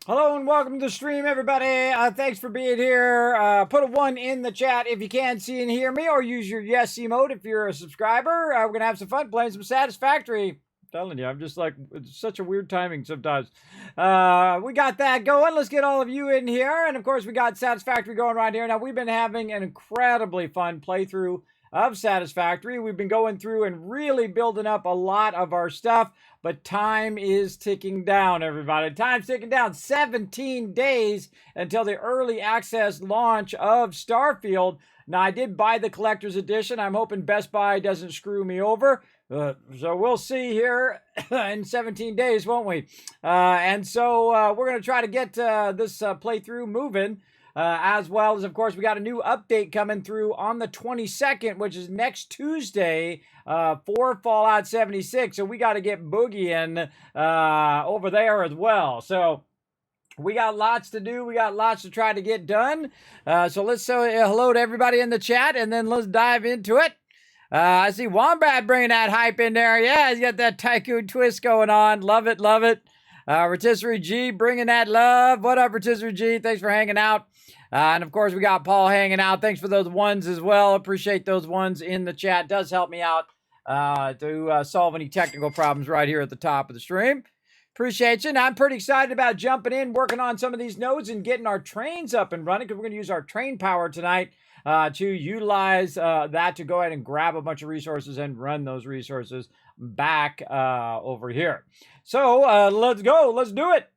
Hello and welcome to the stream, everybody. Thanks for being here. Put a 1 in the chat if you can see and hear me, or use your yes emote if you're a subscriber. We're going to have some fun playing some Satisfactory. I'm telling you, I'm just like, it's such a weird timing sometimes. We got that going. Let's get all of you in here. And of course, we got Satisfactory going right here. Now, we've been having an incredibly fun playthrough of Satisfactory. We've been going through and really building up a lot of our stuff. But time is ticking down, everybody. Time's ticking down. 17 days until the early access launch of Starfield. Now, I did buy the collector's edition. I'm hoping Best Buy doesn't screw me over. So we'll see here in 17 days, won't we? And so we're going to try to get this playthrough moving. As well as, of course, we got a new update coming through on the 22nd, which is next Tuesday, for Fallout 76. So we got to get boogieing over there as well. So we got lots to do. We got lots to try to get done. So let's say hello to everybody in the chat, and then let's dive into it. I see Wombat bringing that hype in there. Yeah, he's got that tycoon twist going on. Love it, love it. Rotisserie G bringing that love. What up, Rotisserie G? Thanks for hanging out. And of course, we got Paul hanging out. Thanks for those ones as well. Appreciate those ones in the chat. Does help me out to solve any technical problems right here at the top of the stream. Appreciate you. And I'm pretty excited about jumping in, working on some of these nodes and getting our trains up and running, because we're going to use our train power tonight to utilize that to go ahead and grab a bunch of resources and run those resources back over here. So let's go. Let's do it.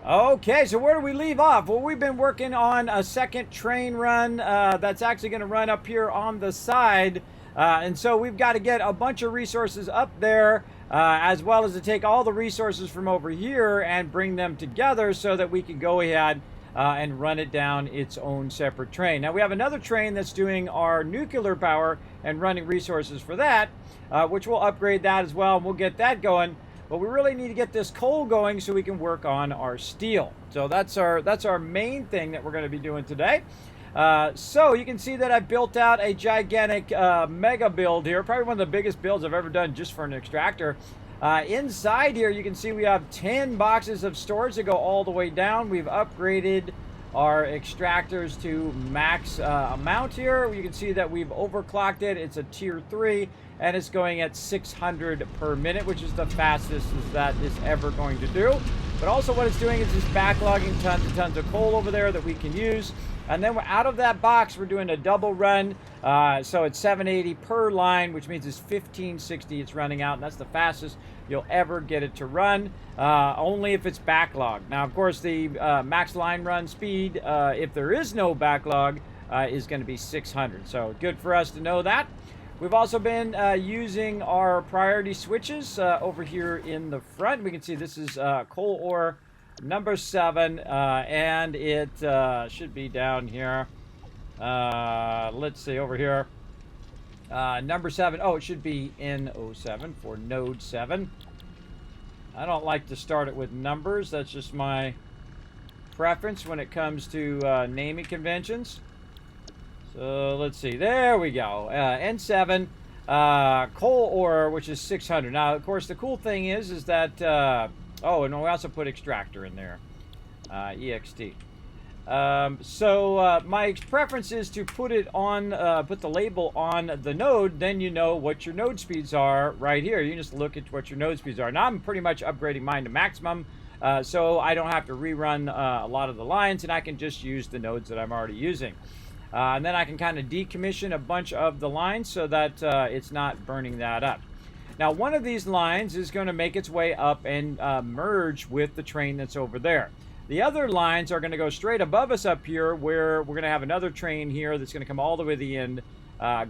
Okay, so where do we leave off? Well, we've been working on a second train run that's actually going to run up here on the side. And so we've got to get a bunch of resources up there, as well as to take all the resources from over here and bring them together so that we can go ahead and run it down its own separate train. Now, we have another train that's doing our nuclear power and running resources for that, which we'll upgrade that as well, and we'll get that going. But we really need to get this coal going so we can work on our steel. So that's our main thing that we're going to be doing today. So you can see that I built out a gigantic mega build here. Probably one of the biggest builds I've ever done just for an extractor. Inside here, you can see we have 10 boxes of storage that go all the way down. We've upgraded our extractors to max amount here. You can see that we've overclocked it. It's a tier 3. And it's going at 600 per minute, which is the fastest that is ever going to do. But also what it's doing is just backlogging tons and tons of coal over there that we can use. And then out of that box, we're doing a double run. So it's 780 per line, which means it's 1560 it's running out. And that's the fastest you'll ever get it to run, only if it's backlogged. Now, of course, the max line run speed, if there is no backlog, is going to be 600. So good for us to know that. We've also been using our priority switches over here in the front. We can see this is coal ore number 7, and it should be down here. Let's see, over here. Number 7. Oh, it should be N07 for node 7. I don't like to start it with numbers. That's just my preference when it comes to naming conventions. So let's see. There we go. N7 coal ore, which is 600. Now, of course, the cool thing is that oh, and we also put extractor in there, EXT. So my preference is to put it on, put the label on the node. Then you know what your node speeds are right here. You just look at what your node speeds are. Now I'm pretty much upgrading mine to maximum, so I don't have to rerun a lot of the lines, and I can just use the nodes that I'm already using. And then I can kind of decommission a bunch of the lines so that it's not burning that up. Now, one of these lines is going to make its way up and merge with the train that's over there. The other lines are going to go straight above us up here, where we're going to have another train here that's going to come all the way to the end,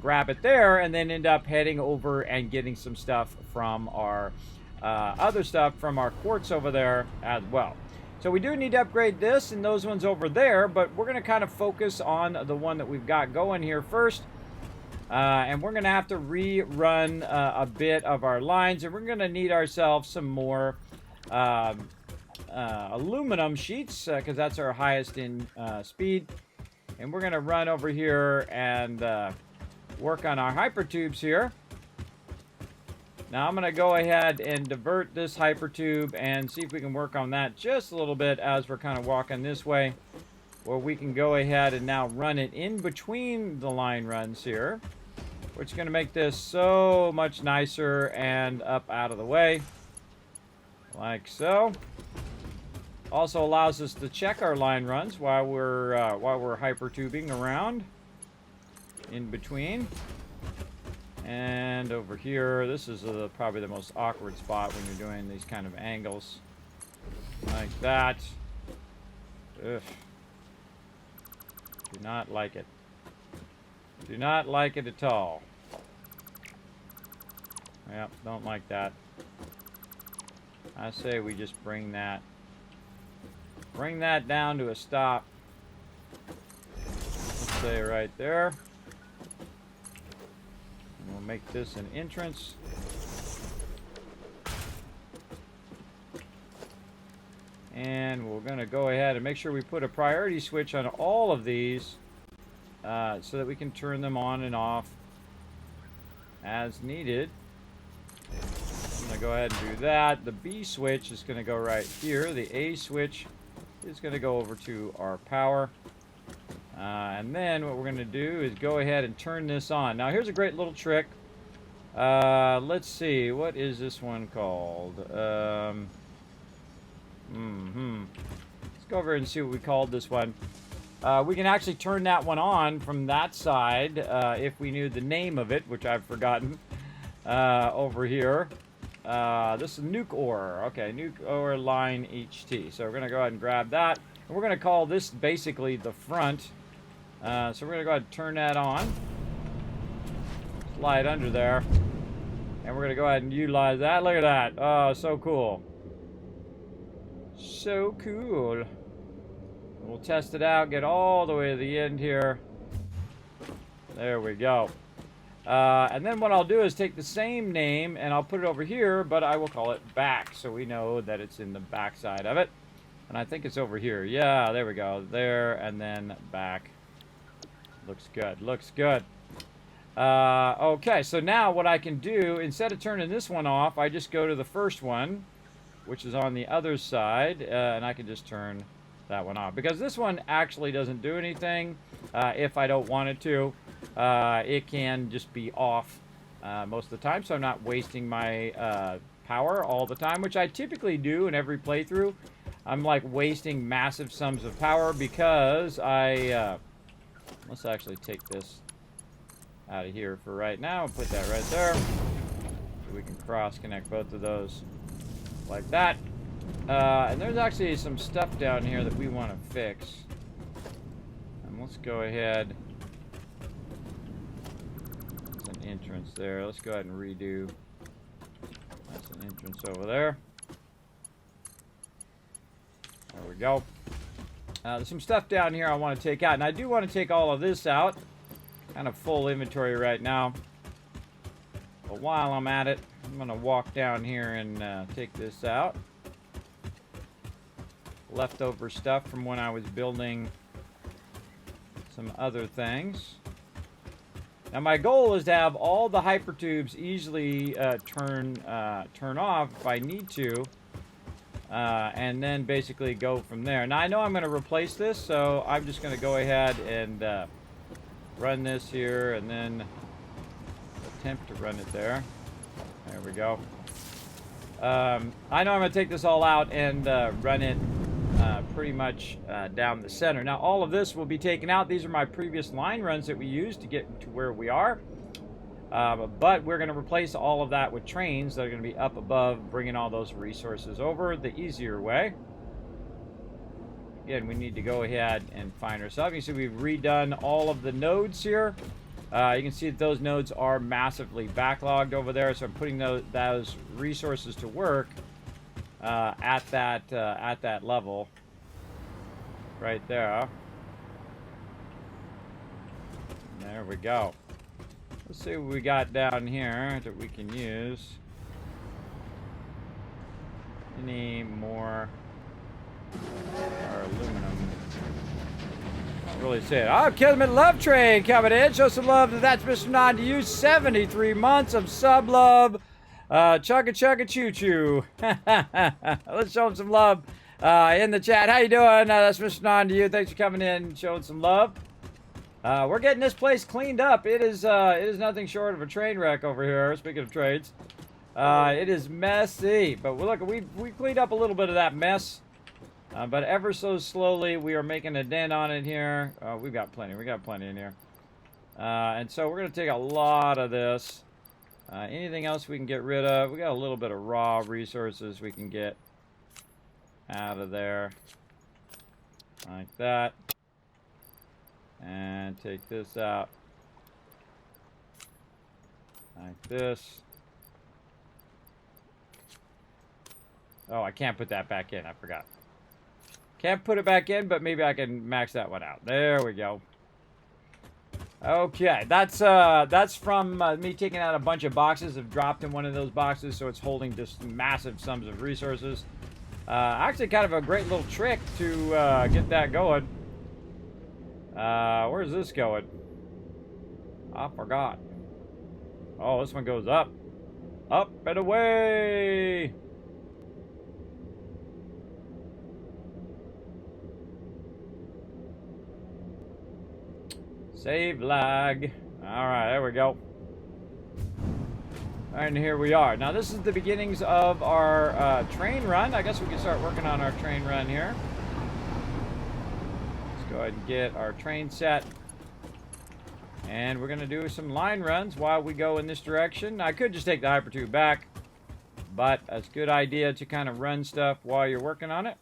grab it there, and then end up heading over and getting some stuff from our other stuff from our quartz over there as well. So we do need to upgrade this and those ones over there, but we're going to kind of focus on the one that we've got going here first. And we're going to have to rerun a bit of our lines, and we're going to need ourselves some more aluminum sheets, because that's our highest in speed. And we're going to run over here and work on our hypertubes here. Now I'm going to go ahead and divert this hypertube and see if we can work on that just a little bit as we're kind of walking this way, where we can go ahead and now run it in between the line runs here, which is going to make this so much nicer and up out of the way, like so. Also allows us to check our line runs while we're hypertubing around in between. And over here, this is probably the most awkward spot when you're doing these kind of angles. Like that. Ugh. Do not like it. Do not like it at all. Yep, don't like that. I say we just bring that down to a stop. Let's say right there. We'll make this an entrance. And we're going to go ahead and make sure we put a priority switch on all of these so that we can turn them on and off as needed. I'm going to go ahead and do that. The B switch is going to go right here. The A switch is going to go over to our power. And then what we're going to do is go ahead and turn this on. Now here's a great little trick. Let's see, what is this one called? Let's go over and see what we called this one. We can actually turn that one on from that side if we knew the name of it, which I've forgotten over here. This is nuke ore. Okay, nuke ore line HT. So we're going to go ahead and grab that. And we're going to call this basically the front. So we're going to go ahead and turn that on. Slide under there. And we're going to go ahead and utilize that. Look at that. Oh, so cool. So cool. We'll test it out. Get all the way to the end here. There we go. And then what I'll do is take the same name and I'll put it over here, but I will call it back. So we know that it's in the back side of it. And I think it's over here. Yeah, there we go. There and then back. Looks good. Looks good. Okay, so now what I can do, instead of turning this one off, I just go to the first one, which is on the other side, and I can just turn that one off. Because this one actually doesn't do anything if I don't want it to. It can just be off most of the time, so I'm not wasting my power all the time, which I typically do in every playthrough. I'm like wasting massive sums of power because let's actually take this out of here for right now and put that right there. So we can cross connect both of those like that. And there's actually some stuff down here that we want to fix. And let's go ahead. That's an entrance there. Let's go ahead and redo. That's an entrance over there. There we go. There's some stuff down here I want to take out. And I do want to take all of this out. Kind of full inventory right now. But while I'm at it, I'm going to walk down here and take this out. Leftover stuff from when I was building some other things. Now my goal is to have all the hypertubes easily turn off if I need to. And then basically go from there. Now I know I'm going to replace this, so I'm just going to go ahead and run this here and then attempt to run it there. There we go. I know I'm going to take this all out and run it pretty much down the center. Now all of this will be taken out. These are my previous line runs that we used to get to where we are. But we're going to replace all of that with trains that are going to be up above, bringing all those resources over the easier way. Again, we need to go ahead and find ourselves. You see we've redone all of the nodes here. You can see that those nodes are massively backlogged over there, so I'm putting those resources to work at that level right there. There we go. Let's see what we got down here that we can use. Any more our aluminum? Can't really see it. Oh, Kismet Love Train coming in. Show some love to That's Mr. Non to you. 73 months of sub love. Chugga chugga choo choo. Let's show him some love in the chat. How you doing? That's Mr. Non to you. Thanks for coming in, showing some love. We're getting this place cleaned up. It is nothing short of a train wreck over here. Speaking of trades, it is messy. But look, we cleaned up a little bit of that mess. But ever so slowly, we are making a dent on it here. We've got plenty. We got plenty in here. And so we're going to take a lot of this. Anything else we can get rid of? We got a little bit of raw resources we can get out of there. Like that. And take this out. Like this. Oh, I can't put that back in. I forgot. Can't put it back in, but maybe I can max that one out. There we go. Okay, that's from me taking out a bunch of boxes. I've dropped in one of those boxes, so it's holding just massive sums of resources. Actually, kind of a great little trick to get that going. Where's this going? I forgot. Oh, this one goes up. Up and away! Save lag. Alright, there we go. And here we are. Now this is the beginnings of our train run. I guess we can start working on our train run here. Let's go ahead and get our train set. And we're going to do some line runs while we go in this direction. I could just take the hypertube back, but it's a good idea to kind of run stuff while you're working on it.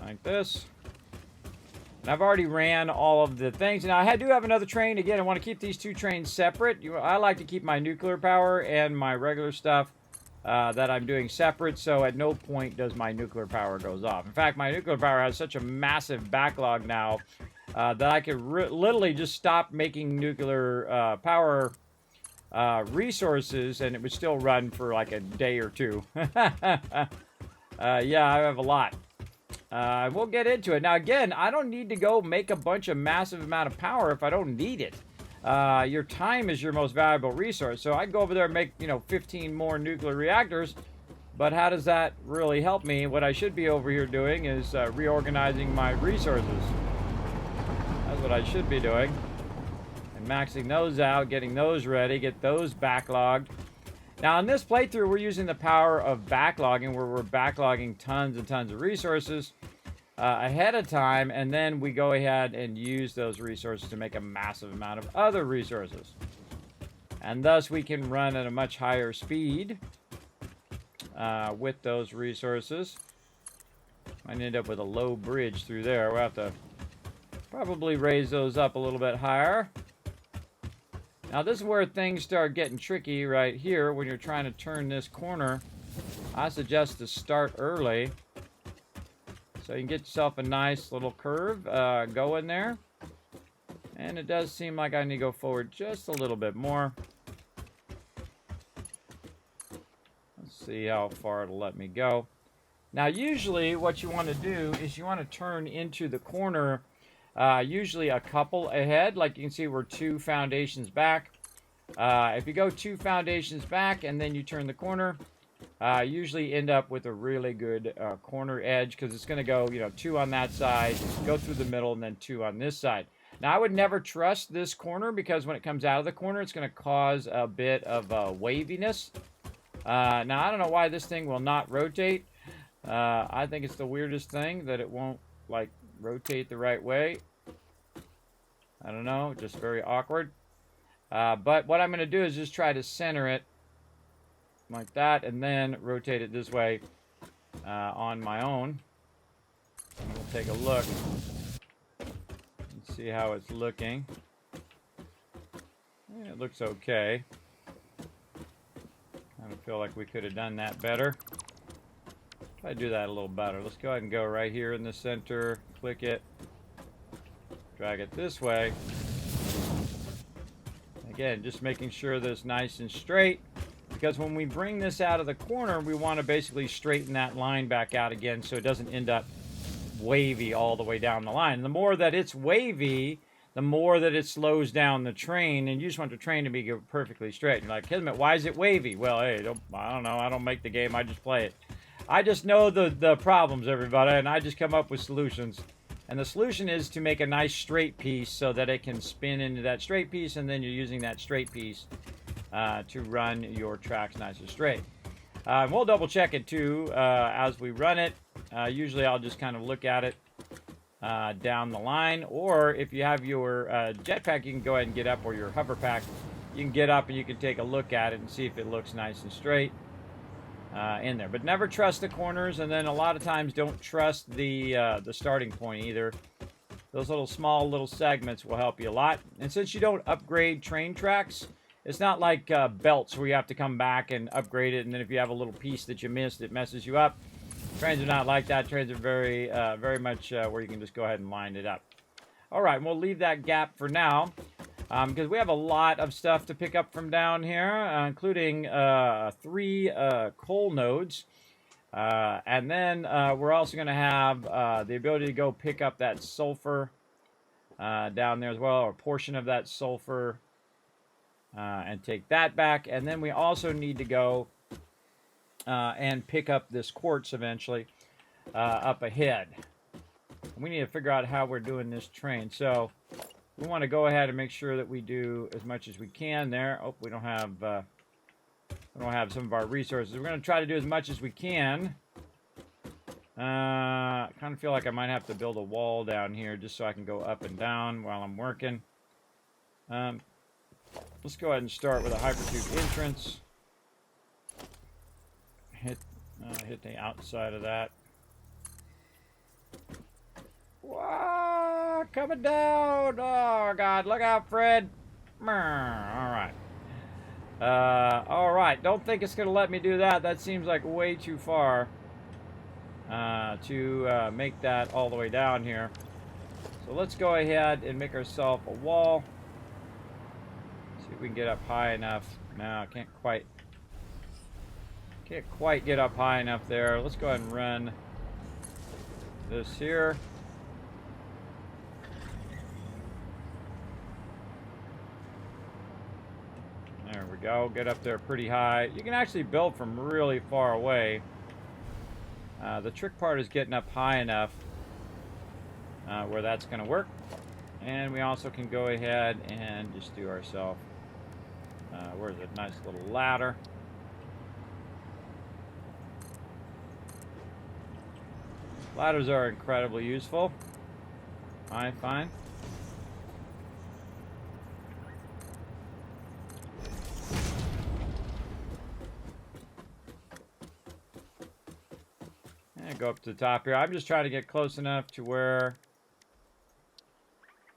Like this. And I've already ran all of the things. Now, I do have another train. Again, I want to keep these two trains separate. I like to keep my nuclear power and my regular stuff that I'm doing separate, so at no point does my nuclear power goes off. In fact, my nuclear power has such a massive backlog now that I could literally just stop making nuclear power resources, and it would still run for like a day or two. Yeah, I have a lot. We'll get into it. Now, again, I don't need to go make a bunch of massive amount of power if I don't need it. Your time is your most valuable resource. So I can go over there and make, 15 more nuclear reactors. But how does that really help me? What I should be over here doing is reorganizing my resources. That's what I should be doing. And maxing those out, getting those ready, get those backlogged. Now, in this playthrough, we're using the power of backlogging, where we're backlogging tons and tons of resources ahead of time, and then we go ahead and use those resources to make a massive amount of other resources. And thus, we can run at a much higher speed with those resources. Might end up with a low bridge through there. We'll have to probably raise those up a little bit higher. Now, this is where things start getting tricky right here when you're trying to turn this corner. I suggest to start early so you can get yourself a nice little curve going there. And it does seem like I need to go forward just a little bit more. Let's see how far it'll let me go. Now, usually what you want to do is you want to turn into the corner usually a couple ahead. Like you can see, we're 2 foundations back. If you go 2 foundations back and then you turn the corner, usually end up with a really good corner edge, because it's going to go 2 on that side, go through the middle, and then 2 on this side. Now, I would never trust this corner, because when it comes out of the corner, it's going to cause a bit of waviness. Now, I don't know why this thing will not rotate. I think it's the weirdest thing that it won't rotate the right way. I don't know, just very awkward. But what I'm going to do is just try to center it like that, and then rotate it this way on my own. And we'll take a look and see how it's looking. Yeah, it looks okay. I don't feel like we could have done that better. Try to do that a little better. Let's go ahead and go right here in the center, click it, drag it this way. Again, just making sure that it's nice and straight, because when we bring this out of the corner, we want to basically straighten that line back out again so it doesn't end up wavy all the way down the line. And the more that it's wavy, the more that it slows down the train, and you just want the train to be perfectly straight. And you're like, Kismet, why is it wavy? Well, hey, I don't know. I don't make the game. I just play it. I just know the problems, everybody, and I just come up with solutions. And the solution is to make a nice straight piece so that it can spin into that straight piece, and then you're using that straight piece to run your tracks nice and straight. We'll double check it too as we run it. Usually I'll just kind of look at it down the line, or if you have your jetpack, you can go ahead and get up, or your hover pack, you can get up and you can take a look at it and see if it looks nice and straight in there. But never trust the corners, and then a lot of times don't trust the starting point either. Those small little segments will help you a lot. And since you don't upgrade train tracks, it's not like belts where you have to come back and upgrade it, and then if you have a little piece that you missed, it messes you up. Trains are not like that. Trains are very, very much where you can just go ahead and line it up. All right, we'll leave that gap for now because we have a lot of stuff to pick up from down here, including 3 coal nodes. And then we're also going to have the ability to go pick up that sulfur down there as well, or a portion of that sulfur, and take that back. And then we also need to go and pick up this quartz eventually up ahead. We need to figure out how we're doing this train. So we want to go ahead and make sure that we do as much as we can there. Oh, we don't have some of our resources. We're going to try to do as much as we can. I kind of feel like I might have to build a wall down here just so I can go up and down while I'm working. Let's go ahead and start with a hypertube entrance. Hit the outside of that. Whoa, coming down. Oh, God. Look out, Fred. All right. All right. Don't think it's going to let me do that. That seems like way too far to make that all the way down here. So let's go ahead and make ourselves a wall. See if we can get up high enough. No, I can't quite get up high enough there. Let's go ahead and run this here. There we go. Get up there pretty high. You can actually build from really far away. The trick part is getting up high enough where that's going to work. And we also can go ahead and just do ourselves, where's it? Nice little ladder. Ladders are incredibly useful, I find. And go up to the top here. I'm just trying to get close enough to where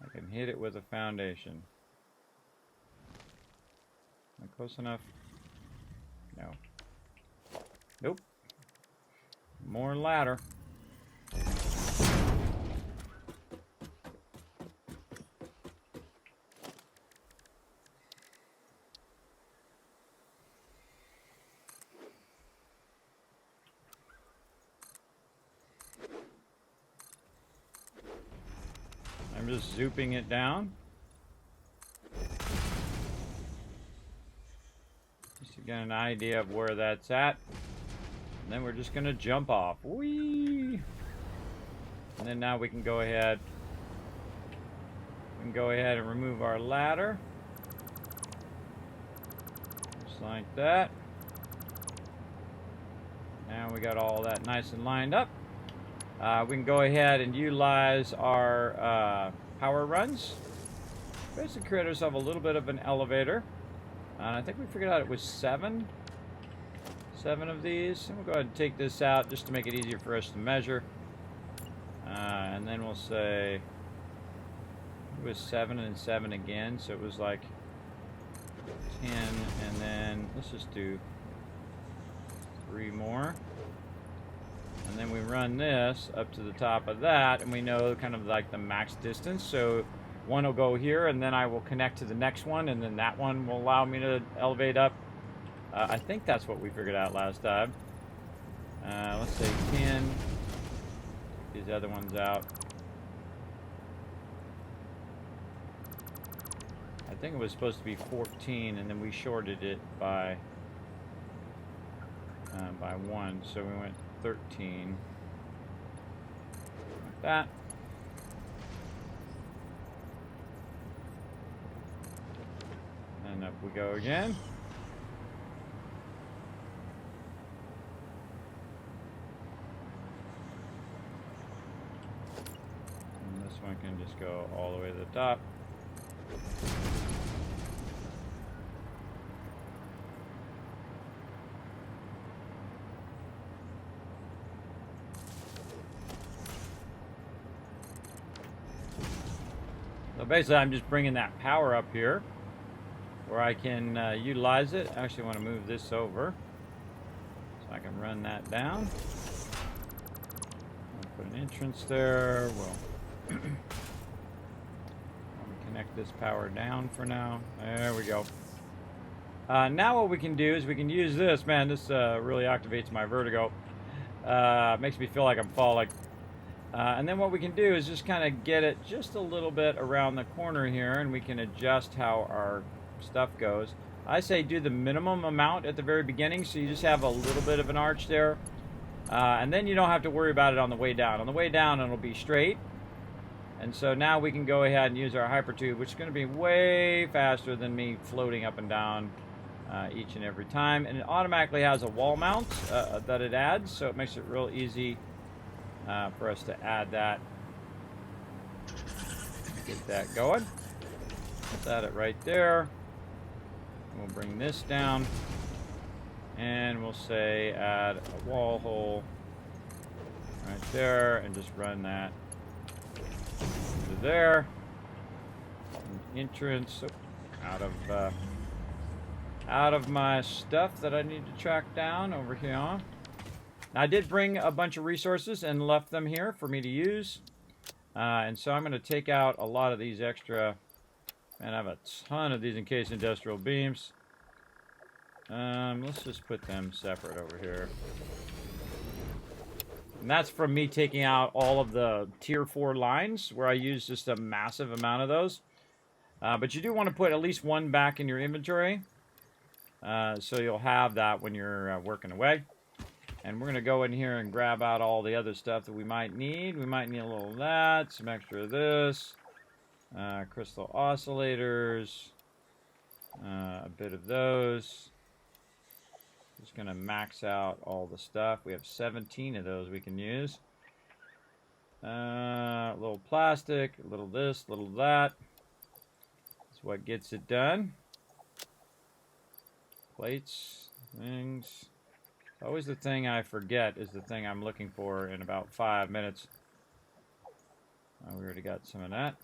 I can hit it with a foundation. Am I close enough? No. Nope. More ladder. I'm just zooping it down. Just to get an idea of where that's at. And then we're just going to jump off. Whee! And then now we can go ahead. We can go ahead and remove our ladder. Just like that. Now we got all that nice and lined up. We can go ahead and utilize our power runs. Basically create ourselves a little bit of an elevator. And I think we figured out it was 7 of these. And we'll go ahead and take this out just to make it easier for us to measure. And then we'll say it was 7 and 7 again. So it was like 10. And then let's just do 3 more. And then we run this up to the top of that, and we know kind of like the max distance. So one will go here, and then I will connect to the next one, and then that one will allow me to elevate up. I think that's what we figured out last time. Let's say 10. These other ones out. I think it was supposed to be 14, and then we shorted it by 1, so we went 13. Like that. And up we go again. And this one can just go all the way to the top. So basically, I'm just bringing that power up here where I can utilize it. I actually want to move this over so I can run that down. I'll put an entrance there. We'll connect this power down for now. There we go. Now what we can do is we can use this. Man, this really activates my vertigo. Makes me feel like I'm falling. And then what we can do is just kind of get it just a little bit around the corner here, and we can adjust how our stuff goes. I say do the minimum amount at the very beginning, so you just have a little bit of an arch there. And then you don't have to worry about it on the way down. On the way down, it'll be straight. And so now we can go ahead and use our hypertube, which is going to be way faster than me floating up and down each and every time. And it automatically has a wall mount that it adds, so it makes it real easy for us to add that. Get that going. Let's add it right there. We'll bring this down. And we'll say add a wall hole right there and just run that to there. An entrance out of my stuff that I need to track down over here. Now, I did bring a bunch of resources and left them here for me to use. And so I'm going to take out a lot of these extra, and I have a ton of these encased industrial beams. Let's just put them separate over here. And that's from me taking out all of the tier 4 lines where I use just a massive amount of those. But you do want to put at least one back in your inventory. So you'll have that when you're working away. And we're going to go in here and grab out all the other stuff that we might need. We might need a little of that, some extra of this, crystal oscillators, a bit of those. Just going to max out all the stuff. We have 17 of those we can use. A little plastic, a little this, a little that. That's what gets it done. Plates, things. Always the thing I forget is the thing I'm looking for in about 5 minutes. We already got some of that.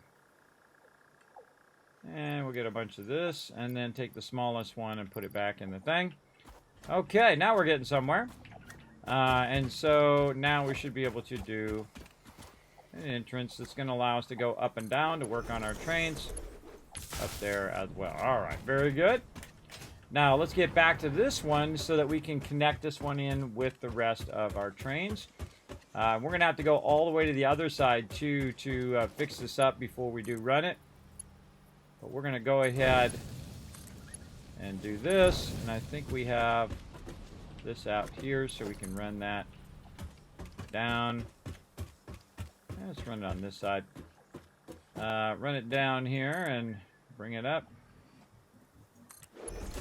And we'll get a bunch of this, and then take the smallest one and put it back in the thing. Okay, now we're getting somewhere. And so now we should be able to do an entrance that's going to allow us to go up and down to work on our trains up there as well. All right, very good. Now let's get back to this one so that we can connect this one in with the rest of our trains. We're going to have to go all the way to the other side too to fix this up before we do run it. But we're going to go ahead and do this, and I think we have this out here so we can run that down. Let's run it on this side. Run it down here and bring it up.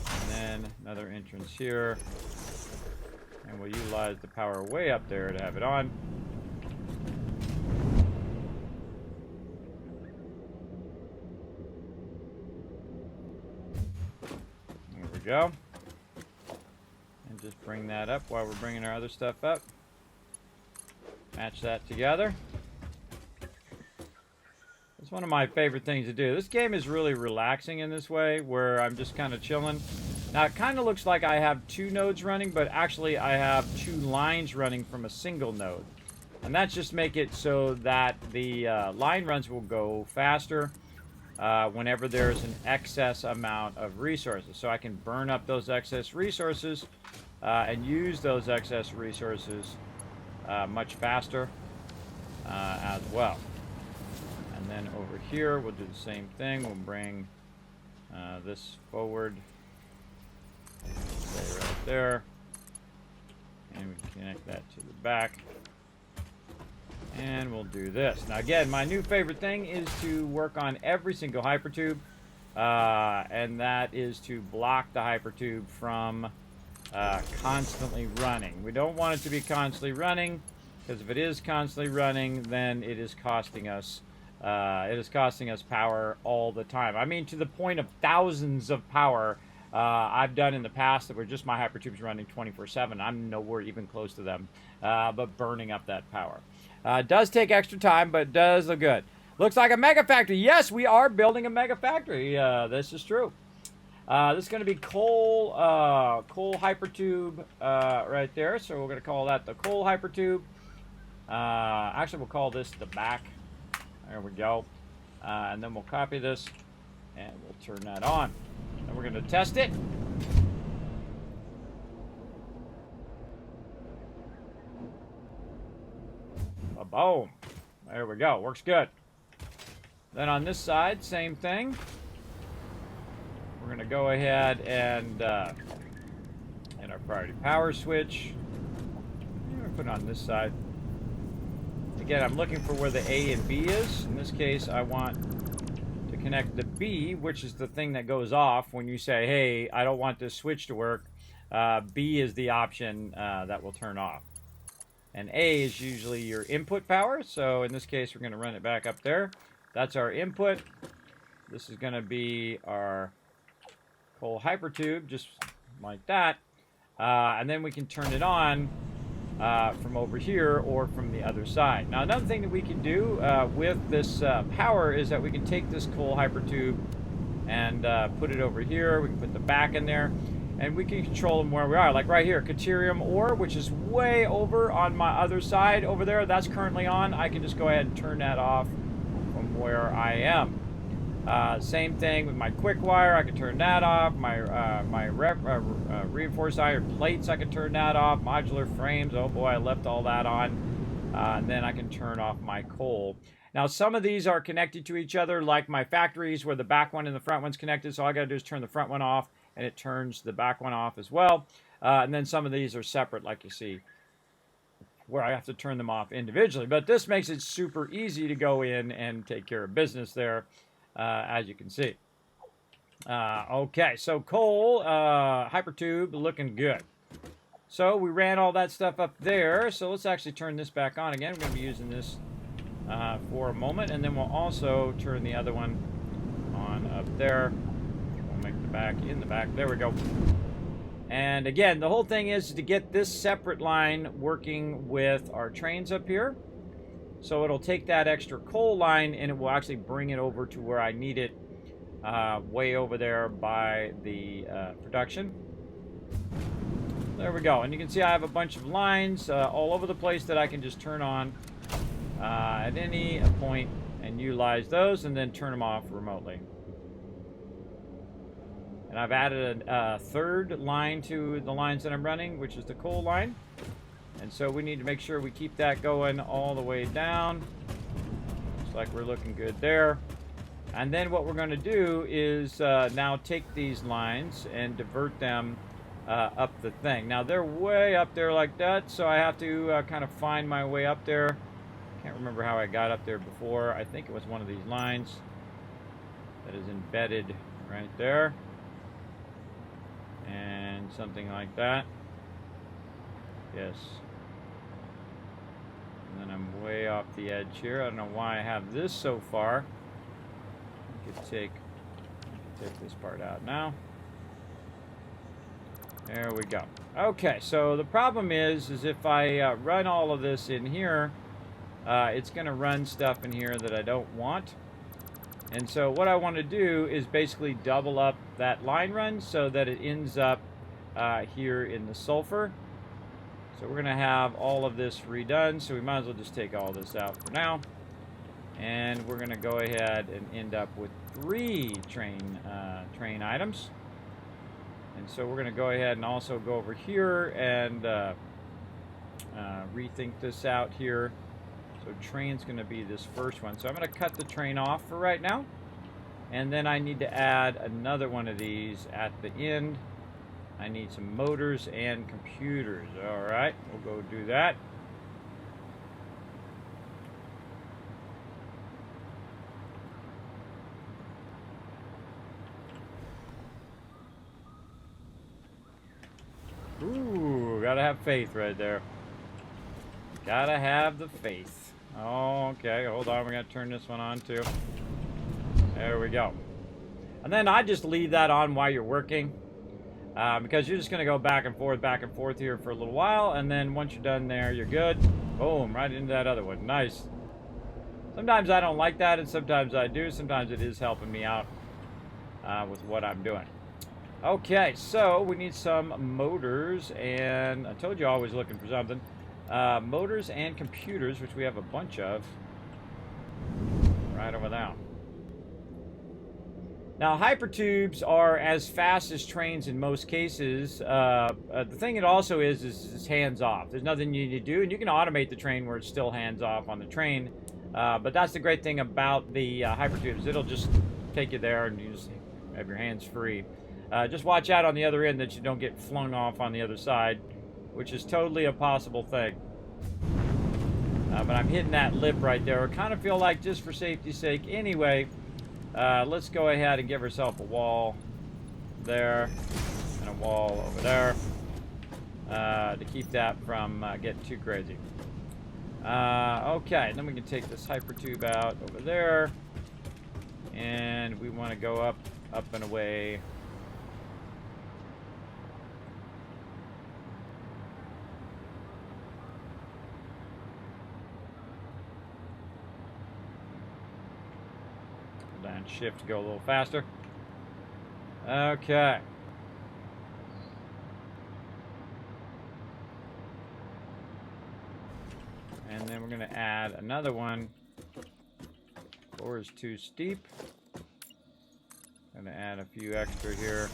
And then another entrance here. And we'll utilize the power way up there to have it on. There we go. And just bring that up while we're bringing our other stuff up. Match that together. It's one of my favorite things to do. This game is really relaxing in this way, where I'm just kind of chilling. Now, it kind of looks like I have 2 nodes running, but actually I have 2 lines running from a single node. And that's just make it so that the line runs will go faster whenever there's an excess amount of resources. So I can burn up those excess resources and use those excess resources much faster as well. And then over here, we'll do the same thing. We'll bring this forward. Stay right there. And we can connect that to the back. And we'll do this. Now again, my new favorite thing is to work on every single hypertube. And that is to block the hypertube from constantly running. We don't want it to be constantly running, because if it is constantly running, then it is costing us power all the time. I mean, to the point of thousands of power I've done in the past that were just my hypertubes running 24/7. I'm nowhere even close to them, but burning up that power. Does take extra time, but does look good. Looks like a mega factory. Yes, we are building a mega factory. This is true. This is going to be coal hypertube right there. So we're going to call that the coal hypertube. Actually, we'll call this the back. There we go. And then we'll copy this, and we'll turn that on. And we're going to test it. Boom. There we go. Works good. Then on this side, same thing. We're going to go ahead and our priority power switch. I'm going to put it on this side. Again, I'm looking for where the A and B is. In this case, I want to connect the B, which is the thing that goes off when you say, hey, I don't want this switch to work. B is the option that will turn off. And A is usually your input power. So in this case, we're going to run it back up there. That's our input. This is going to be our coal hypertube, just like that. And then we can turn it on from over here or from the other side. Now, another thing that we can do with this power is that we can take this coal hypertube and put it over here. We can put the back in there. And we can control them where we are. Like right here, Caterium ore, which is way over on my other side over there. That's currently on. I can just go ahead and turn that off from where I am. Same thing with my quick wire. I can turn that off. My reinforced iron plates, I can turn that off. Modular frames, oh boy, I left all that on. And then I can turn off my coal. Now, some of these are connected to each other, like my factories where the back one and the front one's connected. So all I got to do is turn the front one off, and it turns the back one off as well. And then some of these are separate, like you see, where I have to turn them off individually. But this makes it super easy to go in and take care of business there, as you can see. Okay, so coal, hypertube, looking good. So we ran all that stuff up there. So let's actually turn this back on again. We're going to be using this for a moment. And then we'll also turn the other one on up there. Make the back in the back. There we go. And again, the whole thing is to get this separate line working with our trains up here. So it'll take that extra coal line and it will actually bring it over to where I need it, way over there by the production. There we go. And you can see I have a bunch of lines all over the place that I can just turn on at any point and utilize those and then turn them off remotely. And I've added a third line to the lines that I'm running, which is the coal line. And so we need to make sure we keep that going all the way down. Looks like we're looking good there. And then what we're going to do is now take these lines and divert them up the thing. Now they're way up there like that, so I have to kind of find my way up there. Can't remember how I got up there before. I think it was one of these lines that is embedded right there. And something like that. Yes. And then I'm way off the edge here. I don't know why I have this so far. I could take this part out now. There we go. Okay, so the problem is if I run all of this in here, it's going to run stuff in here that I don't want. And so what I want to do is basically double up that line run so that it ends up here in the sulfur. So we're going to have all of this redone, so we might as well just take all this out for now. And we're going to go ahead and end up with 3 train items. And so we're going to go ahead and also go over here and rethink this out here. So train's going to be this first one. So I'm going to cut the train off for right now. And then I need to add another one of these at the end. I need some motors and computers. All right, we'll go do that. Ooh, gotta have faith right there. Gotta have the faith. Okay, hold on. We're gonna turn this one on too. There we go. And then I just leave that on while you're working, because you're just gonna go back and forth here for a little while, and then once you're done there, you're good. Boom, right into that other one. Nice. Sometimes I don't like that, and sometimes I do. Sometimes it is helping me out with what I'm doing. Okay, so we need some motors, and I told you always looking for something. Motors and computers, which we have a bunch of right over there. Now, hypertubes are as fast as trains in most cases. The thing it also is it's hands-off. There's nothing you need to do, and you can automate the train where it's still hands-off on the train. But that's the great thing about the hypertubes. It'll just take you there, and you just have your hands free. Just watch out on the other end that you don't get flung off on the other side, which is totally a possible thing. But I'm hitting that lip right there. I kind of feel like, just for safety's sake anyway, let's go ahead and give ourselves a wall there and a wall over there to keep that from getting too crazy. Okay, then we can take this hypertube out over there, and we want to go up and away. And shift to go a little faster. Okay. And then we're going to add another one. Floor is too steep. Going to add a few extra here.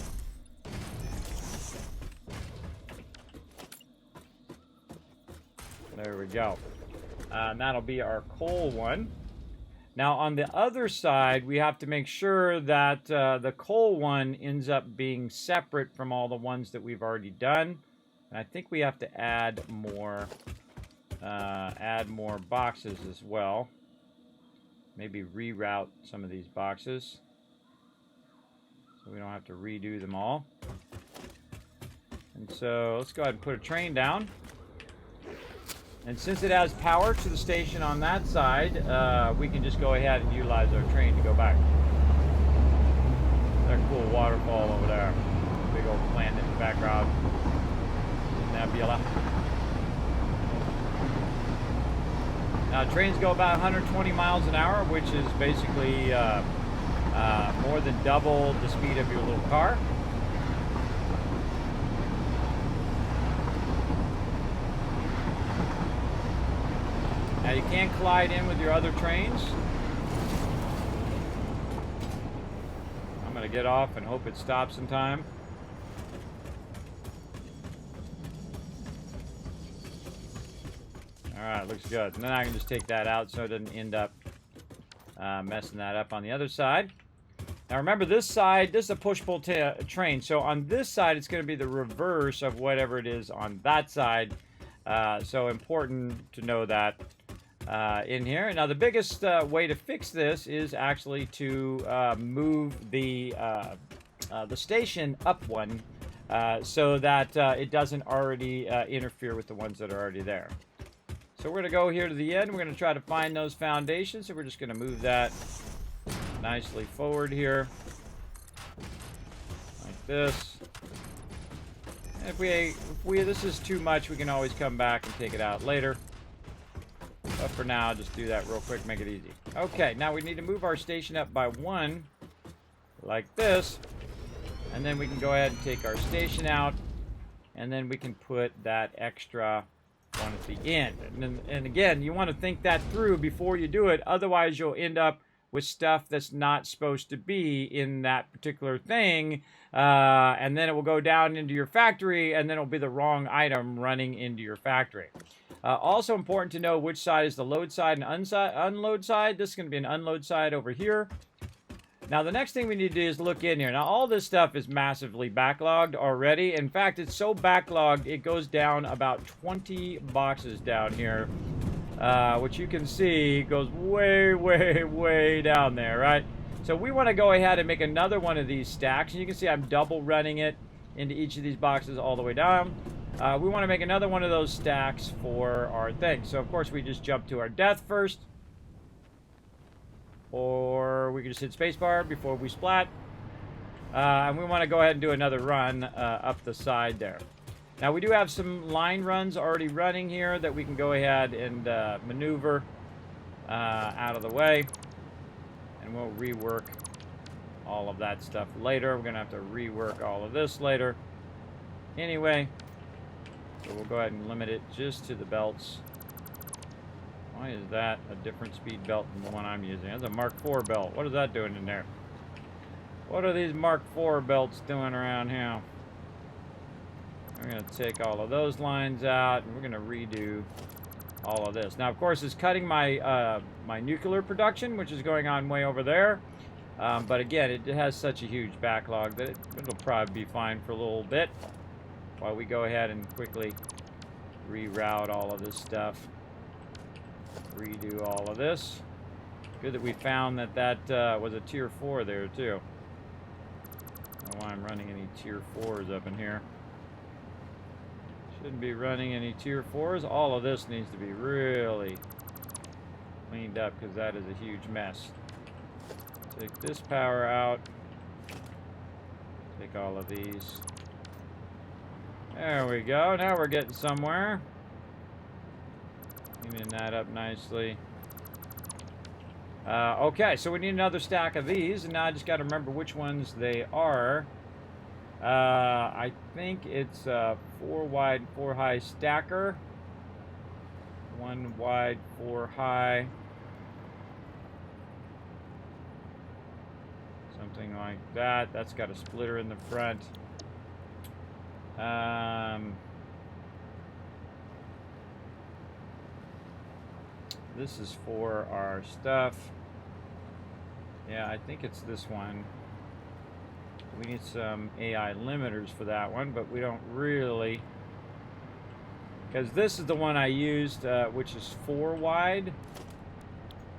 There we go. And that'll be our coal one. Now, on the other side, we have to make sure that the coal one ends up being separate from all the ones that we've already done. And I think we have to add more boxes as well. Maybe reroute some of these boxes so we don't have to redo them all. And so let's go ahead and put a train down. And since it has power to the station on that side, we can just go ahead and utilize our train to go back. That cool waterfall over there. Big old plant in the background. Nebula. Now, trains go about 120 miles an hour, which is basically more than double the speed of your little car. Now, you can't collide in with your other trains. I'm going to get off and hope it stops in time. Alright, looks good. And then I can just take that out so it doesn't end up messing that up on the other side. Now remember, this side, this is a push-pull train. So on this side, it's going to be the reverse of whatever it is on that side. So important to know that in here. Now the biggest way to fix this is actually to move the station up one so that it doesn't already interfere with the ones that are already there. So we're going to go here to the end. We're going to try to find those foundations. So we're just going to move that nicely forward here. Like this. And if this is too much, we can always come back and take it out later. But for now, just do that real quick, make it easy. Okay, now we need to move our station up by one, like this. And then we can go ahead and take our station out. And then we can put that extra one at the end. And again, you want to think that through before you do it. Otherwise, you'll end up with stuff that's not supposed to be in that particular thing. And then it will go down into your factory, and then it'll be the wrong item running into your factory. Also important to know which side is the load side and unload side. This is going to be an unload side over here. Now, the next thing we need to do is look in here. Now, all this stuff is massively backlogged already. In fact, it's so backlogged, it goes down about 20 boxes down here, which you can see goes way, way, way down there, right? So we want to go ahead and make another one of these stacks. And you can see I'm double running it into each of these boxes all the way down. We want to make another one of those stacks for our thing. So, of course, we just jump to our death first. Or we can just hit spacebar before we splat. And we want to go ahead and do another run up the side there. Now, we do have some line runs already running here that we can go ahead and maneuver out of the way. And we'll rework all of that stuff later. We're going to have to rework all of this later. Anyway, so we'll go ahead and limit it just to the belts. Why is that a different speed belt than the one I'm using? That's a Mark IV belt. What is that doing in there? What are these Mark IV belts doing around here? We're going to take all of those lines out, and we're going to redo all of this. Now, of course, it's cutting my my nuclear production, which is going on way over there. But again, it has such a huge backlog that it'll probably be fine for a little bit while we go ahead and quickly reroute all of this stuff. Redo all of this. Good that we found that that was a tier 4 there too. I don't know why I'm running any tier 4s up in here. Shouldn't be running any tier 4s. All of this needs to be really cleaned up because that is a huge mess. Take this power out. Take all of these. There we go. Now we're getting somewhere. Cleaning that up nicely. Okay, so we need another stack of these, and now I just got to remember which ones they are. I think it's 4 wide, 4 high stacker. 1 wide, 4 high. Something like that. That's got a splitter in the front. This is for our stuff. Yeah, I think it's this one. We need some AI limiters for that one, but we don't really. Because this is the one I used, which is 4 wide.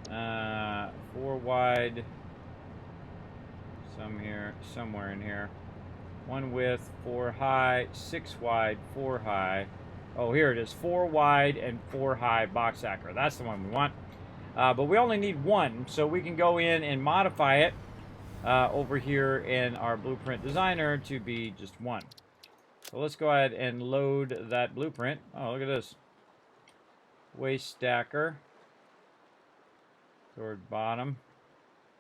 4 wide. Somewhere in here. 1 width, 4 high, 6 wide, 4 high. Oh, here it is. 4 wide and 4 high box stacker. That's the one we want. But we only need 1, so we can go in and modify it over here in our blueprint designer to be just 1. So let's go ahead and load that blueprint. Oh, look at this. Waste stacker. Toward bottom.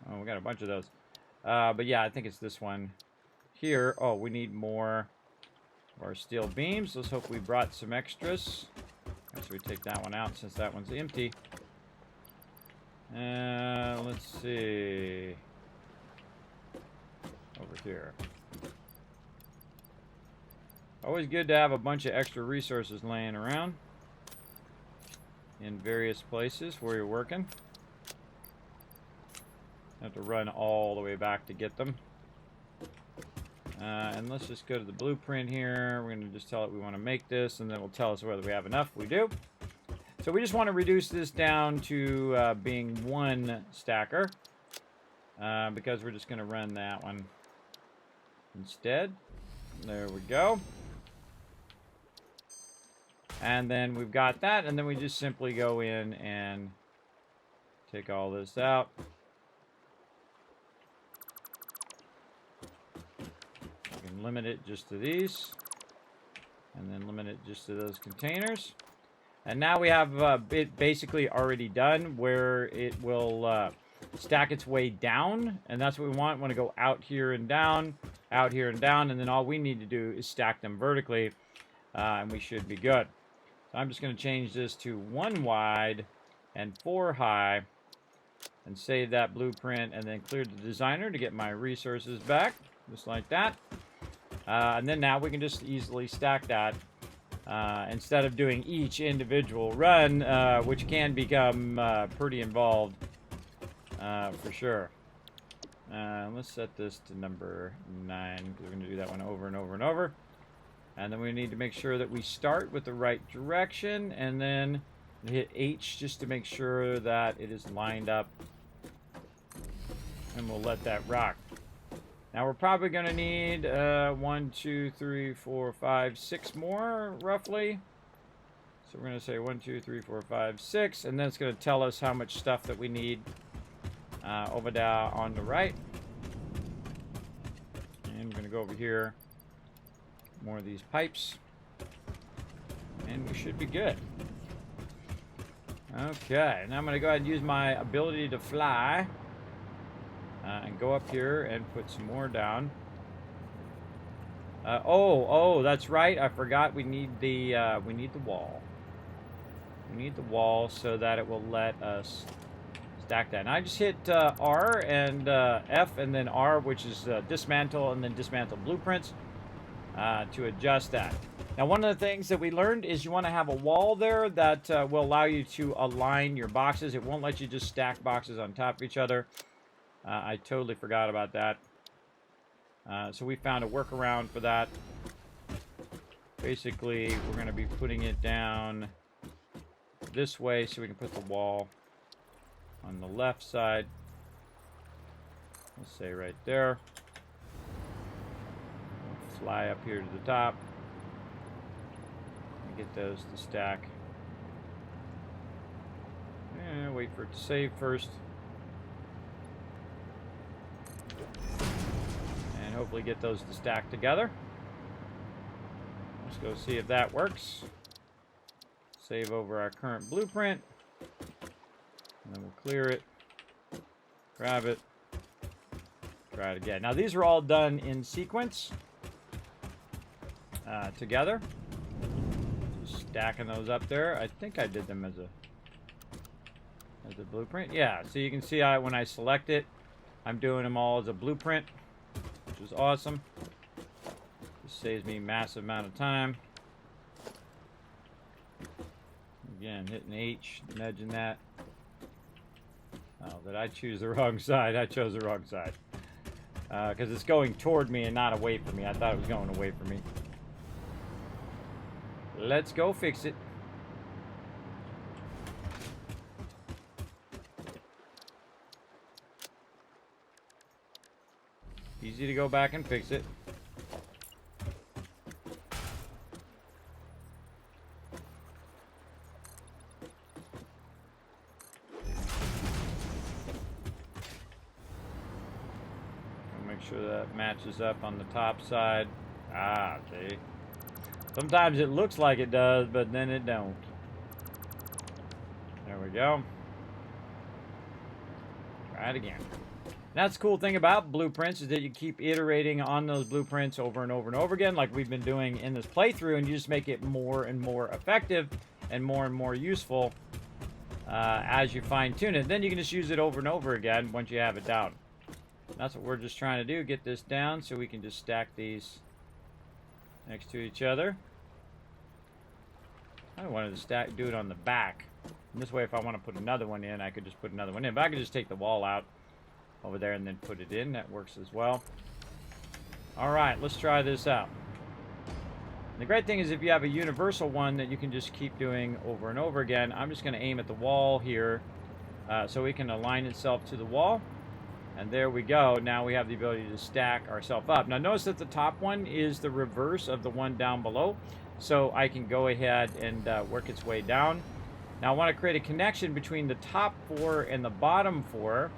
Oh, we got a bunch of those. But yeah, I think it's this one here. Oh, we need more of our steel beams. Let's hope we brought some extras. So we take that one out since that one's empty. Let's see. Over here. Always good to have a bunch of extra resources laying around in various places where you're working. Have to run all the way back to get them. And let's just go to the blueprint here. We're going to just tell it we want to make this, and then we'll tell us whether we have enough. We do. So we just want to reduce this down to being 1 stacker, because we're just going to run that one instead. There we go. And then we've got that, and then we just simply go in and take all this out. We can limit it just to these, and then limit it just to those containers. And now we have it basically already done where it will stack its way down, and that's what we want. We want to go out here and down, out here and down, and then all we need to do is stack them vertically, and we should be good. So I'm just going to change this to 1 wide and 4 high, and save that blueprint, and then clear the designer to get my resources back, just like that. And then now we can just easily stack that. Instead of doing each individual run, which can become pretty involved, for sure. Let's set this to number 9 because we're going to do that one over and over and over. And then we need to make sure that we start with the right direction, and then hit H just to make sure that it is lined up. And we'll let that rock. Now we're probably going to need 1, 2, 3, 4, 5, 6 more, roughly. So we're going to say 1, 2, 3, 4, 5, 6, and then it's going to tell us how much stuff that we need over there on the right. And we're going to go over here. More of these pipes. And we should be good. Okay, now I'm going to go ahead and use my ability to fly. And go up here and put some more down. Oh, that's right. I forgot we need the wall. We need the wall so that it will let us stack that. And I just hit R and F and then R, which is dismantle and then dismantle blueprints to adjust that. Now, one of the things that we learned is you want to have a wall there that will allow you to align your boxes. It won't let you just stack boxes on top of each other. I totally forgot about that. So we found a workaround for that. Basically, we're going to be putting it down this way so we can put the wall on the left side. Let's say right there. We'll fly up here to the top. And get those to stack. And wait for it to save first. And hopefully get those to stack together. Let's go see if that works. Save over our current blueprint. And then we'll clear it. Grab it. Try it again. Now these are all done in sequence. Together. Just stacking those up there. I think I did them as a blueprint. Yeah, so you can see when I select it, I'm doing them all as a blueprint, which is awesome. This saves me a massive amount of time. Again, hitting H, nudging that. Oh, did I choose the wrong side? I chose the wrong side. Because it's going toward me and not away from me. I thought it was going away from me. Let's go fix it. Easy to go back and fix it. Make sure that matches up on the top side. Ah, see. Sometimes it looks like it does, but then it don't. There we go. Try it again. That's the cool thing about blueprints is that you keep iterating on those blueprints over and over and over again like we've been doing in this playthrough, and you just make it more and more effective and more useful as you fine-tune it. Then you can just use it over and over again once you have it down. That's what we're just trying to do, get this down so we can just stack these next to each other. I wanted to do it on the back. And this way, if I want to put another one in, I could just put another one in. But I could just take the wall out over there and then put it in. That works as well. All right, let's try this out. And the great thing is if you have a universal one that you can just keep doing over and over again, I'm just going to aim at the wall here so it can align itself to the wall. And there we go. Now we have the ability to stack ourselves up. Now notice that the top one is the reverse of the one down below. So I can go ahead and work its way down. Now I want to create a connection between the top 4 and the bottom 4.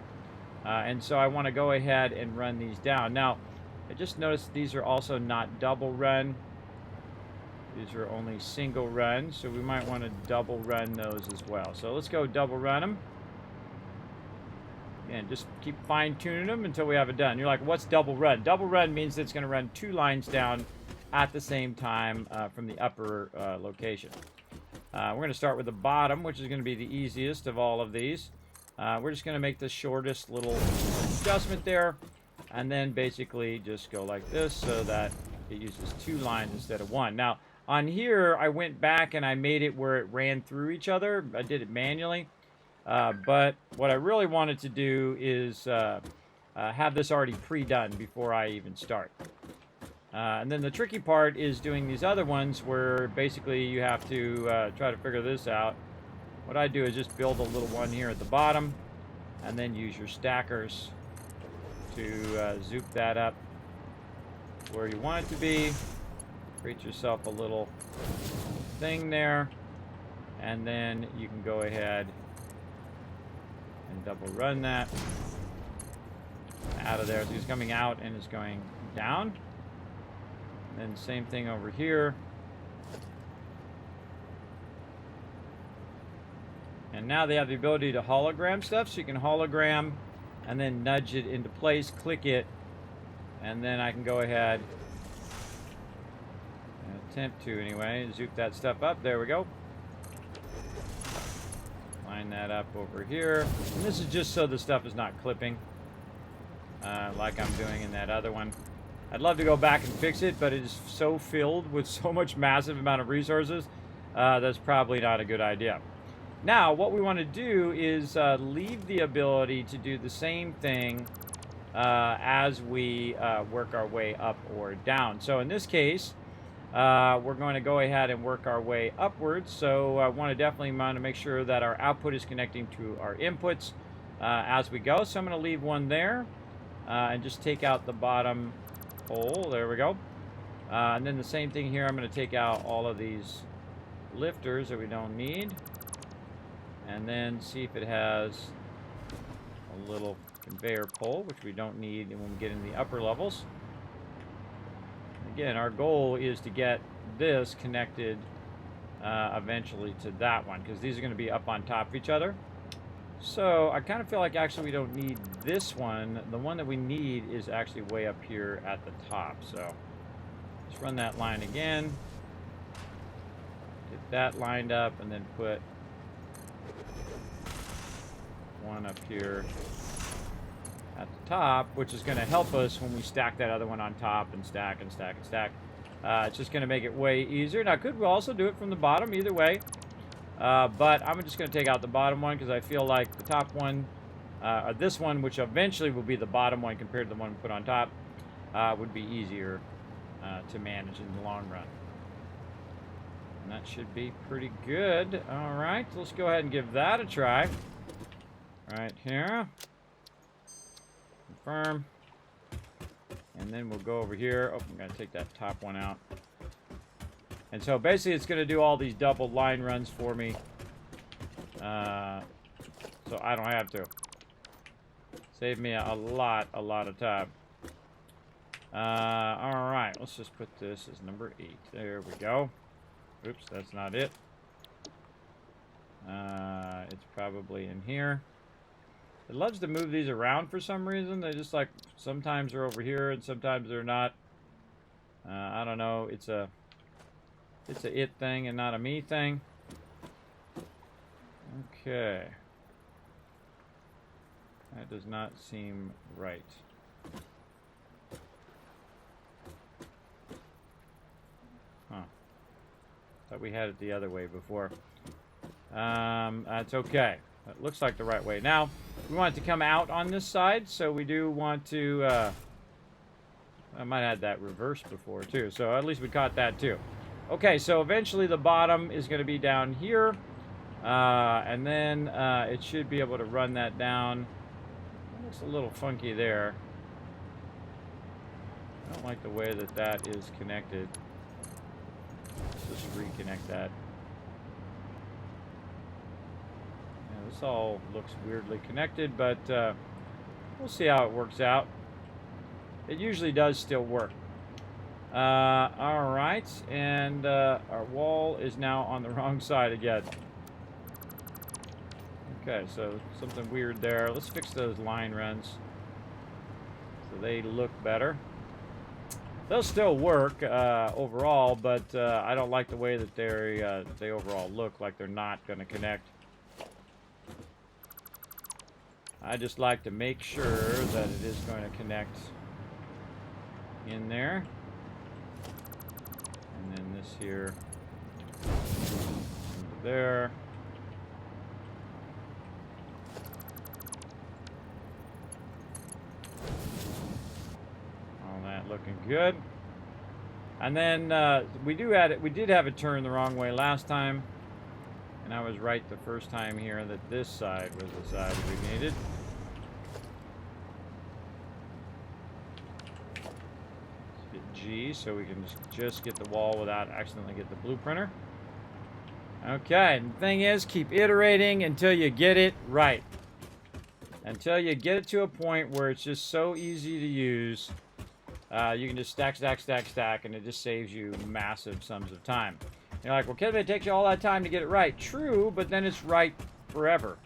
And so I want to go ahead and run these down. Now, I just noticed these are also not double run. These are only single run. So we might want to double run those as well. So let's go double run them. And just keep fine-tuning them until we have it done. You're like, what's double run? Double run means it's going to run 2 lines down at the same time from the upper location. We're going to start with the bottom, which is going to be the easiest of all of these. We're just going to make the shortest little adjustment there. And then basically just go like this so that it uses 2 lines instead of 1. Now, on here, I went back and I made it where it ran through each other. I did it manually. But what I really wanted to do is have this already pre-done before I even start. And then the tricky part is doing these other ones where basically you have to try to figure this out. What I do is just build a little one here at the bottom, and then use your stackers to zoop that up where you want it to be. Create yourself a little thing there, and then you can go ahead and double run that out of there. So it's coming out and it's going down. And then same thing over here. And now they have the ability to hologram stuff, so you can hologram and then nudge it into place, click it, and then I can go ahead and attempt to anyway, zoop that stuff up. There we go. Line that up over here. And this is just so the stuff is not clipping like I'm doing in that other one. I'd love to go back and fix it, but it is so filled with so much massive amount of resources, that's probably not a good idea. Now, what we want to do is leave the ability to do the same thing as we work our way up or down. So in this case, we're going to go ahead and work our way upwards. So I want to make sure that our output is connecting to our inputs as we go. So I'm going to leave one there and just take out the bottom hole. There we go. And then the same thing here. I'm going to take out all of these lifters that we don't need. And then see if it has a little conveyor pole, which we don't need when we get in the upper levels. Again, our goal is to get this connected eventually to that one, because these are going to be up on top of each other. So I kind of feel like actually we don't need this one. The one that we need is actually way up here at the top. So let's run that line again. Get that lined up, and then put one up here at the top, which is going to help us when we stack that other one on top and stack and stack and stack. It's just going to make it way easier. Now, could we also do it from the bottom? Either way. But I'm just going to take out the bottom one because I feel like the top one, or this one, which eventually will be the bottom one compared to the one we put on top, would be easier to manage in the long run. And that should be pretty good. All right, let's go ahead and give that a try. Right here. Confirm. And then we'll go over here. Oh, I'm going to take that top one out. And so basically it's going to do all these double line runs for me. So I don't have to. Save me a lot of time. Alright, let's just put this as number 8. There we go. Oops, that's not it. It's probably in here. It loves to move these around for some reason. They just like, sometimes they're over here and sometimes they're not. I don't know. It's a it thing and not a me thing. Okay. That does not seem right. Huh. Thought we had it the other way before. That's okay. That looks like the right way. Now, we want it to come out on this side, so we do want to... I might have had that reversed before, too. So at least we caught that, too. Okay, so eventually the bottom is going to be down here. And then it should be able to run that down. It looks a little funky there. I don't like the way that that is connected. Let's just reconnect that. Yeah, this all looks weirdly connected, but we'll see how it works out. It usually does still work. Alright, and our wall is now on the wrong side again. Okay, so something weird there. Let's fix those line runs so they look better. They'll still work overall, but I don't like the way that they overall look like they're not going to connect. I just like to make sure that it is going to connect in there. And then this here into there. looking good. And then we did have it turned the wrong way last time, and I was right the first time here that this side was the side we needed. Let's hit G so we can just get the wall without accidentally get the blueprinter. Okay, and the thing is, keep iterating until you get it right. Until you get it to a point where it's just so easy to use. You can just stack, stack, stack, stack, and it just saves you massive sums of time. You're like, well, Kismet, it takes you all that time to get it right. True, but then it's right forever.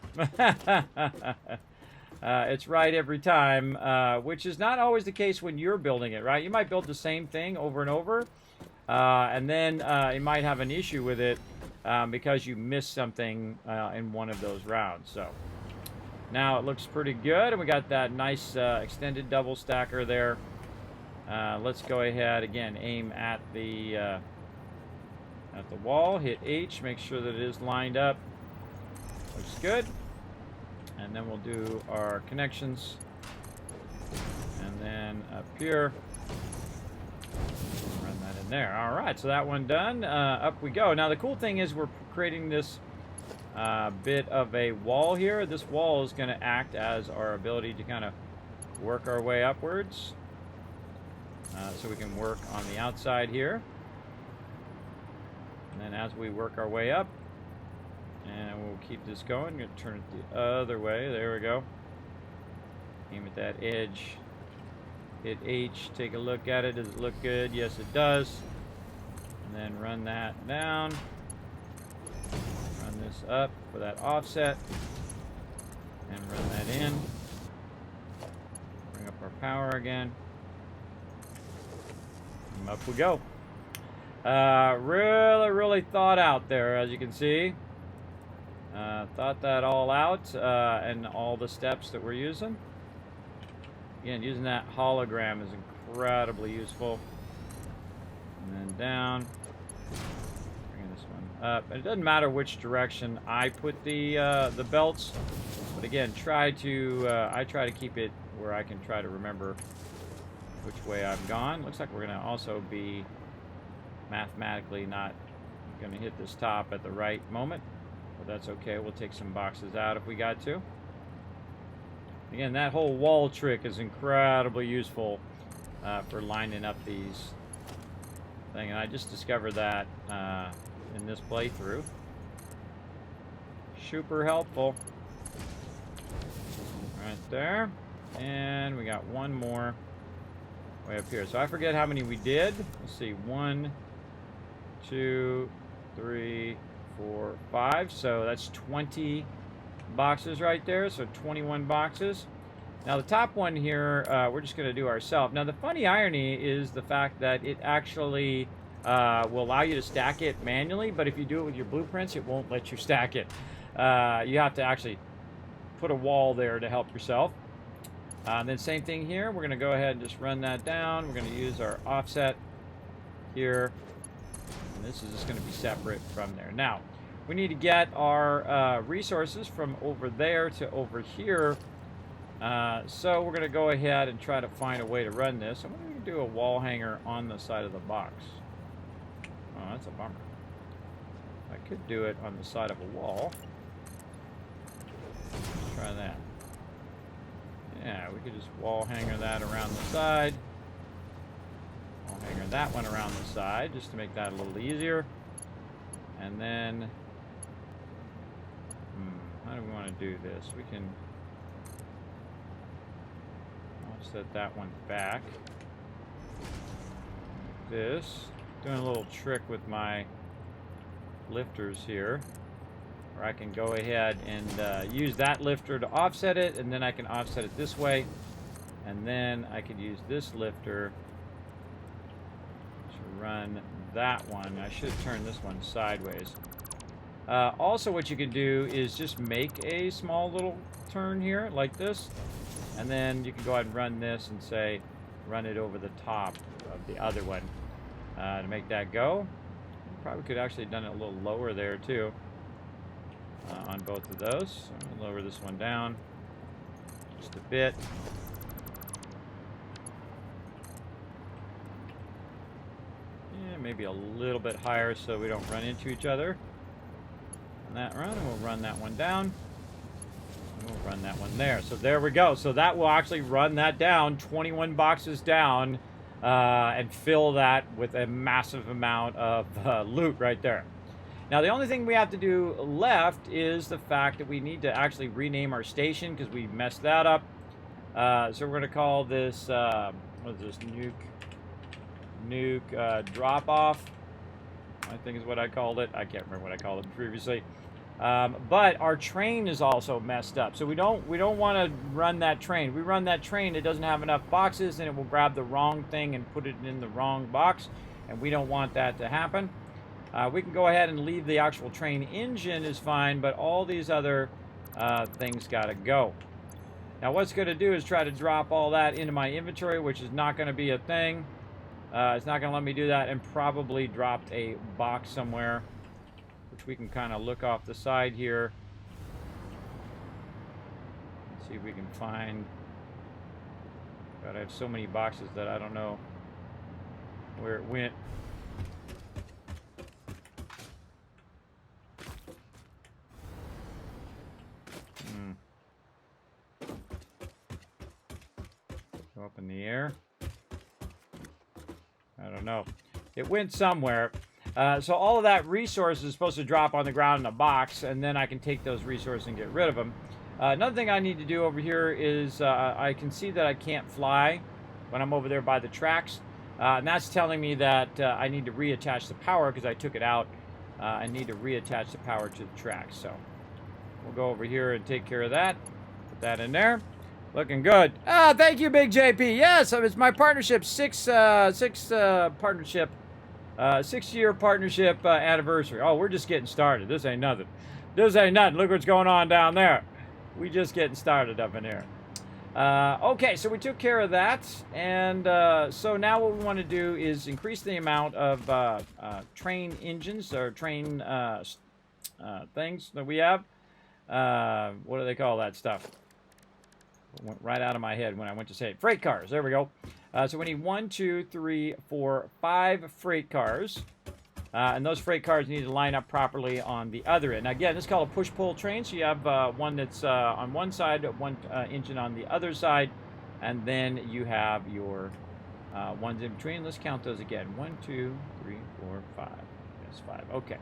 It's right every time, which is not always the case when you're building it, right? You might build the same thing over and over, and then you might have an issue with it because you missed something in one of those rounds. So now it looks pretty good, and we got that nice extended double stacker there. Let's go ahead again, aim at the wall, hit H, make sure that it is lined up. Looks good. And then we'll do our connections. And then up here, run that in there. All right, so that one done. Up we go. Now the cool thing is we're creating this bit of a wall here. This wall is going to act as our ability to kind of work our way upwards. So we can work on the outside here. And then as we work our way up, and we'll keep this going. I'm going to turn it the other way. There we go. Aim at that edge. Hit H. Take a look at it. Does it look good? Yes, it does. And then run that down. Run this up for that offset. And run that in. Bring up our power again. And up we go. Really thought out there, as you can see. Thought that all out, and all the steps that we're using. Again, using that hologram is incredibly useful. And then down. Bringing this one up. And it doesn't matter which direction I put the belts, but again, I try to keep it where I can try to remember which way I've gone. Looks like we're going to also be mathematically not going to hit this top at the right moment. But that's okay. We'll take some boxes out if we got to. Again, that whole wall trick is incredibly useful for lining up these things. And I just discovered that in this playthrough. Super helpful. Right there. And we got one more way up here. So I forget how many we did. Let's see. 1, 2, 3, 4, 5. So that's 20 boxes right there. So 21 boxes. Now the top one here, we're just going to do ourselves. Now the funny irony is the fact that it actually will allow you to stack it manually, but if you do it with your blueprints, it won't let you stack it. You have to actually put a wall there to help yourself. And then same thing here. We're going to go ahead and just run that down. We're going to use our offset here. This is just going to be separate from there. Now, we need to get our resources from over there to over here. So we're going to go ahead and try to find a way to run this. I'm going to do a wall hanger on the side of the box. Oh, that's a bummer. I could do it on the side of a wall. Let's try that. Yeah, we could just wall hanger that around the side. I'll hanger that one around the side just to make that a little easier. And then, how do we want to do this? We can offset that one back. Like this. Doing a little trick with my lifters here. Or I can go ahead and use that lifter to offset it, and then I can offset it this way. And then I could use this lifter run that one. I should turn this one sideways. Also what you can do is just make a small little turn here like this, and then you can go ahead and run this and say run it over the top of the other one to make that go. Probably could actually have done it a little lower there too on both of those. So I'm going to lower this one down just a bit. maybe a little bit higher so we don't run into each other. On that run, and we'll run that one down. And we'll run that one there. So there we go. So that will actually run that down, 21 boxes down, and fill that with a massive amount of loot right there. Now, the only thing we have to do left is the fact that we need to actually rename our station because we messed that up. So we're going to call this, what is this, nuke drop-off, I think is what I called it. I can't remember what I called it previously. But our train is also messed up. So we don't want to run that train. We run that train, it doesn't have enough boxes, and it will grab the wrong thing and put it in the wrong box. And we don't want that to happen. We can go ahead and leave the actual train engine is fine, but all these other things got to go. Now what it's going to do is try to drop all that into my inventory, which is not going to be a thing. It's not going to let me do that, and probably dropped a box somewhere, which we can kind of look off the side here. Let's see if we can find. God, I have so many boxes that I don't know where it went. Go up in the air. I don't know. It went somewhere. So all of that resource is supposed to drop on the ground in a box, and then I can take those resources and get rid of them. Another thing I need to do over here is I can see that I can't fly when I'm over there by the tracks. And that's telling me that I need to reattach the power because I took it out. I need to reattach the power to the tracks. So we'll go over here and take care of that. Put that in there. Looking good. Ah, thank you, Big JP. Yes, it's my partnership, six-year partnership anniversary. Oh, we're just getting started. This ain't nothing. This ain't nothing. Look what's going on down there. We just getting started up in here. Okay, so we took care of that, and so now what we want to do is increase the amount of train engines or train things that we have. What do they call that stuff? It went right out of my head when I went to say it. Freight cars. There we go. So we need 1, 2, 3, 4, 5 freight cars. And those freight cars need to line up properly on the other end. Now, again, this is called a push-pull train. So you have one that's on one side, one engine on the other side, and then you have your ones in between. Let's count those again. 1, 2, 3, 4, 5. That's 5. Okay.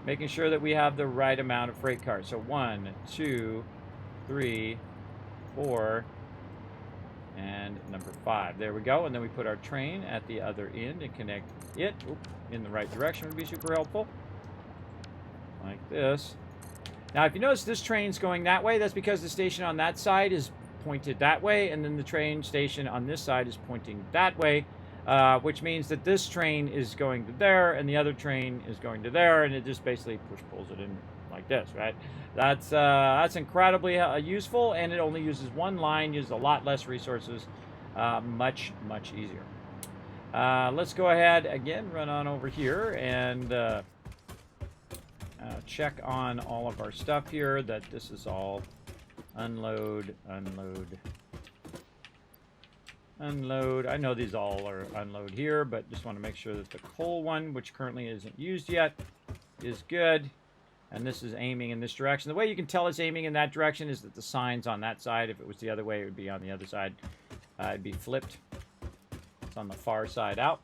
Making sure that we have the right amount of freight cars. So 1, 2, 3, 4, and number 5. There we go. And then we put our train at the other end and connect it in the right direction would be super helpful. Like this. Now, if you notice this train's going that way, that's because the station on that side is pointed that way, and then the train station on this side is pointing that way, which means that this train is going to there, and the other train is going to there, and it just basically push-pulls it in like this, right? That's incredibly useful, and it only uses one line, uses a lot less resources, much easier. Let's go ahead again, run on over here and check on all of our stuff here, that this is all unload. I know these all are unload here, but just want to make sure that the coal one, which currently isn't used yet, is good. And this is aiming in this direction. The way you can tell it's aiming in that direction is that the sign's on that side. If it was the other way, it would be on the other side. It'd be flipped. It's on the far side out.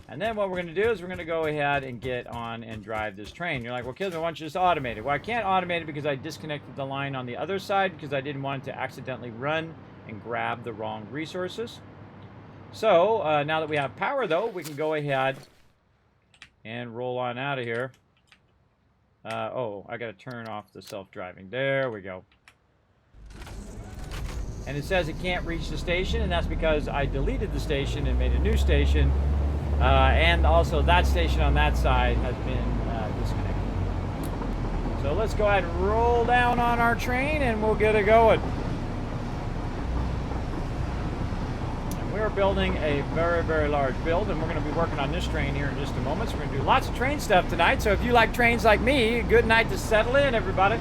And then what we're going to do is we're going to go ahead and get on and drive this train. You're like, well, Kismet, why don't you just automate it? Well, I can't automate it because I disconnected the line on the other side because I didn't want it to accidentally run and grab the wrong resources. So now that we have power, though, we can go ahead and roll on out of here. Oh, I got to turn off the self-driving. There we go. And it says it can't reach the station, and that's because I deleted the station and made a new station. And also that station on that side has been disconnected. So let's go ahead and roll down on our train, and we'll get it going. We're building a very large build, and we're going to be working on this train here in just a moment. So we're going to do lots of train stuff tonight. So if you like trains like me, good night to settle in, everybody.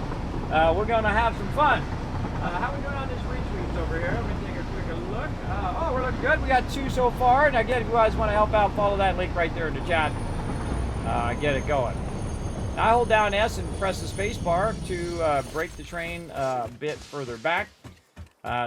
We're going to have some fun. How are we doing on this retreat over here? Let me take a quick look. look. Oh, we're looking good. We got 2 so far. And again, if you guys want to help out, follow that link right there in the chat. Get it going. Now I hold down S and press the space bar to break the train a bit further back.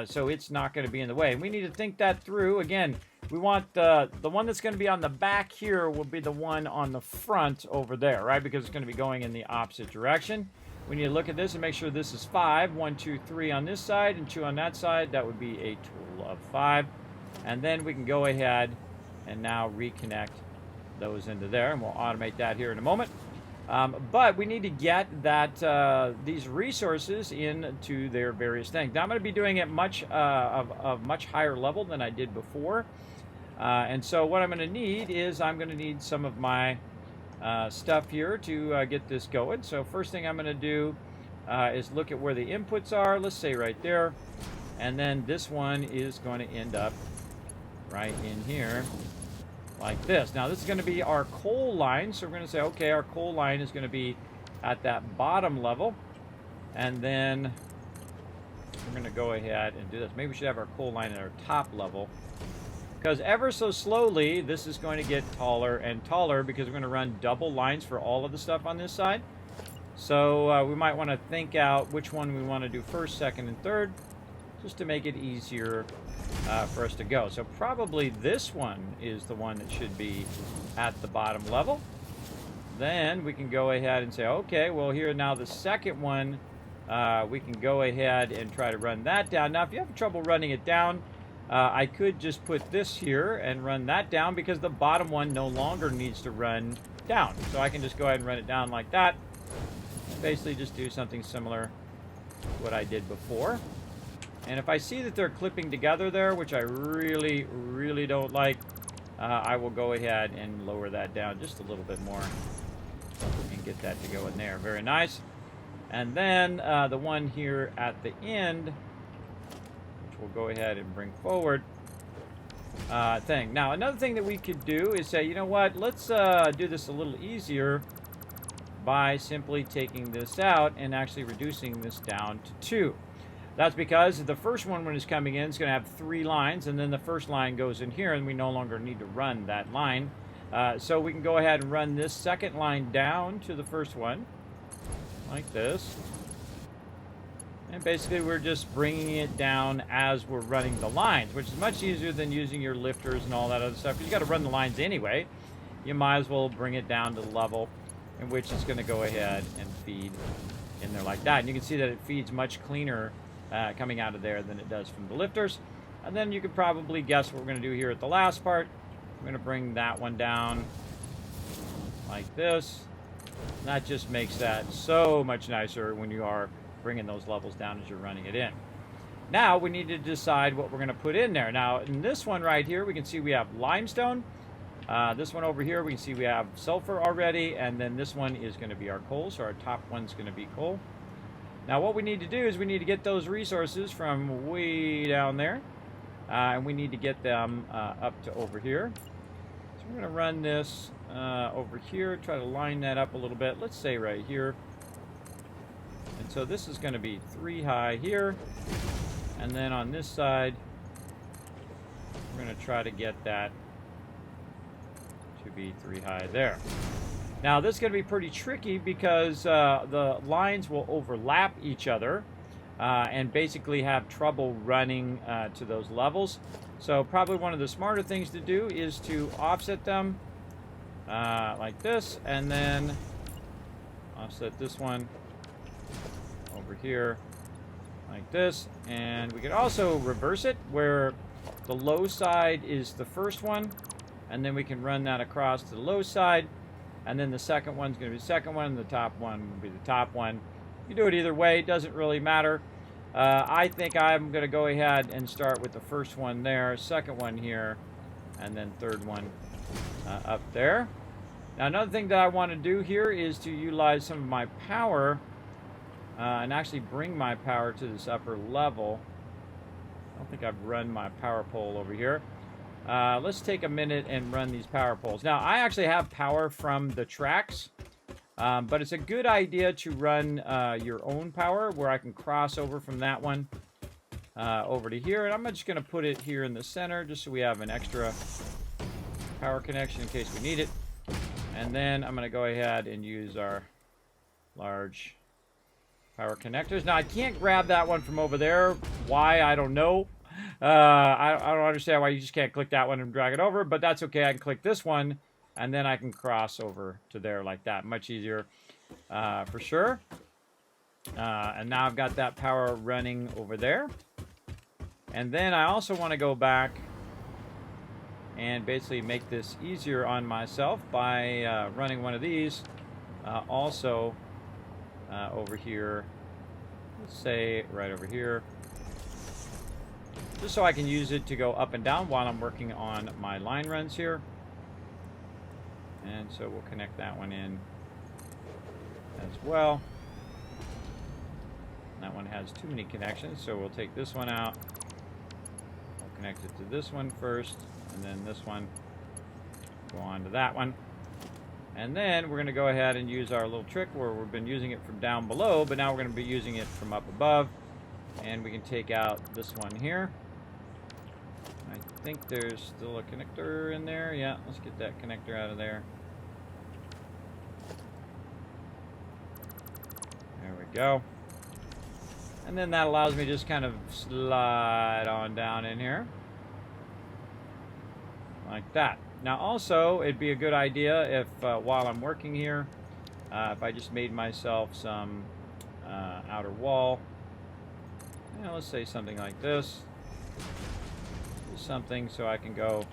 So it's not going to be in the way. We need to think that through. Again, we want the one that's going to be on the back here will be the one on the front over there, right? Because it's going to be going in the opposite direction. We need to look at this and make sure this is 5. 1, 2, 3 on this side and 2 on that side. That would be a total of 5. And then we can go ahead and now reconnect those into there. And we'll automate that here in a moment. But we need to get that these resources into their various things. Now I'm going to be doing it much higher level than I did before. And so what I'm going to need is I'm going to need some of my stuff here to get this going. So first thing I'm going to do is look at where the inputs are. Let's say right there. And then this one is going to end up right in here like this. Now this is going to be our coal line. So we're going to say, okay, our coal line is going to be at that bottom level. And then we're going to go ahead and do this. Maybe we should have our coal line at our top level. Because ever so slowly, this is going to get taller and taller because we're going to run double lines for all of the stuff on this side. So we might want to think out which one we want to do first, second, and third, just to make it easier for us to go. So probably this one is the one that should be at the bottom level. Then we can go ahead and say, okay, well here now the second one, we can go ahead and try to run that down. Now if you have trouble running it down, I could just put this here and run that down because the bottom one no longer needs to run down. So I can just go ahead and run it down like that. Basically just do something similar to what I did before. And if I see that they're clipping together there, which I really, really don't like, I will go ahead and lower that down just a little bit more and get that to go in there. Very nice. And then the one here at the end, which we'll go ahead and bring forward, thing. Now, another thing that we could do is say, you know what, let's do this a little easier by simply taking this out and actually reducing this down to 2. That's because the first one, when it's coming in, is going to have 3 lines, and then the first line goes in here, and we no longer need to run that line. So we can go ahead and run this second line down to the first one, like this. And basically, we're just bringing it down as we're running the lines, which is much easier than using your lifters and all that other stuff. Because you got to run the lines anyway. You might as well bring it down to the level in which it's going to go ahead and feed in there like that. And you can see that it feeds much cleaner coming out of there than it does from the lifters. And then you could probably guess what we're going to do here at the last part. We're going to bring that one down like this. And that just makes that so much nicer when you are bringing those levels down as you're running it in. Now we need to decide what we're going to put in there. Now in this one right here, we can see we have limestone. This one over here, we can see we have sulfur already. And then this one is going to be our coal. So our top one's going to be coal. Now what we need to do is we need to get those resources from way down there. And we need to get them up to over here. So we're going to run this over here, try to line that up a little bit. Let's say right here. And so this is going to be 3 high here. And then on this side, we're going to try to get that to be 3 high there. Now this is going to be pretty tricky because the lines will overlap each other and basically have trouble running to those levels. So probably one of the smarter things to do is to offset them like this, and then offset this one over here like this. And we could also reverse it where the low side is the first one, and then we can run that across to the low side. And then the second one's going to be the second one, and the top one will be the top one. You do it either way, it doesn't really matter. I think I'm going to go ahead and start with the first one there, second one here, and then third one up there. Now another thing that I want to do here is to utilize some of my power and actually bring my power to this upper level. I don't think I've run my power pole over here. Let's take a minute and run these power poles. Now, I actually have power from the tracks, but it's a good idea to run your own power where I can cross over from that one over to here. And I'm just going to put it here in the center just so we have an extra power connection in case we need it. And then I'm going to go ahead and use our large power connectors. Now, I can't grab that one from over there. Why? I don't know. I don't understand why you just can't click that one and drag it over, but that's okay. I can click this one, and then I can cross over to there like that. Much easier for sure. And now I've got that power running over there. And then I also want to go back and basically make this easier on myself by running one of these also over here. Let's say right over here. Just so I can use it to go up and down while I'm working on my line runs here. And so we'll connect that one in as well. That one has too many connections, so we'll take this one out. We'll connect it to this one first, and then this one. Go on to that one. And then we're going to go ahead and use our little trick where we've been using it from down below, but now we're going to be using it from up above. And we can take out this one here. I think there's still a connector in there. Yeah, let's get that connector out of there. There we go. And then that allows me to just kind of slide on down in here. Like that. Now also, it'd be a good idea if while I'm working here, if I just made myself some outer wall. Let's say something like this. Just something so I can go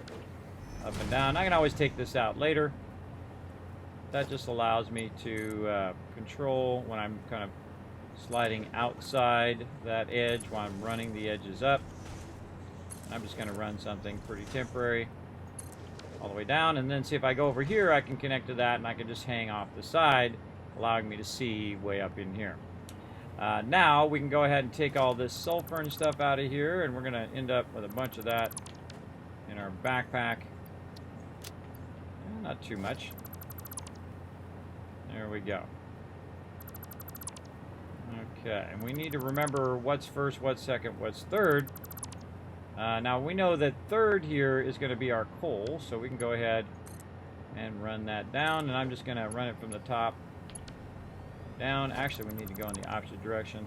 up and down. I can always take this out later. That just allows me to control when I'm kind of sliding outside that edge while I'm running the edges up. I'm just going to run something pretty temporary all the way down, and then see if I go over here I can connect to that and I can just hang off the side, allowing me to see way up in here. Now we can go ahead and take all this sulfur and stuff out of here, and we're going to end up with a bunch of that in our backpack. Not too much. There we go. Okay, and we need to remember what's first, what's second, what's third. Now we know that third here is going to be our coal, so we can go ahead and run that down, and I'm just going to run it from the top down. Actually, we need to go in the opposite direction.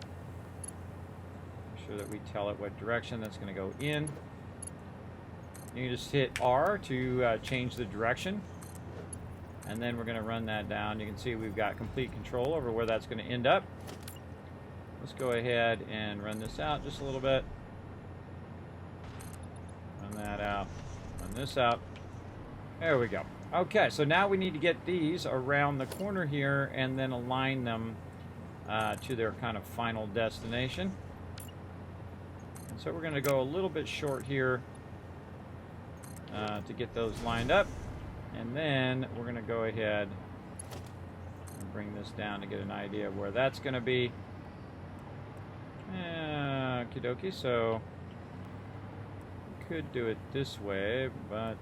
Make sure that we tell it what direction that's going to go in. You can just hit R to change the direction, and then we're going to run that down. You can see we've got complete control over where that's going to end up. Let's go ahead and run this out just a little bit. Run that out. Run this out. There we go. Okay, so now we need to get these around the corner here and then align them to their kind of final destination. And so we're going to go a little bit short here to get those lined up. And then we're going to go ahead and bring this down to get an idea of where that's going to be. Okie dokie, so we could do it this way, but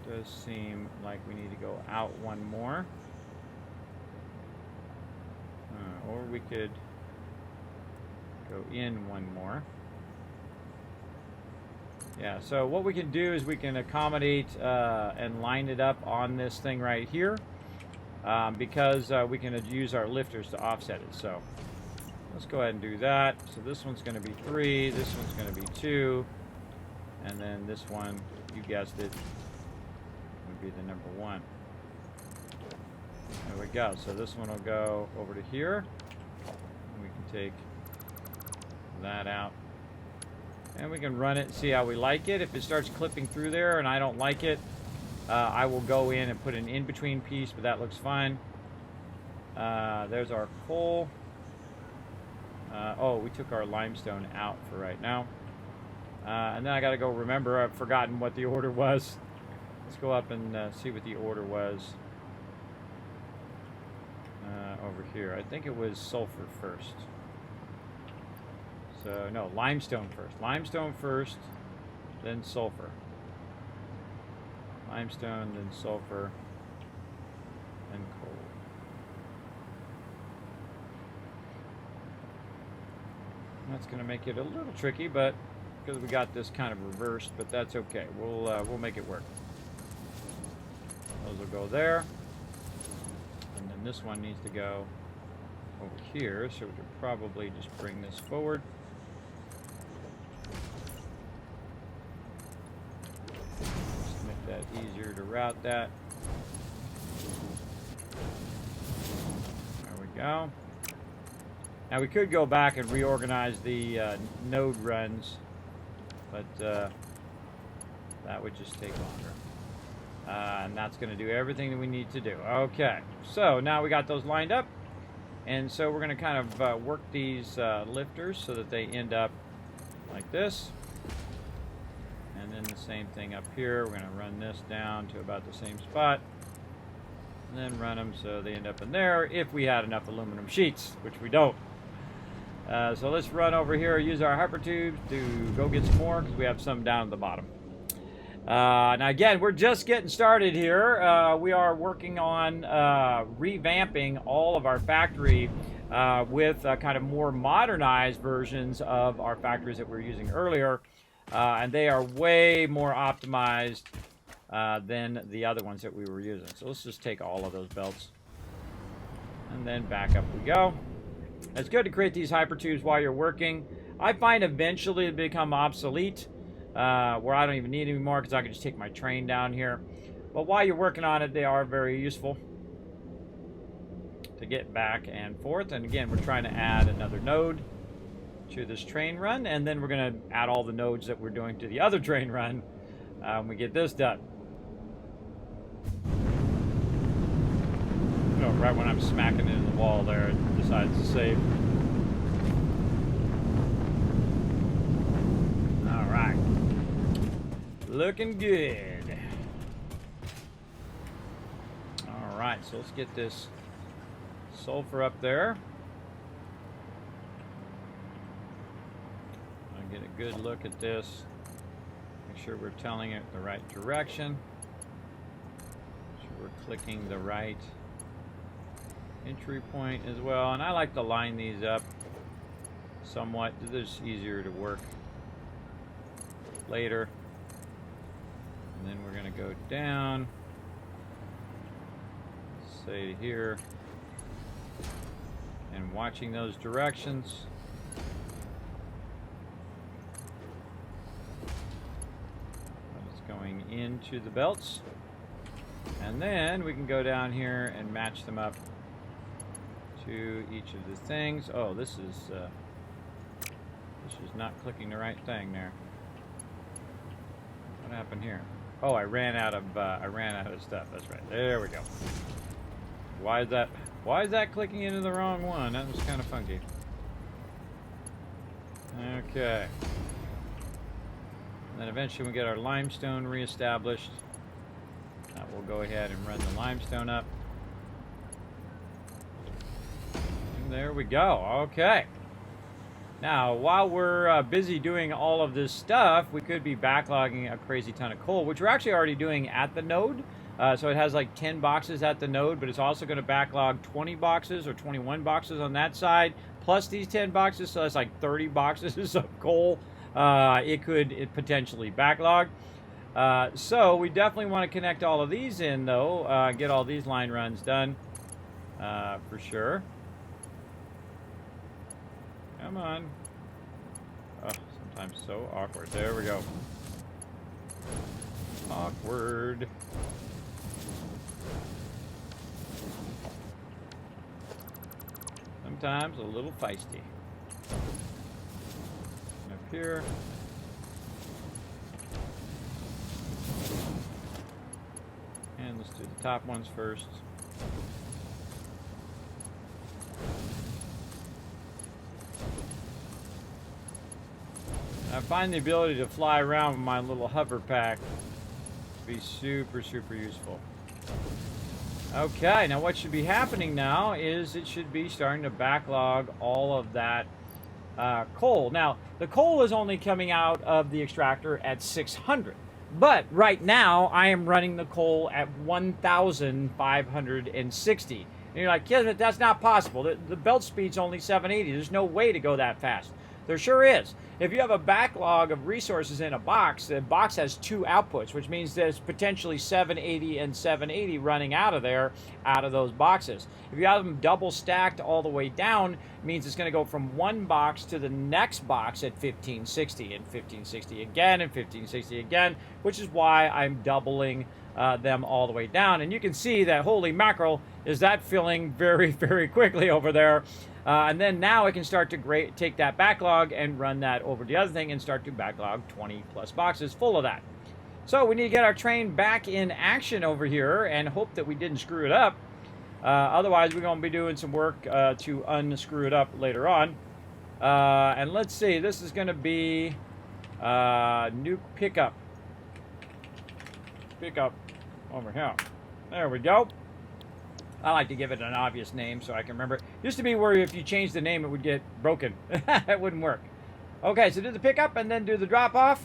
it does seem like we need to go out one more. Or we could go in one more. Yeah, so what we can do is we can accommodate and line it up on this thing right here because we can use our lifters to offset it. So let's go ahead and do that. So this one's going to be 3, this one's going to be 2, and then this one, you guessed it, would be the number 1. There we go. So this one will go over to here. And we can take that out. And we can run it and see how we like it. If it starts clipping through there and I don't like it, I will go in and put an in-between piece, but that looks fine. There's our coal. Oh, we took our limestone out for right now. And then I got to go remember, I've forgotten what the order was. Let's go up and see what the order was over here. I think it was sulfur first. So, no, limestone first. Limestone first, then sulfur. Limestone, then sulfur, then coal. That's going to make it a little tricky, but because we got this kind of reversed, but that's okay. We'll make it work. Those will go there. And then this one needs to go over here, so we could probably just bring this forward. Just make that easier to route that. There we go. Now we could go back and reorganize the node runs, but that would just take longer. And that's going to do everything that we need to do. Okay, so now we got those lined up. And so we're going to kind of work these lifters so that they end up like this. And then the same thing up here. We're going to run this down to about the same spot. And then run them so they end up in there if we had enough aluminum sheets, which we don't. So let's run over here, use our hyper tubes to go get some more because we have some down at the bottom. Now again, we're just getting started here. We are working on revamping all of our factory with kind of more modernized versions of our factories that we were using earlier. And they are way more optimized than the other ones that we were using. So let's just take all of those belts. And then back up we go. It's good to create these hypertubes while you're working. I find eventually it become obsolete, where I don't even need any more because I can just take my train down here. But while you're working on it, they are very useful to get back and forth. And again, we're trying to add another node to this train run, and then we're going to add all the nodes that we're doing to the other train run when we get this done. Oh, right when I'm smacking into the wall there, it decides to save. All right. Looking good. All right, so let's get this sulfur up there. I'll get a good look at this. Make sure we're telling it the right direction. Make sure we're clicking the right entry point as well. And I like to line these up somewhat. They're just easier to work later. And then we're going to go down, say here, and watching those directions. It's going into the belts. And then we can go down here and match them up to each of the things. Oh, this is not clicking the right thing there. What happened here? Oh, I ran out of stuff. That's right. There we go. Why is that clicking into the wrong one? That was kind of funky. Okay. And then eventually we get our limestone reestablished. We'll go ahead and run the limestone up. And there we go. Okay. Now, while we're busy doing all of this stuff, we could be backlogging a crazy ton of coal, which we're actually already doing at the node. So it has like 10 boxes at the node, but it's also going to backlog 20 boxes or 21 boxes on that side, plus these 10 boxes, so that's like 30 boxes of coal it could potentially backlog. So we definitely want to connect all of these in, though, get all these line runs done for sure. Come on. Oh, sometimes so awkward. There we go. Awkward. Sometimes a little feisty. And up here. And let's do the top ones first. I find the ability to fly around with my little hover pack to be super, super useful. Okay, now what should be happening now is it should be starting to backlog all of that coal. Now, the coal is only coming out of the extractor at 600. But right now, I am running the coal at 1,560. And you're like, Kismet, that's not possible. The belt speed's only 780. There's no way to go that fast. There sure is. If you have a backlog of resources in a box, the box has two outputs, which means there's potentially 780 and 780 running out of there, out of those boxes. If you have them double stacked all the way down, it means it's going to go from one box to the next box at 1560 and 1560 again and 1560 again, which is why I'm doubling them all the way down. And you can see that, holy mackerel, is that filling very, very quickly over there. And then now I can start to take that backlog and run that over the other thing and start to backlog 20 plus boxes full of that. So we need to get our train back in action over here and hope that we didn't screw it up. Otherwise, we're going to be doing some work to unscrew it up later on. And let's see, this is going to be new pickup. Pickup over here. There we go. I like to give it an obvious name so I can remember. It used to be where if you change the name, it would get broken. That wouldn't work. Okay, so do the pickup and then do the drop-off.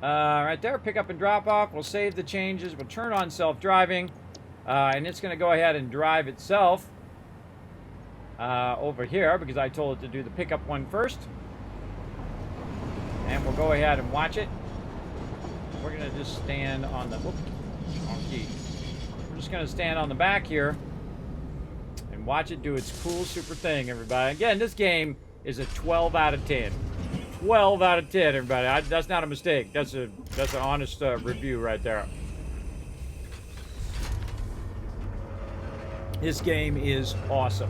Right there, pick up and drop off. We'll save the changes. We'll turn on self-driving. And it's going to go ahead and drive itself over here because I told it to do the pickup one first. And we'll go ahead and watch it. We're going to just stand on the... Whoop, wrong key. We're just going to stand on the back here and watch it do its cool super thing, everybody. Again, this game is a 12 out of 10. 12 out of 10, everybody. That's not a mistake. That's an honest review right there. This game is awesome.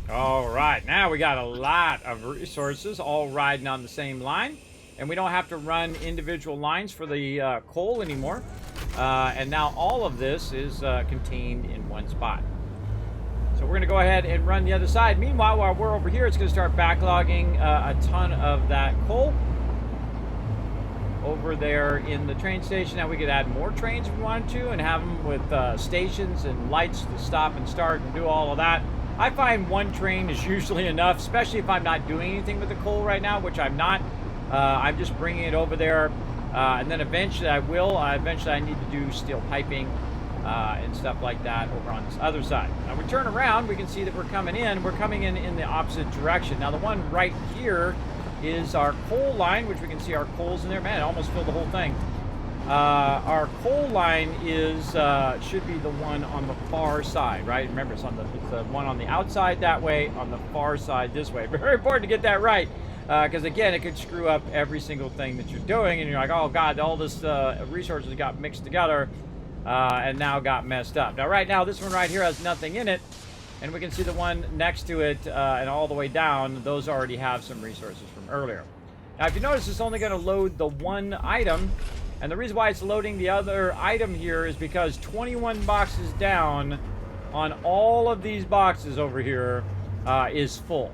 All right, now we got a lot of resources all riding on the same line, and we don't have to run individual lines for the coal anymore. And now all of this is contained in one spot. So we're going to go ahead and run the other side. Meanwhile, while we're over here, it's going to start backlogging a ton of that coal over there in the train station. Now we could add more trains if we wanted to and have them with stations and lights to stop and start and do all of that. I find one train is usually enough, especially if I'm not doing anything with the coal right now, which I'm not. I'm just bringing it over there, and then eventually I will. Eventually I need to do steel piping and stuff like that over on this other side. Now we turn around, we can see that we're coming in. We're coming in the opposite direction. Now the one right here is our coal line, which we can see our coals in there. Man, it almost filled the whole thing. Our coal line is should be the one on the far side, right? Remember, it's the one on the outside that way, on the far side this way. Very important to get that right, because again, it could screw up every single thing that you're doing, and you're like, oh God, all this resources got mixed together and now got messed up. Now, right now, this one right here has nothing in it, and we can see the one next to it and all the way down. Those already have some resources from earlier. Now, if you notice, it's only going to load the one item. And the reason why it's loading the other item here is because 21 boxes down on all of these boxes over here is full.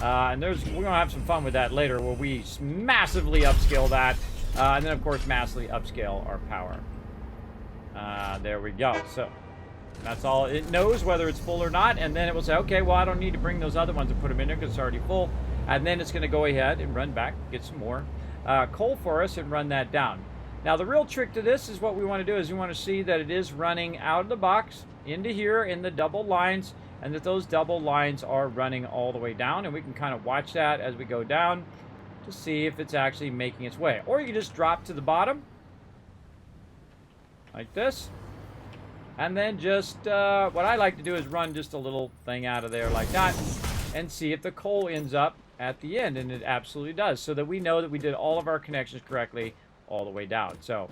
And we're going to have some fun with that later where we massively upscale that. And then, of course, massively upscale our power. There we go. So that's all. It knows whether it's full or not. And then it will say, okay, well, I don't need to bring those other ones and put them in there because it's already full. And then it's going to go ahead and run back, get some more coal for us and run that down. Now the real trick to this is what we want to do is we want to see that it is running out of the box into here in the double lines, and that those double lines are running all the way down, and we can kind of watch that as we go down to see if it's actually making its way. Or you can just drop to the bottom like this, and then just what I like to do is run just a little thing out of there like that and see if the coal ends up at the end, and it absolutely does, so that we know that we did all of our connections correctly all the way down. So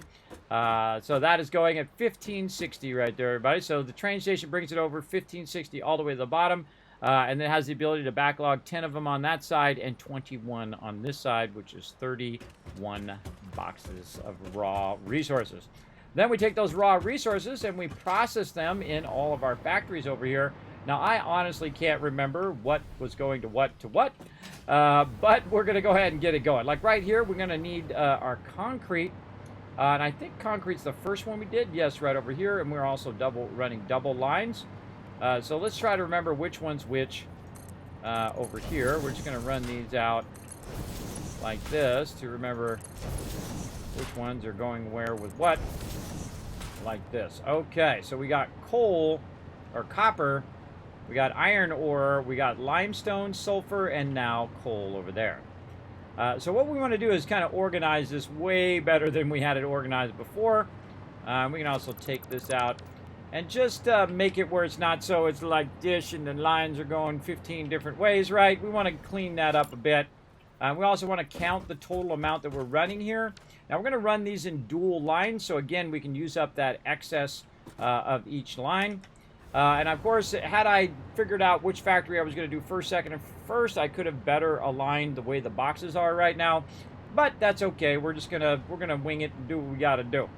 so that is going at 1560 right there, everybody. So the train station brings it over 1560 all the way to the bottom, and then has the ability to backlog 10 of them on that side and 21 on this side, which is 31 boxes of raw resources. Then we take those raw resources and we process them in all of our factories over here. Now, I honestly can't remember what was going to what, but we're going to go ahead and get it going. Like right here, we're going to need our concrete, and I think concrete's the first one we did. Yes, right over here, and we're also running double lines. So let's try to remember which one's which over here. We're just going to run these out like this to remember which ones are going where with what. like this. Okay, so we got coal or copper, we got iron ore, we got limestone, sulfur, and now coal over there. So what we want to do is kind of organize this way better than we had it organized before. We can also take this out and just make it where it's not so it's like dish and the lines are going 15 different ways, right? We want to clean that up a bit. We also want to count the total amount that we're running here. Now we're going to run these in dual lines, so again we can use up that excess of each line. And of course, had I figured out which factory I was going to do first, second, and first, I could have better aligned the way the boxes are right now. But that's okay. We're gonna wing it and do what we got to do.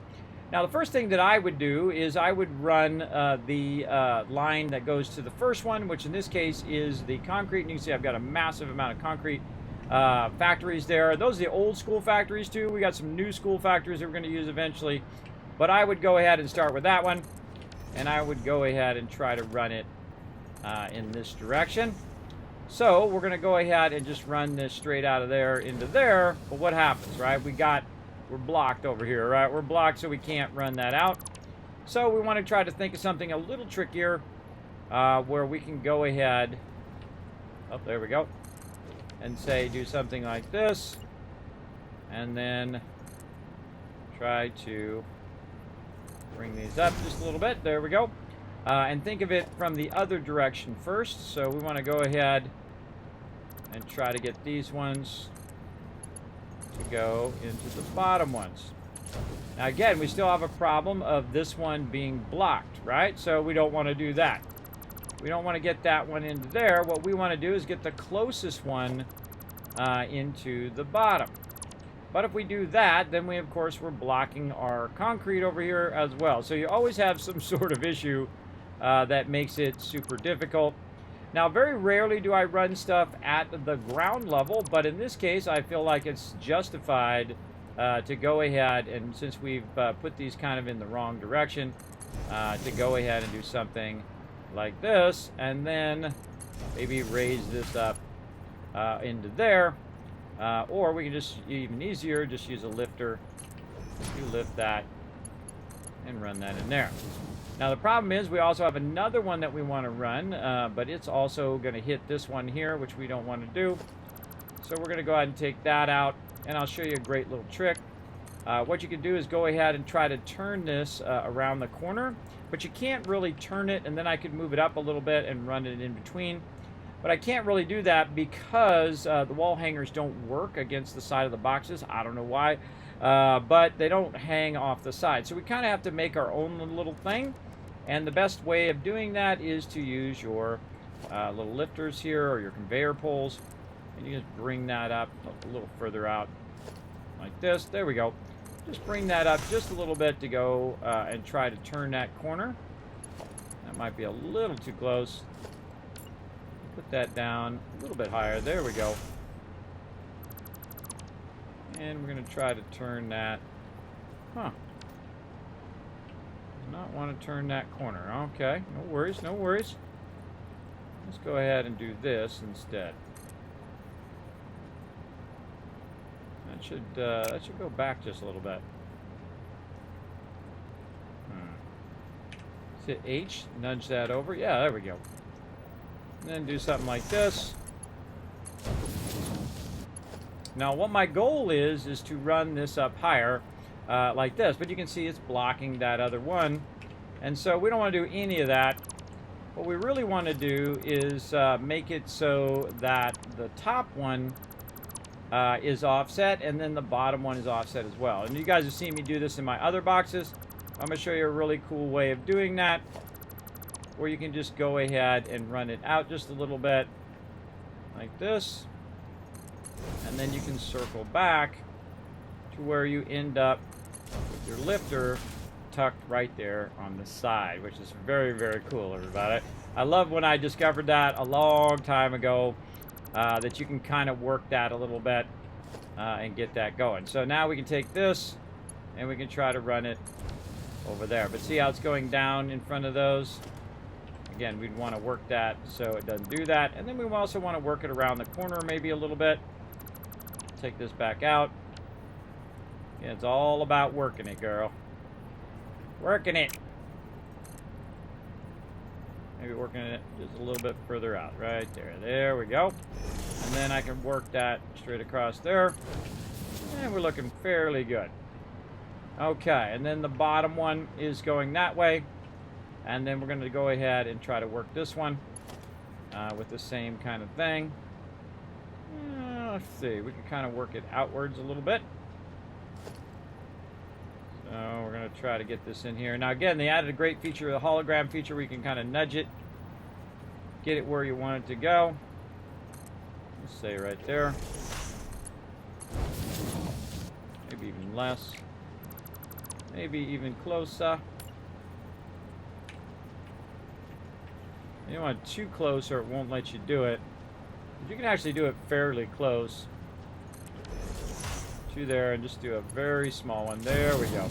Now, the first thing that I would do is I would run the line that goes to the first one, which in this case is the concrete. And you can see I've got a massive amount of concrete factories there. Those are the old school factories too. We got some new school factories that we're going to use eventually. But I would go ahead and start with that one. And I would go ahead and try to run it in this direction. So we're going to go ahead and just run this straight out of there into there. But what happens, right? We're blocked over here, right? We're blocked, so we can't run that out. So we want to try to think of something a little trickier where we can go ahead. Oh, there we go. And say do something like this. And then try to bring these up just a little bit. There we go. And think of it from the other direction first. So we want to go ahead and try to get these ones to go into the bottom ones. Now again, we still have a problem of this one being blocked, right? So we don't want to do that. We don't want to get that one into there. What we want to do is get the closest one into the bottom. But if we do that, then we, of course, we're blocking our concrete over here as well. So you always have some sort of issue that makes it super difficult. Now, very rarely do I run stuff at the ground level, but in this case, I feel like it's justified to go ahead, and since we've put these kind of in the wrong direction, to go ahead and do something like this, and then maybe raise this up into there. Or we can just, even easier, just use a lifter. You lift that and run that in there. Now the problem is we also have another one that we want to run, but it's also going to hit this one here, which we don't want to do. So we're going to go ahead and take that out, and I'll show you a great little trick. What you can do is go ahead and try to turn this around the corner, but you can't really turn it, and then I could move it up a little bit and run it in between. But I can't really do that because the wall hangers don't work against the side of the boxes. I don't know why, but they don't hang off the side. So we kind of have to make our own little thing. And the best way of doing that is to use your little lifters here or your conveyor poles. And you just bring that up a little further out like this. There we go. Just bring that up just a little bit to go and try to turn that corner. That might be a little too close. Put that down a little bit higher. There we go. And we're going to try to turn that. Huh. Does not want to turn that corner. Okay. No worries. No worries. Let's go ahead and do this instead. That should go back just a little bit. Hit H. Nudge that over. Yeah, there we go. And then do something like this. Now what my goal is to run this up higher like this, but you can see it's blocking that other one, and so we don't want to do any of that. What we really want to do is make it so that the top one is offset and then the bottom one is offset as well. And you guys have seen me do this in my other boxes. I'm going to show you a really cool way of doing that, where you can just go ahead and run it out just a little bit like this, and then you can circle back to where you end up with your lifter tucked right there on the side, which is very, very cool, everybody. I love when I discovered that a long time ago, that you can kind of work that a little bit and get that going. So now we can take this and we can try to run it over there, but see how it's going down in front of those? Again, we'd want to work that so it doesn't do that. And then we also want to work it around the corner maybe a little bit. Take this back out. Yeah, it's all about working it, girl. Working it. Maybe working it just a little bit further out. Right there. There we go. And then I can work that straight across there. And we're looking fairly good. Okay, and then the bottom one is going that way. And then we're going to go ahead and try to work this one with the same kind of thing. Let's see, we can kind of work it outwards a little bit. So we're going to try to get this in here. Now again, they added a great feature, the hologram feature, where you can kind of nudge it, get it where you want it to go. Let's say right there. Maybe even less. Maybe even closer. You don't want too close or it won't let you do it. But you can actually do it fairly close to there and just do a very small one. There we go.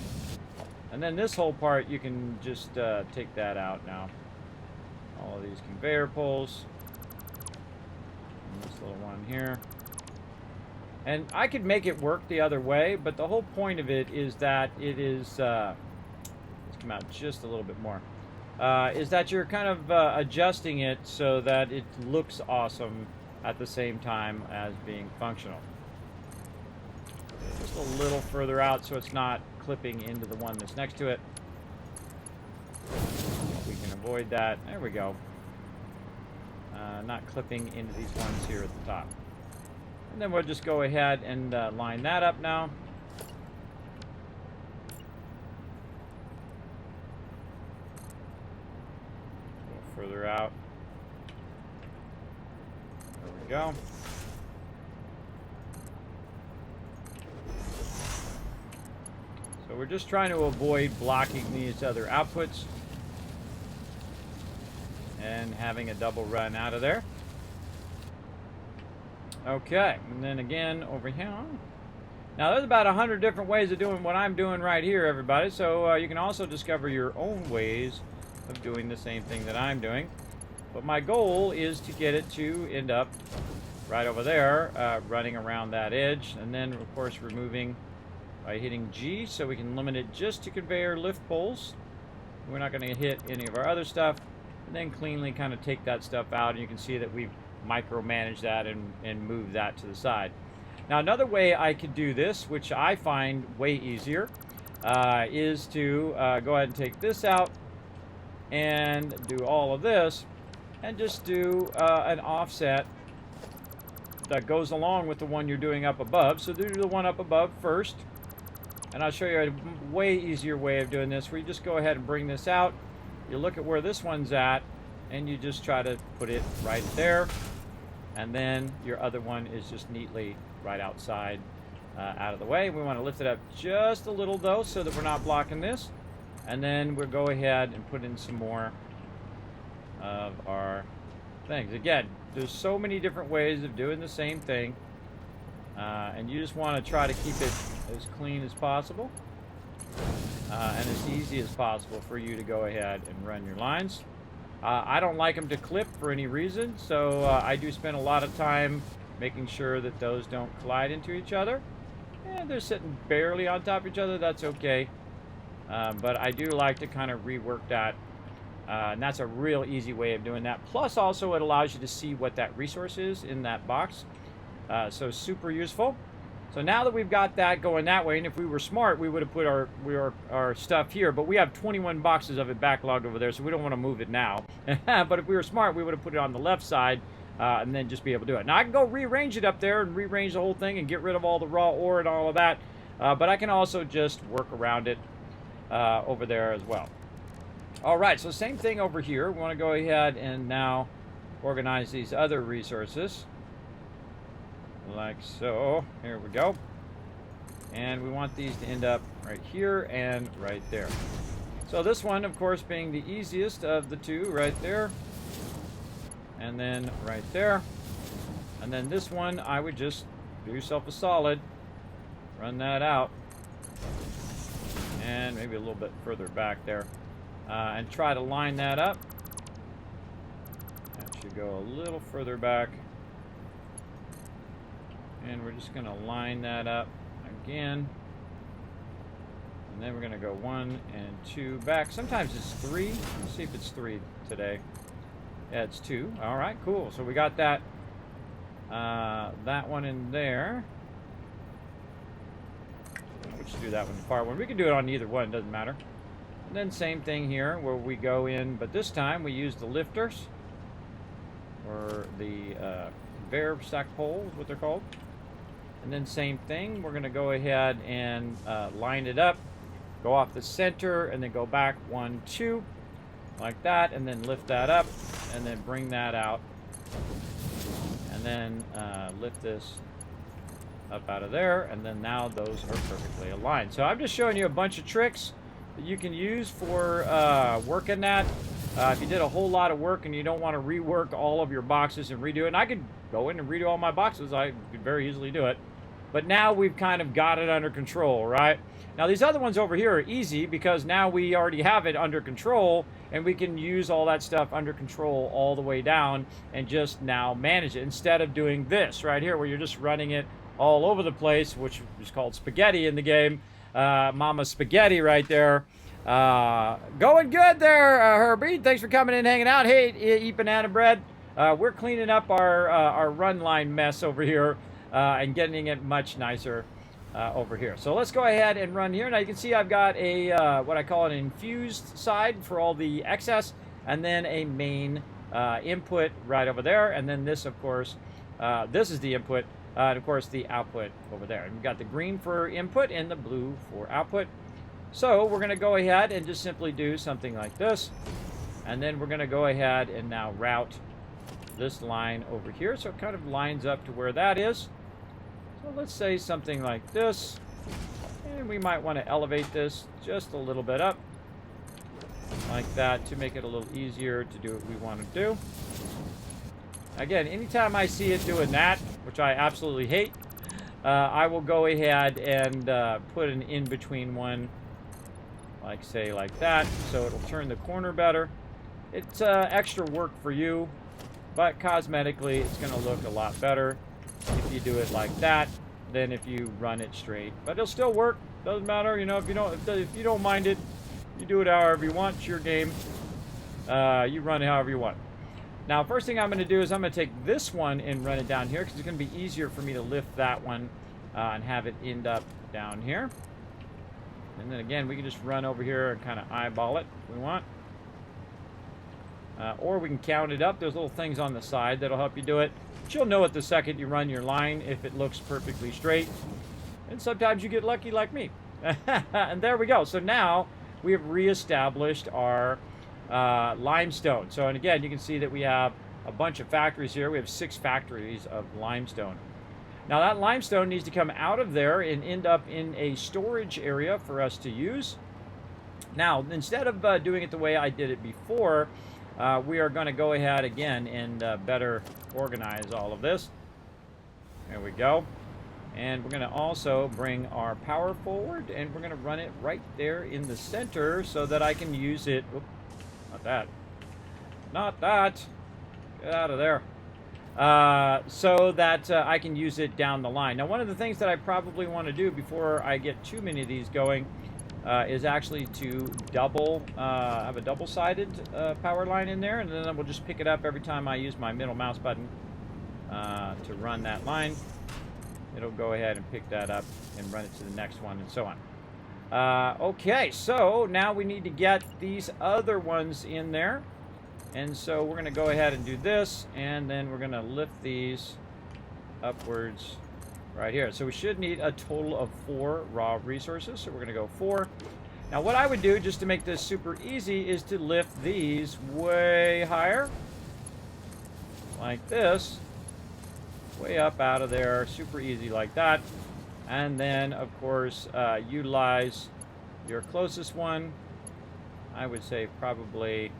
And then this whole part, you can just take that out now. All of these conveyor pulls. And this little one here. And I could make it work the other way, but the whole point of it is that it is... let's come out just a little bit more. Is that you're kind of adjusting it so that it looks awesome at the same time as being functional. Just a little further out so it's not clipping into the one that's next to it. We can avoid that. There we go. Not clipping into these ones here at the top. And then we'll just go ahead and line that up now. Further out. There we go. So we're just trying to avoid blocking these other outputs and having a double run out of there. Okay, and then again over here. Now there's about 100 different ways of doing what I'm doing right here, everybody. So you can also discover your own ways of doing the same thing that I'm doing. But my goal is to get it to end up right over there, running around that edge, and then of course removing by hitting G, so we can limit it just to conveyor lift pulls. We're not going to hit any of our other stuff, and then cleanly kind of take that stuff out, and you can see that we've micromanaged that and moved that to the side. Now another way I could do this, which I find way easier, is to go ahead and take this out and do all of this and just do an offset that goes along with the one you're doing up above. So do the one up above first, and I'll show you a way easier way of doing this, where you just go ahead and bring this out, you look at where this one's at, and you just try to put it right there, and then your other one is just neatly right outside, out of the way. We want to lift it up just a little though, so that we're not blocking this. And then we'll go ahead and put in some more of our things. Again, there's so many different ways of doing the same thing. And you just want to try to keep it as clean as possible. And as easy as possible for you to go ahead and run your lines. I don't like them to clip for any reason. So I do spend a lot of time making sure that those don't collide into each other. And they're sitting barely on top of each other. That's okay. But I do like to kind of rework that, and that's a real easy way of doing that. Plus also it allows you to see what that resource is in that box, so super useful. So now that we've got that going that way, and if we were smart, we would have put our stuff here, but we have 21 boxes of it backlogged over there, so we don't want to move it now. But if we were smart, we would have put it on the left side, and then just be able to do it. Now I can go rearrange it up there and rearrange the whole thing and get rid of all the raw ore and all of that, but I can also just work around it over there as well. Alright, so same thing over here. We want to go ahead and now organize these other resources like so. Here we go. And we want these to end up right here and right there. So this one, of course, being the easiest of the two, right there. And then right there. And then this one, I would just do yourself a solid. Run that out. And maybe a little bit further back there, and try to line that up. That should go a little further back, and we're just going to line that up again, And then we're going to go 1 and 2 back. Sometimes it's 3. Let's see if it's 3 today. Yeah, it's 2. All right, cool. So we got that that one in there. We should do that one, the far one. We can do it on either one, doesn't matter. And then same thing here where we go in, but this time we use the lifters, or the conveyor stack pole is what they're called. And then same thing, we're going to go ahead and line it up, go off the center, and then go back 1, 2, like that, and then lift that up, and then bring that out, and then lift this up out of there, and then now those are perfectly aligned. So I'm just showing you a bunch of tricks that you can use for working that. If you did a whole lot of work and you don't want to rework all of your boxes and redo it, and I could go in and redo all my boxes, I could very easily do it. But now we've kind of got it under control, right? Now these other ones over here are easy because now we already have it under control, and we can use all that stuff under control all the way down and just now manage it instead of doing this right here where you're just running it all over the place, which is called spaghetti in the game. Mama Spaghetti right there. Going good there, Herbie. Thanks for coming in and hanging out. Hey, eat banana bread. We're cleaning up our run line mess over here and getting it much nicer over here. So let's go ahead and run here. Now you can see I've got a what I call an infused side for all the excess, and then a main input right over there, and then this, of course, this is the input. And of course the output over there. And we've got the green for input and the blue for output. So we're going to go ahead and just simply do something like this. And then we're going to go ahead and now route this line over here. So it kind of lines up to where that is. So let's say something like this. And we might want to elevate this just a little bit up. Like that to make it a little easier to do what we want to do. Again, anytime I see it doing that, which I absolutely hate, I will go ahead and put an in-between one, like say like that, so it'll turn the corner better. It's extra work for you, but cosmetically it's going to look a lot better if you do it like that than if you run it straight. But it'll still work. Doesn't matter, you know. If you don't mind it, you do it however you want. It's your game. You run it however you want. Now, first thing I'm going to do is I'm going to take this one and run it down here because it's going to be easier for me to lift that one and have it end up down here. And then again, we can just run over here and kind of eyeball it if we want. Or we can count it up. There's little things on the side that'll help you do it. But you'll know it the second you run your line if it looks perfectly straight. And sometimes you get lucky like me. And there we go. So now we have reestablished our limestone. So, and again, you can see that we have a bunch of factories here. We have 6 factories of limestone. Now that limestone needs to come out of there and end up in a storage area for us to use. Now, instead of doing it the way I did it before, we are going to go ahead again and better organize all of this. There we go. And we're going to also bring our power forward, and we're going to run it right there in the center so that I can use it. Oops. Not that. Not that. Get out of there. So that I can use it down the line. Now, one of the things that I probably want to do before I get too many of these going is actually to have a double-sided power line in there, and then we'll just pick it up every time I use my middle mouse button to run that line. It'll go ahead and pick that up and run it to the next one, and so on. Okay, so now we need to get these other ones in there. And so we're going to go ahead and do this, and then we're going to lift these upwards right here. So we should need a total of 4 raw resources. So we're going to go 4. Now what I would do, just to make this super easy, is to lift these way higher. Like this. Way up out of there. Super easy like that. And then, of course, utilize your closest one. I would say probably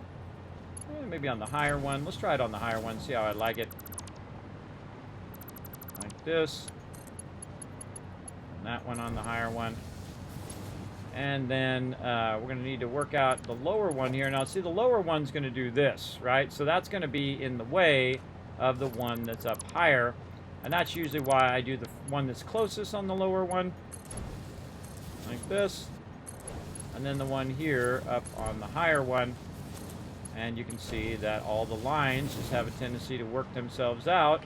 maybe on the higher one. Let's try it on the higher one, see how I like it. Like this. And that one on the higher one. And then we're going to need to work out the lower one here. Now, see, the lower one's going to do this, right? So that's going to be in the way of the one that's up higher. And that's usually why I do the one that's closest on the lower one. Like this. and then the one here up on the higher one. And you can see that all the lines just have a tendency to work themselves out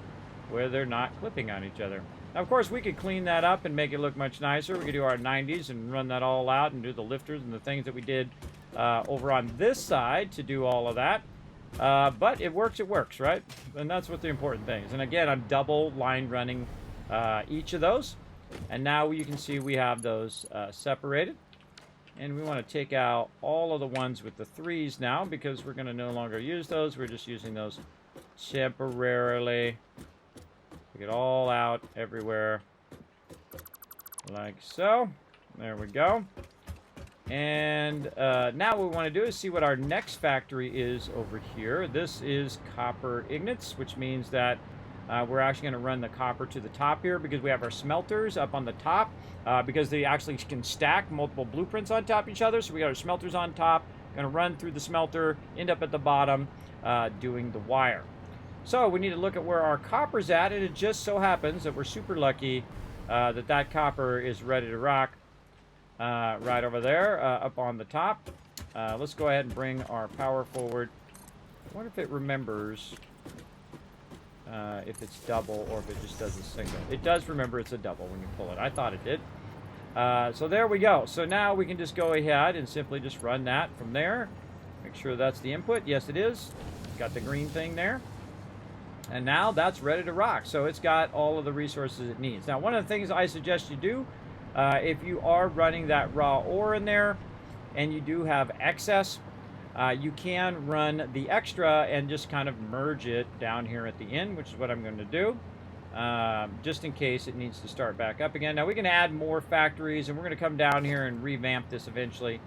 where they're not clipping on each other. Now, of course, we could clean that up and make it look much nicer. We could do our 90s and run that all out and do the lifters and the things that we did over on this side to do all of that. But it works, right? And that's what the important thing is. And again, I'm double line running each of those. And now you can see we have those separated. And we want to take out all of the ones with the 3s now because we're going to no longer use those. We're just using those temporarily. Take it all out everywhere. Like so. There we go. And now what we want to do is see what our next factory is over here. This is copper ingots, which means that we're actually going to run the copper to the top here because we have our smelters up on the top because they actually can stack multiple blueprints on top of each other. So we got our smelters on top, going to run through the smelter, end up at the bottom doing the wire. So we need to look at where our copper's at, and it just so happens that we're super lucky that that copper is ready to rock right over there up on the top. Let's go ahead and bring our power forward. I wonder if it remembers if it's double or if it just does a single. It does remember it's a double when you pull it. I thought it did. So there we go. So now we can just go ahead and simply just run that from there. Make sure that's the input. Yes, it is. Got the green thing there. And now that's ready to rock. So it's got all of the resources it needs. Now, one of the things I suggest you do, if you are running that raw ore in there and you do have excess, you can run the extra and just kind of merge it down here at the end, which is what I'm going to do, just in case it needs to start back up again. Now, we can add more factories, and we're going to come down here and revamp this eventually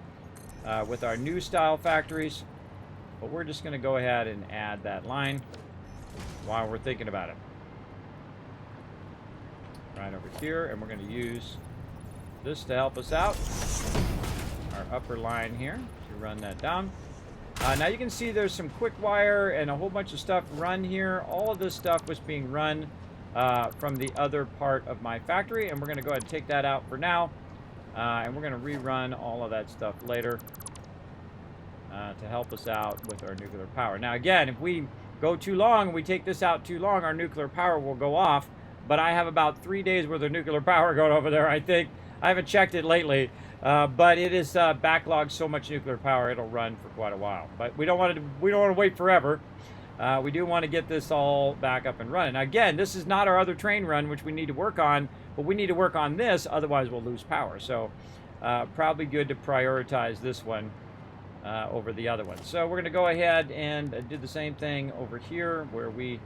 with our new style factories. But we're just going to go ahead and add that line while we're thinking about it. Right over here, and we're going to use this to help us out. Our upper line here to run that down. Now you can see there's some quick wire and a whole bunch of stuff run here. All of this stuff was being run from the other part of my factory, and we're going to go ahead and take that out for now. And we're going to rerun all of that stuff later to help us out with our nuclear power. Now again, if we go too long and we take this out too long, our nuclear power will go off. But I have about 3 days worth of nuclear power going over there, I think. I haven't checked it lately, but it is backlogged so much nuclear power it'll run for quite a while. But we don't want to wait forever. We do want to get this all back up and running. Now, again, this is not our other train run, which we need to work on, but we need to work on this, otherwise we'll lose power. So probably good to prioritize this one over the other one. So we're going to go ahead and do the same thing over here where we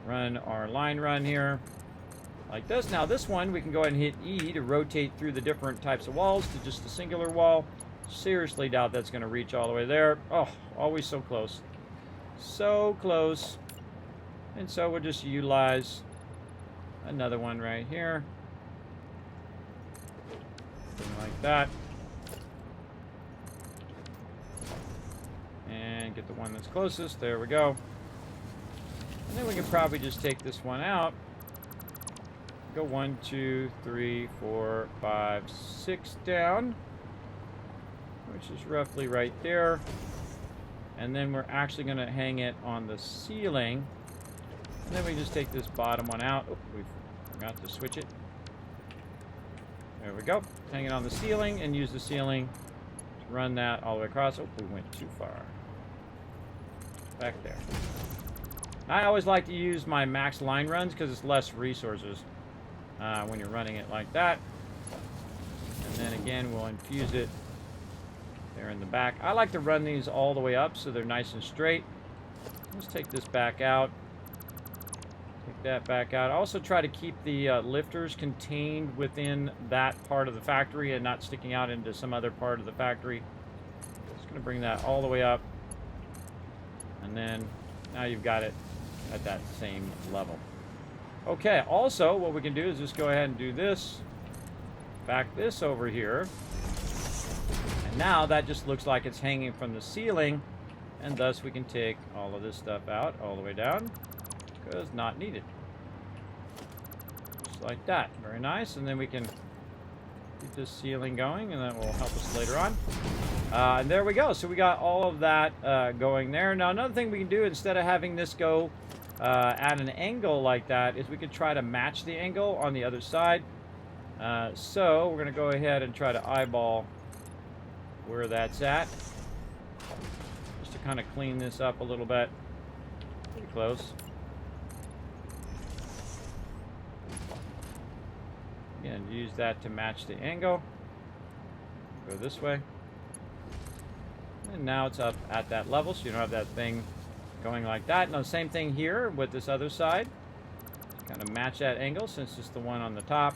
run our line run here like this. Now this one we can go ahead and hit E to rotate through the different types of walls to just a singular wall. Seriously doubt that's going to reach all the way there. Oh, always so close. So close. And so we'll just utilize another one right here. Something like that. And get the one that's closest. There we go. And then we can probably just take this one out. Go 1, 2, 3, 4, 5, 6 down, which is roughly right there. And then we're actually going to hang it on the ceiling. And then we just take this bottom one out. Oh, we forgot to switch it. There we go. Hang it on the ceiling and use the ceiling to run that all the way across. Oh, we went too far. Back there. I always like to use my max line runs because it's less resources when you're running it like that. And then again, we'll infuse it there in the back. I like to run these all the way up so they're nice and straight. Let's take this back out. Take that back out. I also try to keep the lifters contained within that part of the factory and not sticking out into some other part of the factory. Just going to bring that all the way up. And then now you've got it at that same level. Okay, also what we can do is just go ahead and do this. Back this over here. And now that just looks like it's hanging from the ceiling. And thus we can take all of this stuff out all the way down. Because not needed. Just like that. Very nice. And then we can Keep this ceiling going, and that will help us later on. And there we go. So we got all of that going there. Now, another thing we can do, instead of having this go at an angle like that, is we could try to match the angle on the other side. So we're going to go ahead and try to eyeball where that's at. Just to kind of clean this up a little bit. Pretty close. Again, use that to match the angle. Go this way. And now it's up at that level, so you don't have that thing going like that. Now, same thing here with this other side. Kind of match that angle since it's the one on the top.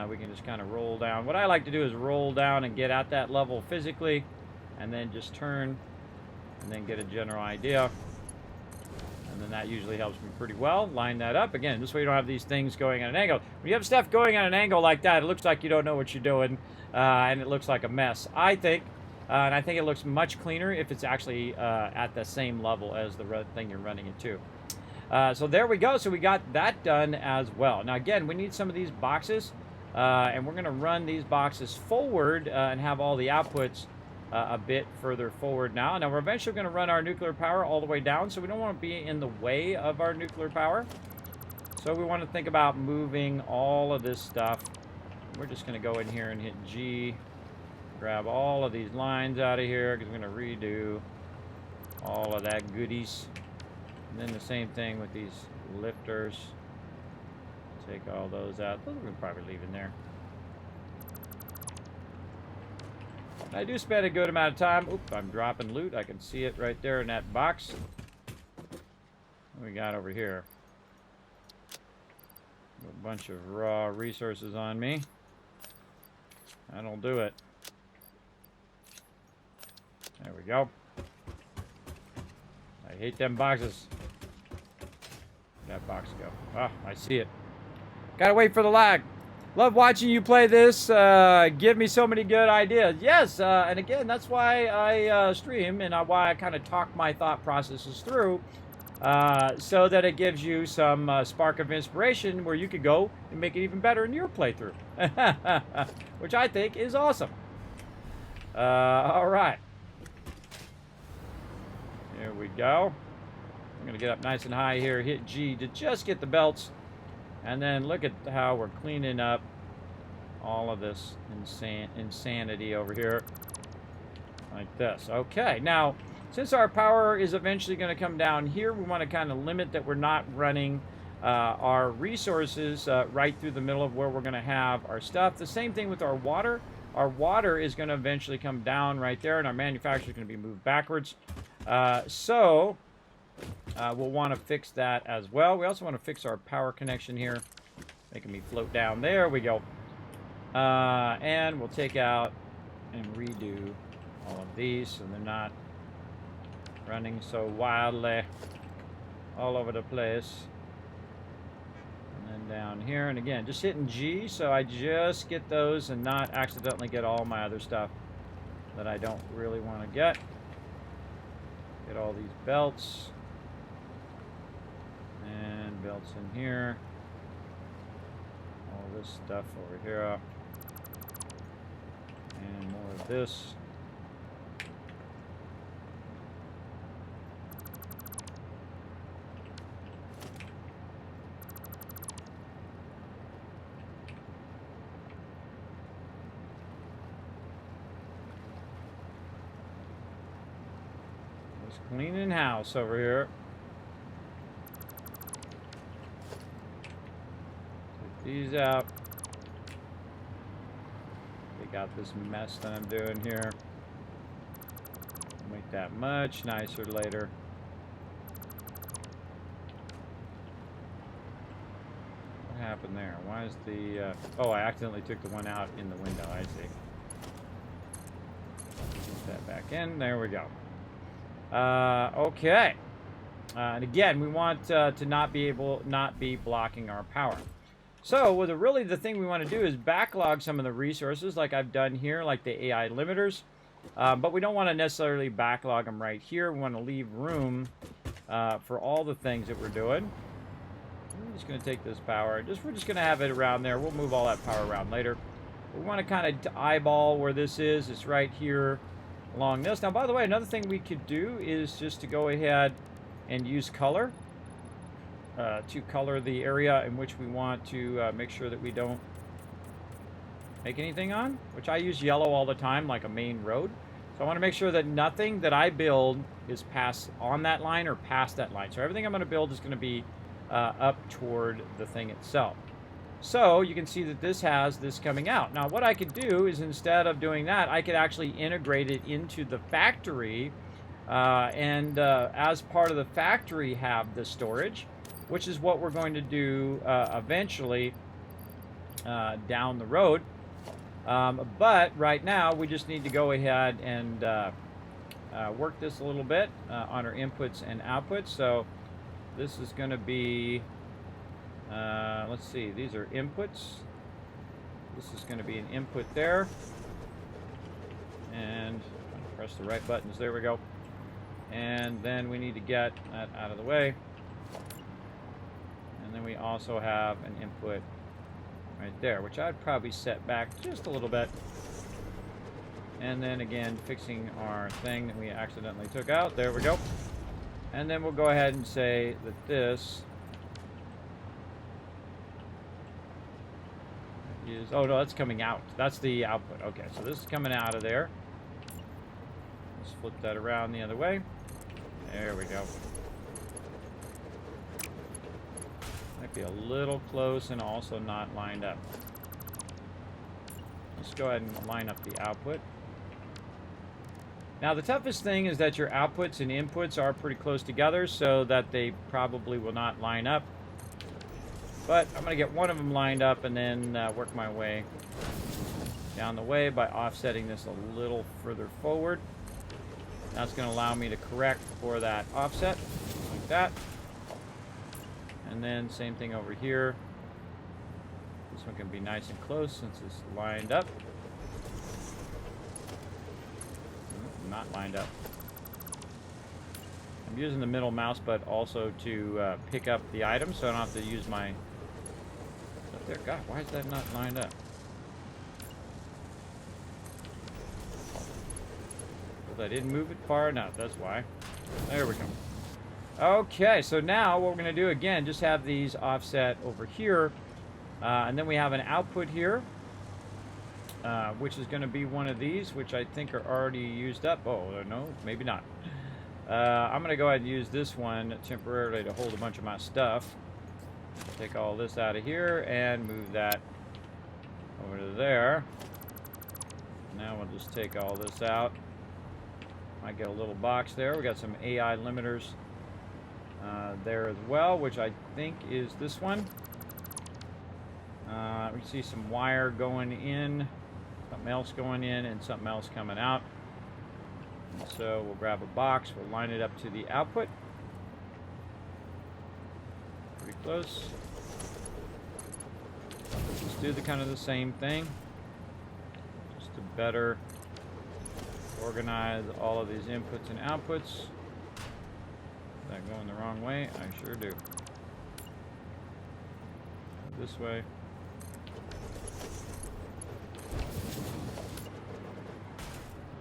We can just kind of roll down. What I like to do is roll down and get at that level physically, and then just turn, and then get a general idea. And then that usually helps me pretty well. Line that up. Again, this way you don't have these things going at an angle. When you have stuff going at an angle like that, it looks like you don't know what you're doing, and it looks like a mess, I think. And I think it looks much cleaner if it's actually at the same level as the thing you're running it to. So there we go. So we got that done as well. Now, again, we need some of these boxes, and we're going to run these boxes forward and have all the outputs a bit further forward now. Now, we're eventually going to run our nuclear power all the way down, so we don't want to be in the way of our nuclear power. So we want to think about moving all of this stuff. We're just going to go in here and hit G, grab all of these lines out of here, because we're going to redo all of that goodies. And then the same thing with these lifters. Take all those out. Those we can probably leave in there. I do spend a good amount of time. Oop, I'm dropping loot. I can see it right there in that box. What we got over here? A bunch of raw resources on me. That'll do it. There we go. I hate them boxes. Where'd that box go? Ah, I see it. Gotta wait for the lag. Love watching you play this. Give me so many good ideas. Yes, and again, that's why I stream, and why I kind of talk my thought processes through, so that it gives you some spark of inspiration where you could go and make it even better in your playthrough, which I think is awesome. All right. Here we go. I'm going to get up nice and high here, hit G to just get the belts. And then look at how we're cleaning up all of this insanity over here. Like this. Okay, now, since our power is eventually going to come down here, we want to kind of limit that we're not running our resources right through the middle of where we're going to have our stuff. The same thing with our water. Our water is going to eventually come down right there, and our manufacturer is going to be moved backwards. So we'll want to fix that as well. We also want to fix our power connection here, making me float down. There we go. And we'll take out and redo all of these so they're not running so wildly all over the place. And then down here, and again, just hitting G so I just get those and not accidentally get all my other stuff that I don't really want to get. Get all these belts. And belts in here. All this stuff over here. And more of this. Just cleaning house over here. These out. Take out this mess that I'm doing here. Make that much nicer later. What happened there? Why is the... oh, I accidentally took the one out in the window. I see. Put that back in. There we go. Okay. And again, we want to not be blocking our power. So, really the thing we want to do is backlog some of the resources like I've done here, like the AI limiters. But we don't want to necessarily backlog them right here. We want to leave room for all the things that we're doing. I'm just going to take this power. We're just going to have it around there. We'll move all that power around later. We want to kind of eyeball where this is. It's right here along this. Now, by the way, another thing we could do is just to go ahead and use color to color the area in which we want to make sure that we don't make anything on, which I use yellow all the time, like a main road. So I want to make sure that nothing that I build is past on that line or past that line. So everything I'm going to build is going to be up toward the thing itself. So you can see that this has this coming out. Now what I could do is, instead of doing that, I could actually integrate it into the factory and as part of the factory have the storage, which is what we're going to do eventually down the road. But right now we just need to go ahead and work this a little bit on our inputs and outputs. So this is going to be, let's see, these are inputs. This is going to be an input there. And press the right buttons. There we go. And then we need to get that out of the way. And then we also have an input right there, which I'd probably set back just a little bit. And then again, fixing our thing that we accidentally took out. There we go. And then we'll go ahead and say that this is, oh no, that's coming out. That's the output. Okay, so this is coming out of there. Let's flip that around the other way. There we go. Might be a little close and also not lined up. Let's go ahead and line up the output. Now the toughest thing is that your outputs and inputs are pretty close together, so that they probably will not line up. But I'm going to get one of them lined up and then work my way down the way by offsetting this a little further forward. That's going to allow me to correct for that offset, like that. And then same thing over here. This one can be nice and close since it's lined up. Not lined up. I'm using the middle mouse button also to pick up the item, so I don't have to use my... Up there, God, why is that not lined up? Because I didn't move it far enough, that's why. There we go. Okay, so now what we're going to do, again, just have these offset over here. And then we have an output here, which is going to be one of these, which I think are already used up. Oh, no, maybe not. I'm going to go ahead and use this one temporarily to hold a bunch of my stuff. Take all this out of here and move that over to there. Now we'll just take all this out. Might get a little box there. We got some AI limiters there as well, which I think is this one. We see some wire going in, something else going in, and something else coming out. And so we'll grab a box, we'll line it up to the output. Pretty close. Just do the kind of the same thing, just to better organize all of these inputs and outputs. Is that going the wrong way? I sure do. This way.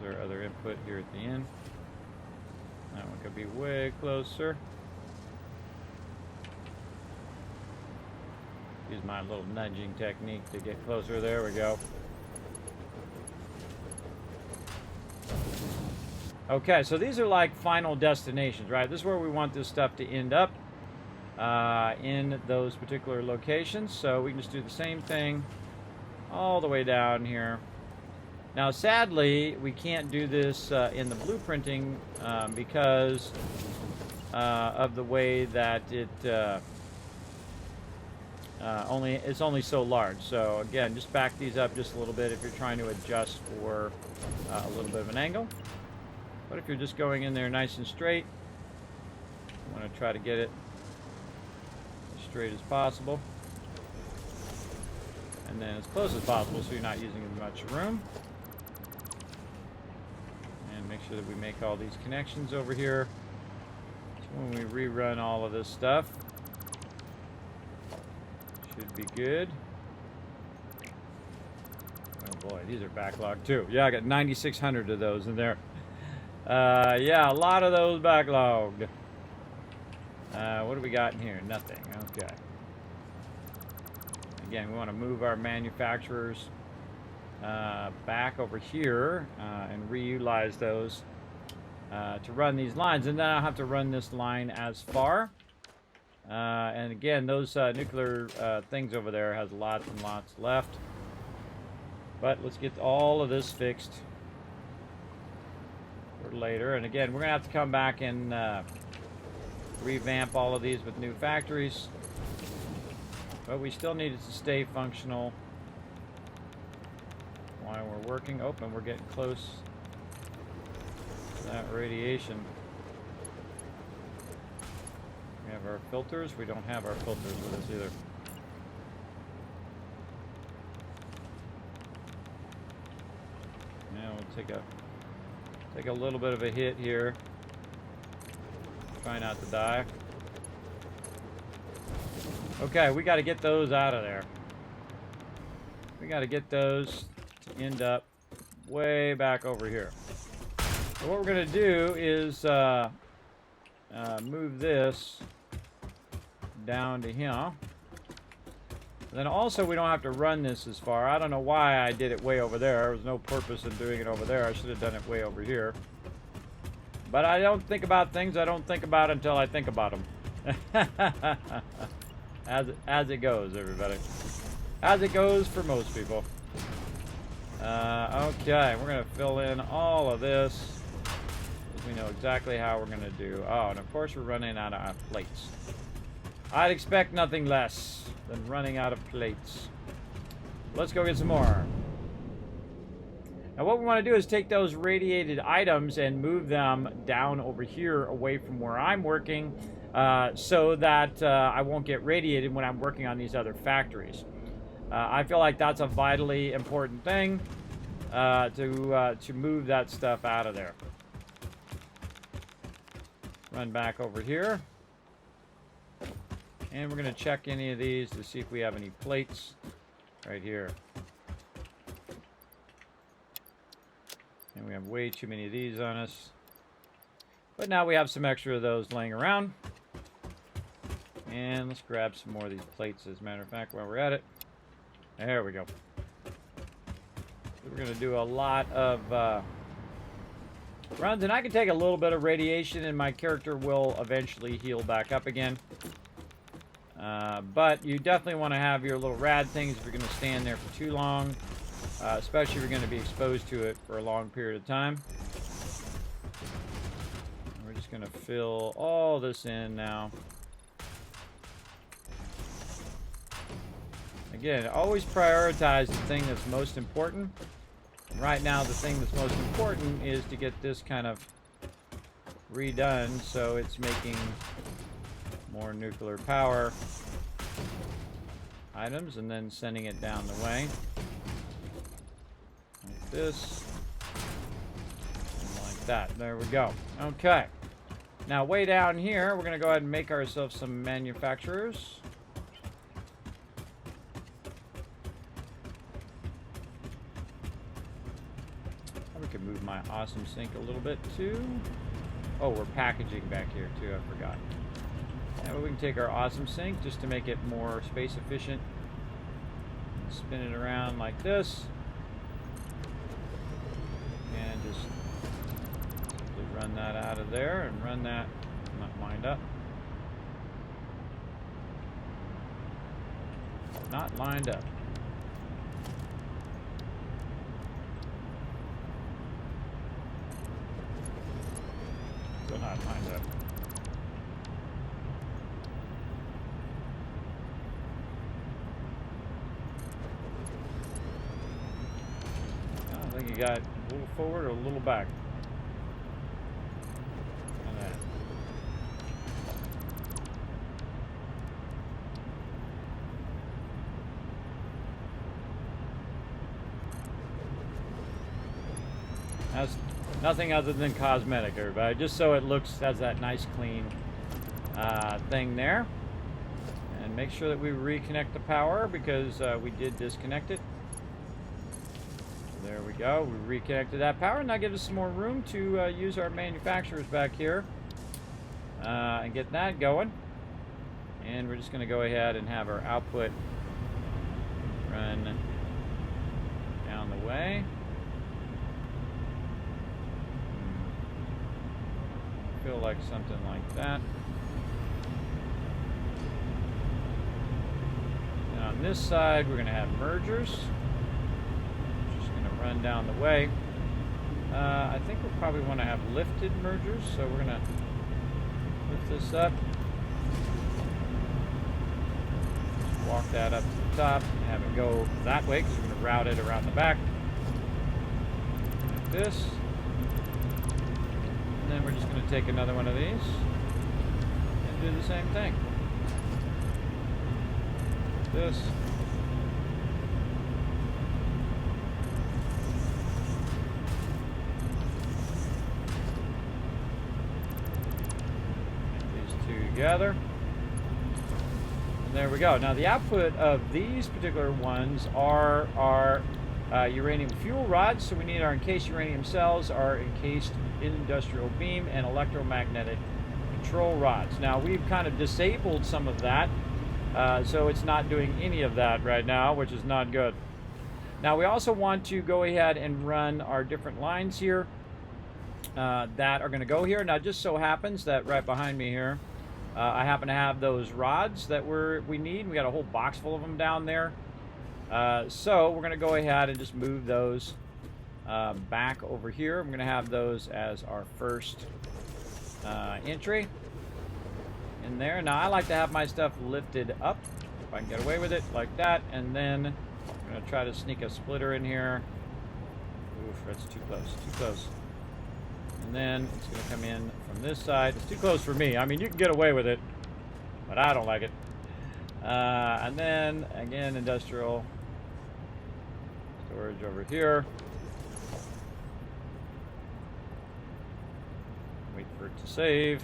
There's our other input here at the end. That one could be way closer. Use my little nudging technique to get closer. There we go. Okay, so these are like final destinations, right? This is where we want this stuff to end up in those particular locations. So we can just do the same thing all the way down here. Now, sadly, we can't do this in the blueprinting because of the way that it's only so large. So again, just back these up just a little bit if you're trying to adjust for a little bit of an angle. But if you're just going in there nice and straight, you want to try to get it as straight as possible. And then as close as possible so you're not using as much room. And make sure that we make all these connections over here. So when we rerun all of this stuff, should be good. boy, these are backlogged too. Yeah, I got 9,600 of those in there. Yeah, a lot of those backlogged. What do we got in here? Nothing. Okay. Again, we want to move our manufacturers back over here and reutilize those to run these lines. And then I'll have to run this line as far. And again, those nuclear things over there has lots and lots left. But let's get all of this fixed for later. And again, we're going to have to come back and revamp all of these with new factories. But we still need it to stay functional while we're working. Oh, and we're getting close to that radiation. We have our filters. We don't have our filters with us either. Now we'll take a little bit of a hit here. Try not to die. Okay, we got to get those out of there. We got to get those to end up way back over here. So what we're going to do is move this down to here. Then also we don't have to run this as far. I don't know why I did it way over there. There was no purpose in doing it over there. I should have done it way over here. But I don't think about things I don't think about until I think about them. As it goes, everybody. As it goes for most people. Okay, we're going to fill in all of this. We know exactly how we're going to do. Oh, and of course we're running out of plates. I'd expect nothing less than running out of plates. Let's go get some more. Now what we want to do is take those radiated items and move them down over here away from where I'm working so that I won't get radiated when I'm working on these other factories. I feel like that's a vitally important thing to move that stuff out of there. Run back over here. And we're going to check any of these to see if we have any plates right here. And we have way too many of these on us. But now we have some extra of those laying around. And let's grab some more of these plates, as a matter of fact, while we're at it. There we go. We're going to do a lot of runs. And I can take a little bit of radiation and my character will eventually heal back up again. But you definitely want to have your little rad things if you're going to stand there for too long. Especially if you're going to be exposed to it for a long period of time. We're just going to fill all this in now. Again, always prioritize the thing that's most important. Right now, the thing that's most important is to get this kind of redone so it's making more nuclear power items and then sending it down the way. Like this. And like that. There we go. Okay. Now, way down here, we're going to go ahead and make ourselves some manufacturers. We could move my awesome sink a little bit too. Oh, we're packaging back here too. I forgot. Now we can take our awesome sink just to make it more space efficient. Spin it around like this. And just simply run that out of there and run that, not lined up. Not lined up. Still not lined up. I think you got a little forward or a little back. And that. That's nothing other than cosmetic, everybody. Just so it looks, has that nice clean thing there. And make sure that we reconnect the power because we did disconnect it. There we go. We reconnected that power, and that gives us some more room to use our manufacturers back here and get that going. And we're just going to go ahead and have our output run down the way. Feel like something like that. And on this side, we're going to have mergers. Just going to run down the way. I think we'll probably want to have lifted mergers, so we're going to lift this up. Just walk that up to the top and have it go that way, because we're going to route it around the back. Like this. And then we're just going to take another one of these and do the same thing. This. These two together. And there we go. Now the output of these particular ones are our uranium fuel rods. So we need our encased uranium cells, our encased industrial beam, and electromagnetic control rods. Now we've kind of disabled some of that, so it's not doing any of that right now, which is not good. Now we also want to go ahead and run our different lines here that are going to go here. Now it just so happens that right behind me here, I happen to have those rods that we need. We got a whole box full of them down there. So we're going to go ahead and just move those back over here. I'm going to have those as our first entry in there. Now I like to have my stuff lifted up if I can get away with it like that, and then I'm going to try to sneak a splitter in here. Oof, that's too close. And then it's going to come in from this side. It's too close for me. I mean, you can get away with it, but I don't like it. And then again, industrial storage over here. Wait for it to save.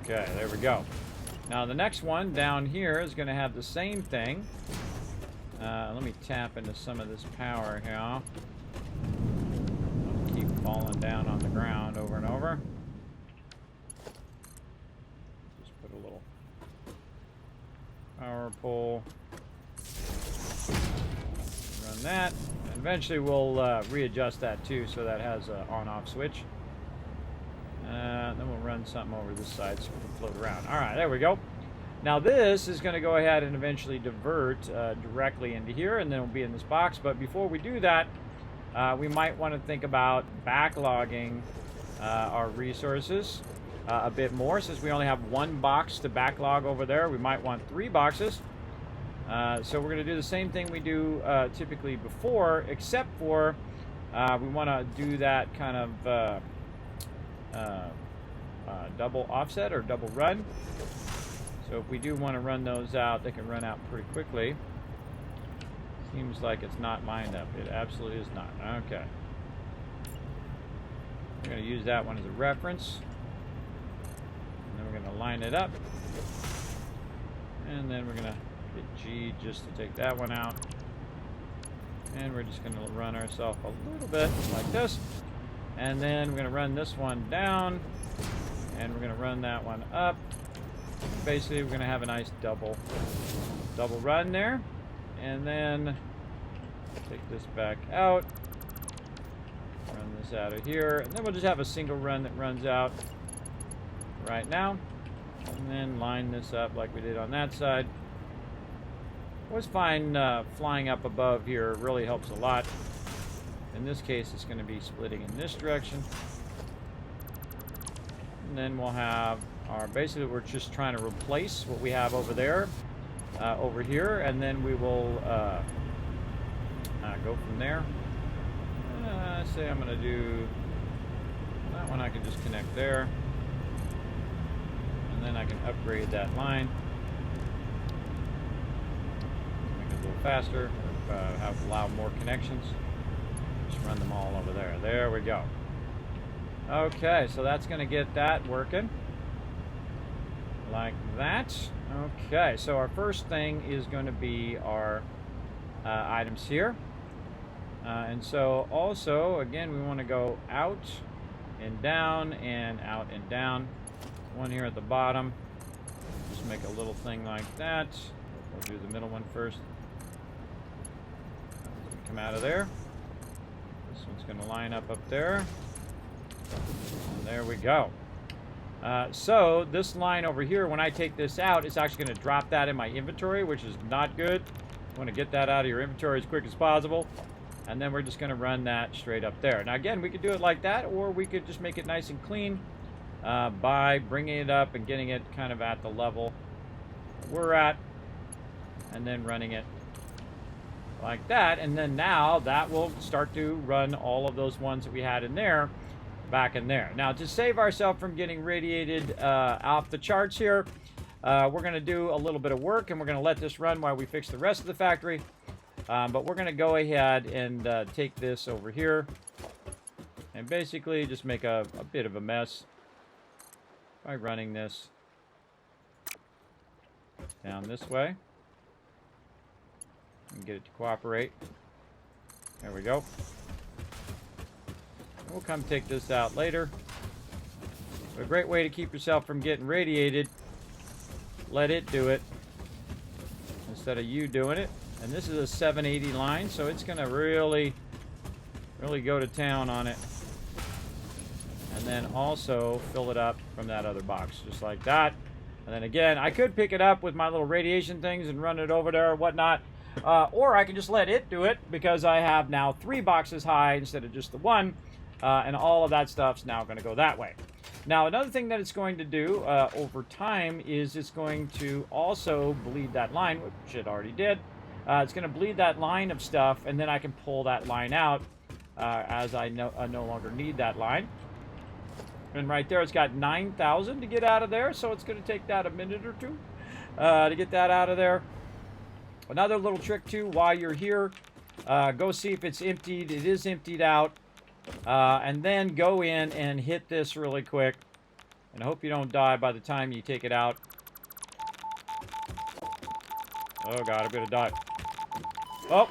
Okay, there we go. Now the next one down here is going to have the same thing. Let me tap into some of this power here. I'll keep falling down on the ground over and over. Just put a little power pole. Run that. And eventually we'll readjust that too, so that has an on-off switch. Then we'll run something over this side so we can float around. All right, there we go. Now this is going to go ahead and eventually divert directly into here, and then we'll be in this box. But before we do that, we might want to think about backlogging our resources a bit more. Since we only have one box to backlog over there, we might want 3 boxes. So we're going to do the same thing we do typically before, except for we want to do that kind of double offset or double run. So if we do want to run those out, they can run out pretty quickly. Seems like it's not lined up. It absolutely is not. Okay. We're going to use that one as a reference. And then we're going to line it up. And then we're going to hit G just to take that one out. And we're just going to run ourselves a little bit like this. And then we're going to run this one down. And we're going to run that one up. Basically, we're going to have a nice double run there. And then take this back out. Run this out of here. And then we'll just have a single run that runs out right now. And then line this up like we did on that side. Always find flying up above here really helps a lot. In this case, it's going to be splitting in this direction. And then we'll have our, basically we're just trying to replace what we have over there, over here, and then we will go from there. Say I'm going to do that one. I can just connect there. And then I can upgrade that line. Make it a little faster, allow more connections. Just run them all over there. There we go. Okay, so that's going to get that working like that. Okay, so our first thing is going to be our items here. And so also, again, we want to go out and down and out and down. One here at the bottom. Just make a little thing like that. We'll do the middle one first. Come out of there. This one's going to line up there. And there we go. So this line over here, when I take this out, it's actually going to drop that in my inventory, which is not good. You want to get that out of your inventory as quick as possible. And then we're just going to run that straight up there. Now again, we could do it like that, or we could just make it nice and clean by bringing it up and getting it kind of at the level we're at, and then running it like that. And then now that will start to run all of those ones that we had in there back in there. Now, to save ourselves from getting radiated off the charts here, we're going to do a little bit of work, and we're going to let this run while we fix the rest of the factory. But we're going to go ahead and take this over here and basically just make a bit of a mess by running this down this way and get it to cooperate. There we go. We'll come take this out later. But a great way to keep yourself from getting radiated. Let it do it instead of you doing it. And this is a 780 line, so it's going to really go to town on it. And then also fill it up from that other box, just like that. And then again, I could pick it up with my little radiation things and run it over there or whatnot. Or I can just let it do it, because I have now 3 boxes high instead of just the 1. And all of that stuff's now going to go that way. Now, another thing that it's going to do over time is it's going to also bleed that line, which it already did. It's going to bleed that line of stuff, and then I can pull that line out as I no longer need that line. And right there, it's got 9,000 to get out of there, so it's going to take that a minute or two to get that out of there. Another little trick, too, while you're here, go see if it's emptied. It is emptied out. And then go in and hit this really quick. And I hope you don't die by the time you take it out. Oh, God, I'm going to die. Oh.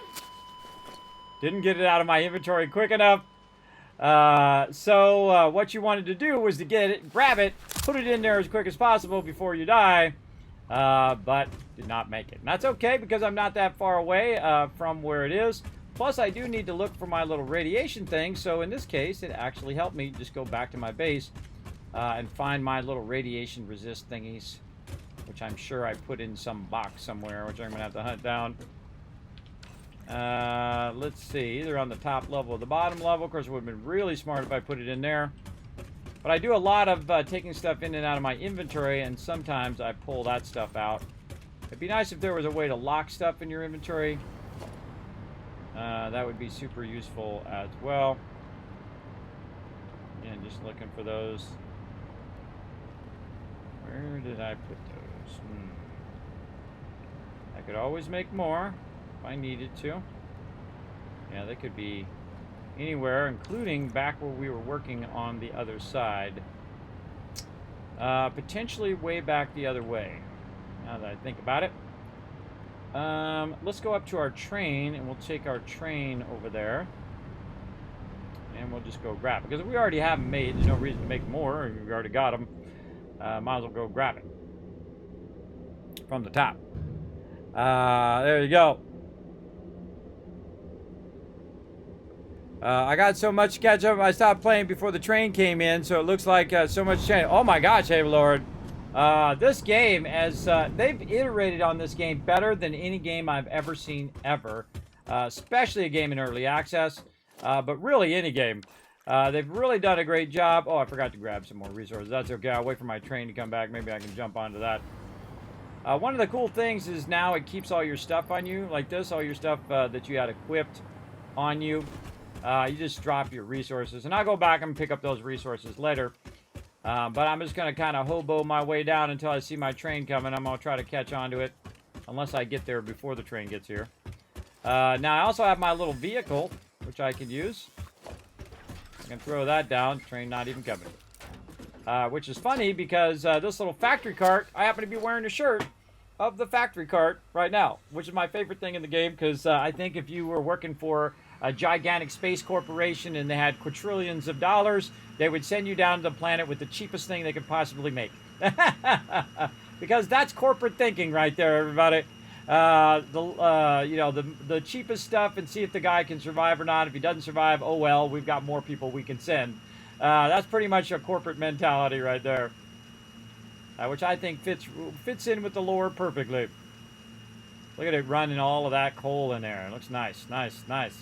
Didn't get it out of my inventory quick enough. So what you wanted to do was to get it, grab it, put it in there as quick as possible before you die. But did not make it. And that's okay, because I'm not that far away from where it is. Plus, I do need to look for my little radiation thing, so in this case, it actually helped me just go back to my base and find my little radiation resist thingies, which I'm sure I put in some box somewhere, which I'm going to have to hunt down. Let's see, either on the top level or the bottom level. Of course, it would have been really smart if I put it in there. But I do a lot of taking stuff in and out of my inventory, and sometimes I pull that stuff out. It'd be nice if there was a way to lock stuff in your inventory. That would be super useful as well. Again, just looking for those. Where did I put those? I could always make more if I needed to. Yeah, they could be anywhere, including back where we were working on the other side. Potentially way back the other way, now that I think about it. Let's go up to our train, and we'll take our train over there. And we'll just go grab it. Because we already have them made, there's no reason to make more. We already got them. Might as well go grab it. From the top. There you go. I got so much to catch up. I stopped playing before the train came in, so it looks like so much change. Oh my gosh, hey Lord. This game, as they've iterated on this game better than any game I've ever seen ever, especially a game in early access, but really any game. They've really done a great job. Oh, I forgot to grab some more resources. That's okay. I'll wait for my train to come back. Maybe I can jump onto that. One of the cool things is now it keeps all your stuff on you, like this, all your stuff that you had equipped on you. You just drop your resources, and I'll go back and pick up those resources later. But I'm just going to kind of hobo my way down until I see my train coming. I'm going to try to catch on to it, unless I get there before the train gets here. Now, I also have my little vehicle, which I can use. I can throw that down. Train not even coming. Which is funny, because this little factory cart, I happen to be wearing a shirt of the factory cart right now, which is my favorite thing in the game because I think if you were working for a gigantic space corporation and they had quadrillions of dollars, they would send you down to the planet with the cheapest thing they could possibly make. Because that's corporate thinking right there, everybody. The cheapest stuff and see if the guy can survive or not. If he doesn't survive, oh well, we've got more people we can send. That's pretty much a corporate mentality right there. Which I think fits in with the lore perfectly. Look at it running all of that coal in there. It looks nice, nice, nice.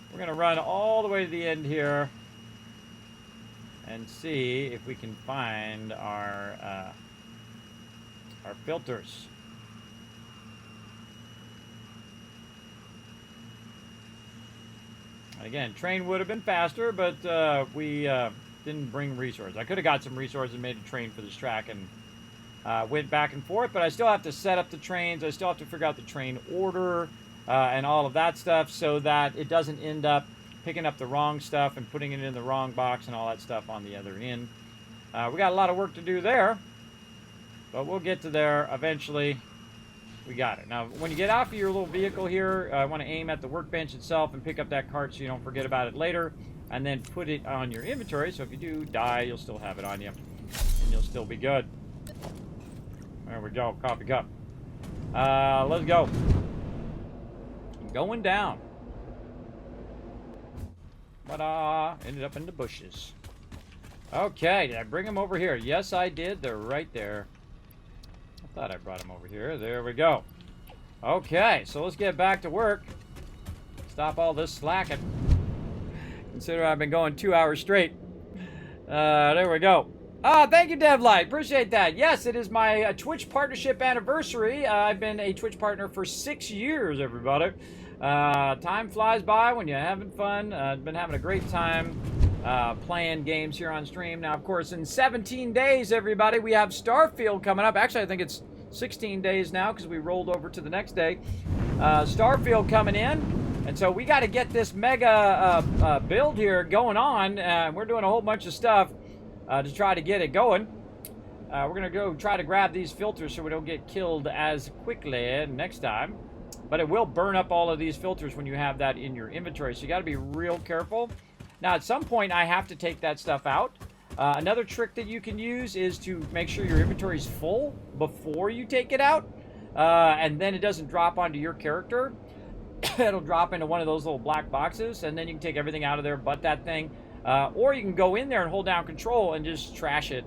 We're going to run all the way to the end here and see if we can find our filters. Again, train would have been faster, but we didn't bring resources. I could have got some resources and made a train for this track and went back and forth, but I still have to set up the trains. I still have to figure out the train order and all of that stuff so that it doesn't end up picking up the wrong stuff and putting it in the wrong box and all that stuff on the other end. We got a lot of work to do there, but we'll get to there eventually. We got it. Now, when you get off of your little vehicle here, I want to aim at the workbench itself and pick up that cart so you don't forget about it later, and then put it on your inventory, so if you do die, you'll still have it on you, and you'll still be good. There we go, coffee cup. Let's go. Going down. Ta-da! Ended up in the bushes. Okay, did I bring them over here? Yes, I did. They're right there. I thought I brought them over here. There we go. Okay, so let's get back to work. Stop all this slacking. Consider I've been going 2 hours straight. There we go. Thank you, DevLight. Appreciate that. Yes, it is my Twitch partnership anniversary. I've been a Twitch partner for 6 years, everybody. Time flies by when you're having fun. I've been having a great time playing games here on stream. Now, of course, in 17 days, everybody, we have Starfield coming up. Actually, I think it's 16 days now because we rolled over to the next day. Starfield coming in. And so we got to get this mega build here going on. We're doing a whole bunch of stuff to try to get it going. We're going to go try to grab these filters so we don't get killed as quickly next time. But it will burn up all of these filters when you have that in your inventory. So you got to be real careful. Now, at some point, I have to take that stuff out. Another trick that you can use is to make sure your inventory is full before you take it out. And then it doesn't drop onto your character. It'll drop into one of those little black boxes, and then you can take everything out of there but that thing. Or you can go in there and hold down control and just trash it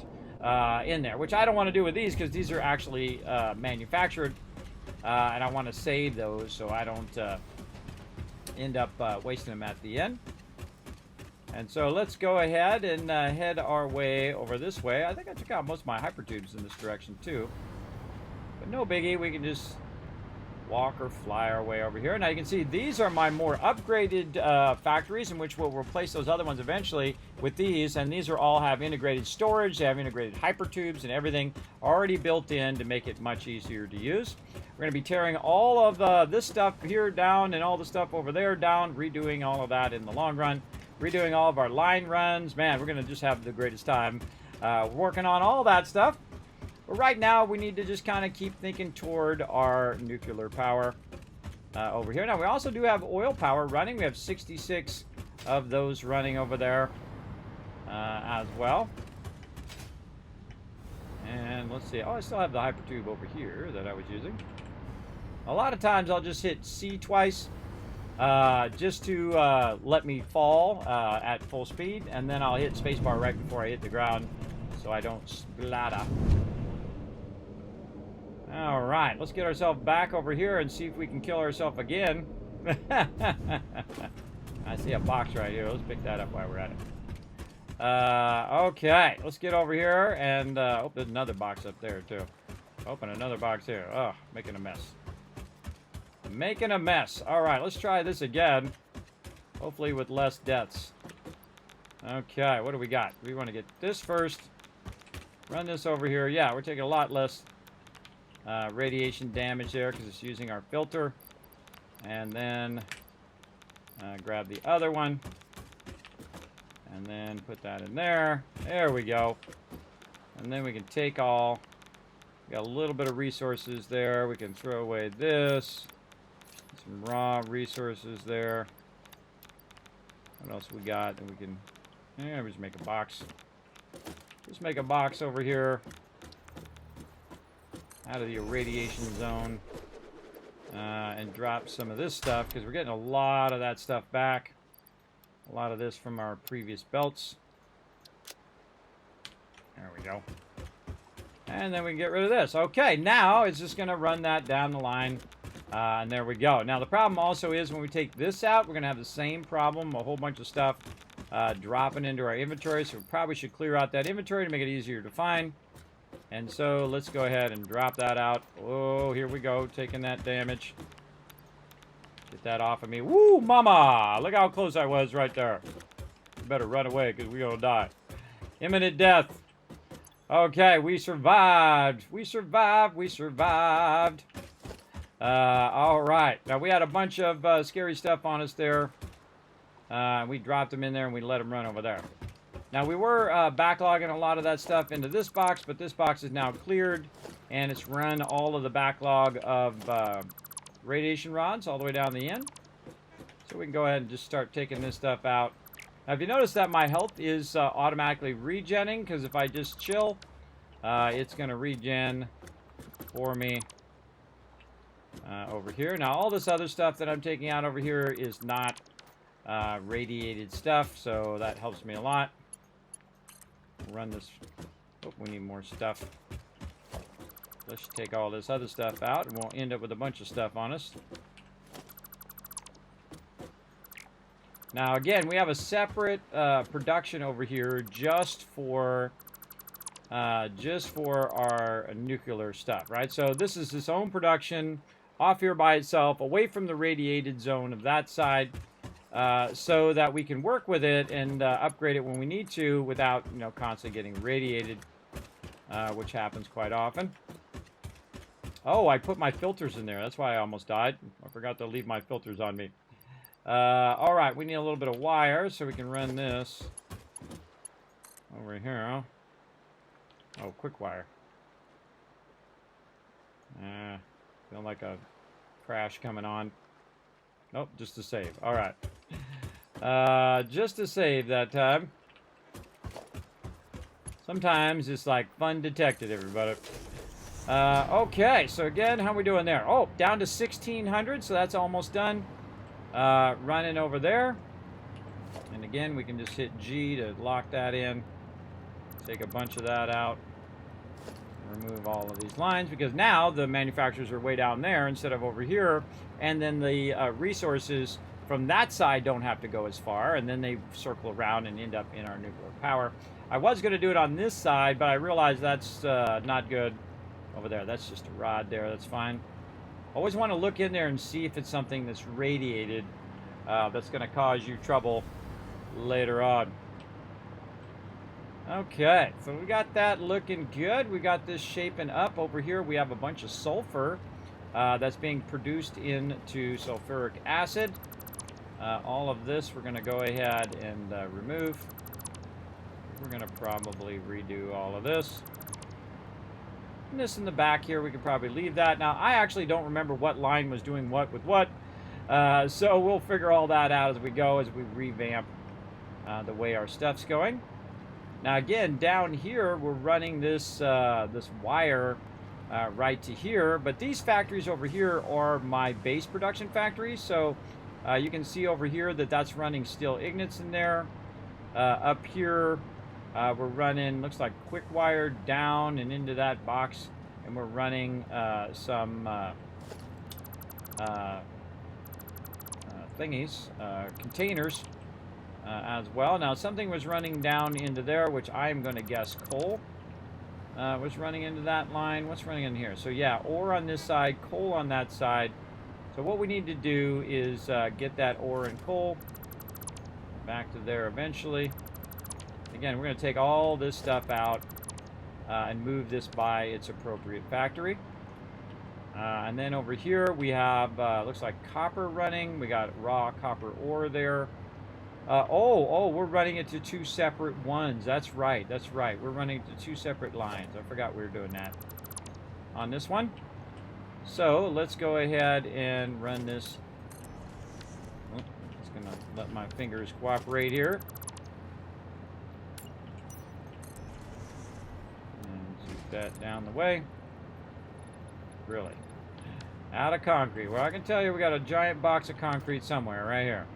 in there, which I don't want to do with these because these are actually manufactured. And I want to save those so I don't end up wasting them at the end. And so let's go ahead and head our way over this way. I think I took out most of my hypertubes in this direction too. But no biggie, we can just walk or fly our way over here. Now you can see these are my more upgraded factories in which we'll replace those other ones eventually with these. And these are all have integrated storage. They have integrated hypertubes and everything already built in to make it much easier to use. We're going to be tearing all of this stuff here down and all the stuff over there down, redoing all of that in the long run. Redoing all of our line runs. Man, we're going to just have the greatest time working on all that stuff. But right now, we need to just kind of keep thinking toward our nuclear power over here. Now, we also do have oil power running. We have 66 of those running over there as well. And let's see. Oh, I still have the hypertube over here that I was using. A lot of times, I'll just hit C twice. Just to let me fall at full speed, and then I'll hit spacebar right before I hit the ground so I don't splatter. Alright, let's get ourselves back over here and see if we can kill ourselves again. I see a box right here. Let's pick that up while we're at it. Okay, let's get over here and oh, there's another box up there too. Open another box here. Oh, making a mess. Making a mess. All right, let's try this again. Hopefully with less deaths. Okay, what do we got? We want to get this first. Run this over here. Yeah, we're taking a lot less radiation damage there because it's using our filter. And then grab the other one. And then put that in there. There we go. And then we can take all Got a little bit of resources there. We can throw away this. Some raw resources there. What else we got? And we can, yeah, we just make a box. Just make a box over here. Out of the irradiation zone. And drop some of this stuff, because we're getting a lot of that stuff back. A lot of this from our previous belts. There we go. And then we can get rid of this. Okay, now it's just going to run that down the line. And there we go. Now, the problem also is when we take this out, we're going to have the same problem. A whole bunch of stuff dropping into our inventory. So we probably should clear out that inventory to make it easier to find. And so let's go ahead and drop that out. Oh, here we go. Taking that damage. Get that off of me. Woo, mama! Look how close I was right there. Better run away because we're going to die. Imminent death. Okay, we survived. We survived. We survived. All right. Now, we had a bunch of scary stuff on us there. We dropped them in there and we let them run over there. Now, we were backlogging a lot of that stuff into this box, but this box is now cleared, and it's run all of the backlog of radiation rods all the way down the end. So we can go ahead and just start taking this stuff out. Now, if you notice that my health is automatically regenning, because if I just chill, it's going to regen for me over here. Now, all this other stuff that I'm taking out over here is not radiated stuff, so that helps me a lot. Run this. Oh, we need more stuff. Let's take all this other stuff out, and we'll end up with a bunch of stuff on us. Now, again, we have a separate production over here just for our nuclear stuff, right? So this is its own production off here by itself, away from the radiated zone of that side. So that we can work with it and upgrade it when we need to without, you know, constantly getting radiated, which happens quite often. Oh, I put my filters in there. That's why I almost died. I forgot to leave my filters on me. All right, we need a little bit of wire so we can run this over here. Oh, quick wire. Feel like a crash coming on. Nope, just to save. All right. Just to save that time. Sometimes it's like fun detected, everybody. Okay, so again, how are we doing there? Oh, down to 1,600, so that's almost done. Running over there. And again, we can just hit G to lock that in. Take a bunch of that out. Remove all of these lines, because now the manufacturers are way down there instead of over here, and then the resources from that side don't have to go as far, and then they circle around and end up in our nuclear power. I was going to do it on this side, but I realized that's not good over there. That's just a rod there. That's fine. Always want to look in there and see if it's something that's radiated that's going to cause you trouble later on. Okay, so we got that looking good. We got this shaping up. Over here we have a bunch of sulfur that's being produced into sulfuric acid. All of this we're going to go ahead and remove. We're going to probably redo all of this. And this in the back here, we could probably leave that. Now, I actually don't remember what line was doing what with what. So we'll figure all that out as we go, as we revamp the way our stuff's going. Now again, down here we're running this this wire right to here, but these factories over here are my base production factories. So you can see over here that that's running steel ignits in there. Up here we're running, looks like quick wire down and into that box, and we're running some thingies, containers. As well. Now, something was running down into there, which I'm going to guess coal was running into that line. What's running in here? So, yeah, ore on this side, coal on that side. So, what we need to do is get that ore and coal back to there eventually. Again, we're going to take all this stuff out and move this by its appropriate factory. And then over here, we have, looks like copper running. We got raw copper ore there. We're running it to two separate ones. That's right. That's right. We're running to two separate lines. I forgot we were doing that. on this one. So let's go ahead and run this. Oh, just gonna let my fingers cooperate here. And zoot that down the way. Really. Out of concrete. Well, I can tell you we got a giant box of concrete somewhere right here.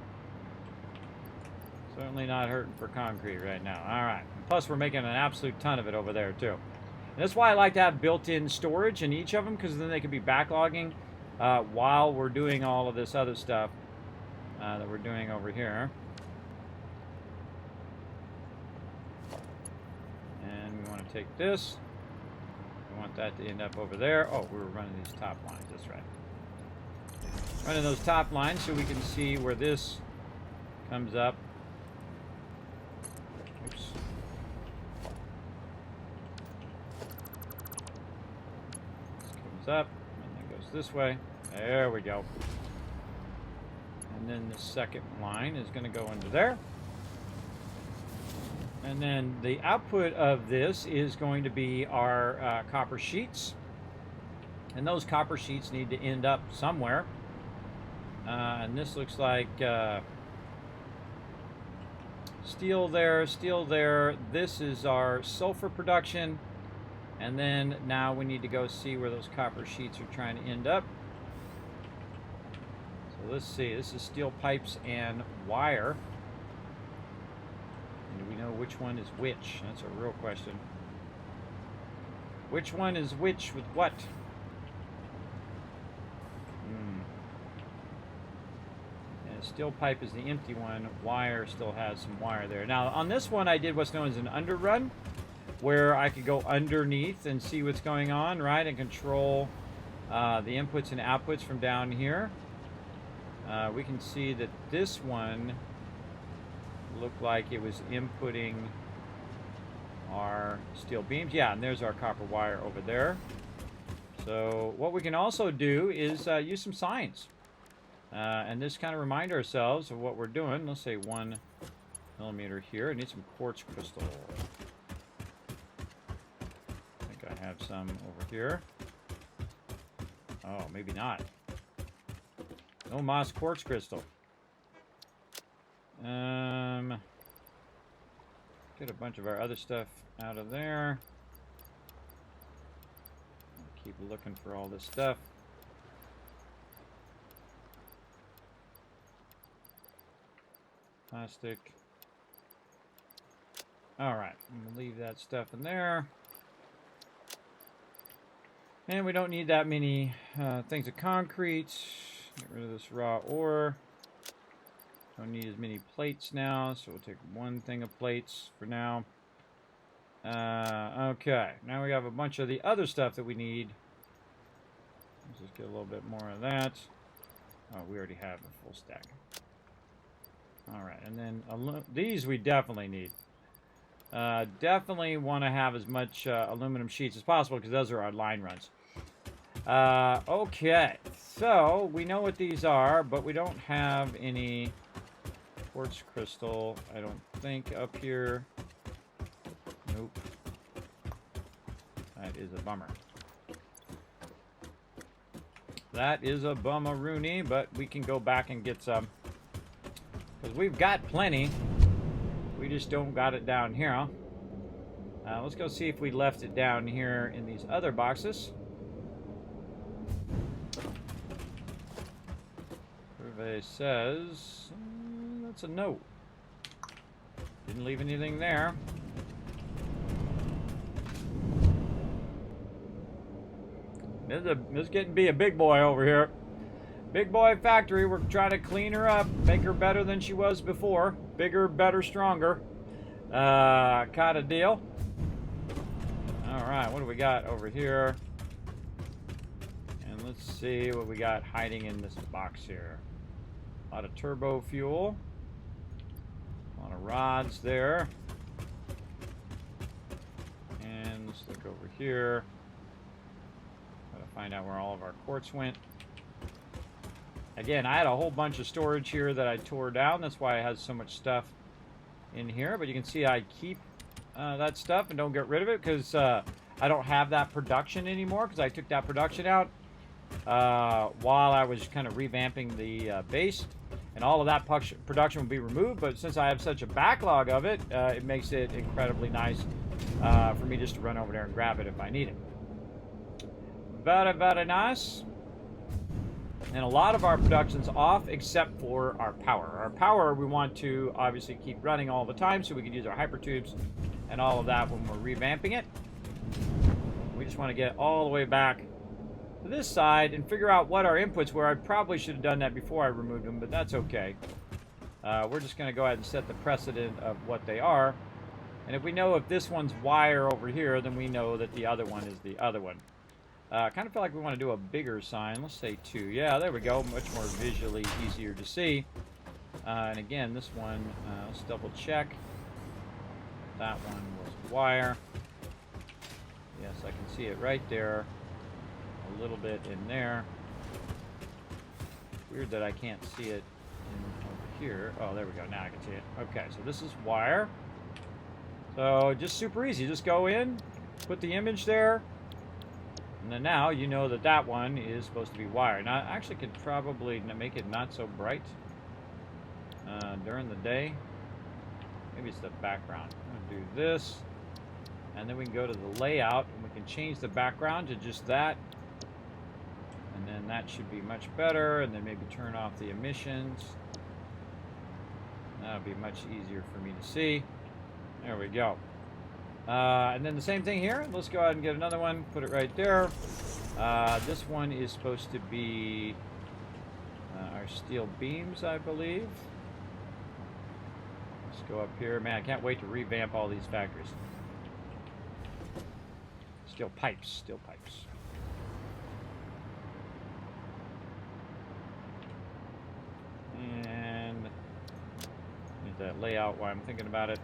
Certainly not hurting for concrete right now. All right. Plus, we're making an absolute ton of it over there, too. And that's why I like to have built-in storage in each of them, because then they can be backlogging while we're doing all of this other stuff that we're doing over here. And we want to take this. We want that to end up over there. Oh, we were running these top lines. That's right. Running those top lines so we can see where this comes up. Oops. This comes up and then goes this way. There we go. And then the second line is going to go into there. And then the output of this is going to be our copper sheets. And those copper sheets need to end up somewhere. And this looks like steel there, steel there. This is our sulfur production. And then now we need to go see where those copper sheets are trying to end up. So let's see. This is steel pipes and wire. And do we know which one is which? That's a real question. Which one is which with what? And steel pipe is the empty one. Wire still has some wire there. Now, on this one, I did what's known as an underrun, where I could go underneath and see what's going on, right, and control the inputs and outputs from down here. We can see that this one looked like it was inputting our steel beams. Yeah, and there's our copper wire over there. So what we can also do is use some signs. And just kind of remind ourselves of what we're doing. Let's say 1 millimeter here. I need some quartz crystal. I think I have some over here. Oh, maybe not. No moss quartz crystal. Get a bunch of our other stuff out of there. Keep looking for all this stuff. Plastic. All right, I'm gonna leave that stuff in there. And we don't need that many things of concrete. Get rid of this raw ore. Don't need as many plates now, so we'll take one thing of plates for now. Okay, now we have a bunch of the other stuff that we need. Let's just get a little bit more of that. Oh, we already have a full stack. All right, and then these we definitely need. Definitely want to have as much aluminum sheets as possible because those are our line runs. Okay, so we know what these are, but we don't have any quartz crystal, I don't think, up here. Nope. That is a bummer. That is a bummer-rooney, but we can go back and get some. Because we've got plenty. We just don't got it down here. Let's go see if we left it down here in these other boxes. Survey says... that's a no. Didn't leave anything there. This is getting to be a big boy over here. Big boy factory. We're trying to clean her up, make her better than she was before. Bigger, better, stronger. Kind of deal. All right, what do we got over here? And let's see what we got hiding in this box here. A lot of turbo fuel. A lot of rods there. And let's look over here. Gotta find out where all of our quartz went. Again, I had a whole bunch of storage here that I tore down. That's why it has so much stuff in here. But you can see I keep that stuff and don't get rid of it because I I don't have that production anymore because I took that production out while I was kind of revamping the base. And all of that production will be removed, but since I have such a backlog of it, it makes it incredibly nice for me just to run over there and grab it if I need it. Very, very nice. And a lot of our production's off except for our power. Our power we want to obviously keep running all the time so we can use our hypertubes and all of that when we're revamping it. We just want to get all the way back to this side and figure out what our inputs were. I probably should have done that before I removed them, but that's okay. We're just going to go ahead and set the precedent of what they are. And if we know if this one's wire over here, then we know that the other one is the other one. Kind of feel like we want to do a bigger sign. Let's say 2. Yeah, there we go. Much more visually easier to see. And again, this one, let's double check. That one was wire. Yes, I can see it right there. A little bit in there. Weird that I can't see it in over here. Oh, there we go. Now I can see it. Okay, so this is wire. So just super easy. Just go in, put the image there. And then now you know that that one is supposed to be wire. Now I actually could probably make it not so bright during the day. Maybe it's the background. I'm going to do this. And then we can go to the layout and we can change the background to just that. And then that should be much better. And then maybe turn off the emissions. That'll be much easier for me to see. There we go. And then the same thing here. Let's go ahead and get another one. Put it right there. This one is supposed to be our steel beams, I believe. Let's go up here. Man, I can't wait to revamp all these factories. Steel pipes. Steel pipes. And need that layout while I'm thinking about it.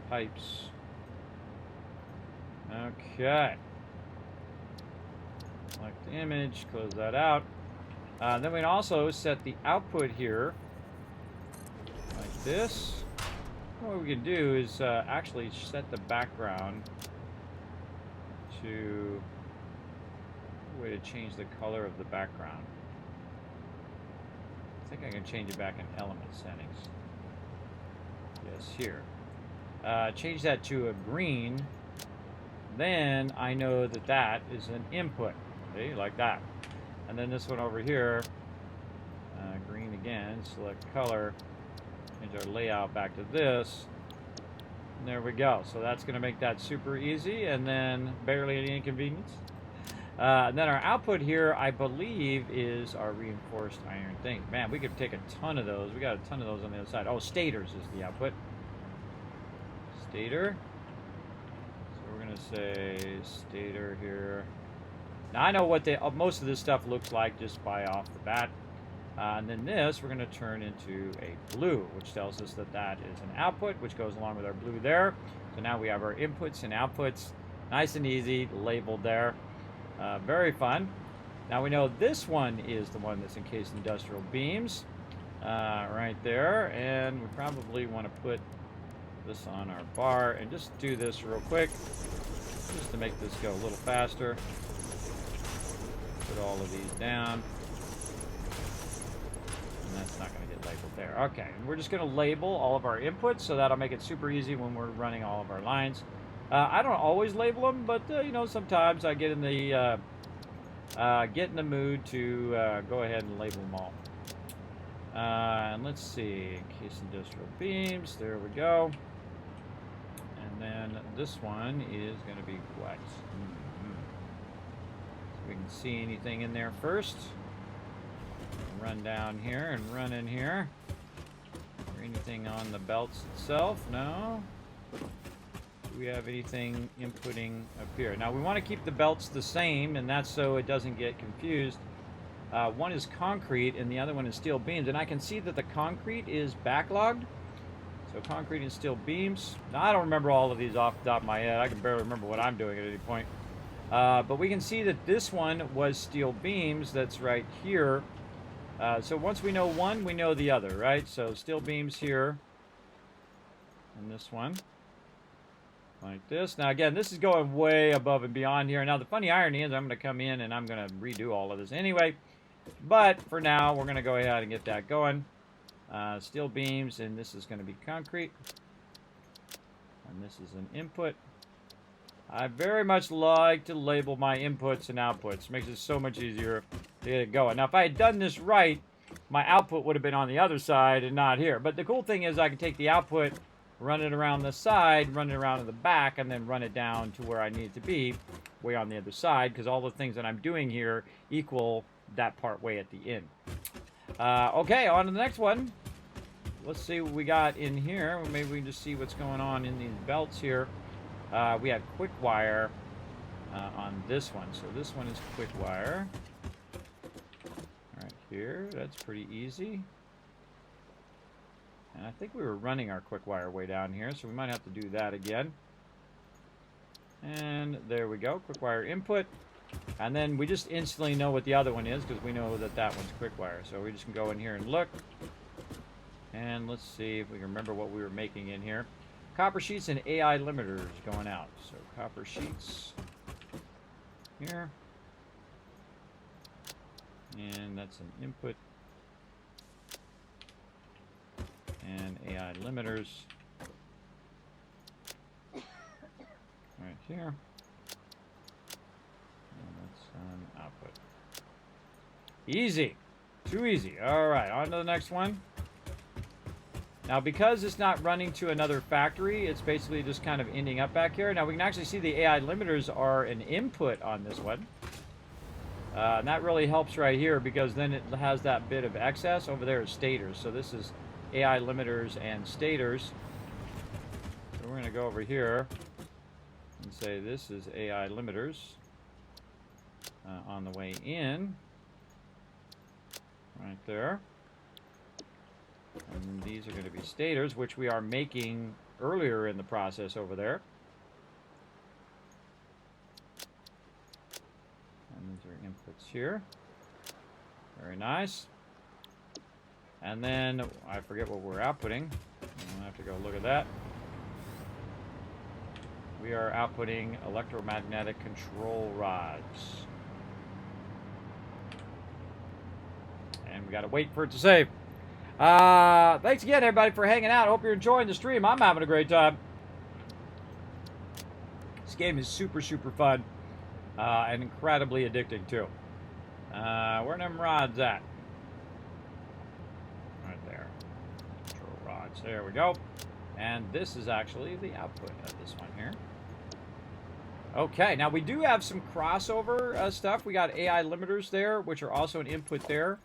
Pipes. Okay. Select the image, close that out. Then we can also set the output here like this. What we can do is actually set the background to a way to change the color of the background. I think I can change it back in element settings. Yes, here. Change that to a green, then I know that that is an input, okay, like that. And then this one over here, green again, select color, change our layout back to this, and there we go. So that's going to make that super easy, and then barely any inconvenience. And then our output here, I believe, is our reinforced iron thing. Man, we could take a ton of those. We got a ton of those on the other side. Oh, stators is the output. Stator. So we're going to say stator here. Now I know what most of this stuff looks like just by off the bat. And then this we're going to turn into a blue, which tells us that that is an output, which goes along with our blue there. So now we have our inputs and outputs. Nice and easy, labeled there. Very fun. Now we know this one is the one that's encased industrial beams. Right there. And we probably want to put this on our bar and just do this real quick just to make this go a little faster. Put all of these down, and that's not going to get labeled there. Okay, and we're just going to label all of our inputs, so that'll make it super easy when we're running all of our lines. I don't always label them, but you know, sometimes I get in the mood to go ahead and label them all. And let's see, case industrial beams, there we go. And then this one is going to be what? So we can see anything in there first. Run down here and run in here. Or anything on the belts itself? No. Do we have anything inputting up here? Now we want to keep the belts the same, and that's so it doesn't get confused. One is concrete and the other one is steel beams, and I can see that the concrete is backlogged. So concrete and steel beams. Now I don't remember all of these off the top of my head. I can barely remember what I'm doing at any point. But we can see that this one was steel beams. That's right here. So once we know one, we know the other, right? So steel beams here, and this one. like this. Now again, this is going way above and beyond here. Now the funny irony is I'm going to come in and I'm going to redo all of this anyway. But for now, we're going to go ahead and get that going. Steel beams, and this is going to be concrete. And this is an input. I very much like to label my inputs and outputs. It makes it so much easier to get it going. Now, if I had done this right, my output would have been on the other side and not here. But the cool thing is I can take the output, run it around the side, run it around to the back, and then run it down to where I need it to be, way on the other side, because all the things that I'm doing here equal that part way at the end. Okay, on to the next one. Let's see what we got in here. Maybe we can just see what's going on in these belts here. We have quick wire on this one. So this one is quick wire. Right here. That's pretty easy. And I think we were running our quick wire way down here, so we might have to do that again. And there we go. Quick wire input. And then we just instantly know what the other one is because we know that that one's quick wire. So we just can go in here and look. And let's see if we can remember what we were making in here. Copper sheets and AI limiters going out. So copper sheets here. And that's an input. And AI limiters right here. And that's an output. Easy. Too easy. All right, on to the next one. Now, because it's not running to another factory, it's basically just kind of ending up back here. Now, we can actually see the AI limiters are an input on this one. And that really helps right here because then it has that bit of excess. Over there is stators. So this is AI limiters and stators. So we're going to go over here and say this is AI limiters on the way in. Right there. And these are going to be stators, which we are making earlier in the process over there. And these are inputs here. Very nice. And then, I forget what we're outputting. I'll have to go look at that. We are outputting electromagnetic control rods. And we got to wait for it to save. Thanks again, everybody, for hanging out. I hope you're enjoying the stream. I'm having a great time. This game is super, super fun and incredibly addicting, too. Where are them rods at? Right there. Control rods. There we go. And this is actually the output of this one here. Okay, now we do have some crossover stuff. We got AI limiters there, which are also an input there.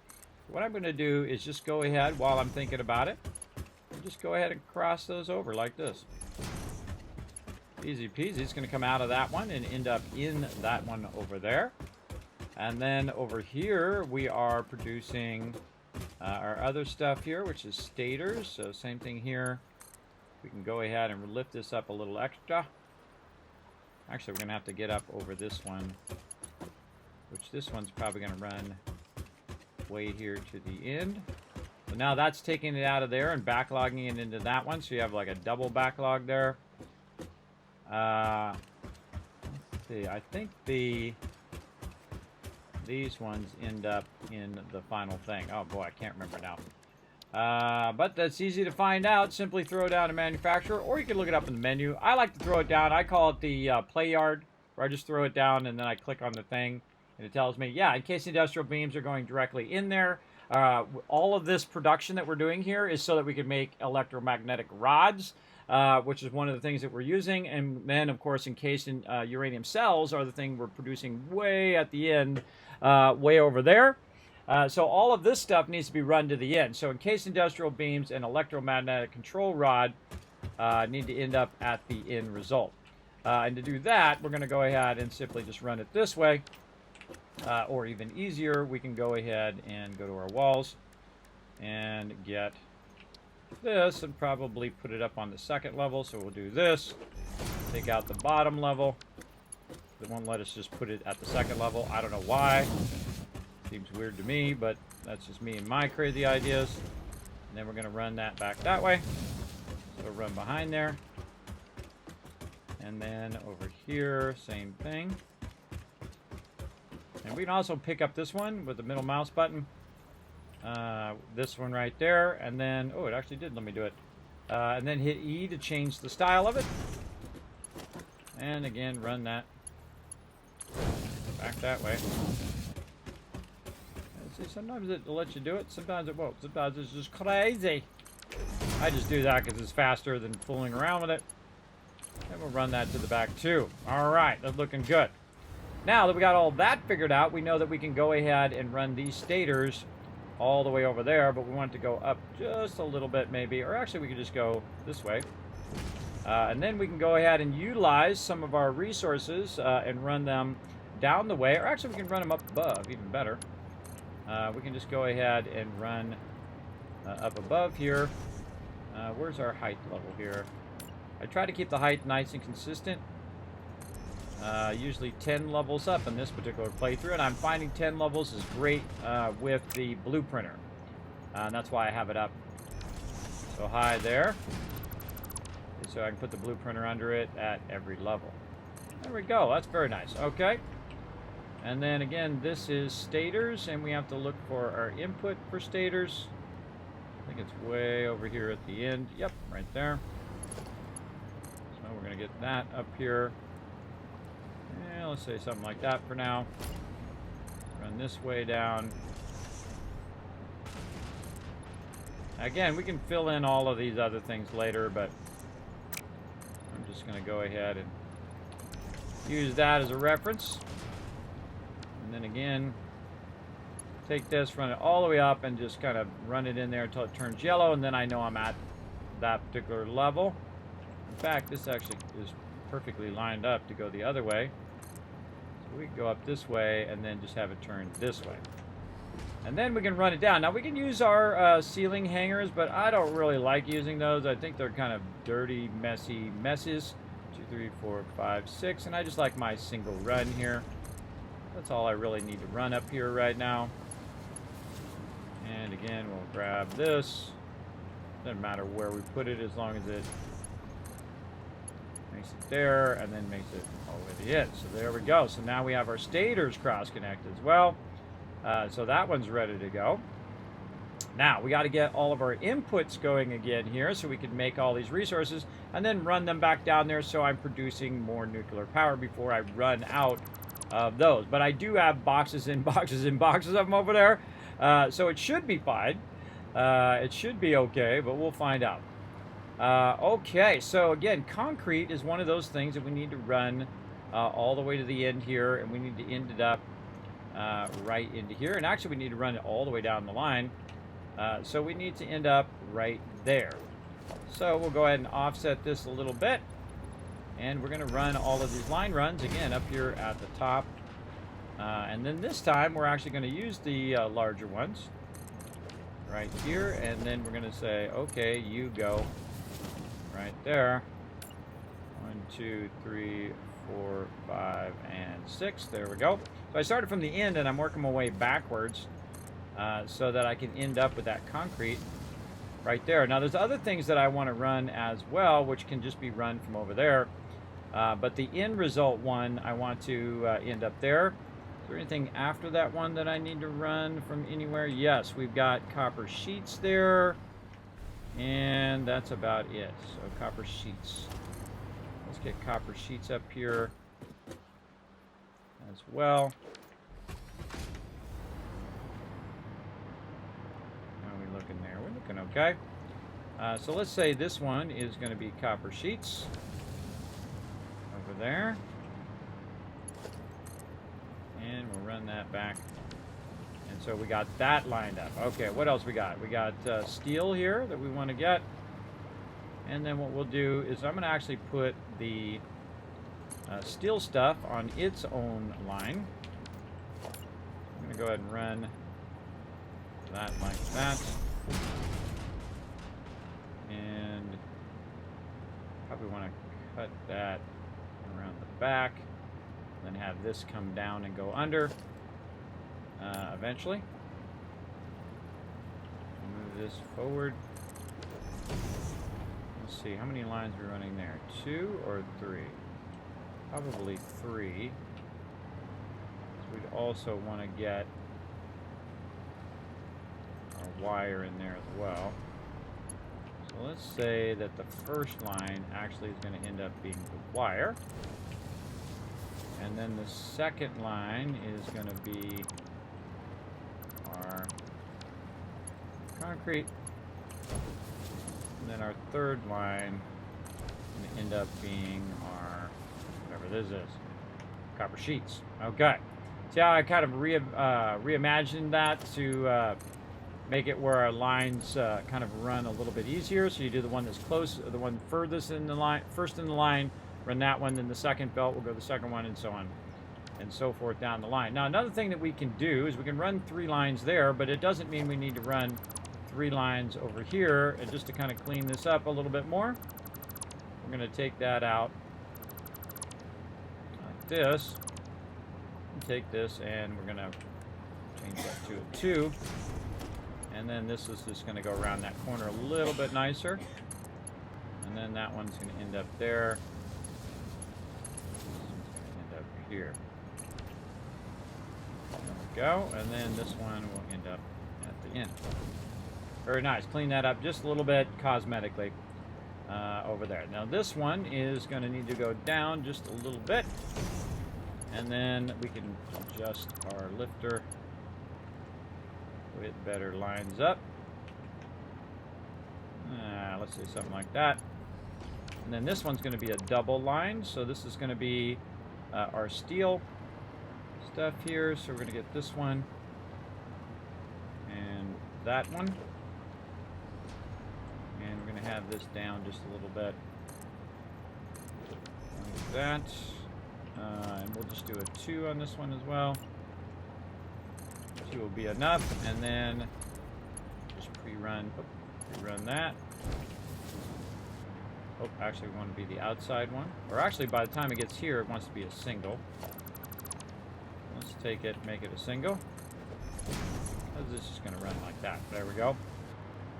What I'm going to do is just go ahead while I'm thinking about it. Just go ahead and cross those over like this. Easy peasy. It's going to come out of that one and end up in that one over there. And then over here, we are producing our other stuff here, which is stators. So same thing here. We can go ahead and lift this up a little extra. Actually, we're going to have to get up over this one, which this one's probably going to run way here to the end. So now that's taking it out of there and backlogging it into that one. So you have like a double backlog there. Let's see. I think these ones end up in the final thing. Oh boy, I can't remember now. But that's easy to find out. Simply throw down a manufacturer, or you can look it up in the menu. I like to throw it down. I call it the play yard, where I just throw it down and then I click on the thing. And it tells me, yeah, in case industrial beams are going directly in there. All of this production that we're doing here is so that we can make electromagnetic rods, which is one of the things that we're using. And then, of course, encased in uranium cells are the thing we're producing way at the end, way over there. So all of this stuff needs to be run to the end. So encased industrial beams and electromagnetic control rod need to end up at the end result. And to do that, we're going to go ahead and simply just run it this way. Or even easier, we can go ahead and go to our walls and get this and probably put it up on the second level. So we'll do this, take out the bottom level. It won't let us just put it at the second level. I don't know why. Seems weird to me, but that's just me and my crazy ideas. And then we're going to run that back that way. So run behind there. And then over here, same thing. And we can also pick up this one with the middle mouse button. This one right there. And then, oh, it actually did let me do it. And then hit E to change the style of it. And again, run that back that way. See, sometimes it'll let you do it, sometimes it won't. Sometimes it's just crazy. I just do that because it's faster than fooling around with it. And we'll run that to the back too. All right, that's looking good. Now that we got all that figured out, we know that we can go ahead and run these stators all the way over there, but we want it to go up just a little bit maybe, or actually we could just go this way. And then we can go ahead and utilize some of our resources and run them down the way, or actually we can run them up above, even better. We can just go ahead and run up above here. Where's our height level here? I try to keep the height nice and consistent. Usually 10 levels up in this particular playthrough, and I'm finding 10 levels is great with the blueprinter. And that's why I have it up so high there. So I can put the blueprinter under it at every level. There we go. That's very nice. Okay. And then again, this is stators, and we have to look for our input for stators. I think it's way over here at the end. Yep, right there. So we're going to get that up here. Yeah, let's say something like that for now. Run this way down. Again, we can fill in all of these other things later, but I'm just going to go ahead and use that as a reference. And then again, take this, run it all the way up, and just kind of run it in there until it turns yellow, and then I know I'm at that particular level. In fact, this actually is perfectly lined up to go the other way. So we can go up this way and then just have it turn this way. And then we can run it down. Now we can use our ceiling hangers, but I don't really like using those. I think they're kind of dirty, messy messes. 2, 3, 4, 5, 6, and I just like my single run here. That's all I really need to run up here right now. And again, we'll grab this. Doesn't matter where we put it as long as it makes it there and then makes it all the way to the end. So there we go. So now we have our stators cross-connected as well. So that one's ready to go. Now we got to get all of our inputs going again here so we can make all these resources and then run them back down there so I'm producing more nuclear power before I run out of those. But I do have boxes and boxes and boxes of them over there, so it should be fine. It should be okay, but we'll find out. Okay, so again, concrete is one of those things that we need to run all the way to the end here, and we need to end it up right into here. And actually, we need to run it all the way down the line, so we need to end up right there. So we'll go ahead and offset this a little bit. And we're going to run all of these line runs, again, up here at the top. And then this time, we're actually going to use the larger ones right here. And then we're going to say, okay, you go right there. 1, 2, 3, 4, 5, and 6. There we go. So I started from the end, and I'm working my way backwards so that I can end up with that concrete right there. Now, there's other things that I want to run as well, which can just be run from over there. But the end result one, I want to end up there. Is there anything after that one that I need to run from anywhere? Yes, we've got copper sheets there. And that's about it. So copper sheets. Let's get copper sheets up here as well. How are we looking there? We're looking okay. So let's say this one is going to be copper sheets. Over there. And we'll run that back. And so we got that lined up. Okay, what else we got? We got steel here that we want to get. And then what we'll do is I'm going to actually put the steel stuff on its own line. I'm going to go ahead and run that like that. And probably want to cut that around the back. Then have this come down and go under eventually. Move this forward. Let's see, how many lines are we running there? 2 or 3? probably 3. So we'd also want to get our wire in there as well. So let's say that the first line actually is going to end up being the wire. And then the second line is going to be our concrete. And then our third line is going to end up being our, whatever this is, copper sheets. Okay. See how I kind of reimagined that to make it where our lines kind of run a little bit easier. So you do the one that's close, the one furthest in the line, first in the line, run that one, then the second belt will go the second one, and so on and so forth down the line. Now, another thing that we can do is we can run 3 lines there, but it doesn't mean we need to run 3 lines over here. And just to kind of clean this up a little bit more, we're going to take that out like this. Take this, and we're going to change that to a 2. And then this is just going to go around that corner a little bit nicer. And then that one's going to end up there. End up here. There we go. And then this one will end up at the end. Very nice. Clean that up just a little bit cosmetically over there. Now this one is going to need to go down just a little bit. And then we can adjust our lifter so it better lines up. Let's say something like that. And then this one's going to be a double line. So this is going to be our steel stuff here. So we're going to get this one and that one. And we're going to have this down just a little bit like that. And we'll just do a 2 on this one as well. 2 will be enough. And then just pre-run that. Oh, actually we want to be the outside one. Or actually by the time it gets here, it wants to be a single. Let's take it, make it a single. This is just going to run like that. There we go.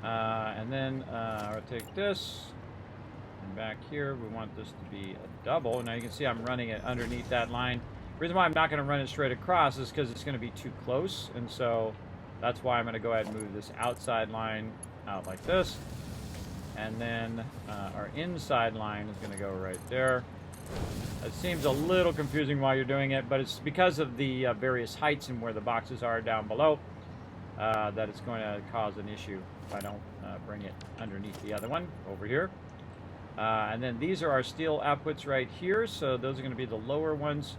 And then I'll take this. And back here, we want this to be a double. Now you can see I'm running it underneath that line. The reason why I'm not going to run it straight across is because it's going to be too close. And so that's why I'm going to go ahead and move this outside line out like this. And then our inside line is going to go right there. It seems a little confusing while you're doing it, but it's because of the various heights and where the boxes are down below that it's going to cause an issue if I don't bring it underneath the other one over here. And then these are our steel outputs right here, so those are going to be the lower ones.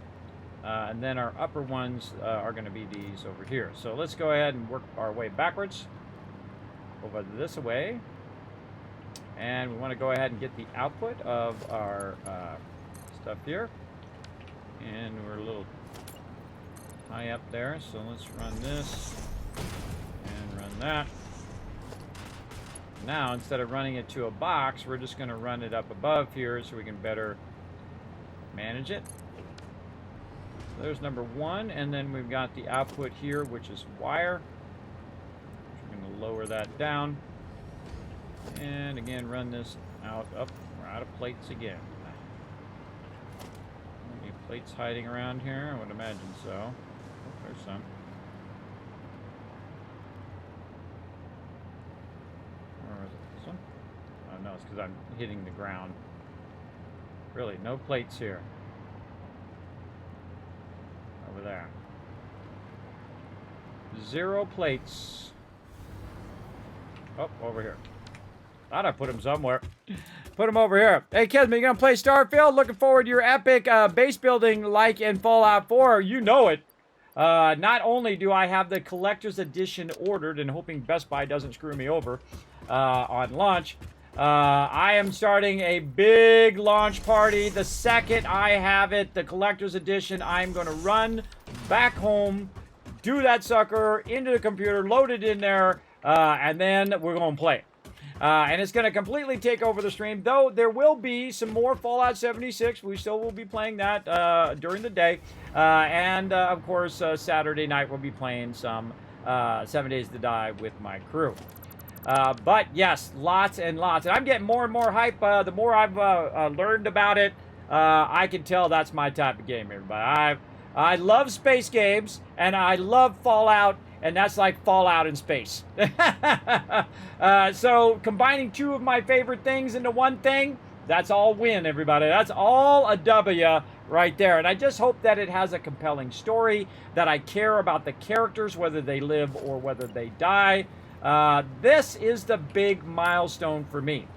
And then our upper ones are going to be these over here. So let's go ahead and work our way backwards over this way. And we want to go ahead and get the output of our stuff here. And we're a little high up there, so let's run this and run that. Now, instead of running it to a box, we're just going to run it up above here so we can better manage it. So there's number 1, and then we've got the output here, which is wire. We're going to lower that down. And again, run this out. Up. We're out of plates again. Any plates hiding around here? I would imagine so. Oh, there's some. Or is it this one? Oh, no, it's because I'm hitting the ground. Really, no plates here. Over there. 0 plates. Oh, over here. Thought I put them somewhere. Put them over here. Hey, Kismet, you gonna play Starfield? Looking forward to your epic base building like in Fallout 4. You know it. Not only do I have the collector's edition ordered and hoping Best Buy doesn't screw me over on launch, I am starting a big launch party. The second I have it, the collector's edition, I'm going to run back home, do that sucker into the computer, load it in there, and then we're going to play it. And it's going to completely take over the stream, though there will be some more Fallout 76. We still will be playing that during the day. And, of course, Saturday night we'll be playing some 7 Days to Die with my crew. But, yes, lots and lots. And I'm getting more and more hype the more I've learned about it. I can tell that's my type of game, everybody. I love space games, and I love Fallout, and that's like Fallout in space. So combining two of my favorite things into one thing, that's all win, everybody. That's all a W right there. And I just hope that it has a compelling story, that I care about the characters, whether they live or whether they die. This is the big milestone for me.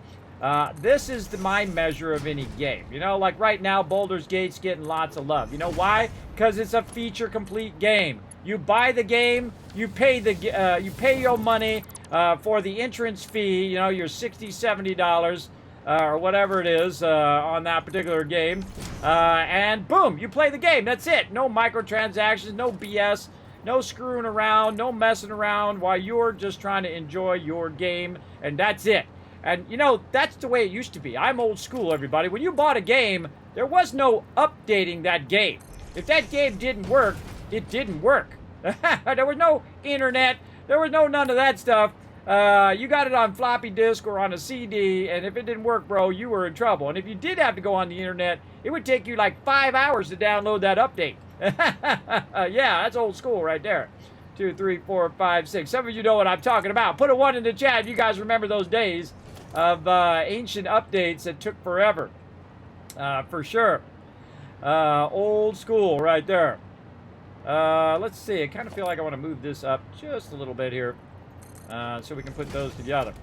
This is my measure of any game. You know, like right now, Baldur's Gate's getting lots of love. You know why? Because it's a feature-complete game. You buy the game, you pay your money for the entrance fee. You know, your $60, $70 or whatever it is on that particular game, and boom, you play the game. That's it. No microtransactions, no BS, no screwing around, no messing around while you're just trying to enjoy your game, and that's it. And, you know, that's the way it used to be. I'm old school, everybody. When you bought a game, there was no updating that game. If that game didn't work, it didn't work. There was no internet. There was no none of that stuff. You got it on floppy disk or on a CD, and if it didn't work, bro, you were in trouble. And if you did have to go on the internet, it would take you like 5 hours to download that update. Yeah, that's old school right there. 2, 3, 4, 5, 6. Some of you know what I'm talking about. Put a 1 in the chat if you guys remember those days of ancient updates that took forever. For sure. Old school right there. Let's see. I kind of feel like I want to move this up just a little bit here so we can put those together.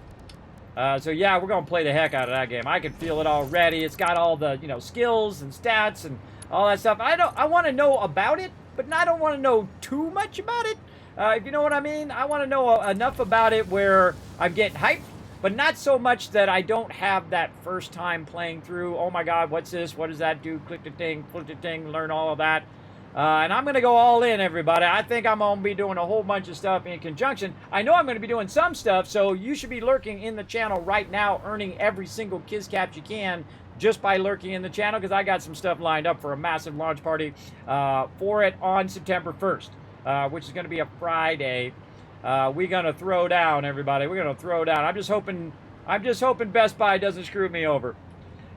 So yeah, we're going to play the heck out of that game. I can feel it already. It's got all the, you know, skills and stats and all that stuff. I want to know about it, but I don't want to know too much about it. If you know what I mean. I want to know enough about it where I'm getting hyped, but not so much that I don't have that first time playing through. Oh my God, what's this? What does that do? Click the thing, learn all of that. And I'm going to go all in, everybody. I think I'm going to be doing a whole bunch of stuff in conjunction. I know I'm going to be doing some stuff, so you should be lurking in the channel right now, earning every single Kiz Cap you can just by lurking in the channel, because I got some stuff lined up for a massive launch party for it on September 1st, which is going to be a Friday. We're going to throw down, everybody. We're going to throw down. I'm just hoping Best Buy doesn't screw me over.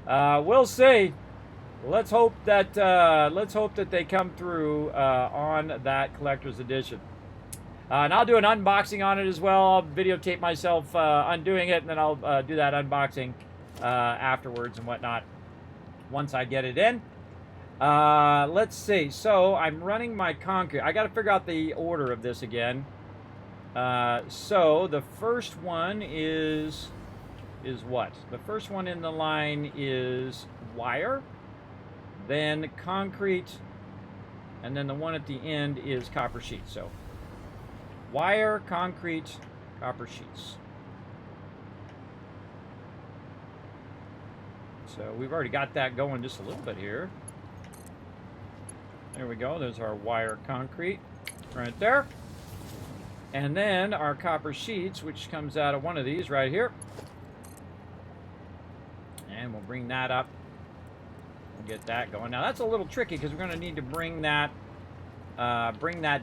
We'll see. Let's hope that they come through on that collector's edition. And I'll do an unboxing on it as well. I'll videotape myself undoing it, and then I'll do that unboxing afterwards and whatnot once I get it in. Let's see. So I'm running my concrete. I got to figure out the order of this again. So the first one is what? The first one in the line is wire, then concrete, and then the one at the end is copper sheets. So wire, concrete, copper sheets. So we've already got that going just a little bit here. There we go. There's our wire concrete right there. And then our copper sheets, which comes out of one of these right here. And we'll bring that up. We'll get that going. Now that's a little tricky because we're going to need to bring that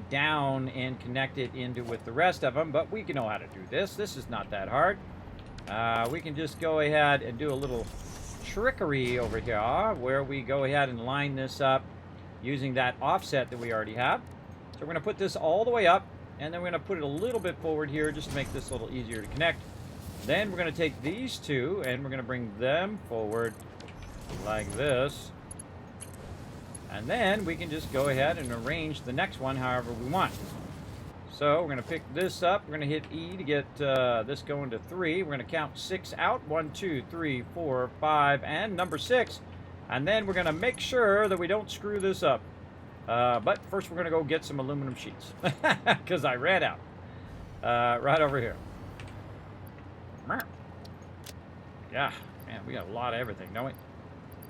down and connect it into with the rest of them. But we can know how to do this. This is not that hard. We can just go ahead and do a little trickery over here where we go ahead and line this up using that offset that we already have. So we're going to put this all the way up, and then we're going to put it a little bit forward here just to make this a little easier to connect. Then we're going to take these two and we're going to bring them forward like this. And then we can just go ahead and arrange the next one however we want. So we're going to pick this up. We're going to hit E to get this going to 3. We're going to count 6 out. 1, 2, 3, 4, 5, and number 6. And then we're going to make sure that we don't screw this up. But first we're going to go get some aluminum sheets because I ran out. Right over here. Yeah, man, we got a lot of everything, don't we?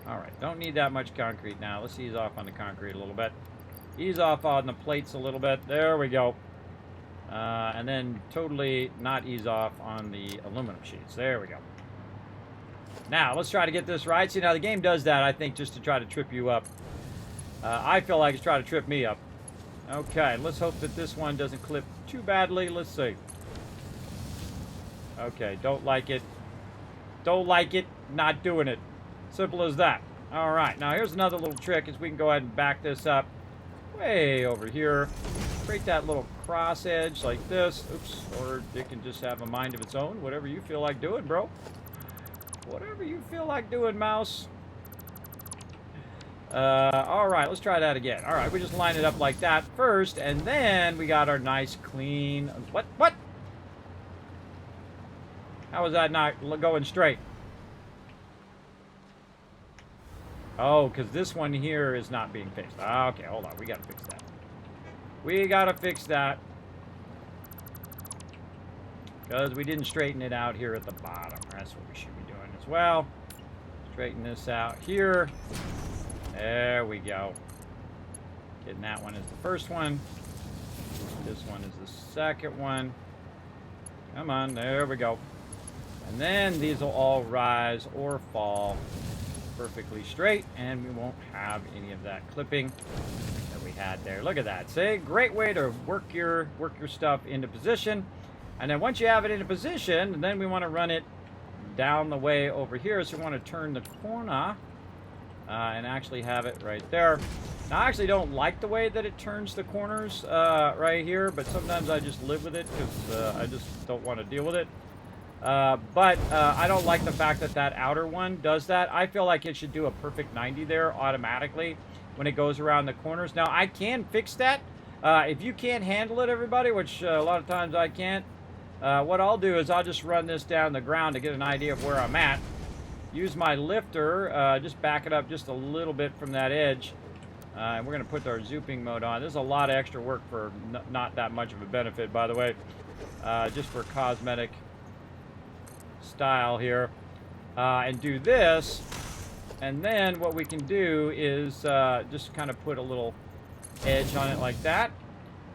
All right, don't need that much concrete now. Let's ease off on the concrete a little bit. Ease off on the plates a little bit. There we go. And then totally not ease off on the aluminum sheets. There we go. Now, let's try to get this right. See, now the game does that, I think, just to try to trip you up. I feel like it's trying to trip me up. Okay, let's hope that this one doesn't clip too badly. Let's see. Okay, don't like it. Don't like it, not doing it. Simple as that. All right, now here's another little trick is we can go ahead and back this up way over here. Create that little cross edge like this. Oops, or it can just have a mind of its own. Whatever you feel like doing, bro. Whatever you feel like doing, mouse. All right, let's try that again. All right, we just line it up like that first, and then we got our nice clean... What? How is that not going straight? Oh, because this one here is not being fixed. Okay, hold on. We got to fix that. We got to fix that. Because we didn't straighten it out here at the bottom. That's what we should be doing as well. Straighten this out here. There we go. Getting that one as the first one. This one is the second one. Come on, there we go. And then these will all rise or fall perfectly straight, and we won't have any of that clipping that we had there. Look at that. See? Great way to work your stuff into position. And then once you have it into position, then we want to run it down the way over here. So we want to turn the corner and actually have it right there. Now, I actually don't like the way that it turns the corners right here, but sometimes I just live with it because I just don't want to deal with it. But I don't like the fact that that outer one does that. I feel like it should do a perfect 90 there automatically when it goes around the corners. Now, I can fix that. If you can't handle it, everybody, which a lot of times I can't, what I'll do is I'll just run this down the ground to get an idea of where I'm at. Use my lifter, just back it up just a little bit from that edge. And we're going to put our zooping mode on. This is a lot of extra work for not that much of a benefit, by the way. Just for cosmetic style here. And do this. And then what we can do is just kind of put a little edge on it like that.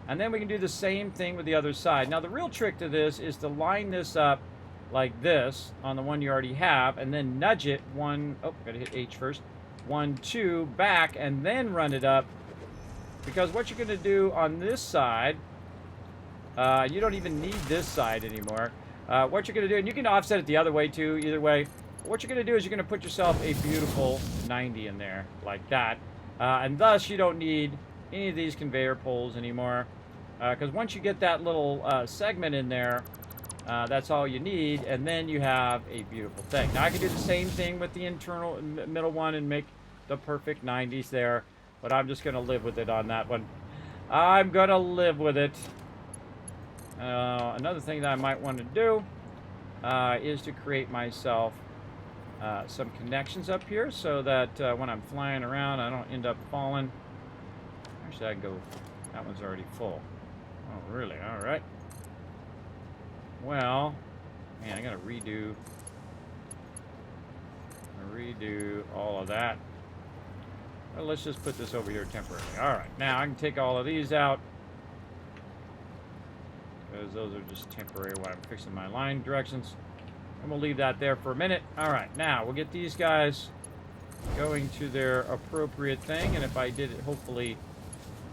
And then we can do the same thing with the other side. Now, the real trick to this is to line this up like this on the one you already have, and then nudge it gotta hit H first. 1, 2, back, and then run it up. Because what you're gonna do on this side, you don't even need this side anymore. What you're gonna do, and you can offset it the other way too, either way. What you're gonna do is you're gonna put yourself a beautiful 90 in there, like that. And thus, you don't need any of these conveyor poles anymore. Because once you get that little segment in there, that's all you need, and then you have a beautiful thing. Now, I can do the same thing with the internal middle one and make the perfect 90s there, but I'm just going to live with it on that one. I'm going to live with it. Another thing that I might want to do is to create myself some connections up here so that when I'm flying around, I don't end up falling. Actually, I go... That one's already full. Oh, really? All right. Well, man, I gotta redo all of that. Well, let's just put this over here temporarily. All right, now I can take all of these out because those are just temporary while I'm fixing my line directions. And we'll leave that there for a minute. All right, now we'll get these guys going to their appropriate thing, and if I did it hopefully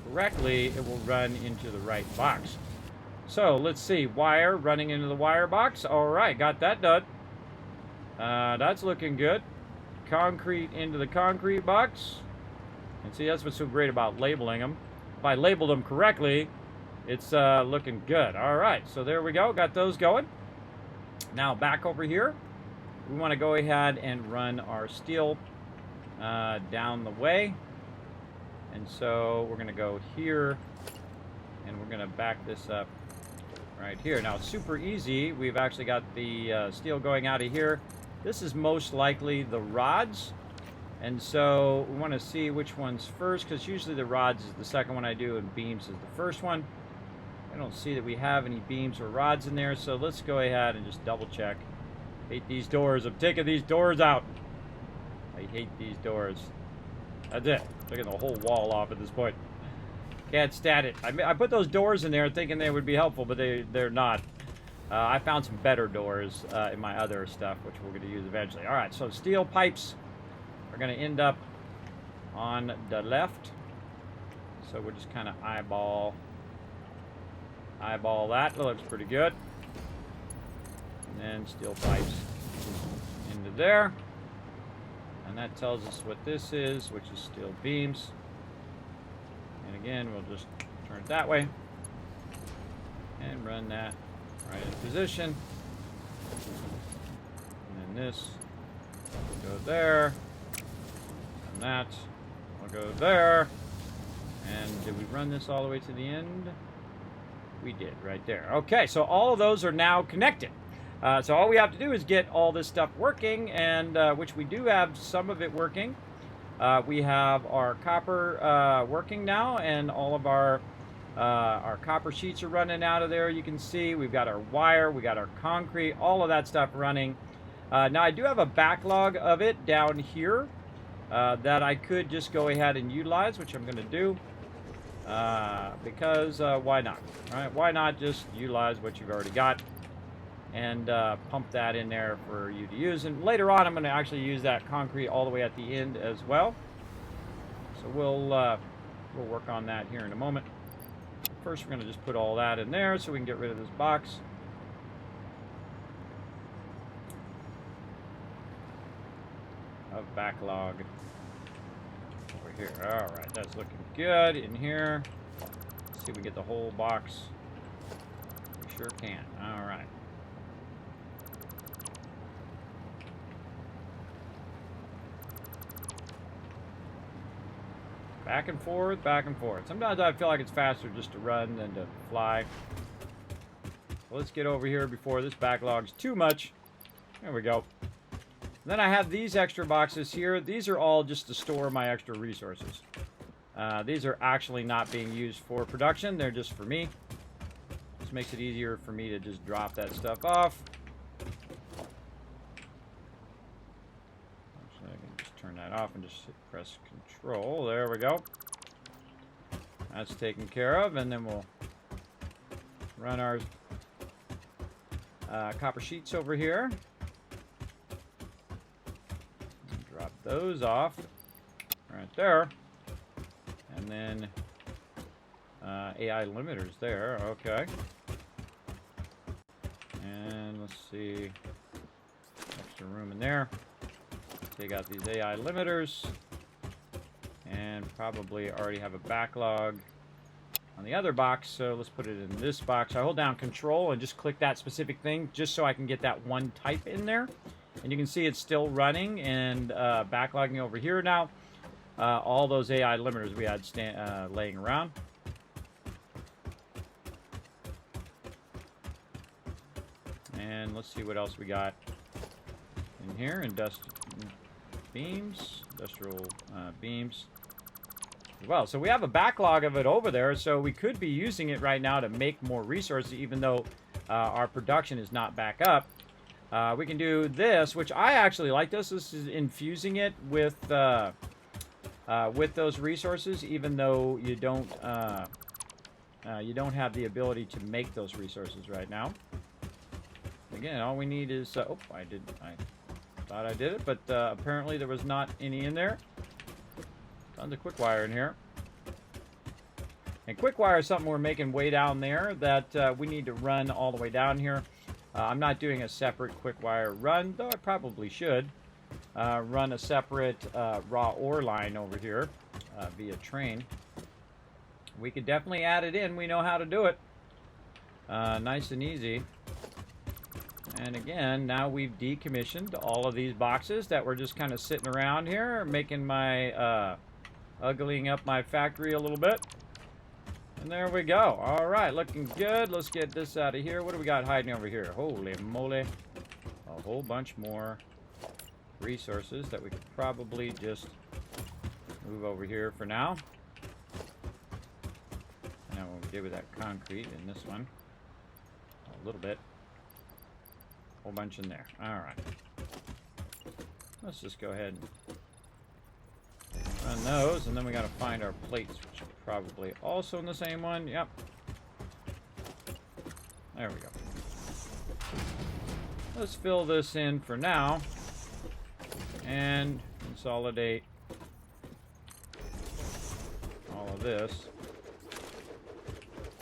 correctly, it will run into the right box. So, let's see. Wire running into the wire box. All right, got that done. That's looking good. Concrete into the concrete box. And see, that's what's so great about labeling them. If I labeled them correctly, it's looking good. All right, so there we go. Got those going. Now, back over here, we want to go ahead and run our steel down the way. And so, we're going to go here, and we're going to back this up right here. Now, it's super easy. We've actually got the steel going out of here. This is most likely the rods. And so we want to see which one's first, because usually the rods is the second one I do and beams is the first one. I don't see that we have any beams or rods in there, so let's go ahead and just double check. Hate these doors. I'm taking these doors out. I hate these doors. That's it. Taking the whole wall off at this point. Can't stand it. I put those doors in there thinking they would be helpful, but they're not. I found some better doors in my other stuff, which we're going to use eventually. All right, so steel pipes are going to end up on the left. So we'll just kind of eyeball that. That looks pretty good. And then steel pipes into there. And that tells us what this is, which is steel beams. And again, we'll just turn it that way. And run that right in position. And then this will go there. And that will go there. And did we run this all the way to the end? We did, right there. Okay, so all of those are now connected. So all we have to do is get all this stuff working, and which we do have some of it working. We have our copper working now, and all of our copper sheets are running out of there. You can see we've got our wire, we got our concrete, all of that stuff running. Now I do have a backlog of it down here that I could just go ahead and utilize, which I'm going to do. Because why not? All right, why not just utilize what you've already got and pump that in there for you to use. And later on, I'm going to actually use that concrete all the way at the end as well. So we'll work on that here in a moment. First, we're going to just put all that in there so we can get rid of this box. Of backlog. Over here. All right, that's looking good in here. Let's see if we get the whole box. We sure can. All right. Back and forth, back and forth. Sometimes I feel like it's faster just to run than to fly. So let's get over here before this backlog's too much. There we go. Then I have these extra boxes here. These are all just to store my extra resources. These are actually not being used for production. They're just for me. This makes it easier for me to just drop that stuff off. Actually, I can just turn that off and just press Control. There we go. That's taken care of. And then we'll run our copper sheets over here. Drop those off right there. And then AI limiters there. Okay. And let's see. Extra room in there. Take out these AI limiters. And probably already have a backlog on the other box. So let's put it in this box. I hold down Control and just click that specific thing just so I can get that one type in there. And you can see it's still running and backlogging over here now. All those AI limiters we had laying around. And let's see what else we got in here. Industrial beams. Well, so we have a backlog of it over there, so we could be using it right now to make more resources, even though our production is not back up. We can do this, which I actually like this. This is infusing it with those resources, even though you don't have the ability to make those resources right now. Again, all we need is I thought I did it, but apparently there was not any in there. Tons of quick wire in here. And quick wire is something we're making way down there that we need to run all the way down here. I'm not doing a separate quick wire run, though I probably should. Run a separate raw ore line over here via train. We could definitely add it in. We know how to do it. Nice and easy. And again, now we've decommissioned all of these boxes that were just kind of sitting around here, making my uglying up my factory a little bit. And there we go. All right, looking good. Let's get this out of here. What do we got hiding over here? Holy moly. A whole bunch more resources that we could probably just move over here for now. Now what we did with that concrete in this one. A little bit. Whole bunch in there. All right. Let's just go ahead and run those, and then we got to find our plates, which are probably also in the same one. Yep. There we go. Let's fill this in for now and consolidate all of this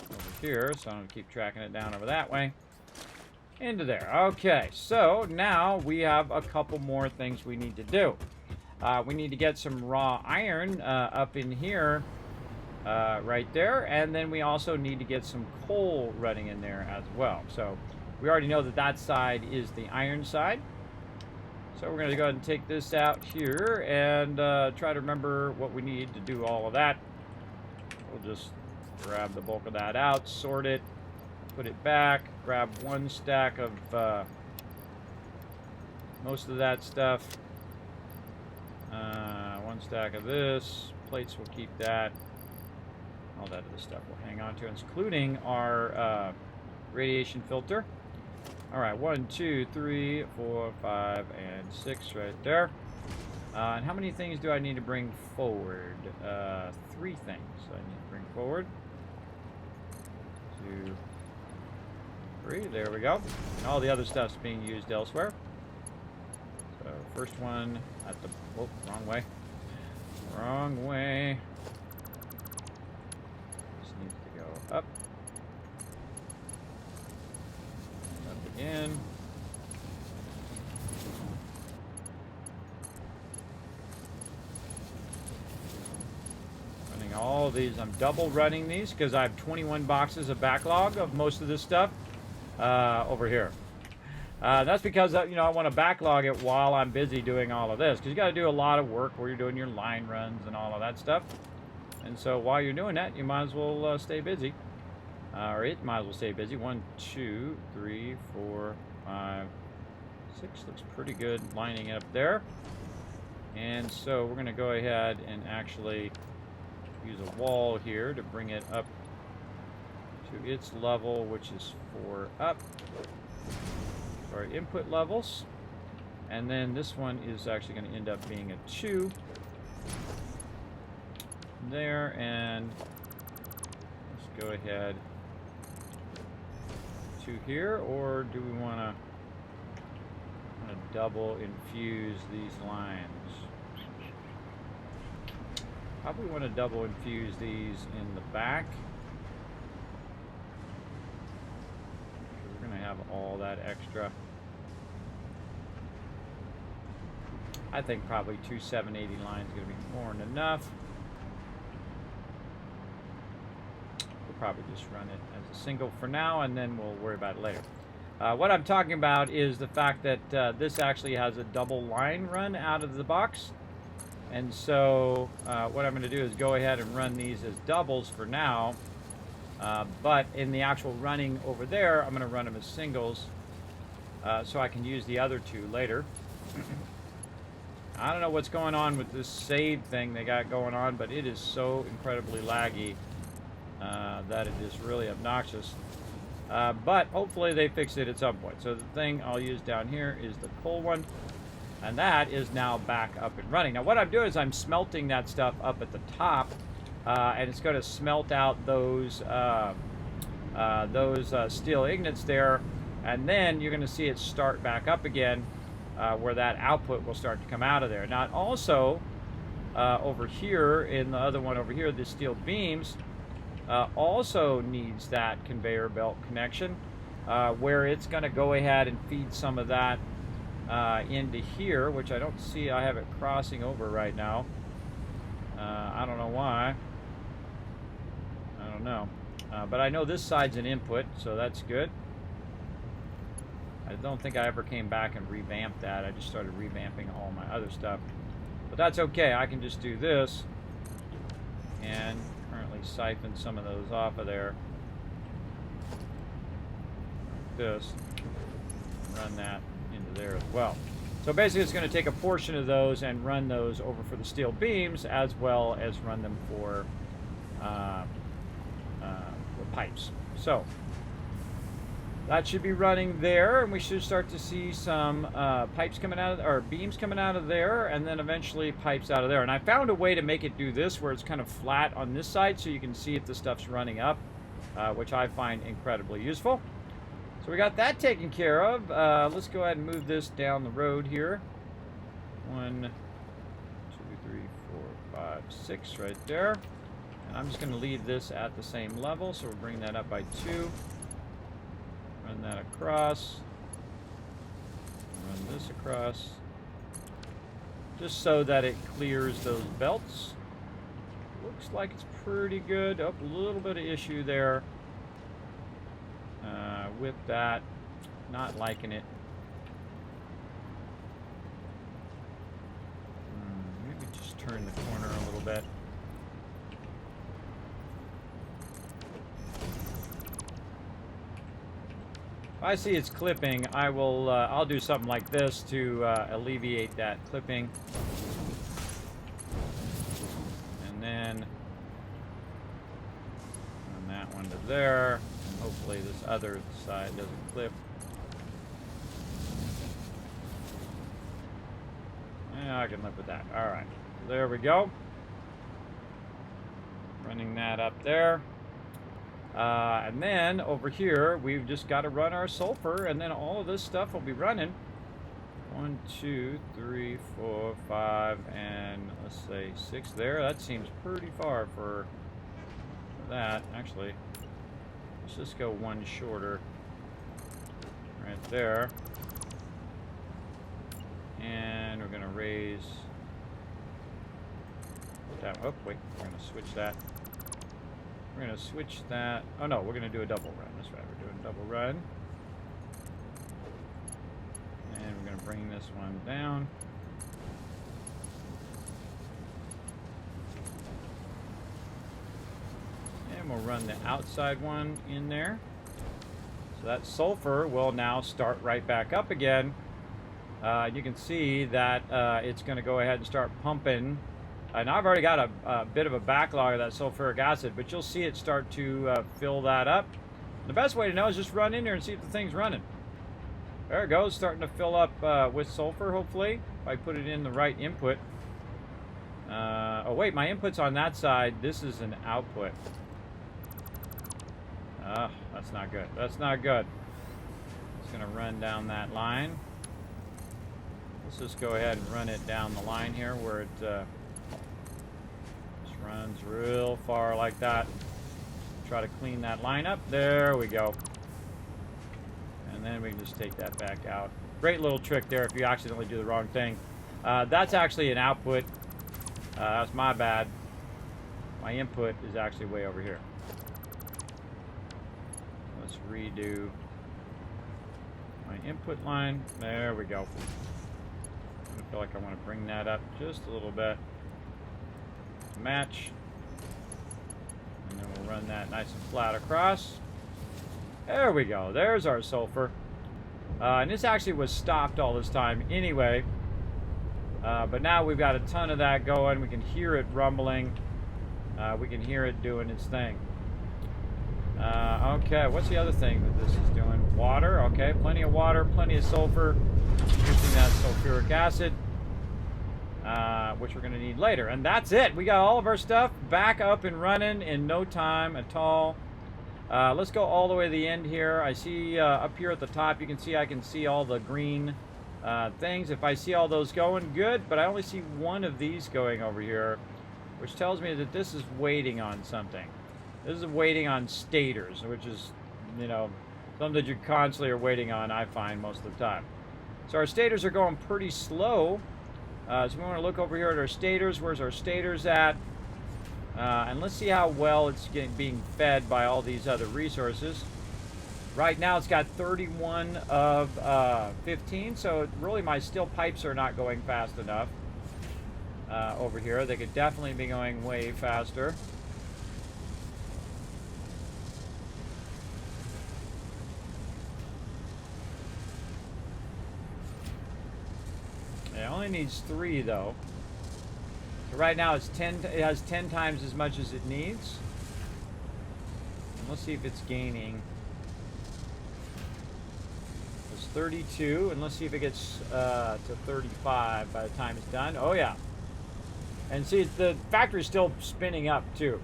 over here, so I'm going to keep tracking it down over that way. Into there. Okay, so now we have a couple more things we need to do. We need to get some raw iron up in here, right there. And then we also need to get some coal running in there as well. So we already know that that side is the iron side. So we're going to go ahead and take this out here and try to remember what we need to do all of that. We'll just grab the bulk of that out, sort it, put it back, grab one stack of most of that stuff. One stack of this. Plates will keep that. All that other stuff we'll hang on to, including our radiation filter. All right, 1, 2, 3, 4, 5, and 6 right there. And how many things do I need to bring forward? 3 things I need to bring forward. 2, 3, there we go. And all the other stuff's being used elsewhere. So first one at the, oh, wrong way. Wrong way. This needs to go up. Up again. Running all these. I'm double running these because I have 21 boxes of backlog of most of this stuff over here. That's because, you know, I want to backlog it while I'm busy doing all of this. Because you got to do a lot of work where you're doing your line runs and all of that stuff. And so while you're doing that, you might as well stay busy. Or it might as well stay busy. 1, 2, 3, 4, 5, 6. Looks pretty good lining it up there. And so we're going to go ahead and actually use a wall here to bring it up to its level, which is 4 up. Our input levels, and then this one is actually going to end up being a 2 there, and let's go ahead to here, or do we want to double infuse these lines? Probably want to double infuse these in the back. We're going to have all that extra. I think probably 2 780 lines is going to be more than enough. We'll probably just run it as a single for now, and then we'll worry about it later. What I'm talking about is the fact that this actually has a double line run out of the box. And so what I'm going to do is go ahead and run these as doubles for now. But in the actual running over there, I'm going to run them as singles so I can use the other 2 later. I don't know what's going on with this save thing they got going on, but it is so incredibly laggy that it is really obnoxious. But hopefully they fix it at some point. So the thing I'll use down here is the coal one, and that is now back up and running. Now what I'm doing is I'm smelting that stuff up at the top, and it's going to smelt out those steel ingots there, and then you're going to see it start back up again, where that output will start to come out of there. Now also over here in the other one over here, the steel beams also needs that conveyor belt connection, where it's going to go ahead and feed some of that into here, which I don't see. I have it crossing over right now. I don't know why. I don't know. But I know this side's an input, so that's good. I don't think I ever came back and revamped that. I just started revamping all my other stuff. But that's okay. I can just do this and currently siphon some of those off of there. Like this. Run that into there as well. So basically it's going to take a portion of those and run those over for the steel beams, as well as run them for pipes. So that should be running there, and we should start to see some pipes coming out of, or beams coming out of there, and then eventually pipes out of there. And I found a way to make it do this where it's kind of flat on this side, so you can see if the stuff's running up, which I find incredibly useful. So we got that taken care of. Let's go ahead and move this down the road here. 1, 2, 3, 4, 5, 6 right there. And I'm just going to leave this at the same level, so we'll bring that up by 2. Run that across. Run this across. just so that it clears those belts. Looks like it's pretty good. Oh, a little bit of issue there with that. Not liking it. Maybe just turn the corner a little bit. If I see it's clipping, I'll do something like this to alleviate that clipping. And then run that one to there. And hopefully this other side doesn't clip. Yeah, I can live with that. All right, there we go. Running that up there. And then over here, we've just got to run our sulfur, and then all of this stuff will be running. 1, 2, 3, 4, 5, and let's say 6 there. That seems pretty far for that. Actually, let's just go one shorter right there. And we're going to raise that. Oh, wait, we're going to switch that. We're going to switch that. Oh, no, we're going to do a double run. That's right, we're doing a double run. And we're going to bring this one down. And we'll run the outside one in there. So that sulfur will now start right back up again. You can see that it's going to go ahead and start pumping. And I've already got a bit of a backlog of that sulfuric acid, but you'll see it start to fill that up. The best way to know is just run in there and see if the thing's running. There it goes, starting to fill up with sulfur, hopefully, if I put it in the right input. Oh wait, my input's on that side. This is an output. That's not good. That's not good. It's going to run down that line. Let's just go ahead and run it down the line here where it just runs real far like that. Try to clean that line up. There we go. And then we can just take that back out. Great little trick there if you accidentally do the wrong thing. That's actually an output. That's my bad. My input is actually way over here. Let's redo my input line. There we go. I feel like I want to bring that up just a little bit. Match. And then we'll run that nice and flat across. There we go. There's our sulfur. And this actually was stopped all this time anyway. But now we've got a ton of that going. We can hear it rumbling. We can hear it doing its thing. Okay, what's the other thing that this is doing? Water. Okay, plenty of water, plenty of sulfur. Using that sulfuric acid, which we're going to need later. And that's it. We got all of our stuff back up and running in no time at all. Let's go all the way to the end here. I see up here at the top, you can see I can see all the green things. If I see all those going, good. But I only see one of these going over here, which tells me that this is waiting on something. This is waiting on stators, which is, you know, something that you constantly are waiting on, I find, most of the time. So our stators are going pretty slow. So we want to look over here at our stators. Where's our stators at? And let's see how well it's being fed by all these other resources. Right now it's got 31 of 15, so really my steel pipes are not going fast enough over here. They could definitely be going way faster. It only needs 3 though. So right now it's 10. It has 10 times as much as it needs. And let's see if it's gaining. It's 32, and let's see if it gets to 35 by the time it's done. Oh yeah. And see, the factory's still spinning up too.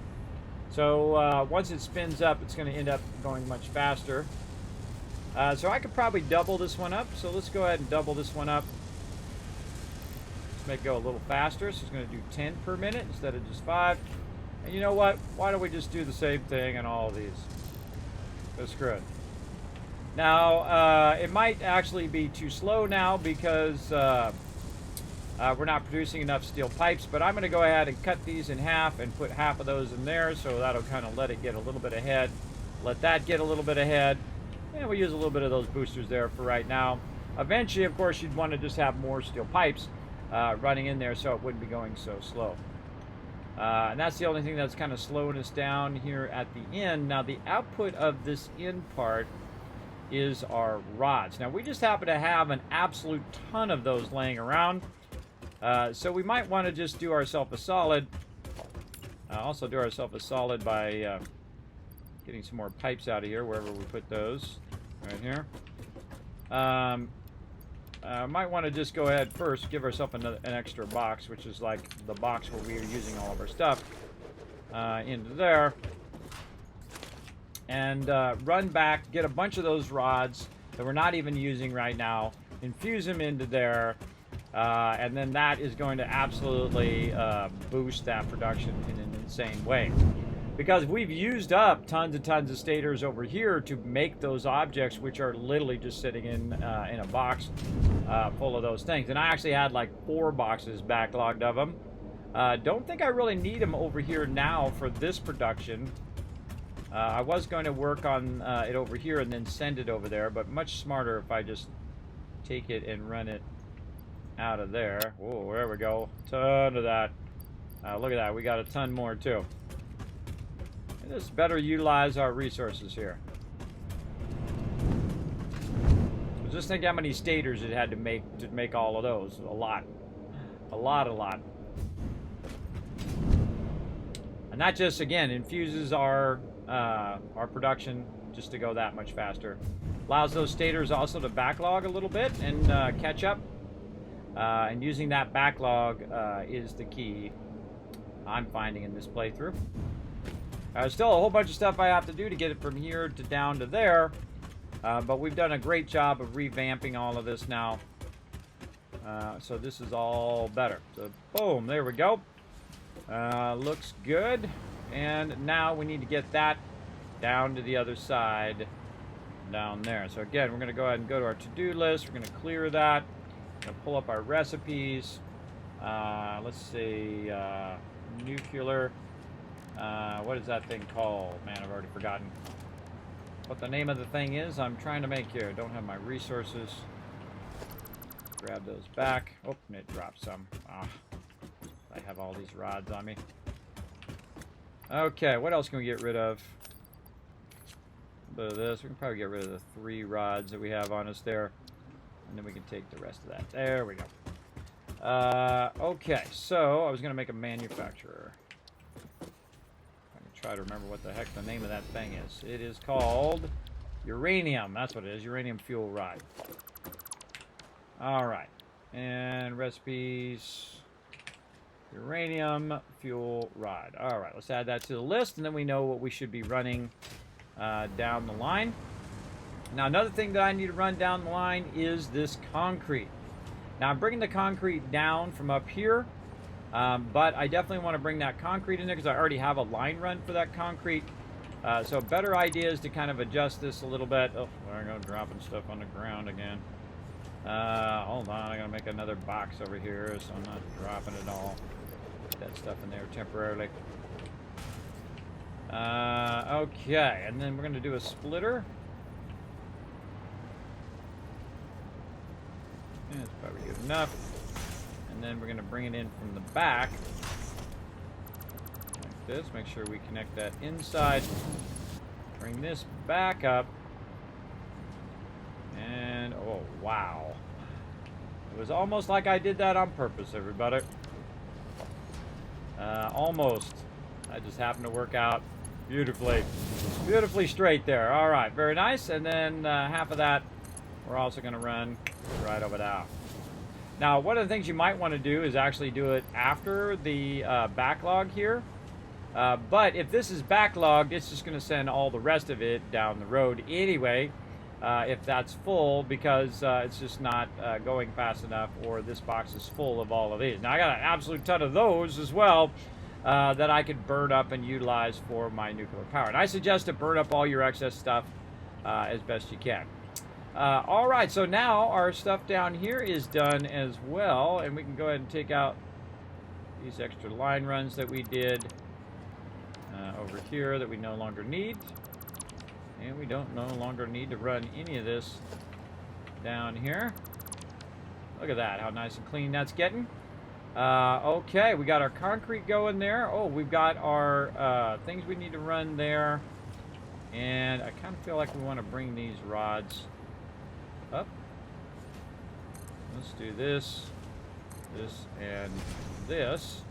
So once it spins up, it's going to end up going much faster. So I could probably double this one up. So let's go ahead and double this one up. Make it go a little faster, so it's going to do 10 per minute instead of just 5. And you know what? Why don't we just do the same thing on all of these? Go screw it. Now, it might actually be too slow now because we're not producing enough steel pipes, but I'm going to go ahead and cut these in half and put half of those in there, so that'll kind of let it get a little bit ahead. Let that get a little bit ahead, and we'll use a little bit of those boosters there for right now. Eventually, of course, you'd want to just have more steel pipes running in there so it wouldn't be going so slow. And that's the only thing that's kind of slowing us down here at the end. Now, the output of this end part is our rods. Now, we just happen to have an absolute ton of those laying around. So we might want to just do ourselves a solid. Also do ourselves a solid by getting some more pipes out of here, wherever we put those. Right here. Might want to just go ahead first, give ourselves an extra box, which is like the box where we are using all of our stuff, into there. And run back, get a bunch of those rods that we're not even using right now, infuse them into there, and then that is going to absolutely boost that production in an insane way. Because we've used up tons and tons of stators over here to make those objects, which are literally just sitting in a box full of those things. And I actually had like 4 boxes backlogged of them. Don't think I really need them over here now for this production. I was going to work on it over here and then send it over there, but much smarter if I just take it and run it out of there. Oh, there we go. Ton of that. Look at that. We got a ton more too. And just better utilize our resources here. So just think how many stators it had to make all of those. A lot. A lot. And that just, again, infuses our production just to go that much faster. Allows those stators also to backlog a little bit and catch up. And using that backlog is the key I'm finding in this playthrough. Still a whole bunch of stuff I have to do to get it from here to down to there. But we've done a great job of revamping all of this now. So this is all better. So boom, there we go. Looks good. And now we need to get that down to the other side down there. So again, we're going to go ahead and go to our to-do list. We're going to clear that. We're going to pull up our recipes. Let's see. Nuclear. What is that thing called? Man, I've already forgotten what the name of the thing is I'm trying to make here. Don't have my resources. Grab those back. Oh, it dropped some. I have all these rods on me. Okay, what else can we get rid of? A bit of this. We can probably get rid of the 3 rods that we have on us there. And then we can take the rest of that. There we go. Okay, so I was going to make a manufacturer. Try to remember what the heck the name of that thing is. It is called uranium. That's what it is. Uranium fuel rod. All right. And recipes. Uranium fuel rod. All right. Let's add that to the list, and then we know what we should be running down the line. Now, another thing that I need to run down the line is this concrete. Now, I'm bringing the concrete down from up here. But I definitely want to bring that concrete in there because I already have a line run for that concrete. So a better idea is to kind of adjust this a little bit. Oh, there I go, dropping stuff on the ground again. Hold on, I gotta make another box over here so I'm not dropping it all. Put that stuff in there temporarily. Okay, and then we're gonna do a splitter. Yeah, that's probably good enough. And then we're going to bring it in from the back like this. Make sure we connect that inside. Bring this back up. And oh wow, it was almost like I did that on purpose, everybody. Almost. I just happened to work out beautifully straight there. All right, very nice. And then half of that we're also going to run right over there. Now, one of the things you might want to do is actually do it after the backlog here. But if this is backlogged, it's just going to send all the rest of it down the road anyway, if that's full, because it's just not going fast enough, or this box is full of all of these. Now, I got an absolute ton of those as well that I could burn up and utilize for my nuclear power. And I suggest to burn up all your excess stuff as best you can. All right, so now our stuff down here is done as well, and we can go ahead and take out these extra line runs that we did over here that we no longer need. And we don't no longer need to run any of this down here. Look at that, how nice and clean that's getting. Okay, we got our concrete going there. Oh, we've got our things we need to run there. And I kind of feel like we want to bring these rods up. Let's do this, this, and this.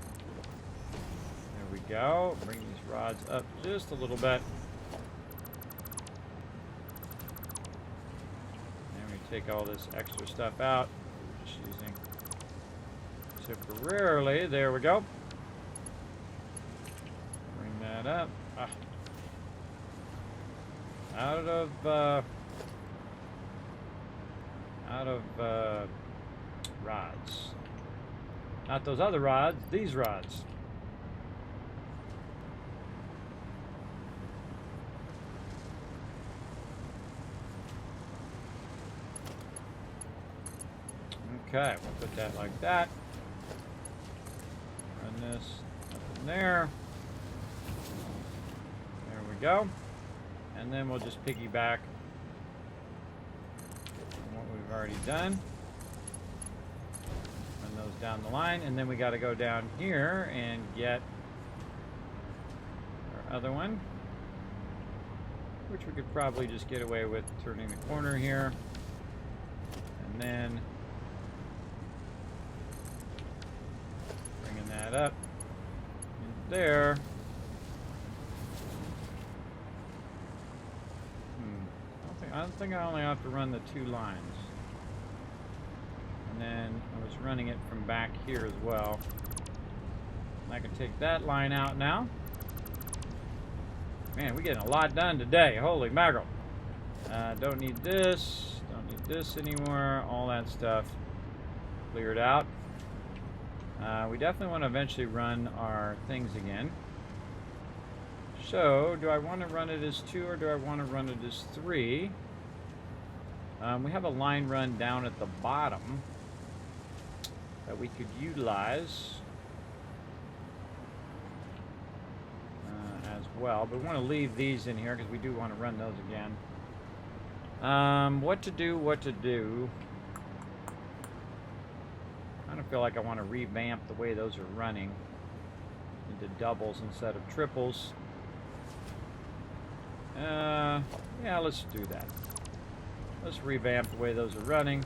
There we go. Bring these rods up just a little bit. And we take all this extra stuff out. We're just using temporarily. There we go. Bring that up. Out of rods. Not those other rods, these rods. Okay, we'll put that like that. Run this up in there. There we go. And then we'll just piggyback on what we've already done. Run those down the line, and then we got to go down here and get our other one, which we could probably just get away with turning the corner here, and then bringing that up in there. I don't think I only have to run the 2 lines. And then I was running it from back here as well. And I can take that line out now. Man, we're getting a lot done today. Holy mackerel. Don't need this. Don't need this anymore. All that stuff cleared out. We definitely want to eventually run our things again. So, do I want to run it as 2 or do I want to run it as 3? We have a line run down at the bottom that we could utilize as well. But we want to leave these in here because we do want to run those again. What to do. I kind of feel like I want to revamp the way those are running into doubles instead of triples. Yeah, let's do that. Let's revamp the way those are running.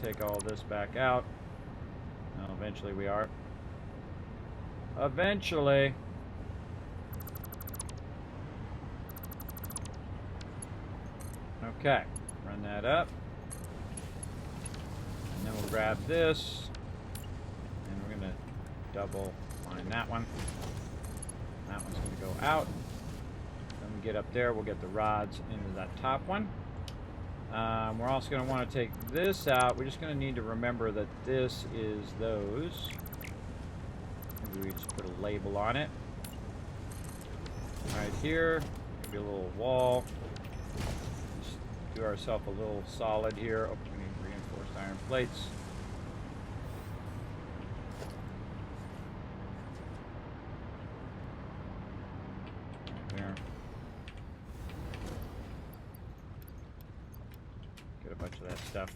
Take all this back out. Well, eventually we are. Eventually. Okay, run that up. And then we'll grab this. And we're going to double line that one. That one's going to go out. Then we get up there, we'll get the rods into that top one. We're also going to want to take this out. We're just going to need to remember that this is those. Maybe we just put a label on it. Right here, maybe a little wall. Just do ourselves a little solid here. Oh, we need reinforced iron plates. Stuff.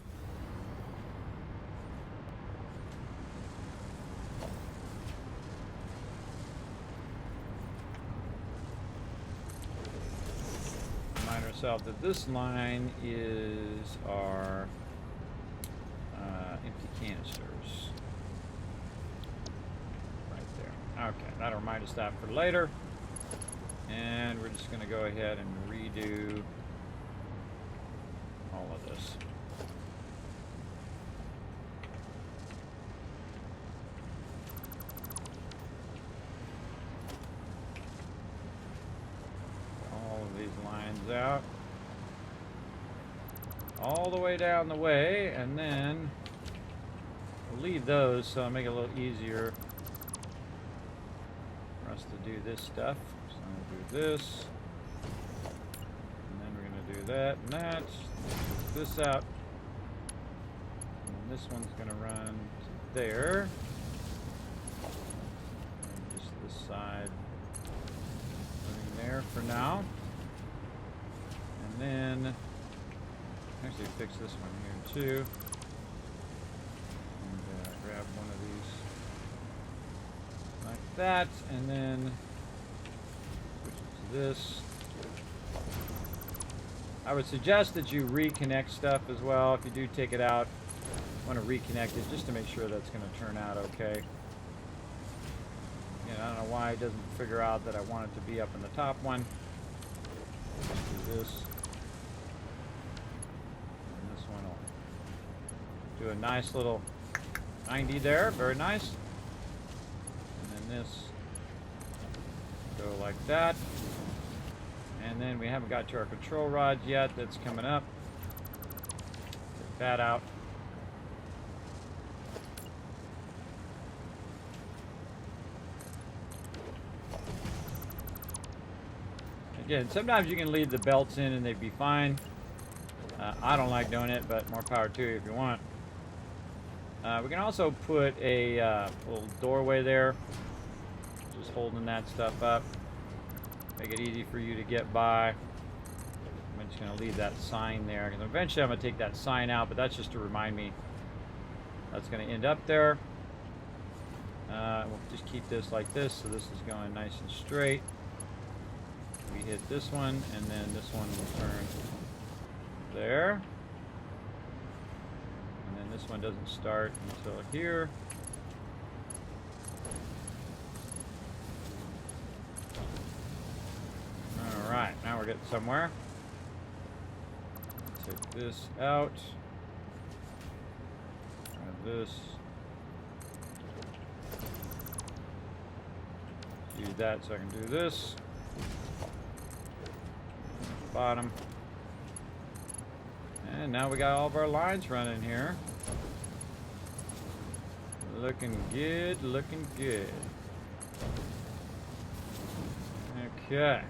Remind ourselves that this line is our empty canisters. Right there. Okay, that'll remind us that for later. And we're just going to go ahead and redo all of this. Out all the way down the way, and then we'll leave those so it'll make it a little easier for us to do this stuff. So we'll do this, and then we're going to do that and that. This out. And this one's gonna run to there. And just this side running there for now. And then actually fix this one here too. And grab one of these like that, and then switch it to this. I would suggest that you reconnect stuff as well. If you do take it out, want to reconnect it just to make sure that's going to turn out okay. I don't know why it doesn't figure out that I want it to be up in the top one. Let's do this. And this one will do a nice little 90 there. Very nice. And then this go like that. And then we haven't got to our control rods yet. That's coming up. Take that out. Again, sometimes you can leave the belts in and they'd be fine. I don't like doing it, but more power to you if you want. We can also put a little doorway there. Just holding that stuff up. Make it easy for you to get by. I'm just going to leave that sign there. And eventually I'm going to take that sign out, but that's just to remind me that's going to end up there. We'll just keep this like this, so this is going nice and straight. We hit this one, and then this one will turn there. And then this one doesn't start until here. Alright, now we're getting somewhere. Take this out. Grab this. Use that so I can do this. Bottom. And now we got all of our lines running here. Looking good, looking good. Okay.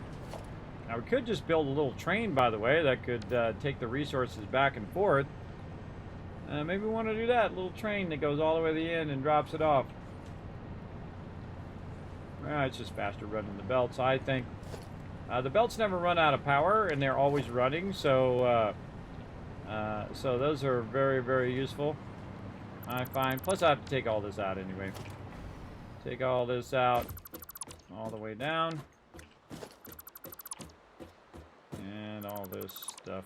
Now we could just build a little train, by the way, that could take the resources back and forth. Maybe we want to do that. A little train that goes all the way to the end and drops it off. It's just faster running the belts, I think. The belts never run out of power, and they're always running, so so those are very, very useful, I find. Plus, I have to take all this out anyway. Take all this out all the way down. And all this stuff.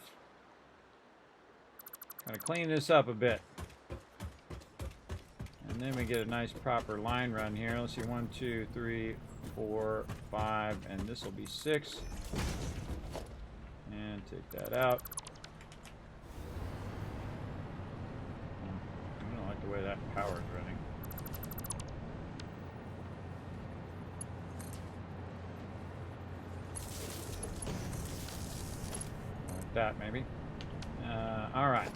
Kind of clean this up a bit. And then we get a nice proper line run here. Let's see, 1, 2, 3, 4, 5, and this will be 6. And take that out. I don't like the way that power is running. Like that, maybe. All right.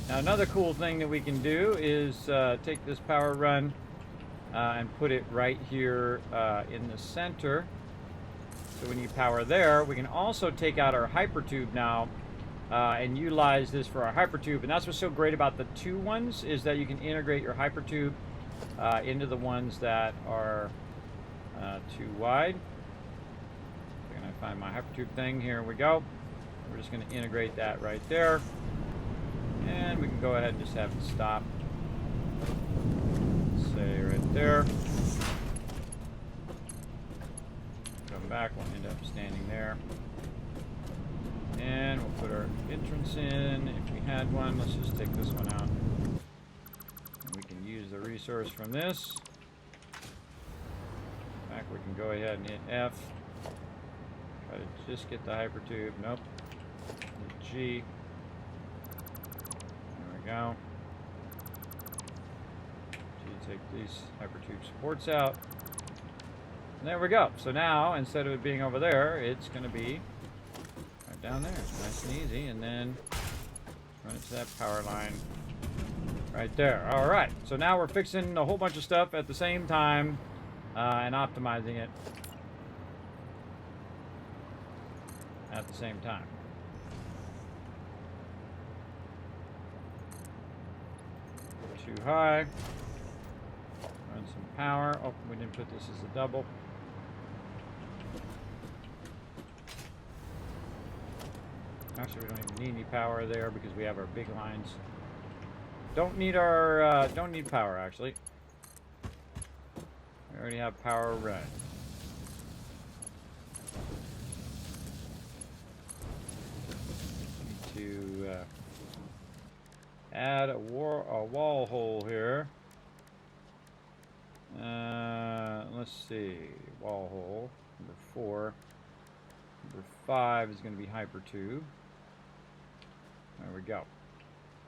Now another cool thing that we can do is take this power run and put it right here in the center. So when you power there, we can also take out our hypertube now and utilize this for our hypertube. And that's what's so great about the two ones, is that you can integrate your hypertube into the ones that are too wide. I'm going to find my hypertube thing. Here we go. We're just going to integrate that right there. And we can go ahead and just have it stop. Say right there. Come back, we'll end up standing there. And we'll put our entrance in. If we had one, let's just take this one out. And we can use the resource from this. Back, we can go ahead and hit F. Try to just get the hypertube. Nope. Hit G. Go. So you take these hypertube supports out. And there we go. So now, instead of it being over there, it's going to be right down there. It's nice and easy. And then run it to that power line right there. All right. So now we're fixing a whole bunch of stuff at the same time and optimizing it at the same time. Too high. Run some power. Oh, we didn't put this as a double. Actually, we don't even need any power there because we have our big lines. Don't need our don't need power actually. We already have power run. Need to add a wall hole here. Let's see, wall hole number 4. Number 5 is going to be hypertube. There we go.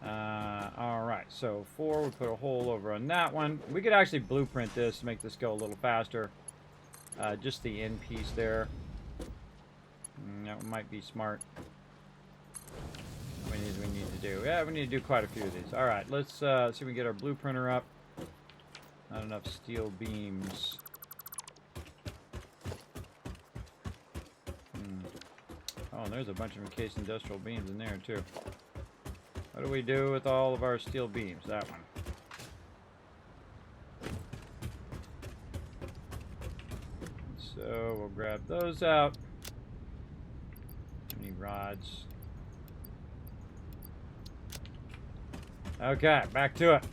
Alright, so 4, we put a hole over on that one. We could actually blueprint this to make this go a little faster. Just the end piece there. That might be smart. What we need to do? Yeah, we need to do quite a few of these. Alright, let's see if we can get our blueprinter up. Not enough steel beams. Oh, and there's a bunch of encased industrial beams in there, too. What do we do with all of our steel beams? That one. So we'll grab those out. Any rods? Okay, back to it.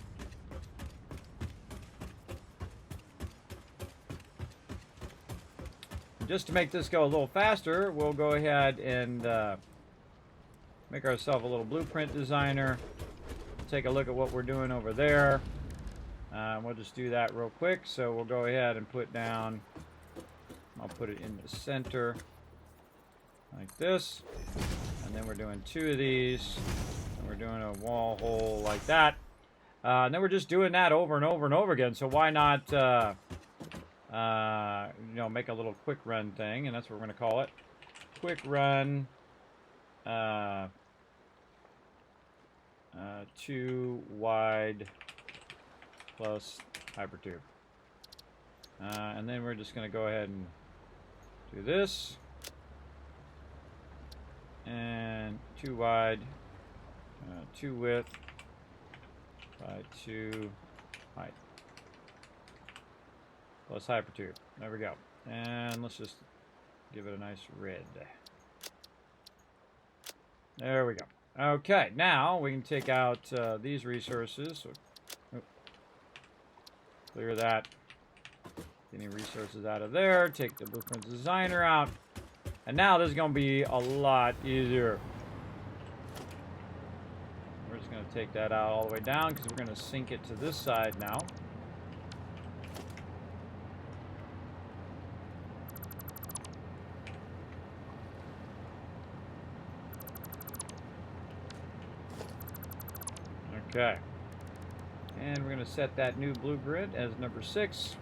Just to make this go a little faster, we'll go ahead and make ourselves a little blueprint designer. Take a look at what we're doing over there. We'll just do that real quick. So we'll go ahead and put down, I'll put it in the center like this. And then we're doing 2 of these. And we're doing a wall hole like that. And then we're just doing that over and over and over again. So why not, you know, make a little quick run thing, and that's what we're going to call it. Quick run 2 wide plus hypertube. And then we're just going to go ahead and do this. And 2 wide, 2 width by 2 height. Plus hypertube. There we go. And let's just give it a nice red. There we go. Okay, now we can take out these resources. So, clear that. Get any resources out of there. Take the blueprint designer out. And now this is going to be a lot easier. We're just going to take that out all the way down because we're going to sync it to this side now. Okay. And we're going to set that new blueprint as number 6.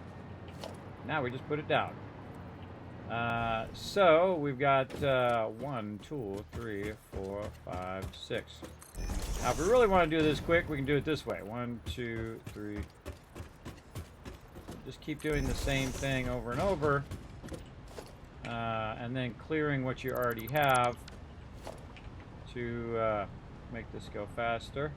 Now we just put it down. So we've got 1, 2, 3, 4, 5, 6. Now if we really want to do this quick, we can do it this way. 1, 2, 3. Just keep doing the same thing over and over. And then clearing what you already have to make this go faster.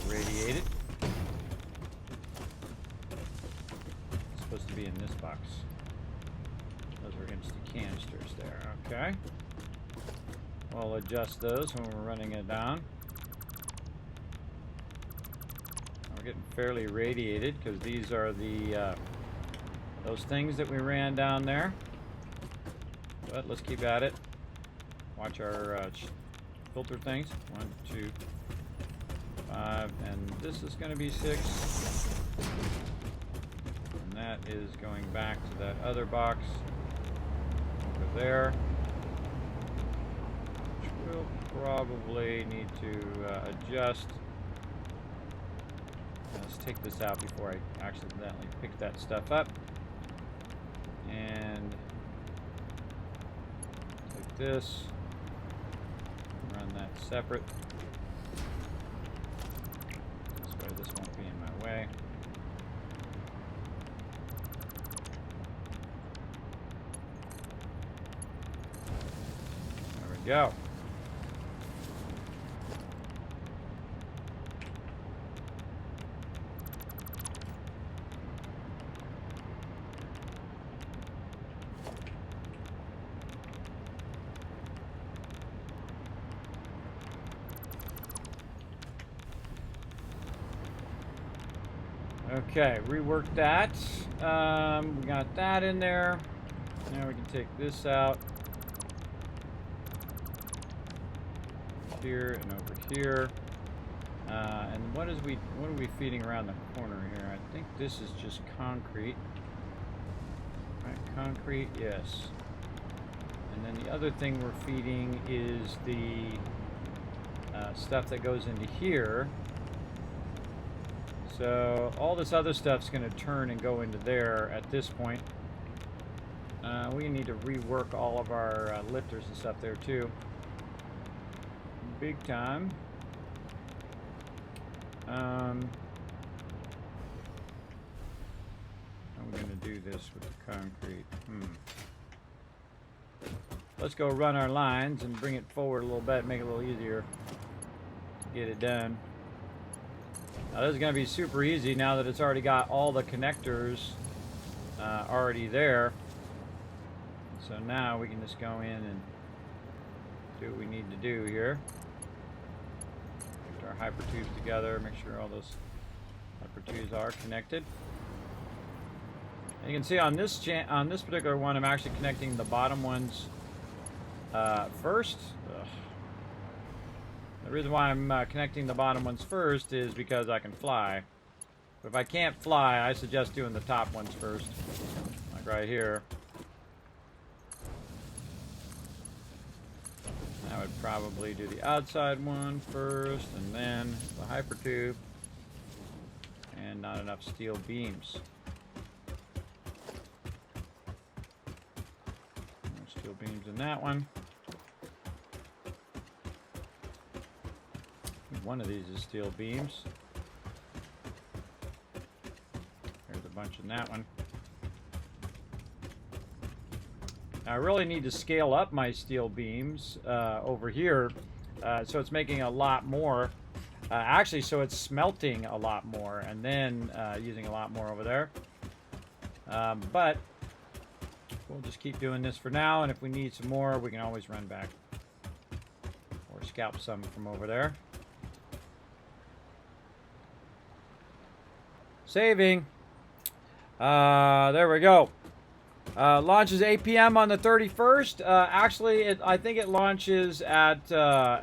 Radiated. It's supposed to be in this box. Those are empty canisters there. Okay. We'll adjust those when we're running it down. We're getting fairly radiated because these are the those things that we ran down there. But let's keep at it. Watch our filter things. 1, 2, 5, and this is going to be 6. And that is going back to that other box over there, which we'll probably need to adjust Let's take this out before I accidentally pick that stuff up. And take this. Run that separate. This way this won't be in my way. There we go. Okay, rework that. We got that in there. Now we can take this out. Here and over here. And what are we feeding around the corner here? I think this is just concrete. Right, concrete, yes. And then the other thing we're feeding is the stuff that goes into here. So all this other stuff's going to turn and go into there at this point. We need to rework all of our lifters and stuff there too. Big time. How are we going to do this with the concrete? Let's go run our lines and bring it forward a little bit, make it a little easier to get it done. Now this is going to be super easy now that it's already got all the connectors already there. So now we can just go in and do what we need to do here. Put our hyper tubes together, make sure all those hyper tubes are connected. And you can see on this particular one, I'm actually connecting the bottom ones first. Ugh. The reason why I'm connecting the bottom ones first is because I can fly. But if I can't fly, I suggest doing the top ones first. Like right here. I would probably do the outside one first, and then the hyper tube. And not enough steel beams. No steel beams in that one. One of these is steel beams. There's a bunch in that one. I really need to scale up my steel beams over here, so it's making a lot more. Actually, so it's smelting a lot more, and then using a lot more over there. But we'll just keep doing this for now, and if we need some more, we can always run back or scalp some from over there. Saving. There we go. Launches 8 p.m. on the 31st. Actually, I think it launches at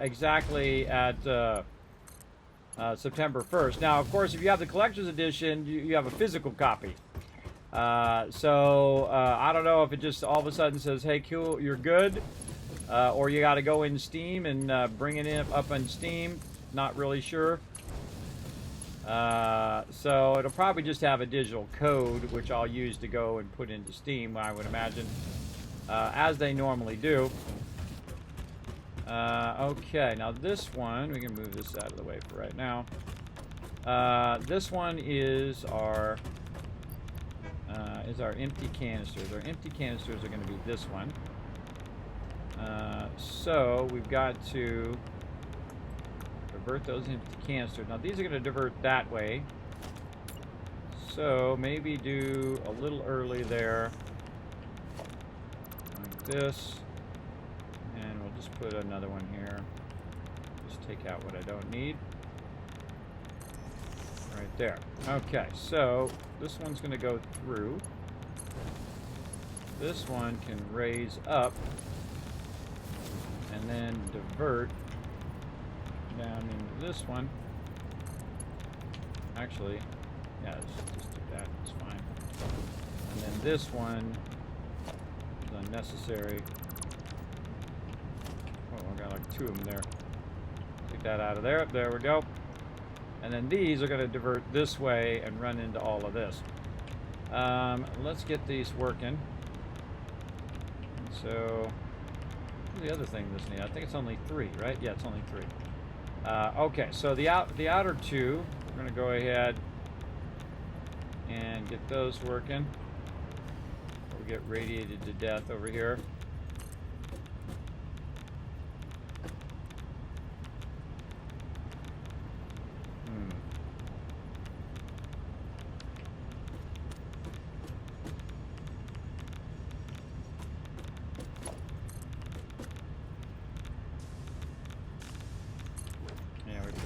exactly at September 1st. Now, of course, if you have the collector's edition, you have a physical copy. So I don't know if it just all of a sudden says, "Hey, cool, you're good," or you got to go in Steam and bring it up on Steam. Not really sure. So it'll probably just have a digital code, which I'll use to go and put into Steam, I would imagine, as they normally do. Okay, now this one, we can move this out of the way for right now. This one is our empty canisters. Our empty canisters are going to be this one. So we've got to divert those empty canisters. Now these are going to divert that way. So maybe do a little early there, like this. And we'll just put another one here. Just take out what I don't need. Right there. Okay, so this one's going to go through. This one can raise up and then divert down into this one. Actually, yeah, let's just do that. It's fine. And then this one is unnecessary. Oh, I got like two of them there. Take that out of there. There we go. And then these are going to divert this way and run into all of this. Let's get these working. So, what's the other thing this needs? I think it's only 3, right? Yeah, it's only 3. Okay, so the outer 2, we're going to go ahead and get those working. We'll get radiated to death over here.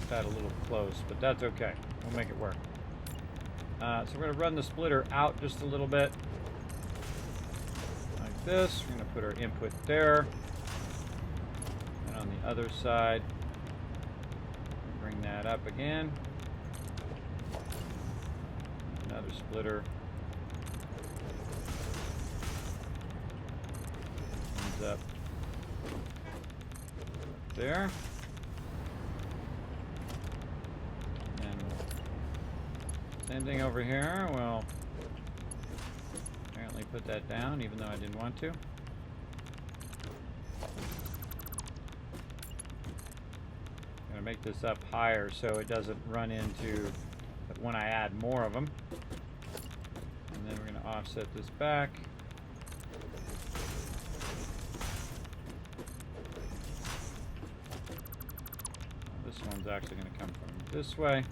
That a little close, but that's okay. We'll make it work. So we're going to run the splitter out just a little bit. Like this. We're going to put our input there. And on the other side, bring that up again. Another splitter. Comes up there. Same thing over here. We'll apparently put that down, even though I didn't want to. I'm going to make this up higher so it doesn't run into when I add more of them. And then we're going to offset this back. This one's actually going to come from this way.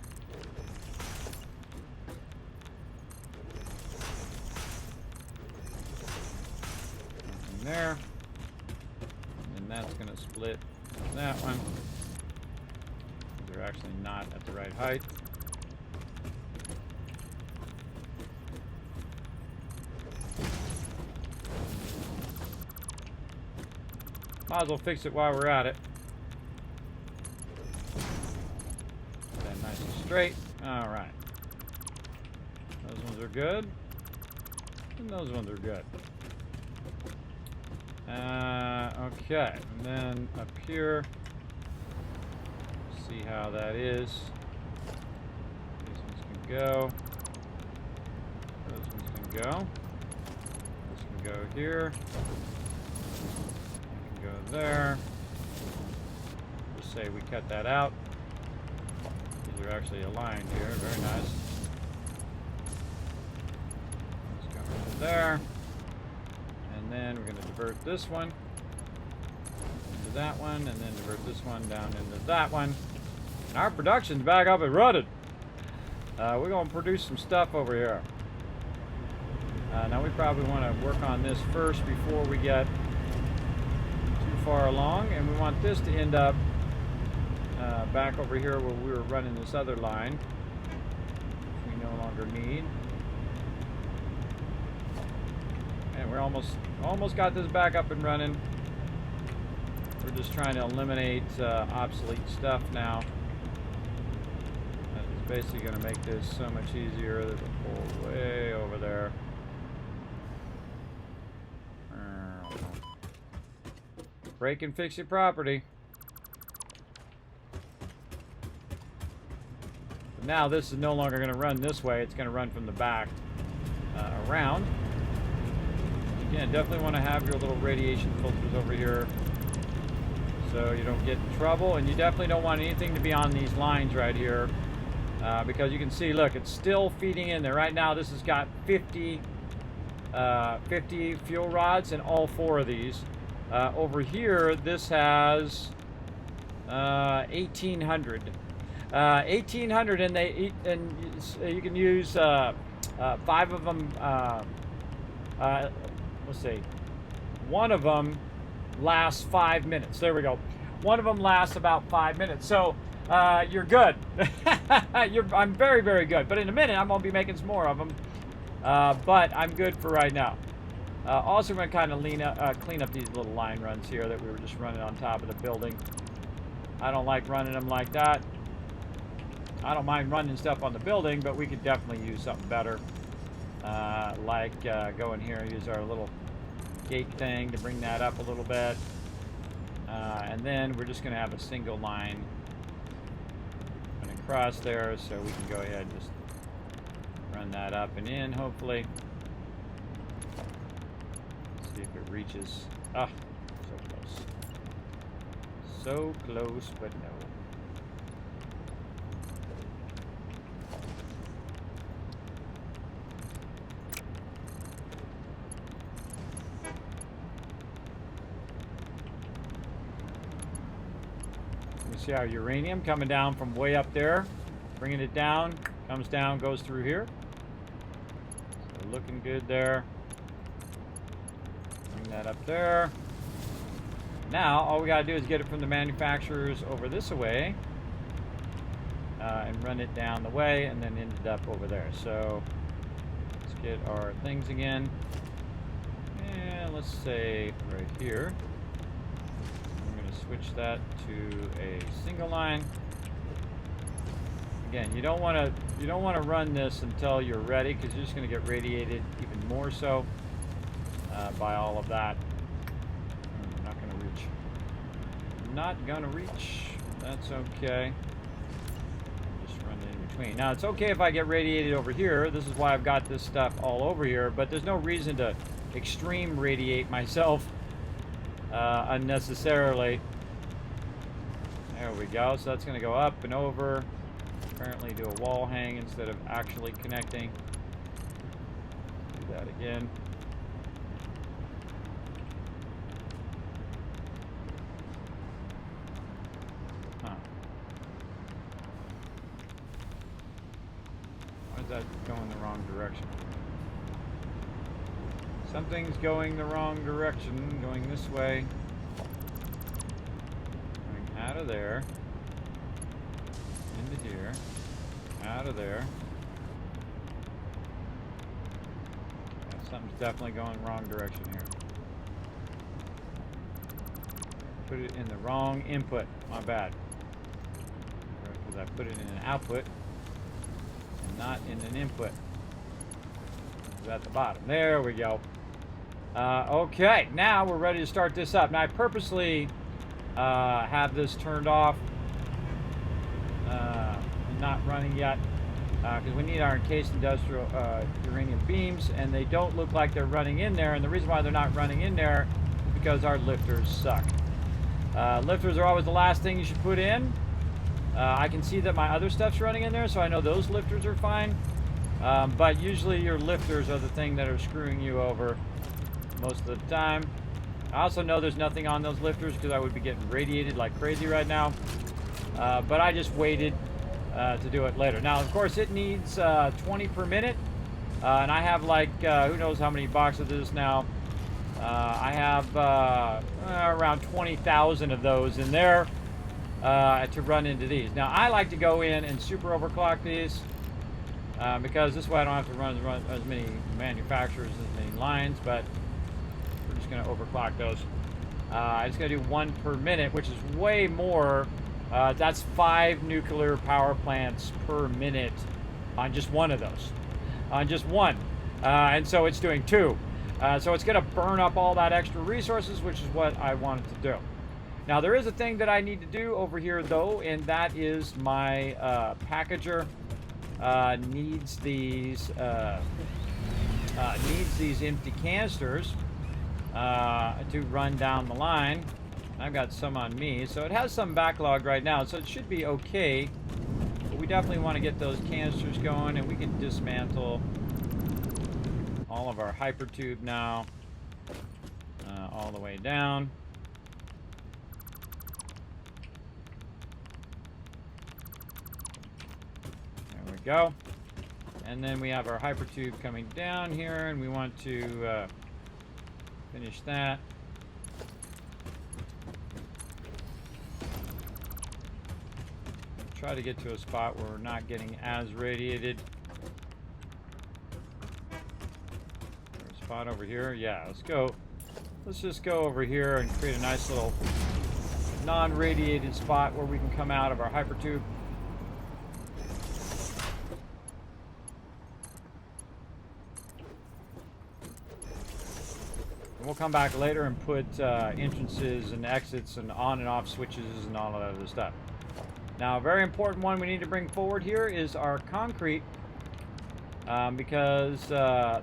There, and that's going to split that one. They're actually not at the right height. Might as well fix it while we're at it. Get that nice and straight. All right. Those ones are good, and those ones are good. Okay, and then up here, see how that is. These ones can go. Those ones can go. This can go here. It can go there. Just say we cut that out. These are actually aligned here. Very nice. Let's go over there. And then we're going to divert this one into that one, and then divert this one down into that one. And our production's back up and running. We're going to produce some stuff over here. Now we probably want to work on this first before we get too far along, and we want this to end up back over here where we were running this other line, which we no longer need. And we're almost got this back up and running. We're just trying to eliminate obsolete stuff now. It's basically going to make this so much easier. There's a hole way over there. Break and fix your property. But now this is no longer going to run this way. It's going to run from the back around. Again, definitely want to have your little radiation filters over here so you don't get in trouble, and you definitely don't want anything to be on these lines right here because you can see, look, it's still feeding in there. Right now this has got 50 fuel rods in all 4 of these. Over here this has 1,800. 1,800, and you can use 5 of them. Let's see. One of them lasts 5 minutes. There we go. One of them lasts about 5 minutes. So you're good. I'm very, very good. But in a minute, I'm going to be making some more of them. But I'm good for right now. Also, we're going to kind of clean up these little line runs here that we were just running on top of the building. I don't like running them like that. I don't mind running stuff on the building, but we could definitely use something better. Like go in here and use our little gate thing to bring that up a little bit. And then we're just going to have a single line. I'm going to across there, so we can go ahead and just run that up and in, hopefully. See if it reaches. Ah, so close. So close, but no. See our uranium coming down from way up there, bringing it down, comes down, goes through here. So looking good there. Bring that up there. Now all we gotta do is get it from the manufacturers over this way and run it down the way, and then end it up over there. So let's get our things again, and let's say right here. Switch that to a single line. Again, you don't want to run this until you're ready, because you're just going to get radiated even more so by all of that. Not going to reach. Not going to reach. That's okay. Just run it in between. Now it's okay if I get radiated over here. This is why I've got this stuff all over here. But there's no reason to extreme radiate myself unnecessarily. There we go. So that's going to go up and over. Apparently do a wall hang instead of actually connecting. Do that again. Huh. Why is that going the wrong direction? Something's going the wrong direction. Going this way. Out of there, into here, out of there. Yeah, something's definitely going wrong direction here. Put it in the wrong input. My bad. Because I put it in an output and not in an input. It's at the bottom. There we go. Okay, now we're ready to start this up. Now I purposely have this turned off and not running yet because we need our encased industrial uranium beams, and they don't look like they're running in there, and the reason why they're not running in there is because our lifters suck. Lifters are always the last thing you should put in. I can see that my other stuff's running in there, so I know those lifters are fine, but usually your lifters are the thing that are screwing you over most of the time. I also know there's nothing on those lifters because I would be getting radiated like crazy right now. But I just waited to do it later. Now, of course, it needs 20 per minute. And I have like, who knows how many boxes of this now. I have around 20,000 of those in there to run into these. Now, I like to go in and super overclock these because this way I don't have to run as many manufacturers, as many lines, but we're just going to overclock those. I'm just going to do 1 per minute, which is way more. That's 5 nuclear power plants per minute on just one of those. On just one. And so it's doing 2. So it's going to burn up all that extra resources, which is what I wanted to do. Now there is a thing that I need to do over here though, and that is my packager needs these empty canisters to run down the line. I've got some on me, so it has some backlog right now, so it should be okay. But we definitely want to get those canisters going, and we can dismantle all of our hypertube now, all the way down. There we go. And then we have our hypertube coming down here, and we want to finish that. Try to get to a spot where we're not getting as radiated. There's a spot over here. Yeah, let's go. Let's just go over here and create a nice little non-radiated spot where we can come out of our hypertube. We'll come back later and put entrances and exits and on and off switches and all of that other stuff. Now, a very important one we need to bring forward here is our concrete, because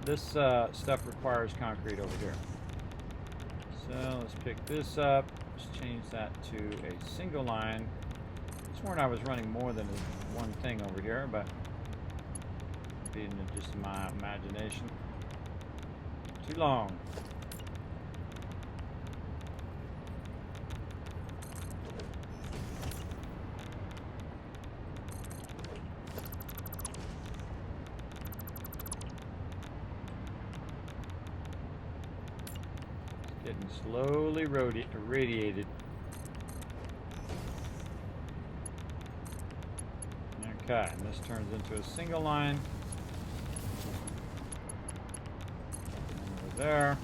this stuff requires concrete over here. So let's pick this up. Let's change that to a single line. I sworn I was running more than one thing over here, but being just my imagination. Too long. Getting slowly radiated. Okay, and this turns into a single line. Over there.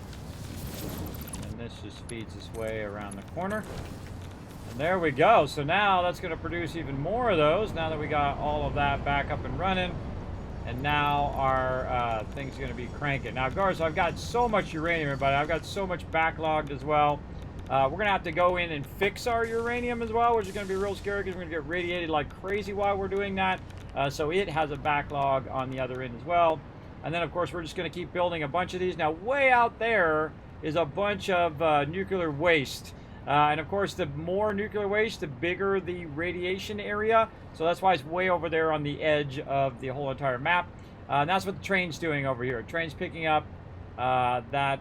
And this just feeds its way around the corner. And there we go. So now that's going to produce even more of those now that we got all of that back up and running. And now our thing's going to be cranking. Now, Garza, I've got so much uranium, everybody. I've got so much backlogged as well. We're going to have to go in and fix our uranium as well, which is going to be real scary because we're going to get radiated like crazy while we're doing that. So it has a backlog on the other end as well. And then, of course, we're just going to keep building a bunch of these. Now, way out there is a bunch of nuclear waste. And, of course, the more nuclear waste, the bigger the radiation area. So that's why it's way over there on the edge of the whole entire map. And that's what the train's doing over here. The train's picking up that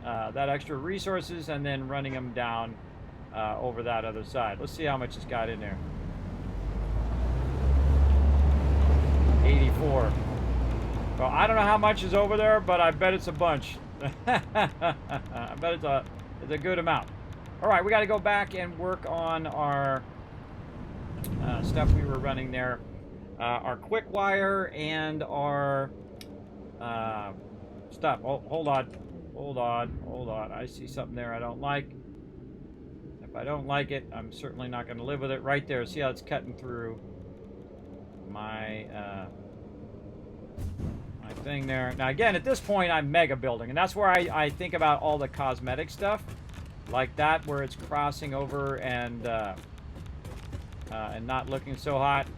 extra resources and then running them down over that other side. Let's see how much it's got in there. 84. Well, I don't know how much is over there, but I bet it's a bunch. I bet it's a good amount. All right, we got to go back and work on our stuff we were running there. Our quick wire and our stuff. Oh, hold on. I see something there I don't like. If I don't like it, I'm certainly not going to live with it. Right there. See how it's cutting through my my thing there. Now, again, at this point, I'm mega building, and that's where I think about all the cosmetic stuff, like that, where it's crossing over and not looking so hot.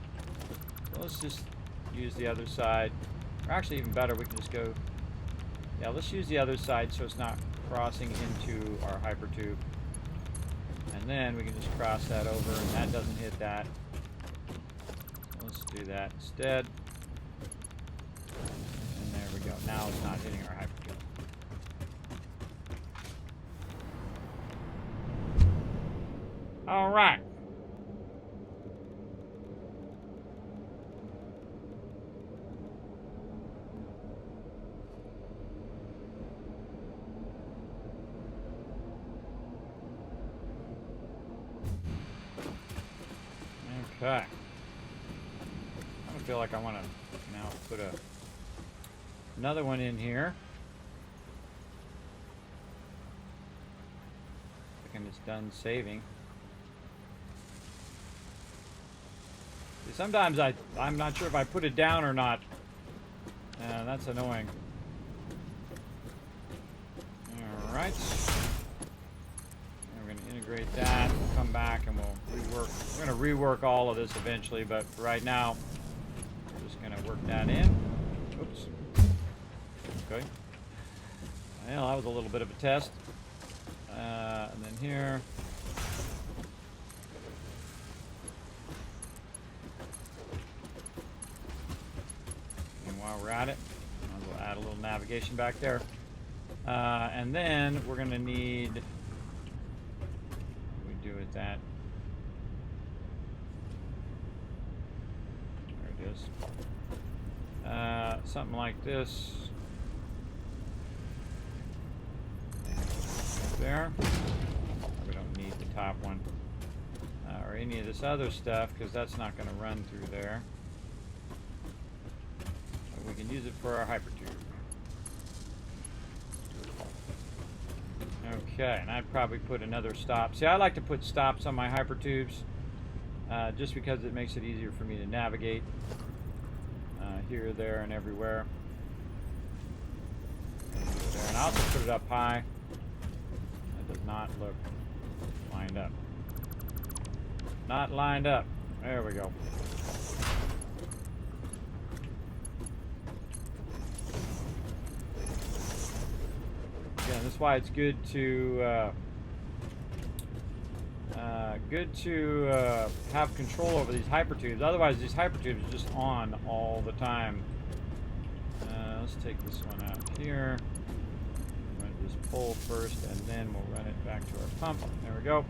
So let's just use the other side. Or actually, even better, we can just go. Yeah, let's use the other side so it's not crossing into our hypertube. And then we can just cross that over, and that doesn't hit that. So let's do that instead. And there we go. Now it's not hitting our hypertube. All right. Okay. I don't feel like I want to now put another one in here. I think it's done saving. See, sometimes I'm not sure if I put it down or not. That's annoying. All right. We're going to integrate that. We'll come back and we'll rework. We're going to rework all of this eventually, but for right now, we're just going to work that in. Oops. Okay. Well, that was a little bit of a test. And then here. And while we're at it, we'll add a little navigation back there. And then we're going to need, what do we do with that? There it is. Something like this. There. We don't need the top one. Or any of this other stuff, because that's not going to run through there. But we can use it for our hypertube. Okay, and I'd probably put another stop. See, I like to put stops on my hypertubes, just because it makes it easier for me to navigate here, there, and everywhere. And I also put it up high. That does not look lined up. Not lined up. There we go. Again, that's why it's good to have control over these hypertubes. Otherwise, these hypertubes are just on all the time. Let's take this one out here. Run this pole first, and then we'll run it back to our pump. There we go.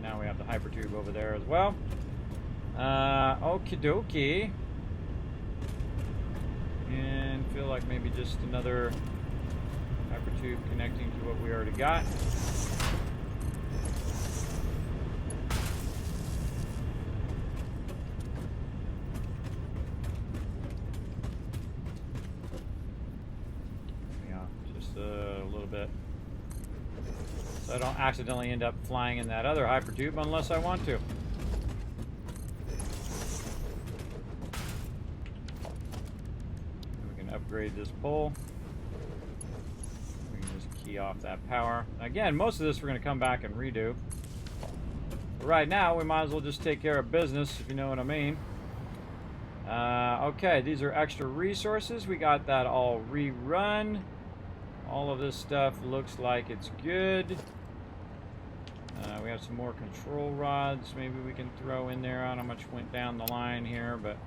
Now we have the hypertube over there as well. Okie dokie. And feel like maybe just another hypertube connecting to what we already got. A little bit, so I don't accidentally end up flying in that other hypertube unless I want to. We can upgrade this pole. We can just key off that power. Again, most of this we're going to come back and redo. But right now, we might as well just take care of business, if you know what I mean. Okay, these are extra resources. We got that all rerun. All of this stuff looks like it's good. We have some more control rods maybe we can throw in there. I don't know how much went down the line here, but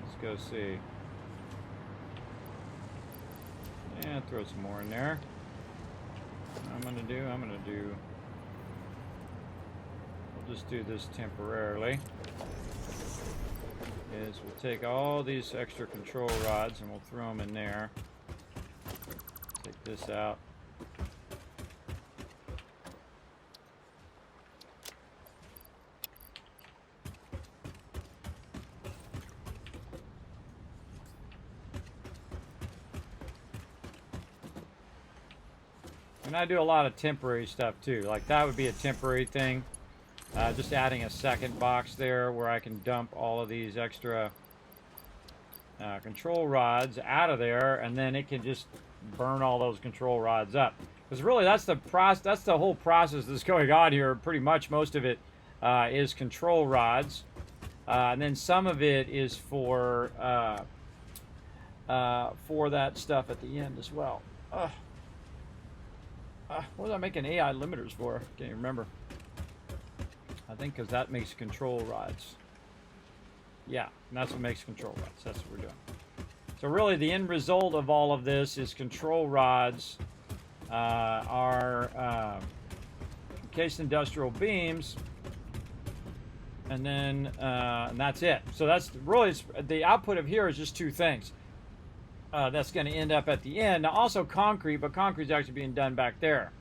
let's go see. Yeah, throw some more in there. What I'm gonna do, we'll just do this temporarily. Is we'll take all these extra control rods and we'll throw them in there. Take this out. And I do a lot of temporary stuff too. Like that would be a temporary thing. Just adding a second box there where I can dump all of these extra control rods out of there, and then it can just burn all those control rods up. Because really, that's the whole process that's going on here. Pretty much most of it is control rods, and then some of it is for that stuff at the end as well. What was I making AI limiters for? Can't even remember. I think because that makes control rods. Yeah, and that's what makes control rods. That's what we're doing. So really, the end result of all of this is control rods are encased industrial beams, and then and that's it. So that's really the output of here is just two things. That's going to end up at the end. Now also concrete, but concrete is actually being done back there.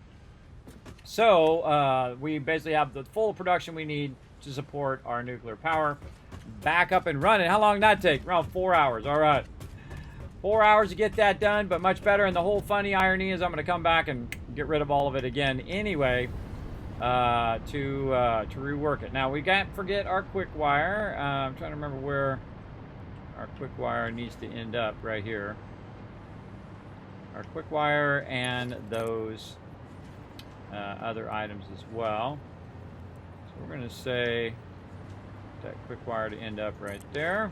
So we basically have the full production we need to support our nuclear power back up and running. How long did that take? Around 4 hours. All right. 4 hours to get that done, but much better. And the whole funny irony is I'm going to come back and get rid of all of it again anyway to rework it. Now, we can't forget our quick wire. I'm trying to remember where our quick wire needs to end up right here. Our quick wire and those other items as well. So we're going to say that quick wire to end up right there.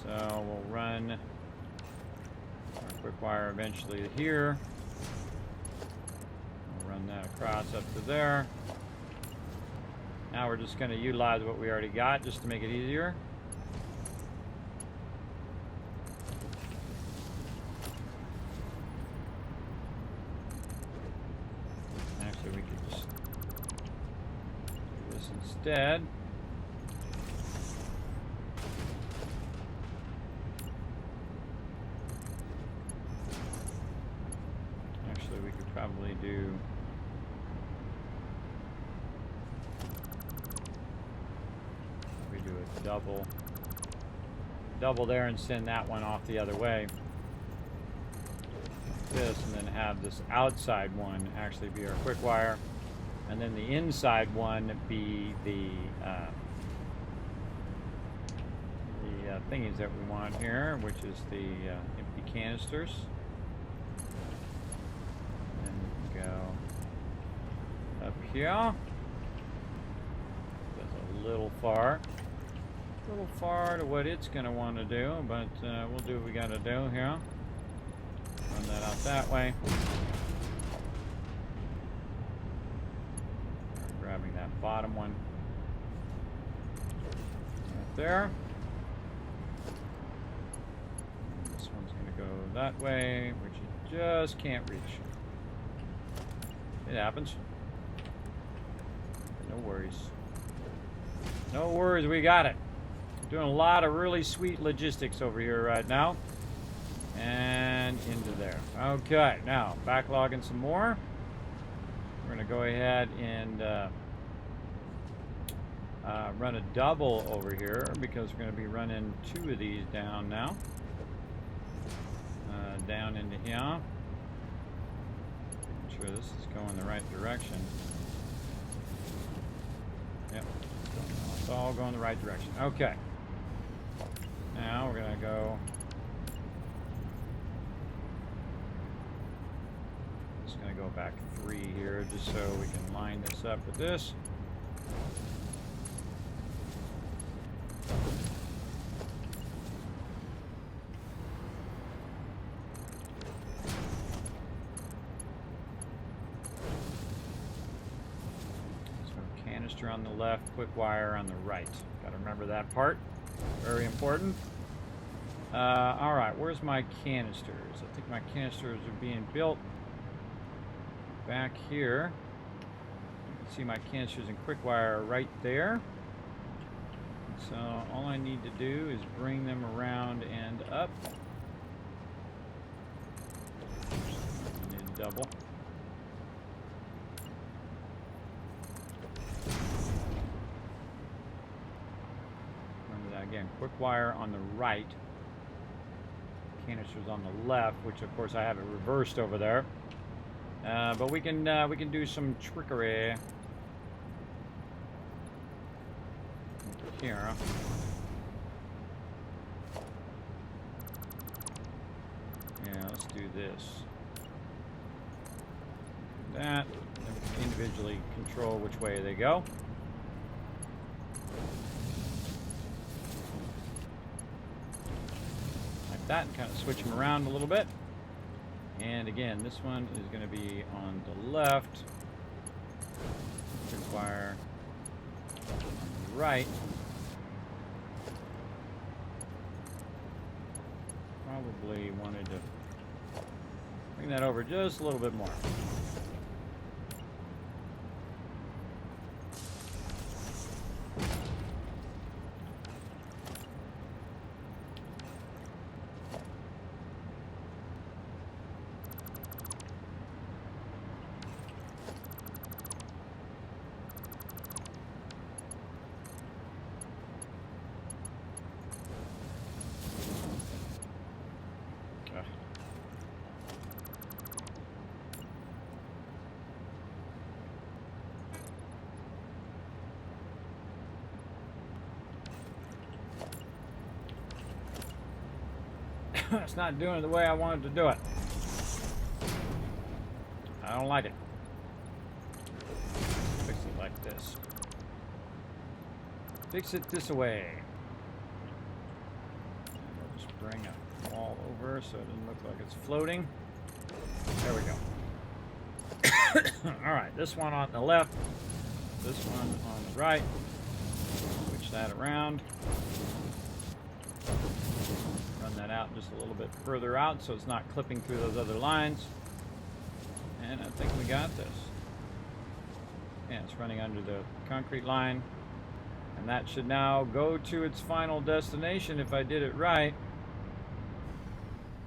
So we'll run our quick wire eventually to here. We'll run that across up to there. Now we're just going to utilize what we already got just to make it easier. Actually, we could just do this instead. We could probably do a double there and send that one off the other way. Like this, and then have this outside one actually be our quick wire, and then the inside one be the thingies that we want here, which is the empty canisters. Go up here. a little far. A little far to what it's going to want to do, but we'll do what we got to do here. Run that out that way. Grabbing that bottom one. Right there. And this one's going to go that way, which you just can't reach. It happens. No worries. No worries, we got it. Doing a lot of really sweet logistics over here right now. And into there. Okay, now backlogging some more. We're going to go ahead and run a double over here because we're going to be running 2 of these down now. Down into here. Make sure this is going the right direction. Yep, it's all going the right direction. Okay. Now we're going to go. Just going to go back 3 here just so we can line this up with this. So canister on the left, quick wire on the right. Got to remember that part. Very important. All right, where's my canisters? I think my canisters are being built back here. You can see my canisters and quick wire right there. So all I need to do is bring them around and up. I need a double. Again, quick wire on the right, canisters on the left, which of course I have it reversed over there. But we can do some trickery here. Yeah, let's do this. That, and we can individually control which way they go. That and kind of switch them around a little bit. And again, this one is going to be on the left. Quick wire on the right. Probably wanted to bring that over just a little bit more. It's not doing it the way I wanted to do it. I don't like it. Fix it like this. Fix it this way. We'll just bring a wall over so it doesn't look like it's floating. There we go. Alright, this one on the left, this one on the right. Switch that around. Run that out just a little bit further out so it's not clipping through those other lines. And I think we got this. Yeah, it's running under the concrete line. And that should now go to its final destination if I did it right.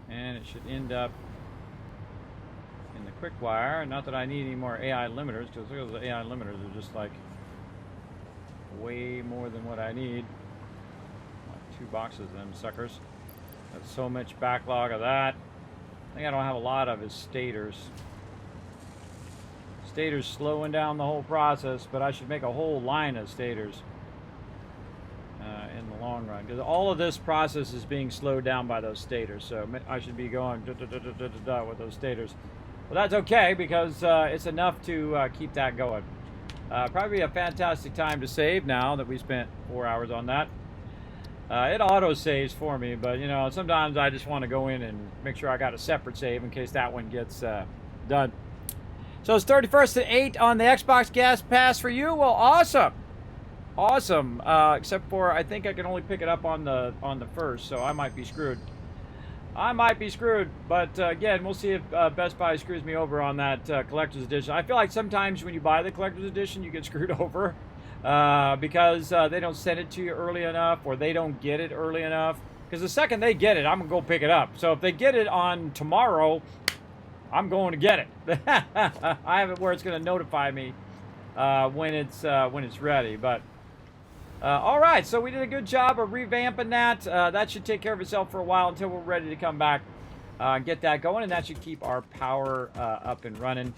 And it should end up in the quick wire. Not that I need any more AI limiters, because those AI limiters are just like way more than what I need. Like 2 boxes of them suckers. Got so much backlog of that. The thing I don't have a lot of is stators. Stators slowing down the whole process, but I should make a whole line of stators in the long run, because all of this process is being slowed down by those stators. So I should be going with those stators. But that's okay, because it's enough to keep that going. Probably a fantastic time to save now that we spent 4 hours on that. It auto saves for me, but you know, sometimes I just want to go in and make sure I got a separate save in case that one gets done. So it's 31st at 8 on the Xbox Gas Pass for you. Well, awesome, awesome. Except for I think I can only pick it up on the first, so I might be screwed. I might be screwed, but again, we'll see if Best Buy screws me over on that collector's edition. I feel like sometimes when you buy the collector's edition, you get screwed over because they don't send it to you early enough, or they don't get it early enough. Because the second they get it, I'm gonna go pick it up. So if they get it on tomorrow, I'm going to get it. I have it where it's gonna notify me when it's ready, but. All right, so we did a good job of revamping that. That should take care of itself for a while until we're ready to come back and get that going, and that should keep our power up and running.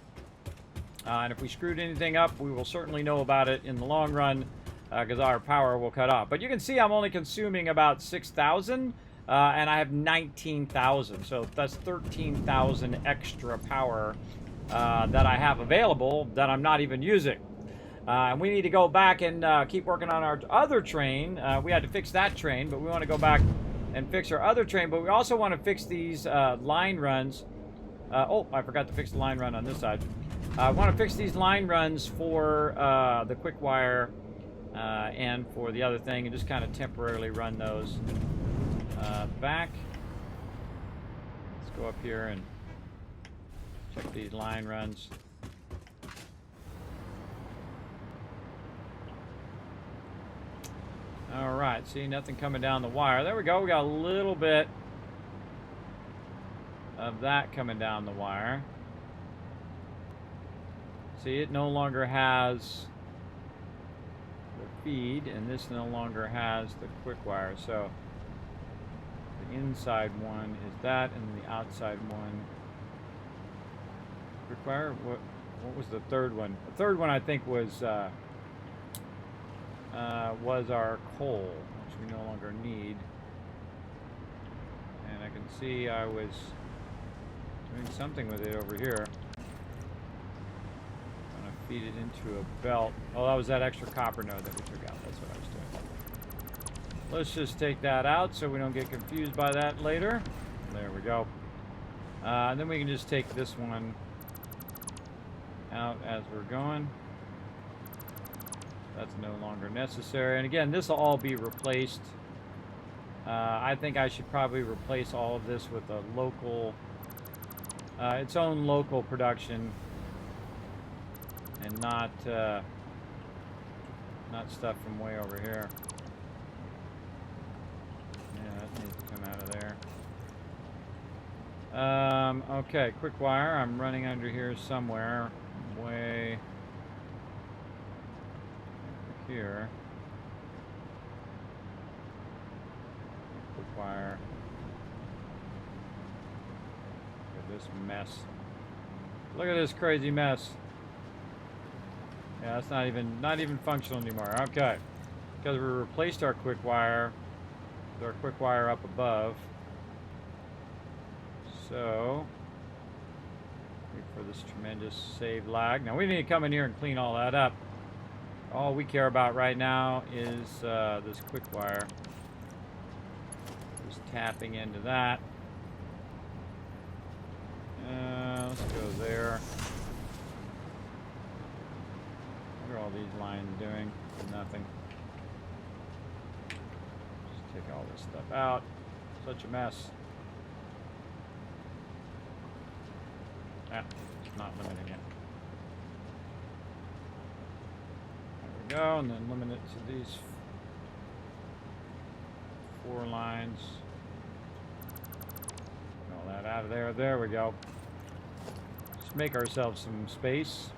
And if we screwed anything up, we will certainly know about it in the long run because our power will cut off. But you can see I'm only consuming about 6,000, and I have 19,000. So that's 13,000 extra power that I have available that I'm not even using. And we need to go back and keep working on our other train. We had to fix that train, but we want to go back and fix our other train. But we also want to fix these line runs. Oh, I forgot to fix the line run on this side. I want to fix these line runs for the quick wire and for the other thing, and just kind of temporarily run those back. Let's go up here and check these line runs. All right, see, nothing coming down the wire. There we go. We got a little bit of that coming down the wire. See, it no longer has the feed, and this no longer has the quick wire. So the inside one is that, and the outside one. Quick wire? What was the third one? The third one, I think, was our coal, which we no longer need. And I can see I was doing something with it over here. I'm going to feed it into a belt. Oh, that was that extra copper node that we took out. That's what I was doing. Let's just take that out so we don't get confused by that later. There we go. And then we can just take this one out as we're going. That's no longer necessary. And again, this will all be replaced. I think I should probably replace all of this with a local, its own local production, and not stuff from way over here. Yeah, that needs to come out of there. Okay, quick wire. I'm running under here somewhere. Way here. Quick wire. Look at this mess. Look at this crazy mess. Yeah, that's not even functional anymore. Okay. Because we replaced our quick wire with our quick wire up above. So wait for this tremendous save lag. Now we need to come in here and clean all that up. All we care about right now is this quick wire. Just tapping into that. Let's go there. What are all these lines doing? Nothing. Just take all this stuff out. Such a mess. Ah, not limiting it. Go, and then limit it to these 4 lines. Get all that out of there. There we go. Just make ourselves some space.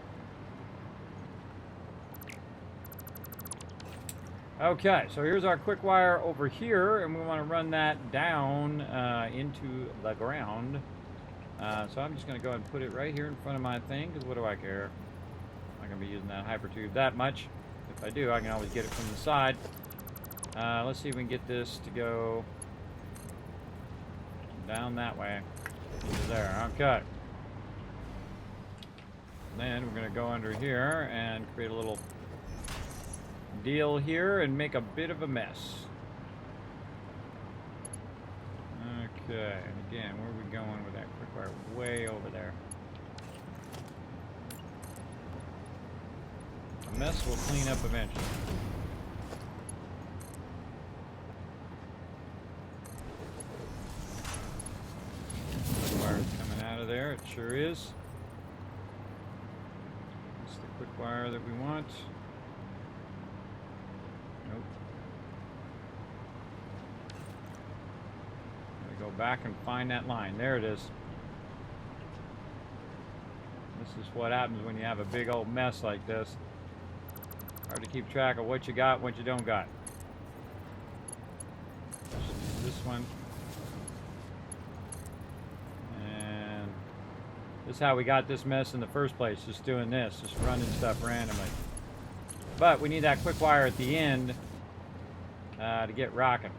Okay, so here's our quick wire over here, and we want to run that down into the ground. So I'm just going to go ahead and put it right here in front of my thing, because what do I care? I'm not going to be using that hypertube that much. If I do, I can always get it from the side. Let's see if we can get this to go down that way. Into there. Okay. Then we're going to go under here and create a little deal here and make a bit of a mess. Okay, and again, where are we going with that quick wire? Way over there. The mess will clean up eventually. The wire's coming out of there, it sure is. That's the quick wire that we want. Nope. Gotta go back and find that line. There it is. This is what happens when you have a big old mess like this. Hard to keep track of what you got, what you don't got. This one. And this is how we got this mess in the first place. Just doing this, just running stuff randomly. But we need that quick wire at the end to get rocking.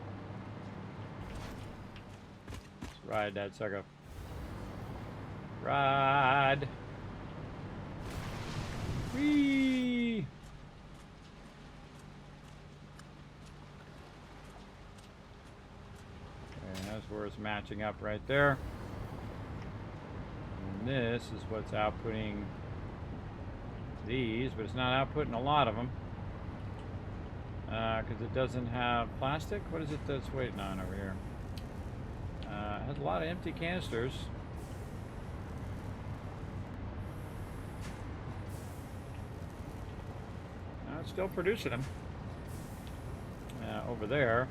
Let's ride that sucker. Ride. Whee! And that's where it's matching up right there. And this is what's outputting these, but it's not outputting a lot of them. Because it doesn't have plastic. What is it that's waiting on over here? It has a lot of empty canisters. It's still producing them. Over there.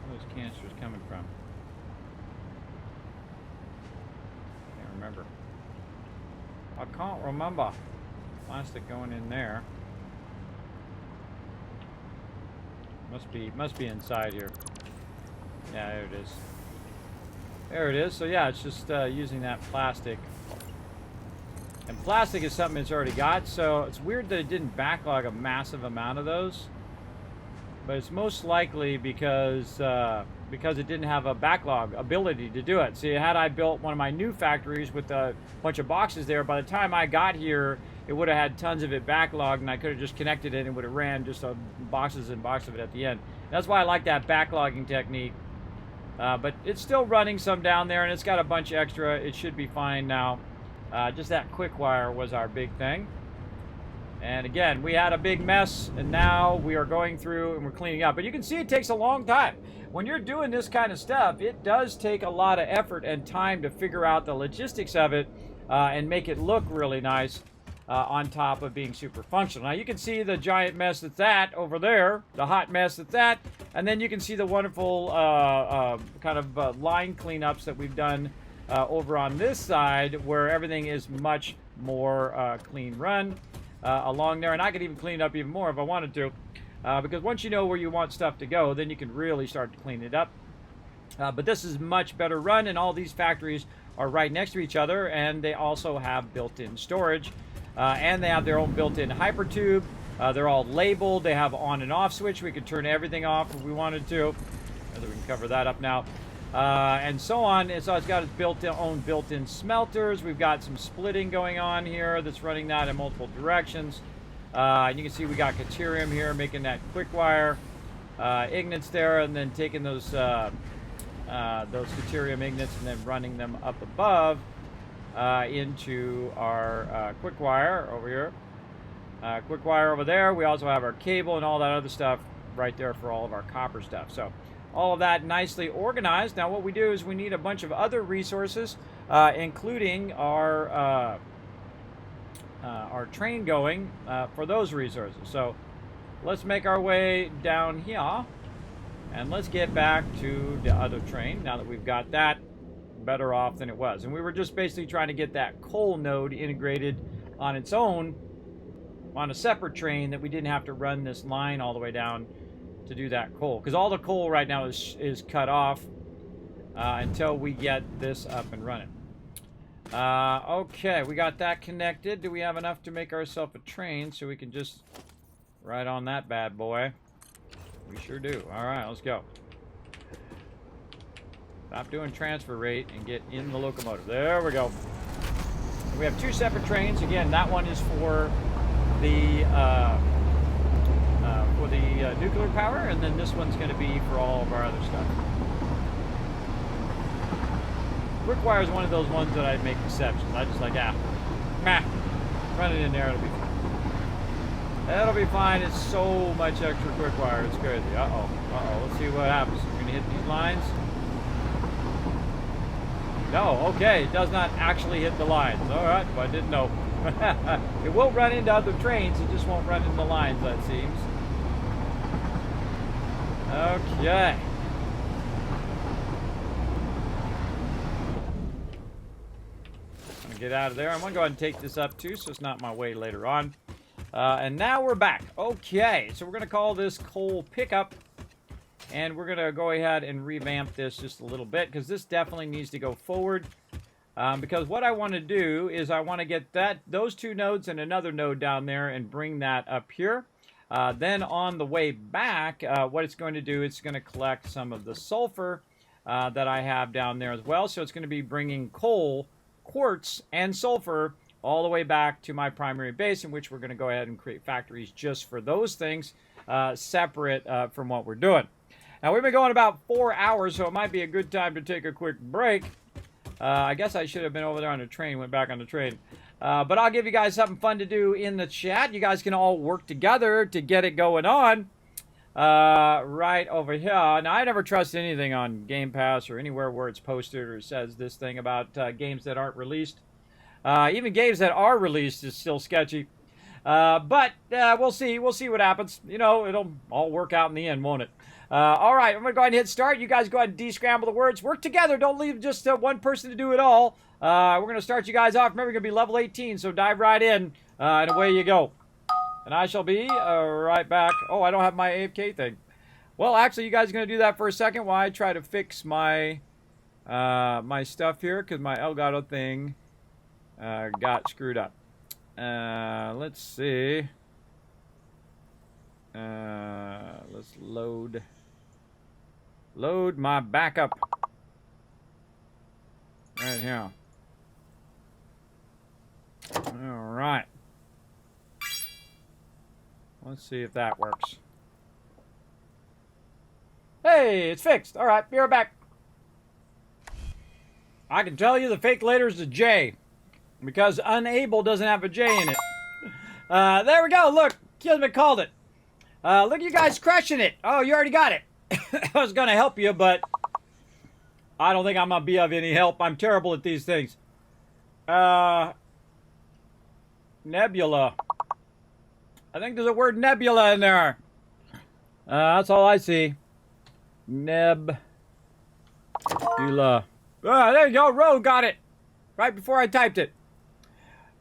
Where are those canisters coming from? Can't remember. I can't remember. Plastic going in there. Must be inside here. Yeah, there it is. There it is. So yeah, it's just using that plastic. And plastic is something it's already got, so it's weird that it didn't backlog a massive amount of those. But it's most likely because it didn't have a backlog ability to do it. See, had I built one of my new factories with a bunch of boxes there, by the time I got here, it would have had tons of it backlogged, and I could have just connected it and would have ran just boxes and boxes of it at the end. That's why I like that backlogging technique. But it's still running some down there, and it's got a bunch extra. It should be fine now. Just that quick wire was our big thing. And again, we had a big mess, and now we are going through and we're cleaning up. But you can see it takes a long time. When you're doing this kind of stuff, it does take a lot of effort and time to figure out the logistics of it and make it look really nice on top of being super functional. Now you can see the giant mess that's that over there, the hot mess that's that, and then you can see the wonderful kind of line cleanups that we've done over on this side, where everything is much more clean run along there. And I could even clean it up even more if I wanted to, because once you know where you want stuff to go, then you can really start to clean it up. But this is much better run, and all these factories are right next to each other, and they also have built-in storage, and they have their own built-in hypertube. They're all labeled. They have on and off switch. We could turn everything off if we wanted to. We can cover that up now. And so on. And so it's got its own built-in smelters. We've got some splitting going on here that's running that in multiple directions. And you can see we got Caterium here making that quick wire ignits there, and then taking those Caterium ignits and then running them up above into our quick wire over here. Quick wire over there. We also have our cable and all that other stuff right there for all of our copper stuff. So all of that nicely organized. Now what we do is we need a bunch of other resources, including our train going for those resources. So let's make our way down here, and let's get back to the other train now that we've got that better off than it was. And we were just basically trying to get that coal node integrated on its own on a separate train, that we didn't have to run this line all the way down to do that coal, because all the coal right now is cut off until we get this up and running. Okay, we got that connected. Do we have enough to make ourselves a train so we can just ride on that bad boy? We sure do. All right, let's go. Stop doing transfer rate and get in the locomotive. There we go. We have 2 separate trains. Again, that one is for the nuclear power, and then this one's going to be for all of our other stuff. Brickwire is one of those ones that I make exceptions. I just like, run it in there, it'll be fine. That'll be fine. It's so much extra quick wire. It's crazy. Let's see what happens. We're gonna hit these lines. No, okay, it does not actually hit the lines. All right, well, I didn't know. It will run into other trains. It just won't run into the lines, that seems. Okay. I'm gonna get out of there. I'm gonna go ahead and take this up too, so it's not my way later on. And now we're back. Okay, so we're going to call this coal pickup. And we're going to go ahead and revamp this just a little bit, because this definitely needs to go forward. Because what I want to do is I want to get those 2 nodes and another node down there and bring that up here. Then on the way back, what it's going to do, it's going to collect some of the sulfur that I have down there as well. So it's going to be bringing coal, quartz, and sulfur all the way back to my primary base, in which we're going to go ahead and create factories just for those things, separate from what we're doing. Now, we've been going about 4 hours, so it might be a good time to take a quick break. I guess I should have been over there on the train, went back on the train. But I'll give you guys something fun to do in the chat. You guys can all work together to get it going on right over here. Now, I never trust anything on Game Pass or anywhere where it's posted or says this thing about games that aren't released. Even games that are released is still sketchy. But we'll see. We'll see what happens. You know, it'll all work out in the end, won't it? All right, I'm going to go ahead and hit start. You guys go ahead and descramble the words. Work together. Don't leave just one person to do it all. We're going to start you guys off. Remember, you're going to be level 18, so dive right in, and away you go. And I shall be right back. Oh, I don't have my AFK thing. Well, actually, you guys are going to do that for a second while I try to fix my my stuff here, because my Elgato thing got screwed up. Let's see. Let's load my backup right here. All right. Let's see if that works. Hey, it's fixed. All right, be right back. I can tell you the fake letter is a J, because unable doesn't have a J in it. There we go. Look, Kismet called it. Look at you guys crushing it. Oh, you already got it. I was going to help you, but I don't think I'm going to be of any help. I'm terrible at these things. Nebula. I think there's a word nebula in there. That's all I see. Nebula. There you go. Ro got it. Right before I typed it.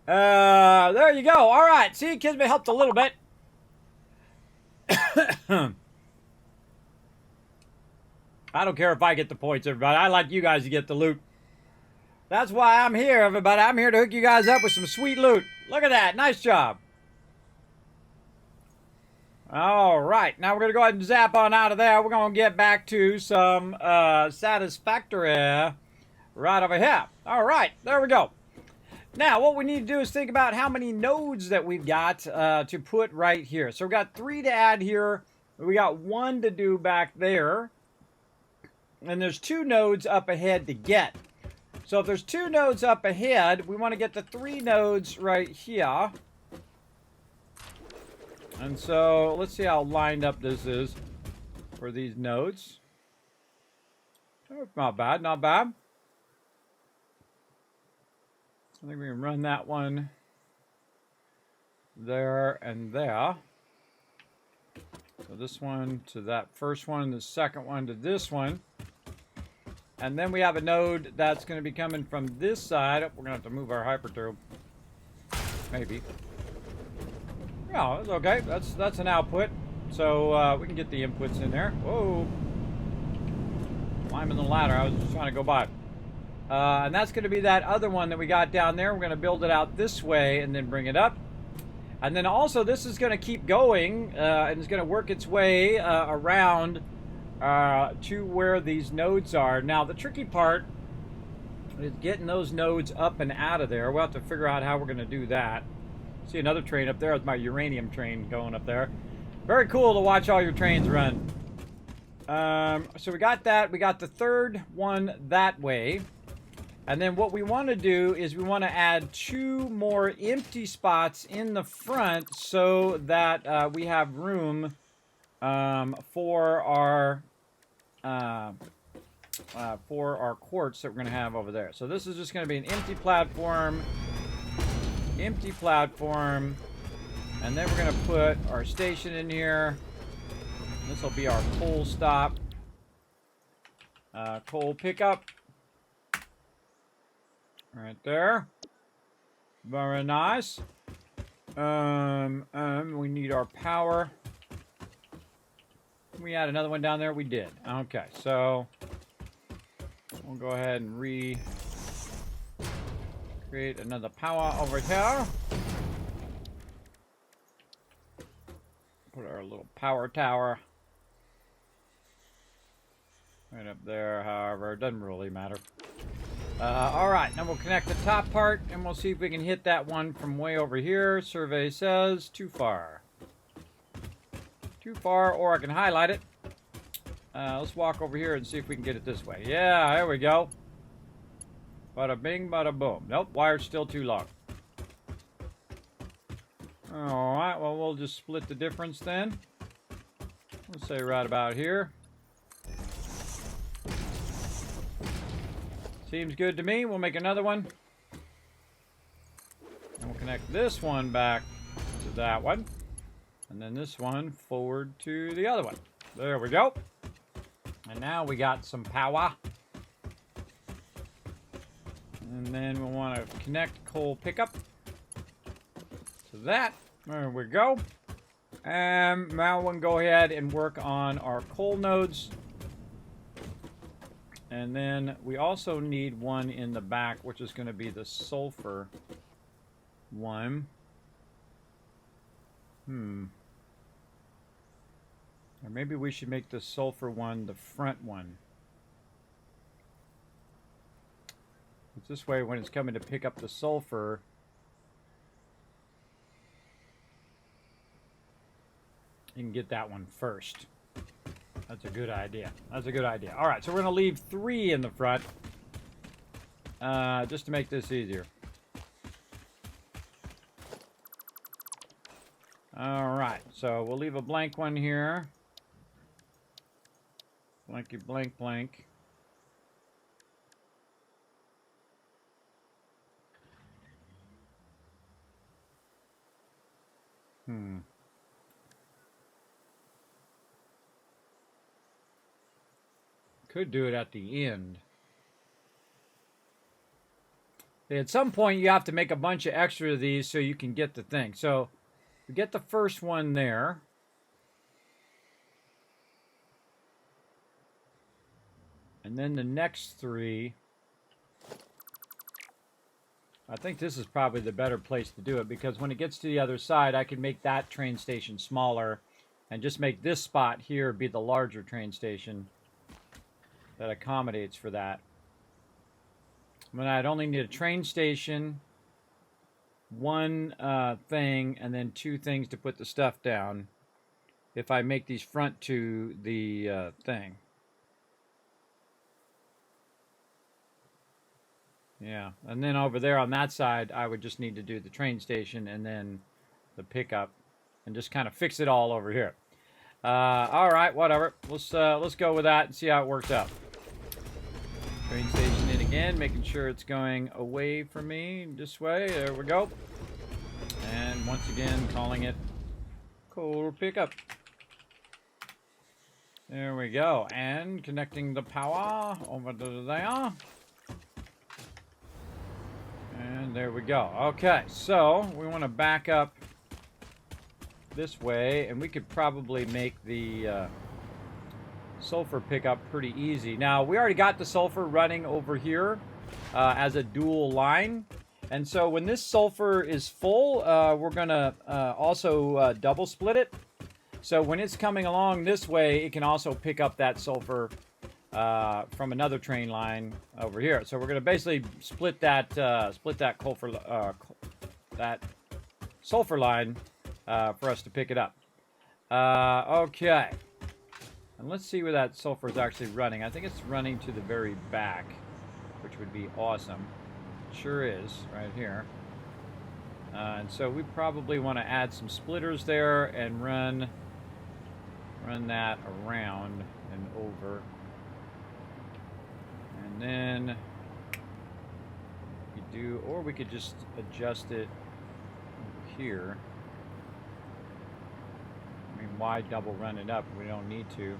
There you go. All right. See, Kismet helped a little bit. I don't care if I get the points, everybody. I like you guys to get the loot. That's why I'm here, everybody. I'm here to hook you guys up with some sweet loot. Look at that. Nice job. All right. Now we're going to go ahead and zap on out of there. We're going to get back to some Satisfactory right over here. All right. There we go. Now, what we need to do is think about how many nodes that we've got to put right here. So we've got 3 to add here. We got 1 to do back there. And there's 2 nodes up ahead to get. So if there's 2 nodes up ahead, we want to get the 3 nodes right here. And so let's see how lined up this is for these nodes. Oh, not bad, not bad. I think we can run that one there and there. So this one to that first one, the second one to this one. And then we have a node that's going to be coming from this side. Oh, we're going to have to move our hypertube. Maybe. No, it's okay. That's an output. So we can get the inputs in there. Whoa. Climbing the ladder. I was just trying to go by. And that's going to be that other one that we got down there. We're going to build it out this way and then bring it up. And then also this is going to keep going and it's going to work its way around to where these nodes are. Now the tricky part is getting those nodes up and out of there. We'll have to figure out how we're going to do that. See another train up there. It's my uranium train going up there. Very cool to watch all your trains run. So we got that. We got the third one that way. And then what we want to do is we want to add 2 more empty spots in the front so that we have room for our quartz that we're going to have over there. So this is just going to be an empty platform, and then we're going to put our station in here. This will be our coal stop, coal pickup, right there. Very nice. We need our power. We had another one down there. We did. Okay, so we'll go ahead and create another power over here. Put our little power tower right up there. However, it doesn't really matter. All right, now we'll connect the top part, and we'll see if we can hit that one from way over here. Survey says too far. Too far, or I can highlight it. Let's walk over here and see if we can get it this way. Yeah, there we go. Bada bing, bada boom. Nope, wire's still too long. All right, well, we'll just split the difference then. We'll say right about here. Seems good to me. We'll make another one. And we'll connect this one back to that one. And then this one forward to the other one. There we go. And now we got some power. And then we want to connect coal pickup to that. There we go. And now we can go ahead and work on our coal nodes. And then we also need one in the back, which is going to be the sulfur one. Or maybe we should make the sulfur one the front one. It's this way when it's coming to pick up the sulfur. You can get that one first. That's a good idea. That's a good idea. All right, so we're going to leave 3 in the front just to make this easier. All right, so we'll leave a blank one here. Blanky blank blank. Could do it at the end. At some point, you have to make a bunch of extra of these so you can get the thing. So we get the first one there. And then the next 3. I think this is probably the better place to do it because when it gets to the other side, I can make that train station smaller and just make this spot here be the larger train station that accommodates for that. When I'd only need a train station, 1 thing, and then 2 things to put the stuff down if I make these front 2 the thing. Yeah, and then over there on that side, I would just need to do the train station and then the pickup and just kind of fix it all over here. All right, whatever. Let's go with that and see how it works out. Train station in again, making sure it's going away from me this way. There we go. And once again, calling it coal pickup. There we go. And connecting the power over to there. And there we go. Okay, so we want to back up this way, and we could probably make the sulfur pickup pretty easy. Now, we already got the sulfur running over here as a dual line. And so when this sulfur is full, we're going to also double split it. So when it's coming along this way, it can also pick up that sulfur from another train line over here. So we're going to basically split that that sulfur line for us to pick it up. Okay. And let's see where that sulfur is actually running. I think it's running to the very back, which would be awesome. It sure is, right here. And so we probably want to add some splitters there and run that around and over. And then we do, or we could just adjust it here. I mean, why double run it up? We don't need to.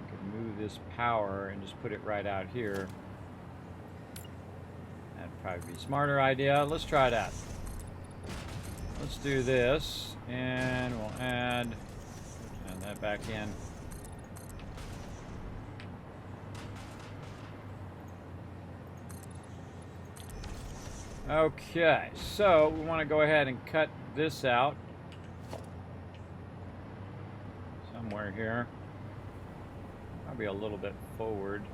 We could move this power and just put it right out here. That'd probably be a smarter idea. Let's try that. Let's do this, and we'll add that back in. Okay, so we want to go ahead and cut this out somewhere here. Probably a little bit forward.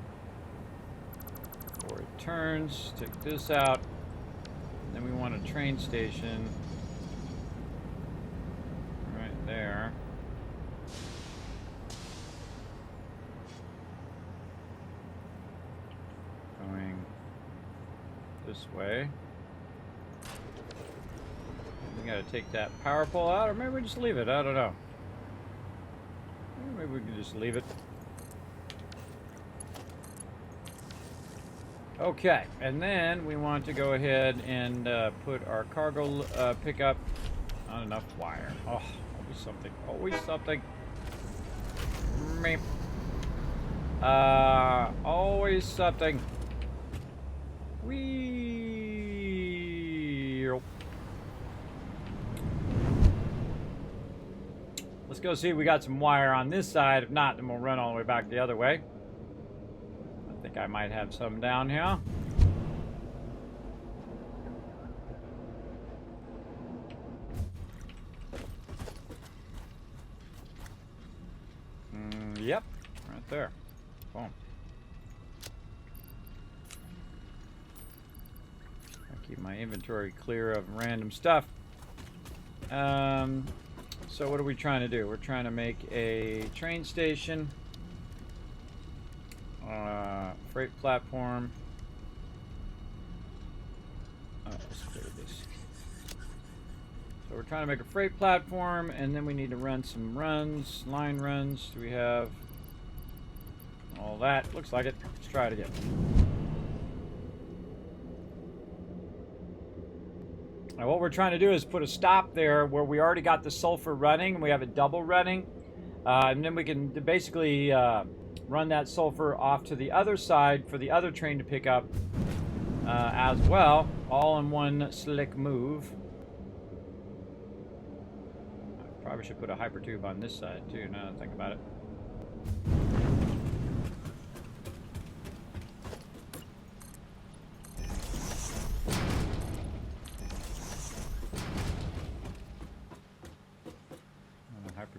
Before it turns, take this out. And then we want a train station right there. Going this way. We gotta take that power pole out, or maybe we just leave it. I don't know. Maybe we can just leave it. Okay, and then we want to go ahead and put our cargo pickup. Not enough wire. Oh, always something. Always something. Meep. Always something. Whee. Let's go see if we got some wire on this side. If not, then we'll run all the way back the other way. I think I might have some down here. Yep, right there. Boom. I keep my inventory clear of random stuff. So what are we trying to do? We're trying to make a train station, freight platform. Let's clear this. So we're trying to make a freight platform, and then we need to run some runs, line runs. Do we have all that? Looks like it. Let's try it again. Now what we're trying to do is put a stop there where we already got the sulfur running. We have it double running. And then we can basically run that sulfur off to the other side for the other train to pick up as well. All in one slick move. I probably should put a hyper tube on this side too, now that I think about it.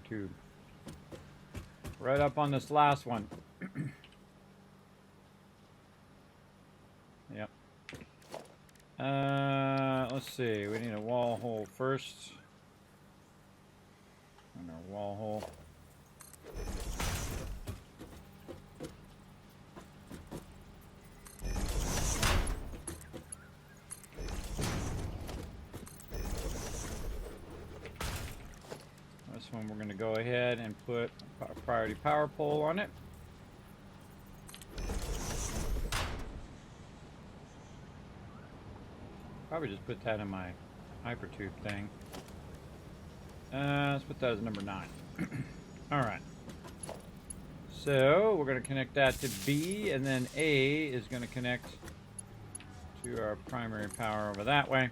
Tube. Right up on this last one. Yep. Let's see. We need a wall hole first. And our wall hole. This one we're going to go ahead and put a priority power pole on it. Probably just put that in my hypertube thing. Let's put that as number 9. Alright. So we're going to connect that to B, and then A is going to connect to our primary power over that way.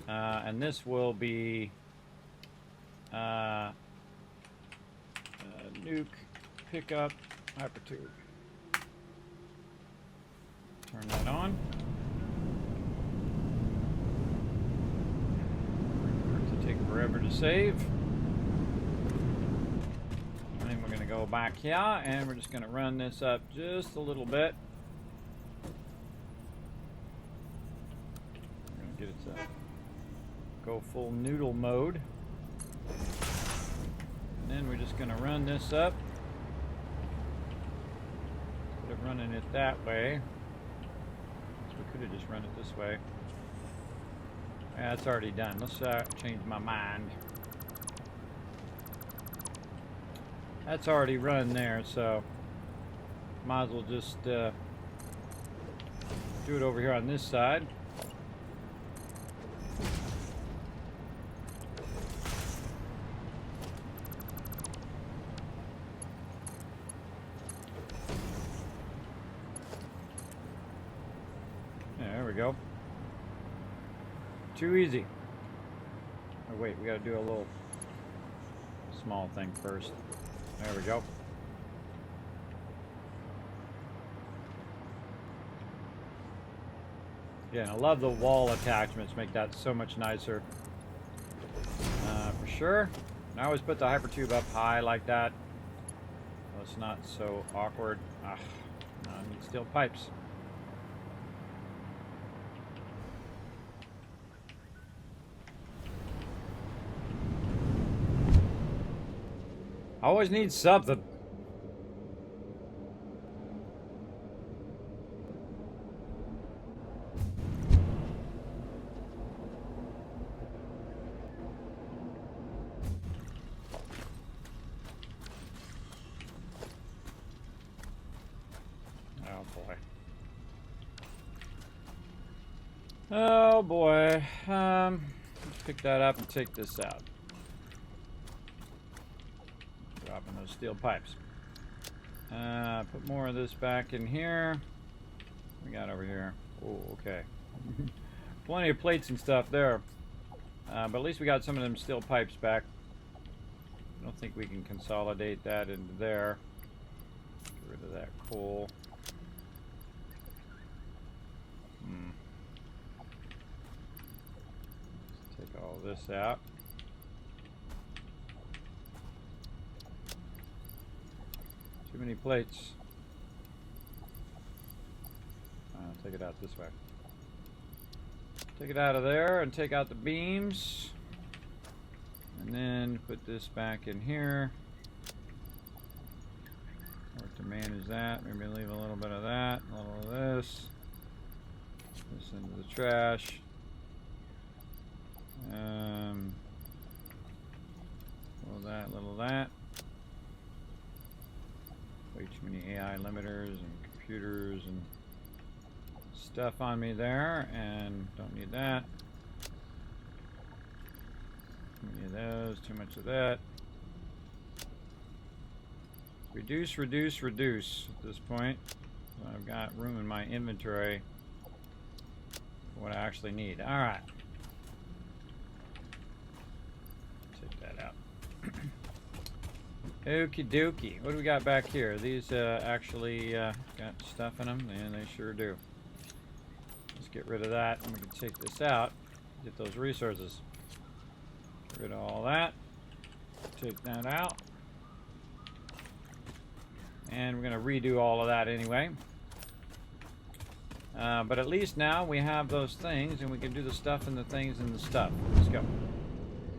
And this will be nuke pickup hypertube. Turn that on. Take forever to save. And then we're going to go go back here, and we're just going to run this up just a little bit. We're going to get it to go full noodle mode. And then we're just going to run this up. Instead of running it that way, we could have just run it this way. Yeah, it's already done. Let's change my mind. That's already run there, so might as well just do it over here on this side. There we go. Too easy. Oh wait, we gotta do a little small thing first. There we go. Yeah, I love the wall attachments, make that so much nicer. For sure. And I always put the hypertube up high like that, so it's not so awkward. I need steel pipes. I always need something. Oh boy. Oh boy. Let's pick that up and take this out. Dropping those steel pipes. Put more of this back in here. What we got over here? Oh, okay. Plenty of plates and stuff there. But at least we got some of them steel pipes back. I don't think we can consolidate that into there. Get rid of that coal. Let's take all this out. Too many plates. Take it out this way. Take it out of there and take out the beams. And then put this back in here. Work to manage that. Maybe leave a little bit of that, a little of this. This into the trash. Little of that. Way too many AI limiters and computers and stuff on me there, and don't need that. Too many of those, too much of that. Reduce, reduce, reduce at this point. So I've got room in my inventory for what I actually need. Alright. Take that out. Okie dokie. What do we got back here? These actually got stuff in them, and they sure do. Let's get rid of that, and we can take this out. Get those resources. Get rid of all that. Take that out. And we're going to redo all of that anyway. But at least now we have those things, and we can do the stuff and the things and the stuff. Let's go.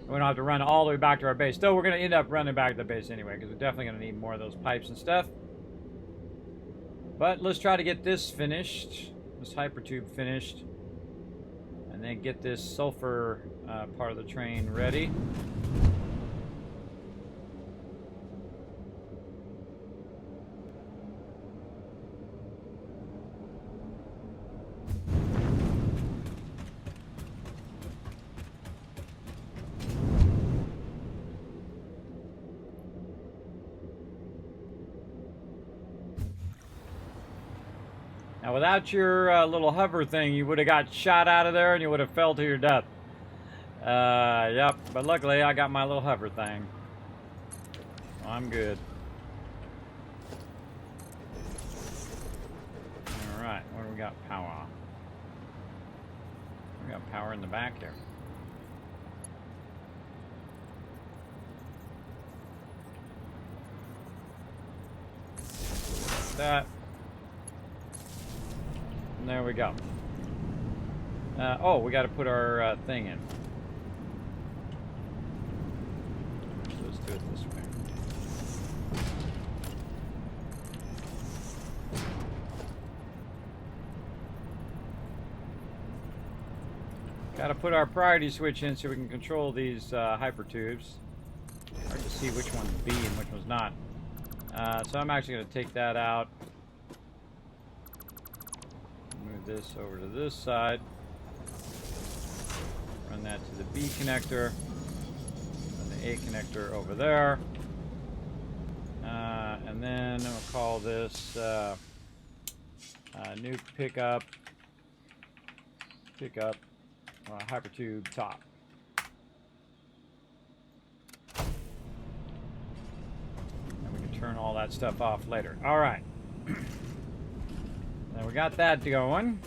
We don't have to run all the way back to our base. Still, we're going to end up running back to the base anyway, because we're definitely going to need more of those pipes and stuff. But let's try to get this finished, this hypertube finished, and then get this sulfur part of the train ready. Now, without your little hover thing, you would have got shot out of there and you would have fell to your death. Yep, but luckily I got my little hover thing. So I'm good. Alright, what do we got? Power. We got power in the back here. that. And there we go. Oh, we got to put our thing in. So let's do it this way. Got to put our priority switch in so we can control these hyper tubes. Hard to see which one's B and which one's not. So I'm actually going to take that out. Move this over to this side. Run that to the B connector. And the A connector over there. And then we'll call this new pickup. Hypertube top. And we can turn all that stuff off later. All right. Now we got that going.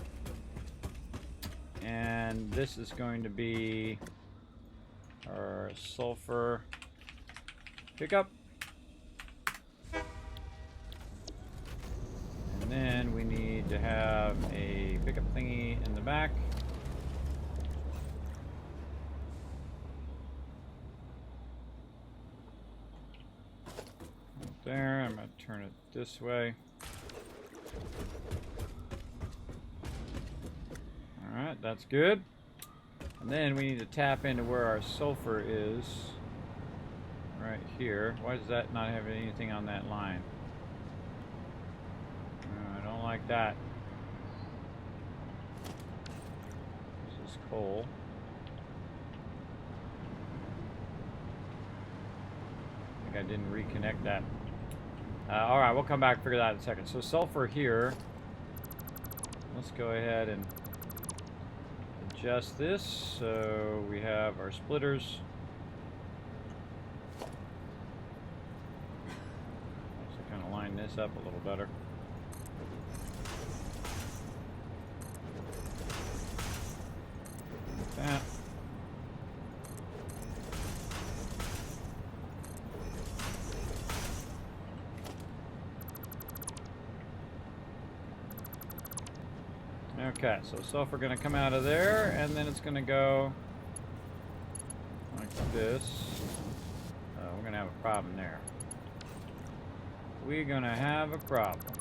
And this is going to be our sulfur pickup. And then we need to have a pickup thingy in the back. There, I'm going to turn it this way. Alright, that's good. And then we need to tap into where our sulfur is. Right here. Why does that not have anything on that line? I don't like that. This is coal. I think I didn't reconnect that. Alright, we'll come back and figure that out in a second. So sulfur here. Let's go ahead and adjust this. So we have our splitters. Let's kind of line this up a little better. Like that. Okay, so sulfur going to come out of there, and then it's going to go like this. We're going to have a problem there. We're going to have a problem.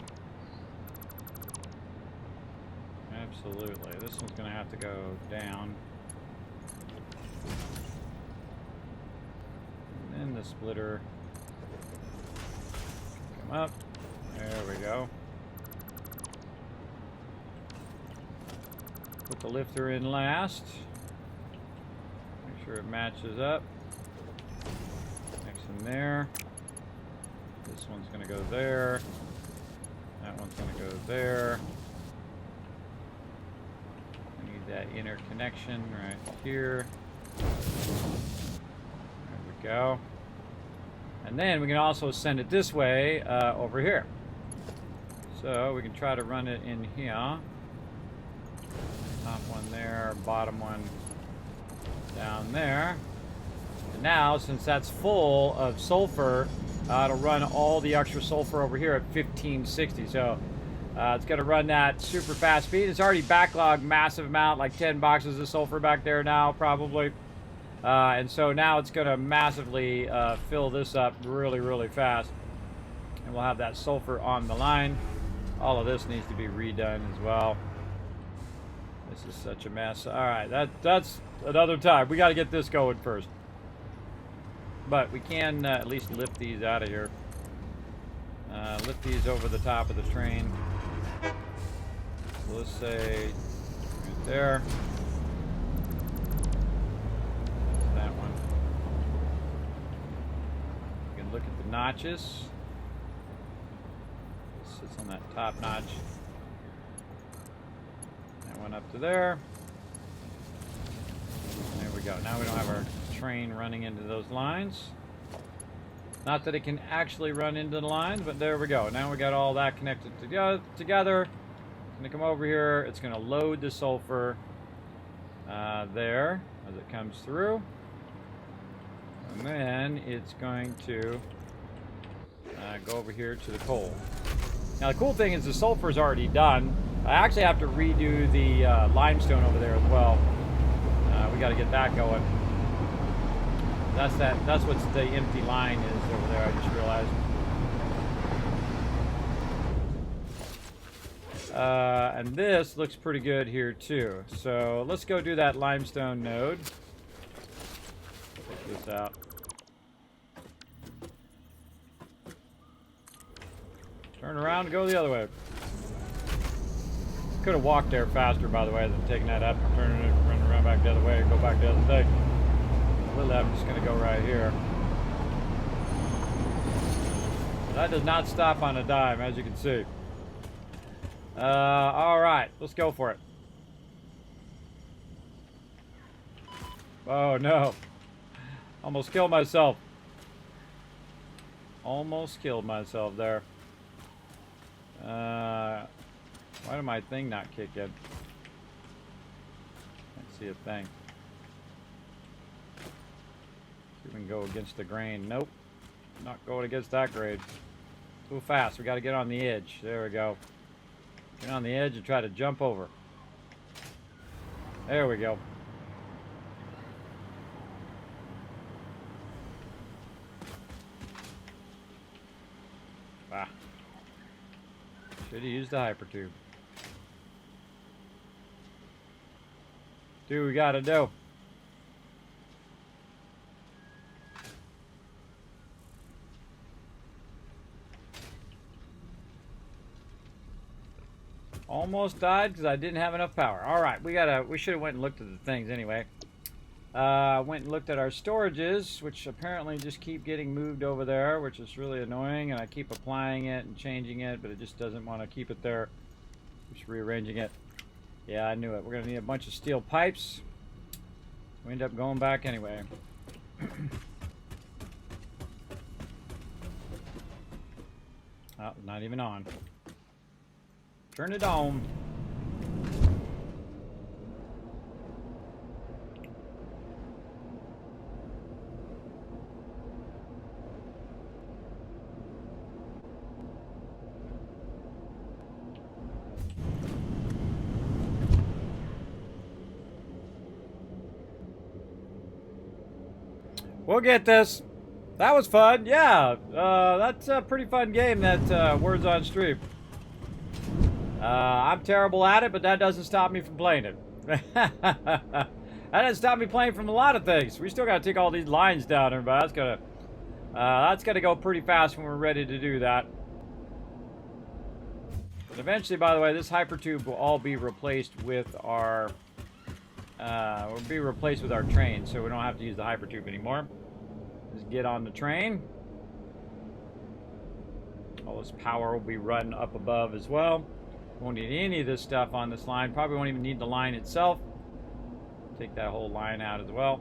Absolutely. This one's going to have to go down. And then the splitter come up. There we go. Put the lifter in last. Make sure it matches up. Next in there. This one's going to go there. That one's going to go there. I need that inner connection right here. There we go. And then we can also send it this way over here. So we can try to run it in here. Top one there, bottom one down there. And now, since that's full of sulfur, it'll run all the extra sulfur over here at 1560. So it's going to run that super fast speed. It's already backlogged massive amount, like 10 boxes of sulfur back there now, probably. And so now it's going to massively fill this up really, really fast. And we'll have that sulfur on the line. All of this needs to be redone as well. This is such a mess. All right, that's another time. We got to get this going first. But we can at least lift these out of here. Lift these over the top of the train. So let's say right there. That one. You can look at the notches. It sits on that top notch. One up to there. There we go. Now we don't have our train running into those lines. Not that it can actually run into the lines, but there we go. Now we got all that connected together. It's going to come over here. It's going to load the sulfur there as it comes through. And then it's going to go over here to the coal. Now the cool thing is the sulfur's already done. I actually have to redo the limestone over there as well. We got to get that going. That's what the empty line is over there. I just realized. And this looks pretty good here too. So let's go do that limestone node. Check this out. Turn around and go the other way. Could have walked there faster, by the way, than taking that up and turning it, running around back the other way and go back the other thing. Really, I'm just going to go right here. That does not stop on a dime, as you can see. All right, let's go for it. Oh no! Almost killed myself. Almost killed myself there. Why did my thing not kick in? Can't see a thing. See if we can go against the grain. Nope. Not going against that grain. Too fast. We got to get on the edge. There we go. Get on the edge and try to jump over. There we go. Ah. Should have used the hyper tube. Do what we gotta do. Almost died because I didn't have enough power. All right, we should have went and looked at the things anyway. Went and looked at our storages, which apparently just keep getting moved over there, which is really annoying, and I keep applying it and changing it, but it just doesn't want to keep it there. Just rearranging it. Yeah, I knew it. We're going to need a bunch of steel pipes. We end up going back anyway. Oh, not even on. Turn it on. We'll get this. That was fun. Yeah, that's a pretty fun game, that Words on Stream. I'm terrible at it, but that doesn't stop me from playing it. That doesn't stop me playing from a lot of things. We still got to take all these lines down, everybody. That's gonna go pretty fast when we're ready to do that. But eventually, by the way, this hypertube will all be replaced with our train, so we don't have to use the hypertube anymore. Just get on the train. All this power will be run up above as well. Won't need any of this stuff on this line. Probably won't even need the line itself. Take that whole line out as well.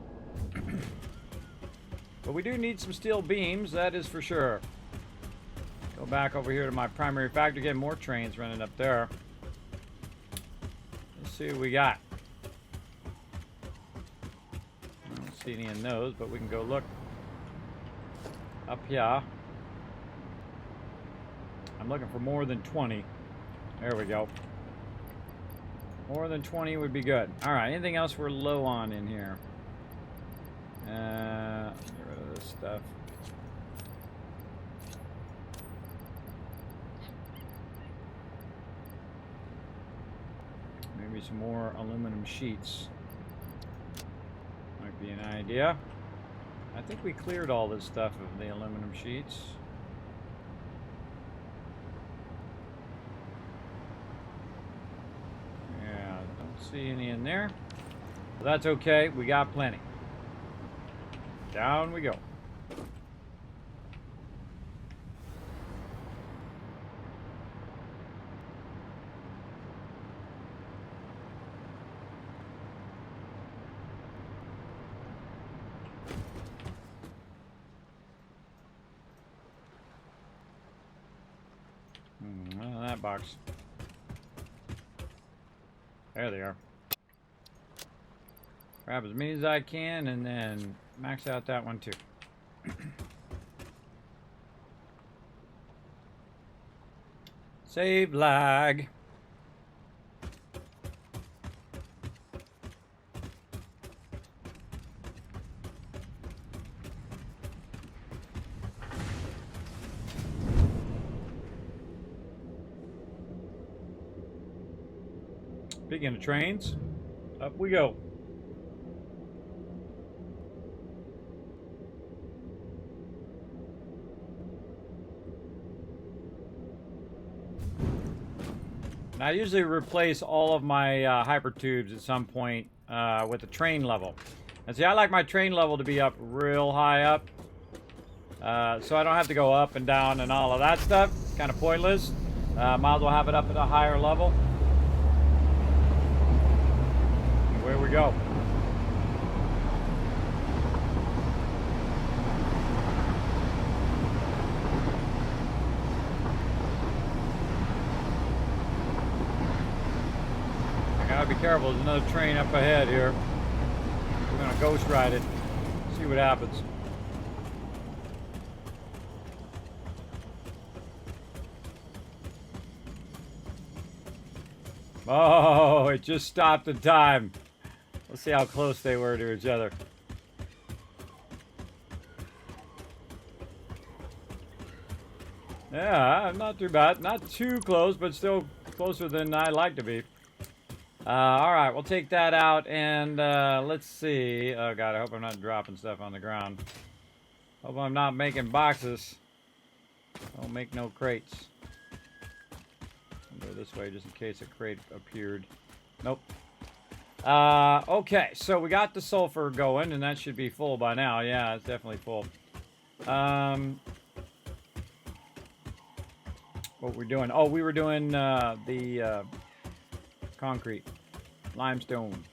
But we do need some steel beams, that is for sure. Go back over here to my primary factory, get more trains running up there. Let's see what we got. I don't see any in those, but we can go look up here. I'm looking for more than 20. There we go. More than 20 would be good. All right, anything else we're low on in here? Get rid of this stuff. Maybe some more aluminum sheets. Might be an idea. I think we cleared all this stuff of the aluminum sheets. Yeah, don't see any in there. But that's okay, we got plenty. Down we go. That box. There they are. Grab as many as I can and then max out that one too. Save lag. Speaking of trains, up we go. And I usually replace all of my hyper tubes at some point with a train level. And see, I like my train level to be up real high up. So I don't have to go up and down and all of that stuff. It's kind of pointless. Might as well have it up at a higher level. Away we go. I gotta be careful. There's another train up ahead here. We're gonna ghost ride it. See what happens. Oh, it just stopped in time. Let's see how close they were to each other. Yeah, not too bad. Not too close, but still closer than I'd like to be. Alright, we'll take that out and let's see. Oh god, I hope I'm not dropping stuff on the ground. Hope I'm not making boxes. Don't make no crates. I'll go this way just in case a crate appeared. Nope. Okay, so we got the sulfur going, and that should be full by now. Yeah, it's definitely full. What we're doing? Oh, we were doing the concrete, limestone.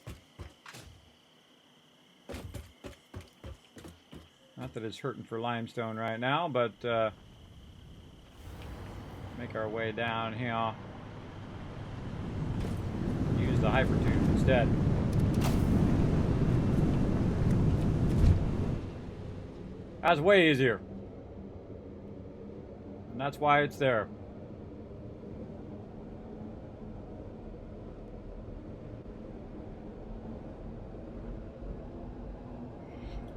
Not that it's hurting for limestone right now, but make our way down here. Use the hyper tube instead. That's way easier. And that's why it's there.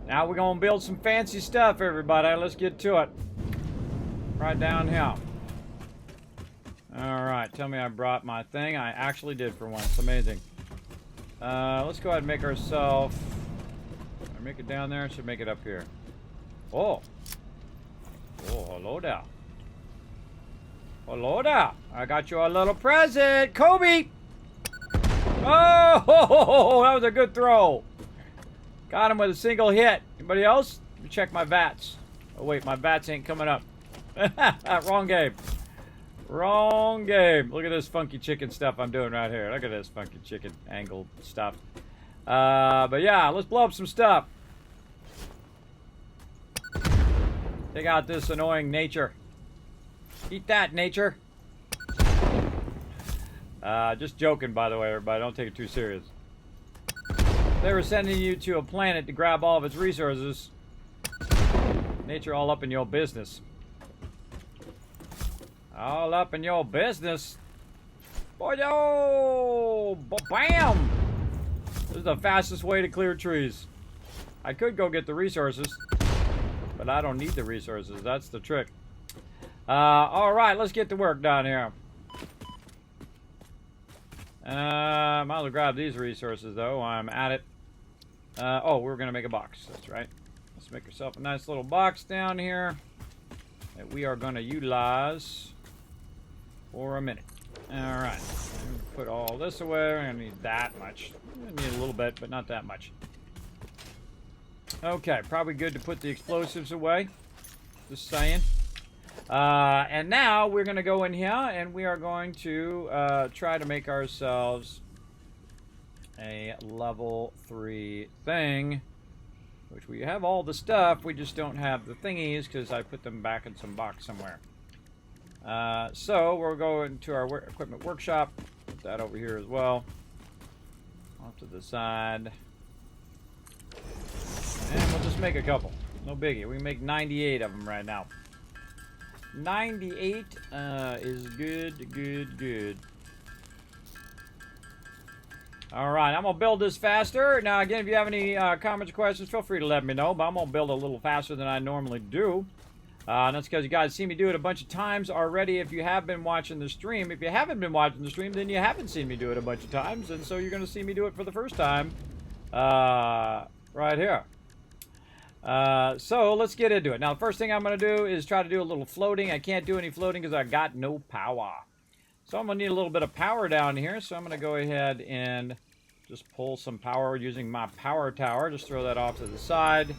Now we're gonna build some fancy stuff, everybody. Let's get to it. Right down here. Alright, tell me I brought my thing. I actually did for once. Amazing. Let's go ahead and make ourselves... I make it down there? I should make it up here. Oh. Oh, hello there. Hello there. I got you a little present. Kobe! Oh, that was a good throw. Got him with a single hit. Anybody else? Let me check my VATs. Oh, wait, my VATs ain't coming up. Wrong game. Wrong game. Look at this funky chicken stuff I'm doing right here. Look at this funky chicken angle stuff. But yeah, let's blow up some stuff. Take out this annoying nature. Eat that, nature. Just joking, by the way, everybody. Don't take it too serious. They were sending you to a planet to grab all of its resources. Nature all up in your business. All up in your business. Boy, yo! Bam! This is the fastest way to clear trees. I could go get the resources, but I don't need the resources. That's the trick. Alright, let's get to work down here. Might as well grab these resources, though, while I'm at it. Oh, we're going to make a box. That's right. Let's make ourselves a nice little box down here that we are going to utilize for a minute. Alright. Put all this away. We're going to need that much. We're going to need a little bit, but not that much. Okay, probably good to put the explosives away. Just saying. And now we're going to go in here and we are going to try to make ourselves a level 3 thing, which we have all the stuff, we just don't have the thingies because I put them back in some box somewhere. So we'll go into our equipment workshop, put that over here as well, off to the side, and we'll just make a couple. No biggie. We can make 98 of them right now. 98 is good. All right, I'm going to build this faster. Now, again, if you have any comments or questions, feel free to let me know. But I'm going to build a little faster than I normally do. And that's because you guys see me do it a bunch of times already if you have been watching the stream. If you haven't been watching the stream, then you haven't seen me do it a bunch of times. And so you're going to see me do it for the first time right here. So let's get into it. Now, the first thing I'm going to do is try to do a little floating. I can't do any floating because I got no power. So I'm going to need a little bit of power down here. So I'm going to go ahead and just pull some power using my power tower. Just throw that off to the side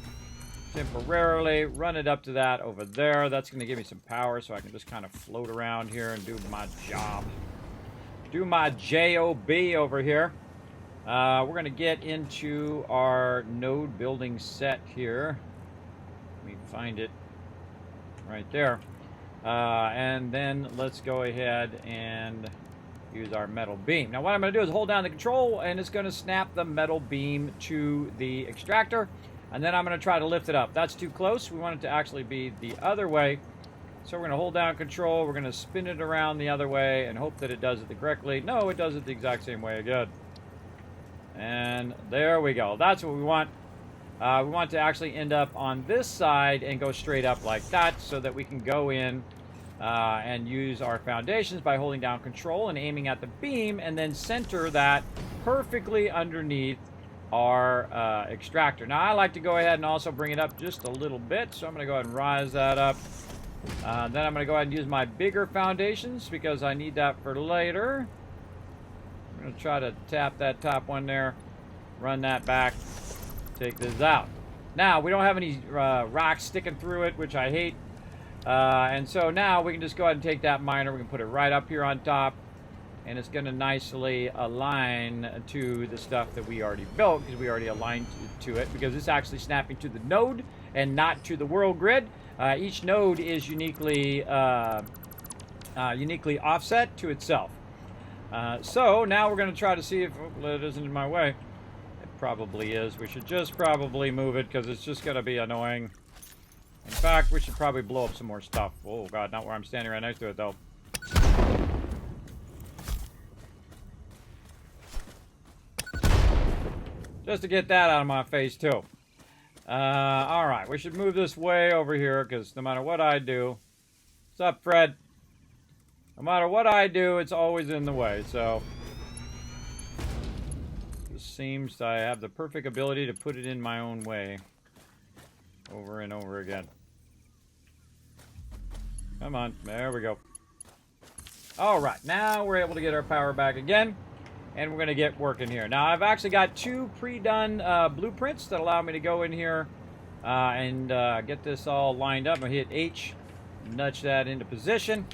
temporarily. Run it up to that over there. That's going to give me some power so I can just kind of float around here and do my job. Do my job over here. We're going to get into our node building set here. Let me find it right there. And then let's go ahead and use our metal beam. Now what I'm going to do is hold down the control and it's going to snap the metal beam to the extractor. And then I'm going to try to lift it up. That's too close. We want it to actually be the other way. So we're going to hold down control. We're going to spin it around the other way and hope that it does it correctly. No, it does it the exact same way again. And there we go. That's what we want. We want to actually end up on this side and go straight up like that so that we can go in and use our foundations by holding down control and aiming at the beam and then center that perfectly underneath our extractor. Now I like to go ahead and also bring it up just a little bit, so I'm going to go ahead and rise that up. Then I'm going to go ahead and use my bigger foundations because I need that for later. I'm going to try to tap that top one there, run that back, take this out. Now, we don't have any rocks sticking through it, which I hate. And so now we can just go ahead and take that miner. We can put it right up here on top. And it's going to nicely align to the stuff that we already built because we already aligned to it. Because it's actually snapping to the node and not to the world grid. Each node is uniquely offset to itself. So now we're going to try to see if it isn't in my way. It probably is. We should just probably move it because it's just going to be annoying. In fact, we should probably blow up some more stuff. Oh god, not where I'm standing right next to it though. Just to get that out of my face too. Alright, we should move this way over here because no matter what I do... What's up, Fred? No matter what I do, it's always in the way, so... This seems I have the perfect ability to put it in my own way. Over and over again. Come on, there we go. Alright, now we're able to get our power back again. And we're going to get working here. Now, I've actually got two pre-done blueprints that allow me to go in here and get this all lined up. I'm going to hit H, nudge that into position.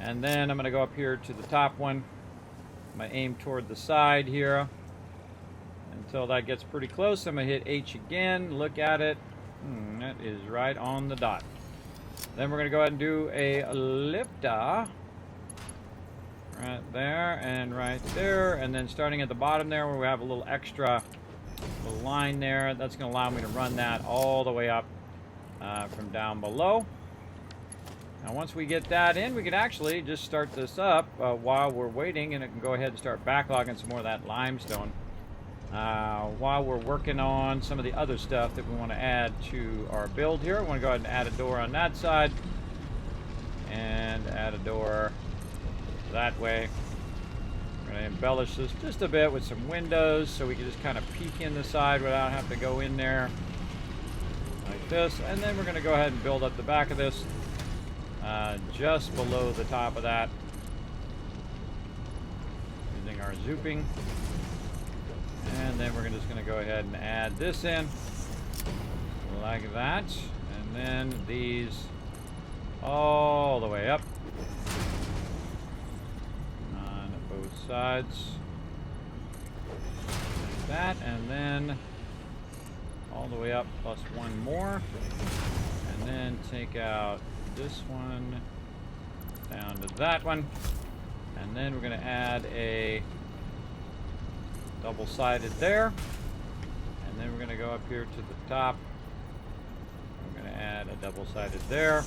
And then I'm going to go up here to the top one. I'm going to aim toward the side here. Until that gets pretty close, I'm going to hit H again, look at it. That is right on the dot. Then we're going to go ahead and do a lifter. Right there and right there, and then starting at the bottom there where we have a little extra little line there, that's going to allow me to run that all the way up from down below. Now once we get that in, we can actually just start this up while we're waiting, and it can go ahead and start backlogging some more of that limestone while we're working on some of the other stuff that we want to add to our build here. We want to go ahead and add a door on that side and add a door that way. We're going to embellish this just a bit with some windows so we can just kind of peek in the side without having to go in there like this. And then we're going to go ahead and build up the back of this just below the top of that using our zooping. And then we're just going to go ahead and add this in like that. And then these all the way up. Sides like that, and then all the way up plus one more, and then take out this one down to that one, and then we're going to add a double-sided there, and then we're going to go up here to the top. We're going to add a double-sided there,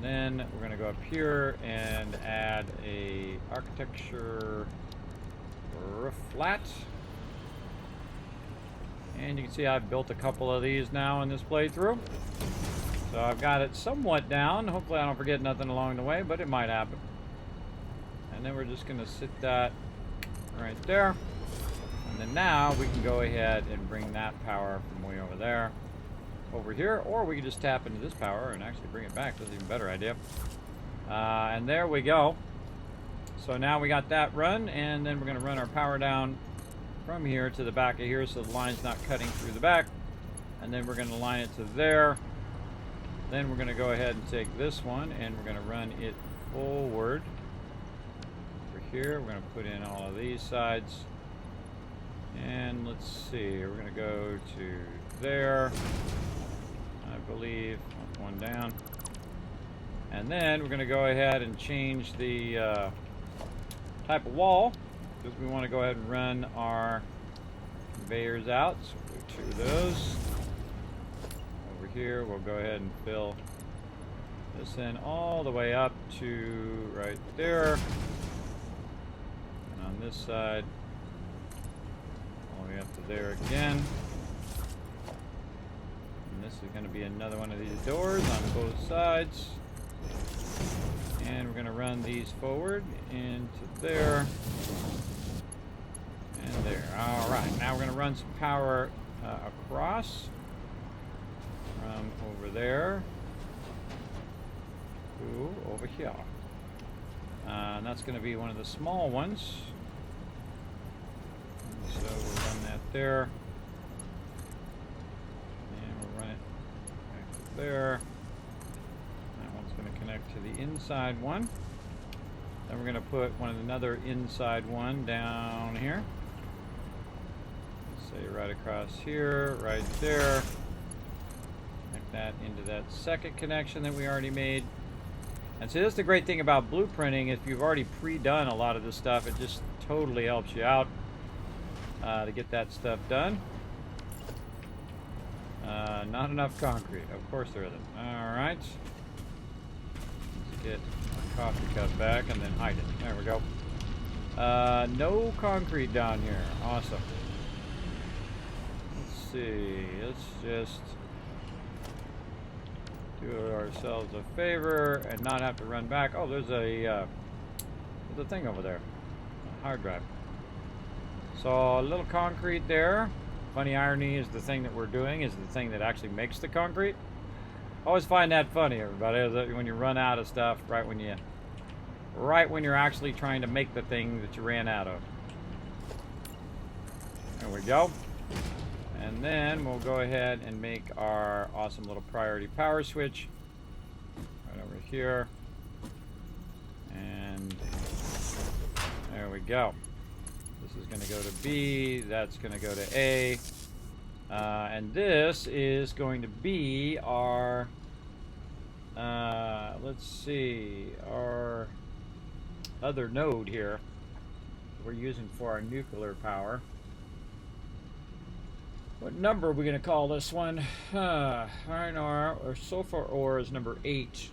then we're going to go up here and add a architecture roof flat. And you can see I've built a couple of these now in this playthrough. So I've got it somewhat down. Hopefully I don't forget nothing along the way, but it might happen. And then we're just going to sit that right there. And then now we can go ahead and bring that power from way over there over here, or we can just tap into this power and actually bring it back. That's an even better idea. And there we go. So now we got that run, and then we're going to run our power down from here to the back of here so the line's not cutting through the back. And then we're going to line it to there. Then we're going to go ahead and take this one and we're going to run it forward. Over here, we're going to put in all of these sides. And let's see, we're going to go to there, I believe, one down. And then we're going to go ahead and change the type of wall, because we want to go ahead and run our conveyors out. So we'll do 2 of those. Over here, we'll go ahead and fill this in all the way up to right there. And on this side, all the way up to there again. And this is going to be another one of these doors on both sides. And we're going to run these forward into there and there. All right, now we're going to run some power across from over there to over here. And that's going to be one of the small ones. So we'll run that there. And we'll run it back to there. That one's going to connect to the inside one. Then we're going to put another inside one down here. Let's say right across here, right there. Connect that into that second connection that we already made. And so that's the great thing about blueprinting. If you've already pre-done a lot of this stuff, it just totally helps you out to get that stuff done. Not enough concrete. Of course there isn't. All right. Let's get my coffee cup back and then hide it. There we go. No concrete down here. Awesome. Let's see. Let's just do ourselves a favor and not have to run back. Oh, there's a thing over there. A hard drive. So a little concrete there. Funny irony is the thing that we're doing is the thing that actually makes the concrete. I always find that funny, everybody, that when you run out of stuff right when you're actually trying to make the thing that you ran out of. There we go. And then we'll go ahead and make our awesome little priority power switch right over here. And there we go. This is going to go to B, that's going to go to A, and this is going to be our, let's see, our other node here we're using for our nuclear power. What number are we going to call this one? Iron ore or sulfur ore is number 8.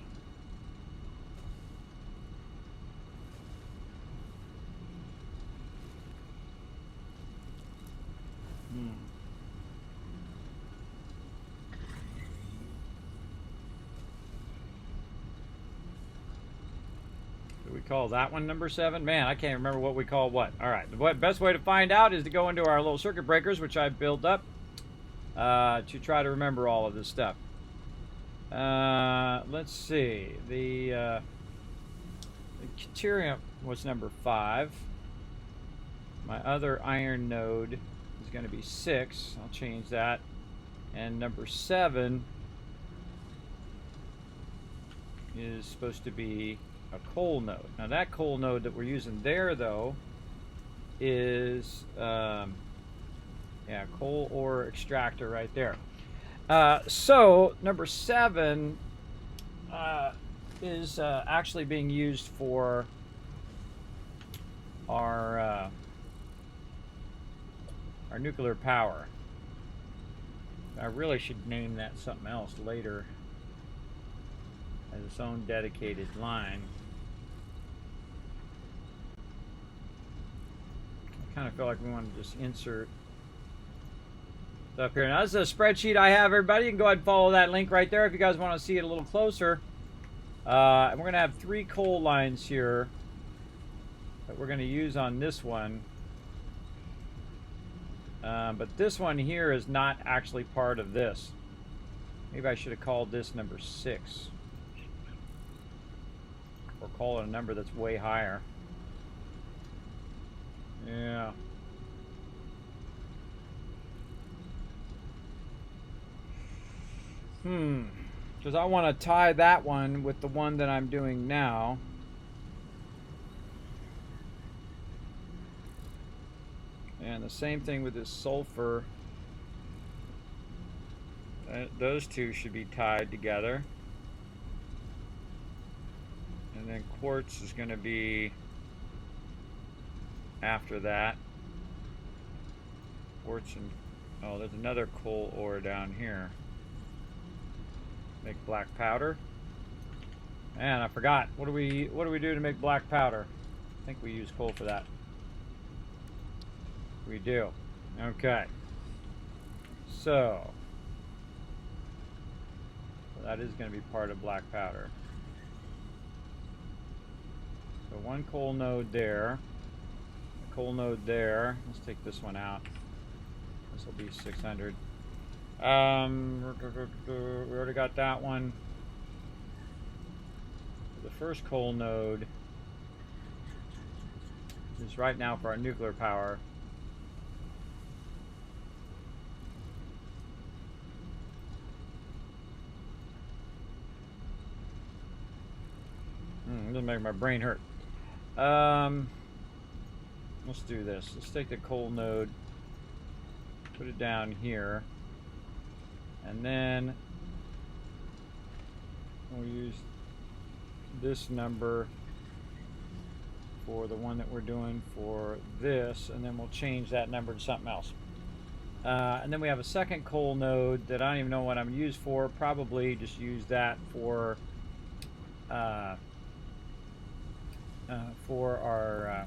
Do we call that one number 7? Man, I can't remember what we call what. All right, the best way to find out is to go into our little circuit breakers, which I've built up to try to remember all of this stuff. Let's see. The deuterium was number 5. My other iron node is going to be 6. I'll change that. And number 7 is supposed to be a coal node. Now that coal node that we're using there, though, is coal ore extractor right there. So number 7 is actually being used for our nuclear power. I really should name that something else later. I as its own dedicated line. I kind of feel like we want to just insert up here. Now, this is a spreadsheet I have, everybody. You can go ahead and follow that link right there if you guys want to see it a little closer. And we're going to have 3 coal lines here that we're going to use on this one. But this one here is not actually part of this. Maybe I should have called this number 6. Or call it a number that's way higher. Yeah. Because I want to tie that one with the one that I'm doing now. And the same thing with this sulfur. Those two should be tied together. And then quartz is going to be after that. Quartz and... oh, there's another coal ore down here. Make black powder. And I forgot. What do we do to make black powder? I think we use coal for that. We do. Okay. So that is going to be part of black powder. So 1 coal node there. A coal node there. Let's take this one out. This will be 600. We already got that one. The first coal node is right now for our nuclear power. It doesn't make my brain hurt. Let's do this. Let's take the coal node, put it down here. And then we'll use this number for the one that we're doing for this, and then we'll change that number to something else. And then we have a second coal node that I don't even know what I'm going to use for. Probably just use that for our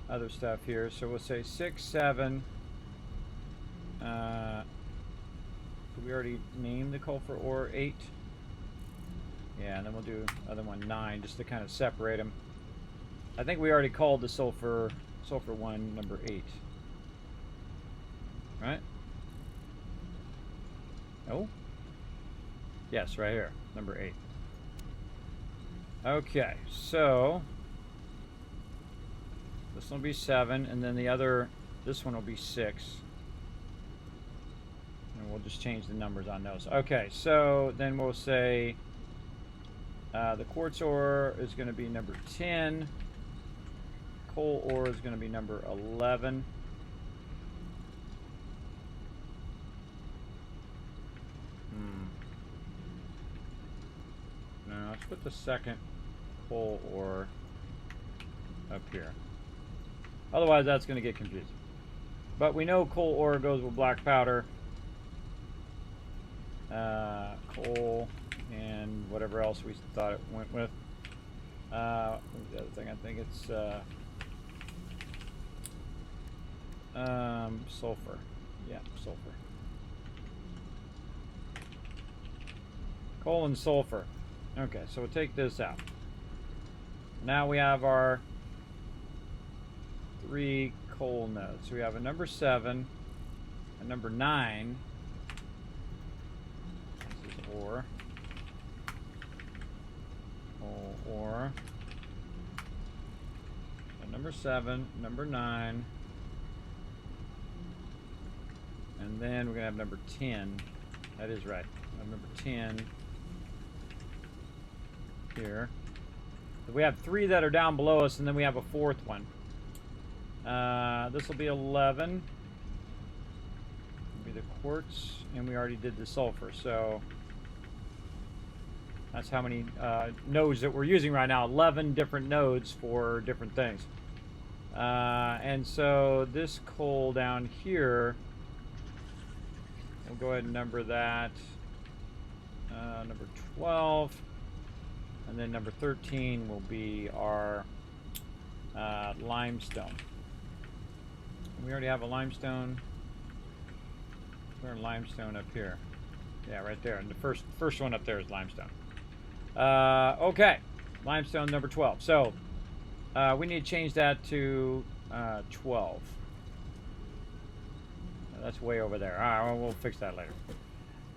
other stuff here. So we'll say 6, 7. Did we already name the coal for ore 8? Yeah, and then we'll do other one 9 just to kind of separate them. I think we already called the sulfur one number 8. Right? Oh? Yes, right here, number 8. Okay, so this one will be 7, and then this one will be 6. And we'll just change the numbers on those. Okay, so then we'll say the quartz ore is going to be number 10. Coal ore is going to be number 11. Now let's put the second coal ore up here. Otherwise that's going to get confusing. But we know coal ore goes with black powder. Coal and whatever else we thought it went with. The other thing, I think it's sulfur. Yeah, sulfur. Coal and sulfur. Okay, so we'll take this out. Now we have our 3 coal nodes. So we have a number 7, a number 9. This is ore. Ore. So number 7, number 9. And then we're going to have number 10. That is right. Number 10 here. So we have 3 that are down below us, and then we have a 4th one. This will be 11. Will be the quartz, and we already did the sulfur. So that's how many nodes that we're using right now. 11 different nodes for different things. And so this coal down here, we'll go ahead and number that number 12. And then number 13 will be our limestone. We already have a limestone. Where's limestone up here? Yeah, right there. And the first one up there is limestone. Okay, limestone number 12. So we need to change that to 12. That's way over there. All right, well, we'll fix that later.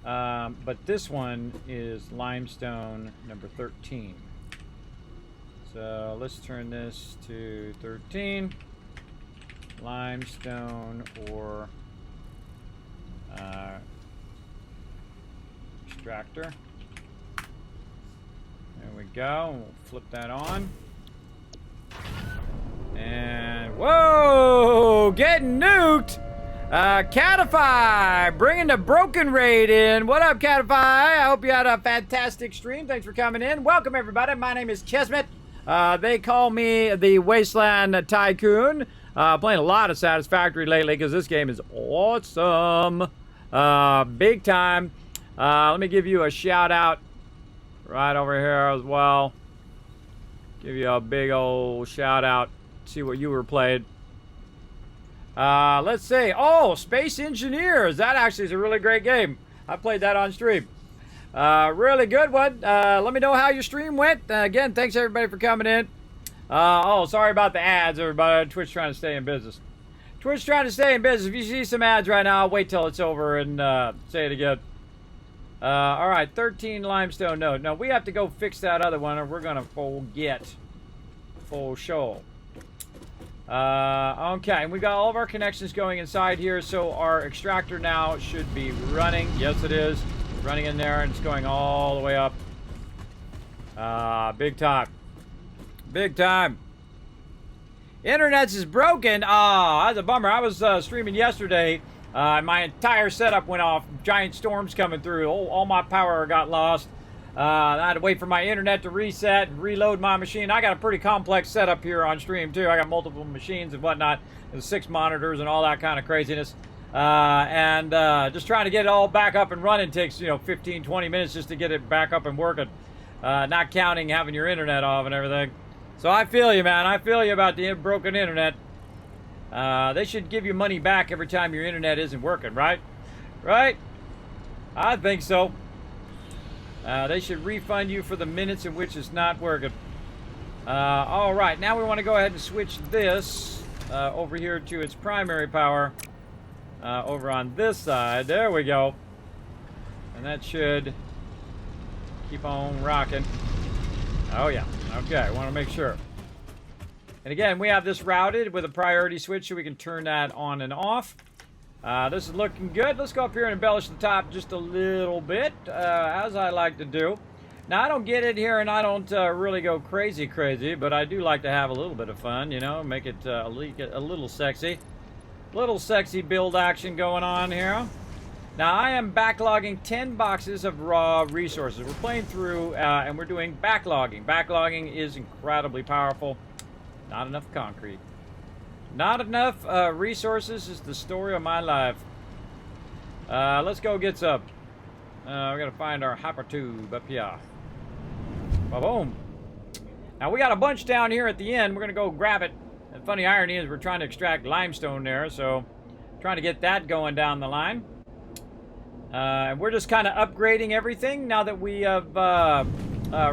But this one is limestone number 13. So let's turn this to 13. Limestone or extractor. There we go. We'll flip that on. And whoa! Getting nuked! Catify! Bringing the broken raid in. What up, Catify? I hope you had a fantastic stream. Thanks for coming in. Welcome, everybody. My name is Kismet. They call me the Wasteland Tycoon. Playing a lot of Satisfactory lately because this game is awesome. Big time. Let me give you a shout out right over here as well. Give you a big old shout out. See what you were playing. Let's see. Oh, Space Engineers. That actually is a really great game. I played that on stream. Really good one. Let me know how your stream went. Again, thanks everybody for coming in. Oh, sorry about the ads, everybody. Twitch trying to stay in business. Twitch trying to stay in business. If you see some ads right now, I'll wait till it's over and say it again. All right, 13 limestone node. No, we have to go fix that other one or we're going to forget. Full show. Okay, and we got all of our connections going inside here, so our extractor now should be running. Yes, it is. Running in there, and it's going all the way up. Big time. Big time. Internet's is broken. That's a bummer. I was streaming yesterday. My entire setup went off. Giant storms coming through. All my power got lost. I had to wait for my internet to reset and reload my machine. I got a pretty complex setup here on stream, too. I got multiple machines and whatnot. And 6 monitors and all that kind of craziness. Just trying to get it all back up and running takes, 15, 20 minutes just to get it back up and working. Not counting having your internet off and everything. So I feel you, man. I feel you about the broken internet. They should give you money back every time your internet isn't working, right? Right? I think so. They should refund you for the minutes in which it's not working. All right, now we want to go ahead and switch this over here to its primary power. Over on this side. There we go. And that should keep on rocking. Oh, yeah. Okay, I want to make sure. And again, we have this routed with a priority switch so we can turn that on and off. This is looking good. Let's go up here and embellish the top just a little bit, as I like to do. Now, I don't get it here, and I don't really go crazy, but I do like to have a little bit of fun, make it a little sexy. Little sexy build action going on here. Now, I am backlogging 10 boxes of raw resources. We're playing through, and we're doing backlogging. Backlogging is incredibly powerful. Not enough concrete. Not enough resources is the story of my life. Let's go get some. We gotta find our hopper tube up here. Ba-boom. Now we got a bunch down here at the end. We're gonna go grab it. The funny irony is we're trying to extract limestone there, so trying to get that going down the line. And we're just kind of upgrading everything now that we have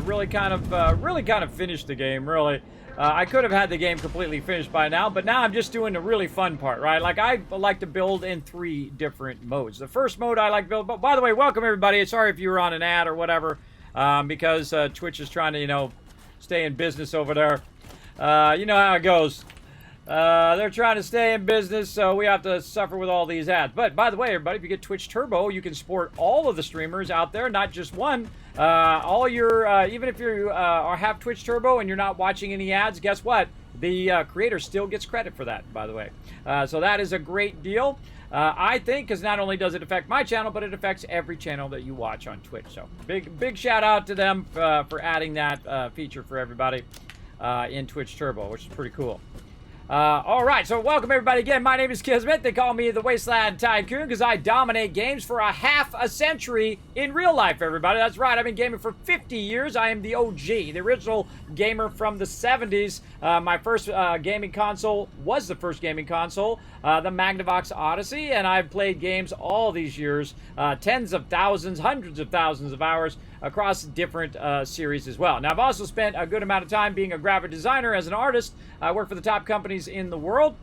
really kind of finished the game. Really. I could have had the game completely finished by now, but now I'm just doing the really fun part, right? Like, I like to build in 3 different modes. The first mode I like to build, but by the way, welcome everybody. Sorry if you were on an ad or whatever, because Twitch is trying to, stay in business over there. You know how it goes. They're trying to stay in business, so we have to suffer with all these ads. But by the way, everybody, if you get Twitch Turbo, you can support all of the streamers out there, not just one. All your, even if you have Twitch Turbo and you're not watching any ads, guess what? The creator still gets credit for that, by the way. So that is a great deal. I think, because not only does it affect my channel, but it affects every channel that you watch on Twitch. So big shout out to them for adding that feature for everybody in Twitch Turbo, which is pretty cool. All right, so welcome everybody again. My name is Kismet. They call me the Wasteland Tycoon because I dominate games for a half a century in real life, everybody. That's right, I've been gaming for 50 years. I am the OG, the original gamer from the 70s. My first gaming console was the first gaming console, the Magnavox Odyssey, and I've played games all these years, tens of thousands, hundreds of thousands of hours across different series as well. Now, I've also spent a good amount of time being a graphic designer as an artist. I work for the top companies in the world.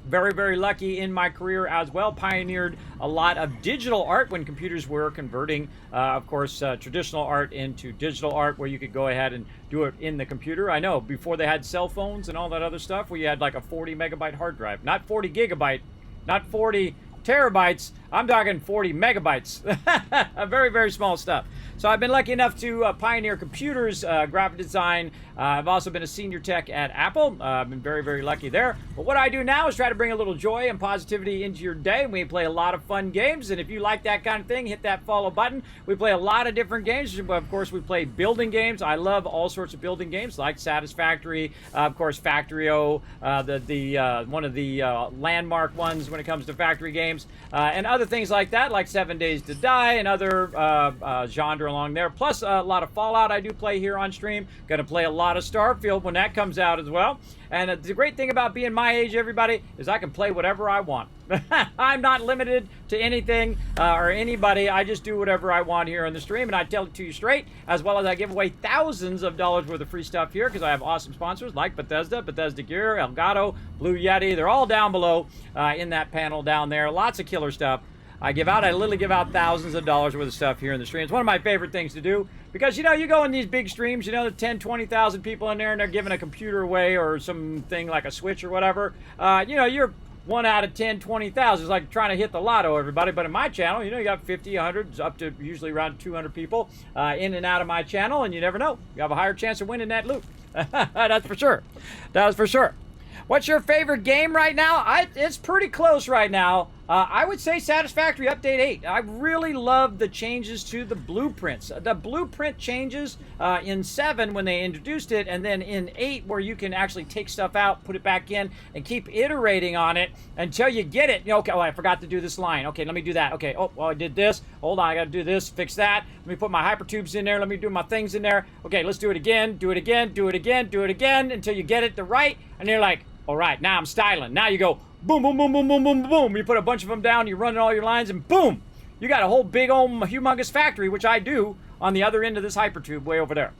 Very, very lucky in my career as well. Pioneered a lot of digital art when computers were converting, of course, traditional art into digital art where you could go ahead and do it in the computer. I know, before they had cell phones and all that other stuff, where you had like a 40 megabyte hard drive. Not 40 gigabyte, not 40 terabytes. I'm talking 40 megabytes. Very, very small stuff. So I've been lucky enough to pioneer computers, graphic design. I've also been a senior tech at Apple. I've been very, very lucky there. But what I do now is try to bring a little joy and positivity into your day. We play a lot of fun games, and if you like that kind of thing, hit that follow button. We play a lot of different games. Of course, we play building games. I love all sorts of building games like Satisfactory, of course, Factorio, one of the landmark ones when it comes to factory games, and other things like that, like 7 Days to Die and other genre along there. Plus a lot of Fallout I do play here on stream. Gonna play a lot of Starfield when that comes out as well. And the great thing about being my age, everybody, is I can play whatever I want. I'm not limited to anything or anybody. I just do whatever I want here on the stream, and I tell it to you straight, as well as I give away thousands of dollars worth of free stuff here because I have awesome sponsors like Bethesda, Bethesda Gear, Elgato, Blue Yeti. They're all down below in that panel down there. Lots of killer stuff. I literally give out thousands of dollars worth of stuff here in the stream. It's one of my favorite things to do because, you know, you go in these big streams, you know, there's 10, 20,000 people in there and they're giving a computer away or something like a Switch or whatever. You know, you're 1 out of 10, 20,000. It's like trying to hit the lotto, everybody. But in my channel, you know, you got 50, 100, up to usually around 200 people in and out of my channel, and you never know. You have a higher chance of winning that loot. That's for sure. That's for sure. What's your favorite game right now? It's pretty close right now. I would say Satisfactory Update 8. I really love the changes to the blueprints. The blueprint changes in 7 when they introduced it, and then in 8 where you can actually take stuff out, put it back in, and keep iterating on it until you get it. You know, okay, oh, I forgot to do this line. Okay, let me do that. Okay, oh, well, I did this. Hold on, I got to do this, fix that. Let me put my hypertubes in there. Let me do my things in there. Okay, let's do it again, do it again, do it again, do it again until you get it the right, and you're like, all right, now I'm styling. Now you go boom, boom, boom, boom, boom, boom, boom. You put a bunch of them down, you run all your lines, and boom, you got a whole big old humongous factory, which I do on the other end of this hypertube way over there.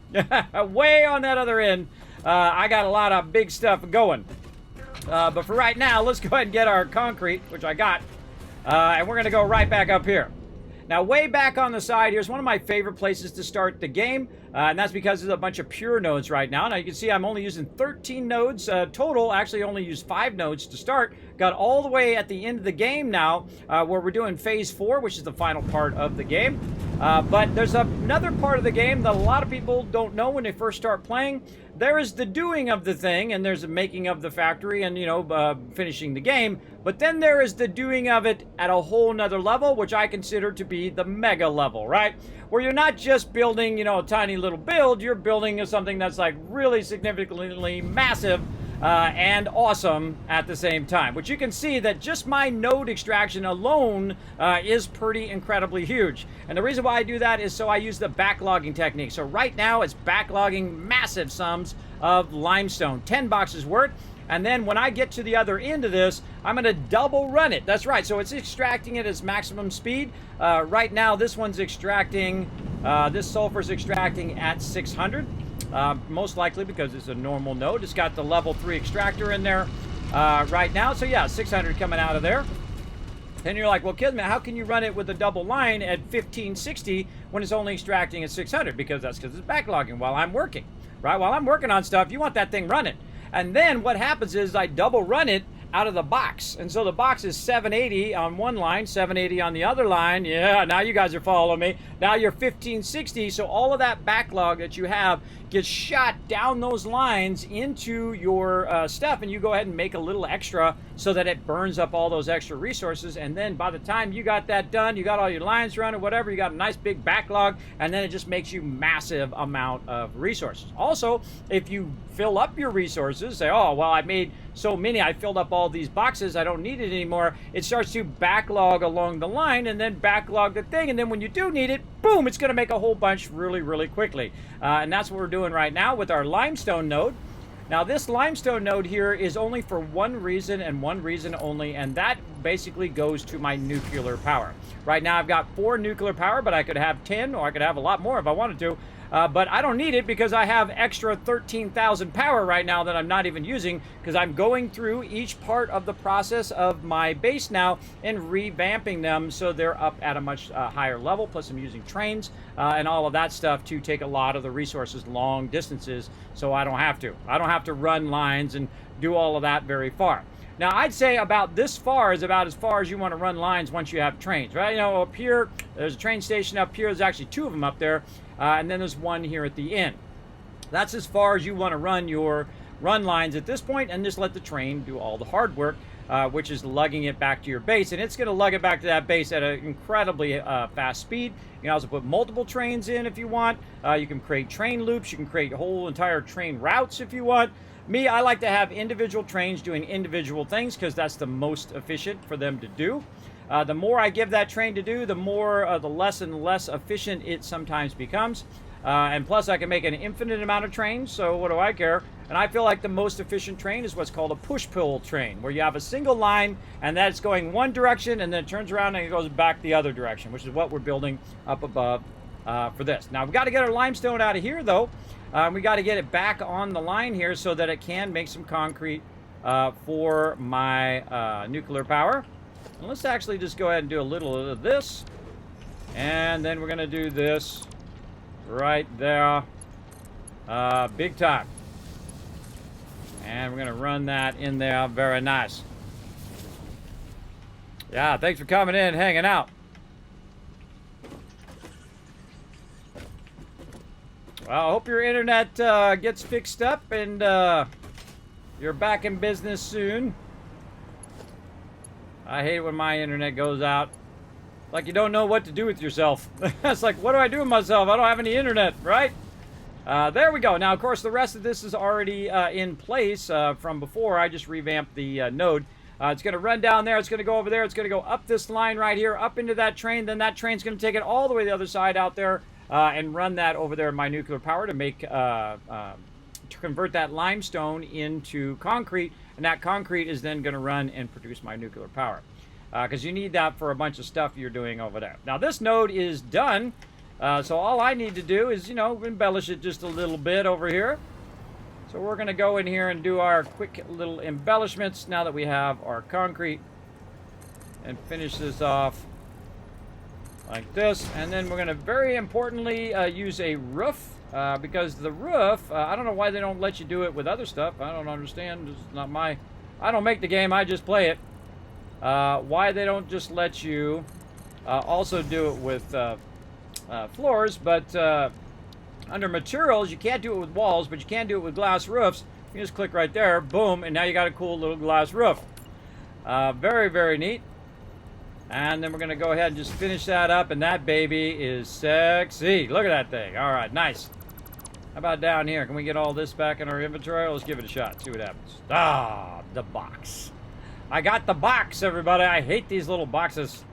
Way on that other end, I got a lot of big stuff going. But for right now, let's go ahead and get our concrete, which I got, and we're going to go right back up here. Now, way back on the side here is one of my favorite places to start the game, and that's because there's a bunch of pure nodes right now. Now, you can see I'm only using 13 nodes total. Actually, only used 5 nodes to start. Got all the way at the end of the game now, where we're doing Phase 4, which is the final part of the game. But there's another part of the game that a lot of people don't know when they first start playing. There is the doing of the thing, and there's the making of the factory and, you know, finishing the game. But then there is the doing of it at a whole nother level, which I consider to be the mega level, right? Where you're not just building, you know, a tiny little build, you're building something that's like really significantly massive and awesome at the same time. Which you can see that just my node extraction alone is pretty incredibly huge. And the reason why I do that is so I use the backlogging technique. So right now it's backlogging massive sums of limestone, 10 boxes worth. And then when I get to the other end of this, I'm going to double run it. That's right. So it's extracting it at maximum speed. Right now, this one's extracting, this sulfur's extracting at 600. Most likely because it's a normal node. It's got the level 3 extractor in there right now. So yeah, 600 coming out of there. And you're like, well, Kismet, how can you run it with a double line at 1560 when it's only extracting at 600? Because it's backlogging while I'm working, right? While I'm working on stuff, you want that thing running. And then what happens is I double run it out of the box. And so the box is 780 on one line, 780 on the other line. Yeah, now you guys are following me. Now you're 1560. So all of that backlog that you have gets shot down those lines into your stuff, and you go ahead and make a little extra so that it burns up all those extra resources. And then by the time you got that done, you got all your lines running, whatever, you got a nice big backlog, and then it just makes you massive amount of resources. Also, if you fill up your resources, say, oh, well, I made so many, I filled up all these boxes, I don't need it anymore, it starts to backlog along the line and then backlog the thing, and then when you do need it, boom, it's going to make a whole bunch really, really quickly. And that's what we're doing right now with our limestone node. Now this limestone node here is only for one reason and one reason only, and that basically goes to my nuclear power. Right now I've got 4 nuclear power, but I could have 10, or I could have a lot more if I wanted to. But I don't need it because I have extra 13,000 power right now that I'm not even using, because I'm going through each part of the process of my base now and revamping them so they're up at a much higher level. Plus I'm using trains and all of that stuff to take a lot of the resources long distances, so I don't have to. I don't have to run lines and do all of that very far. Now, I'd say about this far is about as far as you want to run lines once you have trains, right? You know, up here, there's a train station up here. There's actually 2 of them up there, and then there's one here at the end. That's as far as you want to run your run lines at this point, and just let the train do all the hard work, which is lugging it back to your base. And it's going to lug it back to that base at an incredibly fast speed. You can also put multiple trains in if you want. You can create train loops. You can create whole entire train routes if you want. Me, I like to have individual trains doing individual things because that's the most efficient for them to do. The more I give that train to do, the less and less efficient it sometimes becomes. And plus, I can make an infinite amount of trains, so what do I care? And I feel like the most efficient train is what's called a push-pull train, where you have a single line, and that's going one direction, and then it turns around and it goes back the other direction, which is what we're building up above for this. Now, we've got to get our limestone out of here, though. We got to get it back on the line here so that it can make some concrete for my nuclear power. And let's actually just go ahead and do a little of this. And then we're going to do this right there. Big time. And we're going to run that in there. Very nice. Yeah, thanks for coming in and hanging out. Well, I hope your internet gets fixed up and you're back in business soon. I hate when my internet goes out. Like you don't know what to do with yourself. It's like, what do I do with myself? I don't have any internet, right? There we go. Now, of course, the rest of this is already in place from before. I just revamped the node. It's going to run down there. It's going to go over there. It's going to go up this line right here, up into that train. Then that train's going to take it all the way to the other side out there. And run that over there in my nuclear power to make to convert that limestone into concrete, and that concrete is then going to run and produce my nuclear power, because you need that for a bunch of stuff you're doing over there. Now this node is done, so all I need to do is, you know, embellish it just a little bit over here. So we're going to go in here and do our quick little embellishments now that we have our concrete, and finish this off like this. And then we're going to very importantly use a roof, because the roof, I don't know why they don't let you do it with other stuff. I don't understand. It's not my, I don't make the game, I just play it. Why they don't just let you also do it with floors, but under materials you can't do it with walls, but you can do it with glass roofs. You just click right there, boom, and now you got a cool little glass roof. Very, very neat. And then we're going to go ahead and just finish that up, and that baby is sexy. Look at that thing. All right, nice. How about down here? Can we get all this back in our inventory? Let's give it a shot, see what happens. Ah, the box. I got the box, everybody. I hate these little boxes.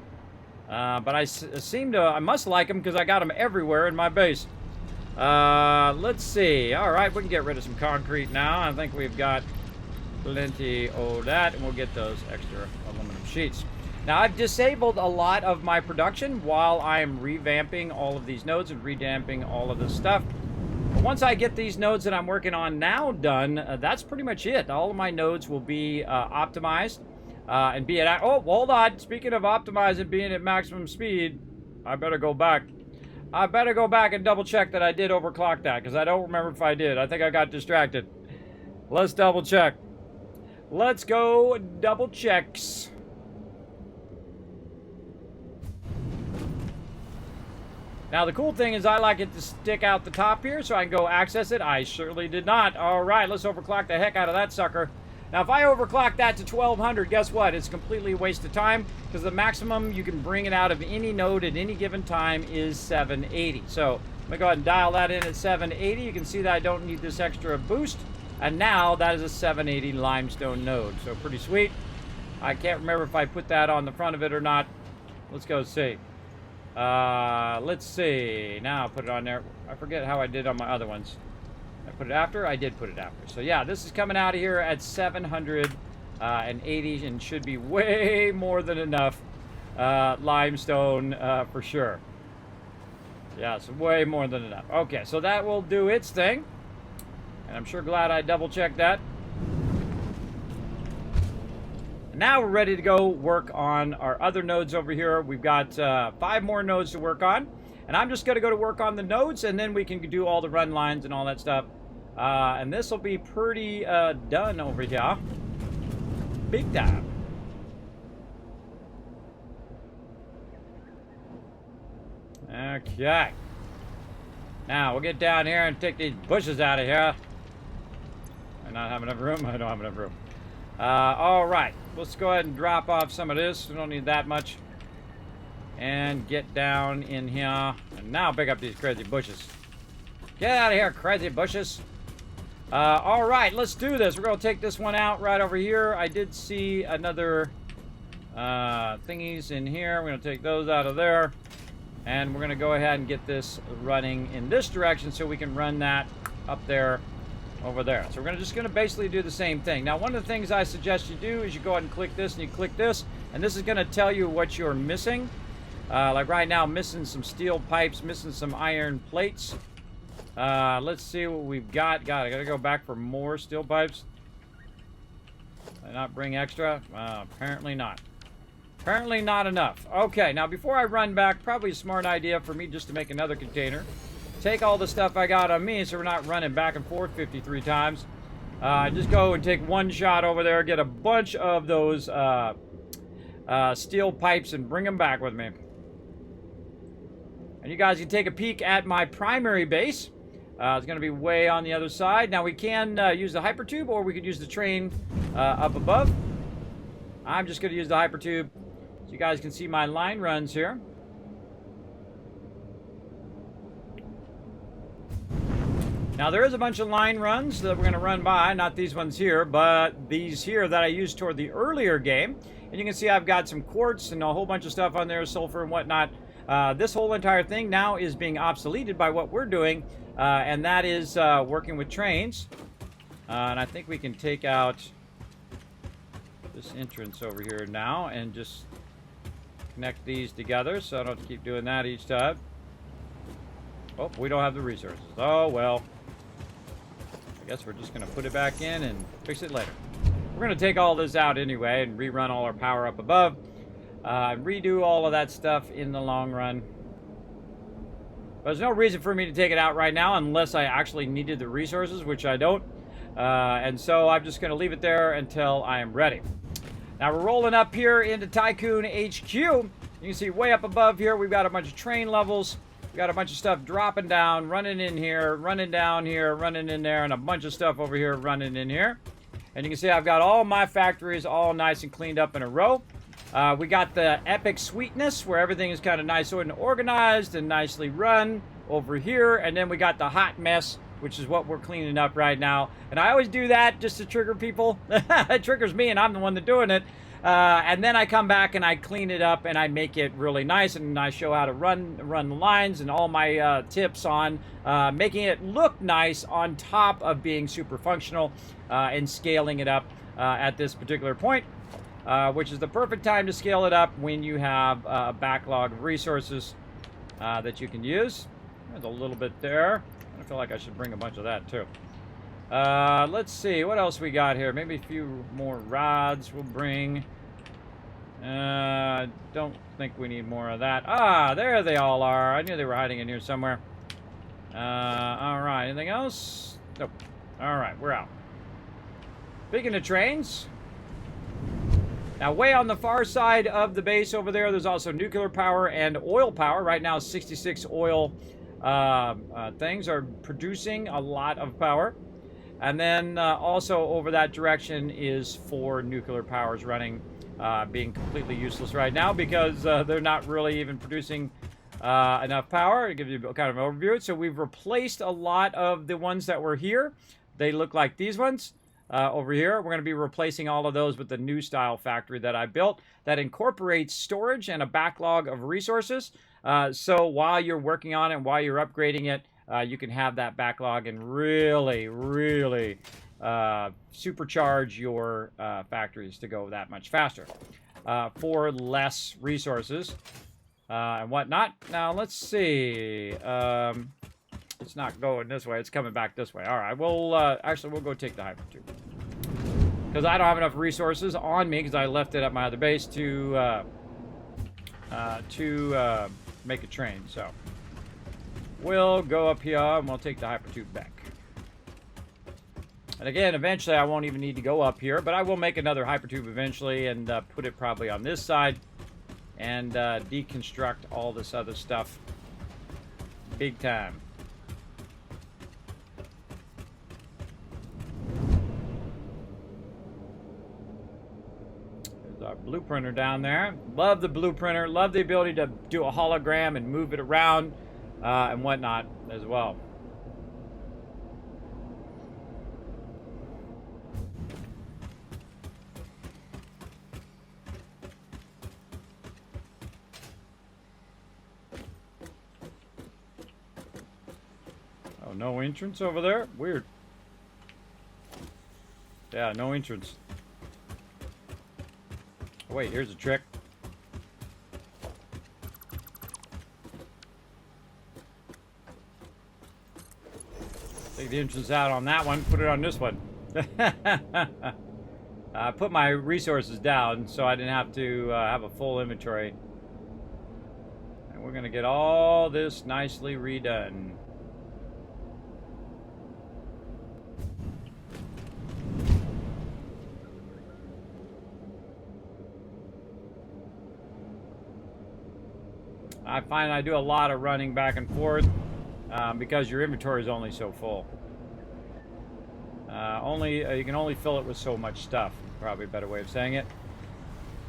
But I must like them because I got them everywhere in my base. Let's see. All right, we can get rid of some concrete now. I think we've got plenty of that, and we'll get those extra aluminum sheets. Now, I've disabled a lot of my production while I'm revamping all of these nodes and revamping all of this stuff. But once I get these nodes that I'm working on now done, that's pretty much it. All of my nodes will be optimized and be at... Oh, hold on. Speaking of optimizing being at maximum speed, I better go back. I better go back and double check that I did overclock that, because I don't remember if I did. I think I got distracted. Let's double check. Let's go double checks. Now, the cool thing is I like it to stick out the top here so I can go access it. I surely did not. All right, let's overclock the heck out of that sucker. Now, if I overclock that to 1200, guess what? It's completely a waste of time, because the maximum you can bring it out of any node at any given time is 780. So, let me go ahead and dial that in at 780. You can see that I don't need this extra boost. And now that is a 780 limestone node. So pretty sweet. I can't remember if I put that on the front of it or not. Let's go see. Let's see. Now I'll put it on there. I forget how I did on my other ones. I put it after? I did put it after. So yeah, this is coming out of here at 780 and should be way more than enough limestone for sure. Yeah, it's way more than enough. Okay, so that will do its thing. And I'm sure glad I double checked that. And now we're ready to go work on our other nodes over here. We've got 5 more nodes to work on. And I'm just going to go to work on the nodes, and then we can do all the run lines and all that stuff. And this will be pretty done over here. Big time. Okay. Now, we'll get down here and take these bushes out of here. I not have enough room? I don't have enough room. All right. Let's go ahead and drop off some of this. We don't need that much. And get down in here. And now pick up these crazy bushes. Get out of here, crazy bushes. All right, let's do this. We're going to take this one out right over here. I did see another thingies in here. We're going to take those out of there. And we're going to go ahead and get this running in this direction so we can run that up there, over there. So we're just going to basically do the same thing. Now, one of the things I suggest you do is you go ahead and click this and you click this. And this is going to tell you what you're missing. Like right now, missing some steel pipes, missing some iron plates. Let's see what we've got. I gotta go back for more steel pipes. Did I not bring extra? Apparently not. Apparently not enough. Okay, now before I run back, probably a smart idea for me just to make another container. Take all the stuff I got on me so we're not running back and forth 53 times. Just go and take one shot over there, get a bunch of those steel pipes and bring them back with me. And you guys can take a peek at my primary base. It's going to be way on the other side. Now we can use the hypertube, or we could use the train up above. I'm just going to use the hypertube so you guys can see my line runs here. Now there is a bunch of line runs that we're going to run by, not these ones here, but these here that I used toward the earlier game. And you can see I've got some quartz and a whole bunch of stuff on there, sulfur and whatnot. This whole entire thing now is being obsoleted by what we're doing, and that is working with trains. And I think we can take out this entrance over here now and just connect these together so I don't have to keep doing that each time. Oh, we don't have the resources. Oh, well. I guess we're just going to put it back in and fix it later. We're going to take all this out anyway and rerun all our power up above. Redo all of that stuff in the long run. But there's no reason for me to take it out right now unless I actually needed the resources, which I don't. And so I'm just going to leave it there until I am ready. Now we're rolling up here into Tycoon HQ. You can see way up above here we've got a bunch of train levels. We've got a bunch of stuff dropping down, running in here, running down here, running in there, and a bunch of stuff over here running in here. And you can see I've got all my factories all nice and cleaned up in a row. We got the epic sweetness where everything is kind of nice and organized and nicely run over here. And then we got the hot mess, which is what we're cleaning up right now. And I always do that just to trigger people. It triggers me and I'm the one that's doing it. And then I come back and I clean it up and I make it really nice and I show how to run the lines and all my tips on making it look nice on top of being super functional and scaling it up at this particular point. Which is the perfect time to scale it up when you have a backlog of resources that you can use. There's a little bit there. I feel like I should bring a bunch of that too. Let's see, what else we got here? Maybe a few more rods we'll bring. Don't think we need more of that. Ah, there they all are. I knew they were hiding in here somewhere. All right, anything else? Nope. All right, we're out. Speaking of trains... Now, way on the far side of the base over there, there's also nuclear power and oil power. Right now, 66 oil things are producing a lot of power. And then also over that direction is 4 nuclear powers running, being completely useless right now because they're not really even producing enough power. To give you kind of an overview. So we've replaced a lot of the ones that were here they look like these ones. Over here, we're going to be replacing all of those with the new style factory that I built that incorporates storage and a backlog of resources. So while you're working on it and while you're upgrading it, you can have that backlog and really, really supercharge your factories to go that much faster for less resources and whatnot. Now, let's see. It's not going this way. It's coming back this way. All right. We'll actually, we'll go take the hypertube. Because I don't have enough resources on me because I left it at my other base to make a train. So we'll go up here and we'll take the hypertube back. And again, eventually I won't even need to go up here, but I will make another hypertube eventually and put it probably on this side and deconstruct all this other stuff big time. Our blueprinter down there. Love the blueprinter. Love the ability to do a hologram and move it around and whatnot as well. Oh, no entrance over there? Weird. Yeah, no entrance. Wait, here's a trick. Take the entrance out on that one, put it on this one. I put my resources down so I didn't have to have a full inventory. And we're going to get all this nicely redone. I find I do a lot of running back and forth because your inventory is only so full. You can only fill it with so much stuff. Probably a better way of saying it.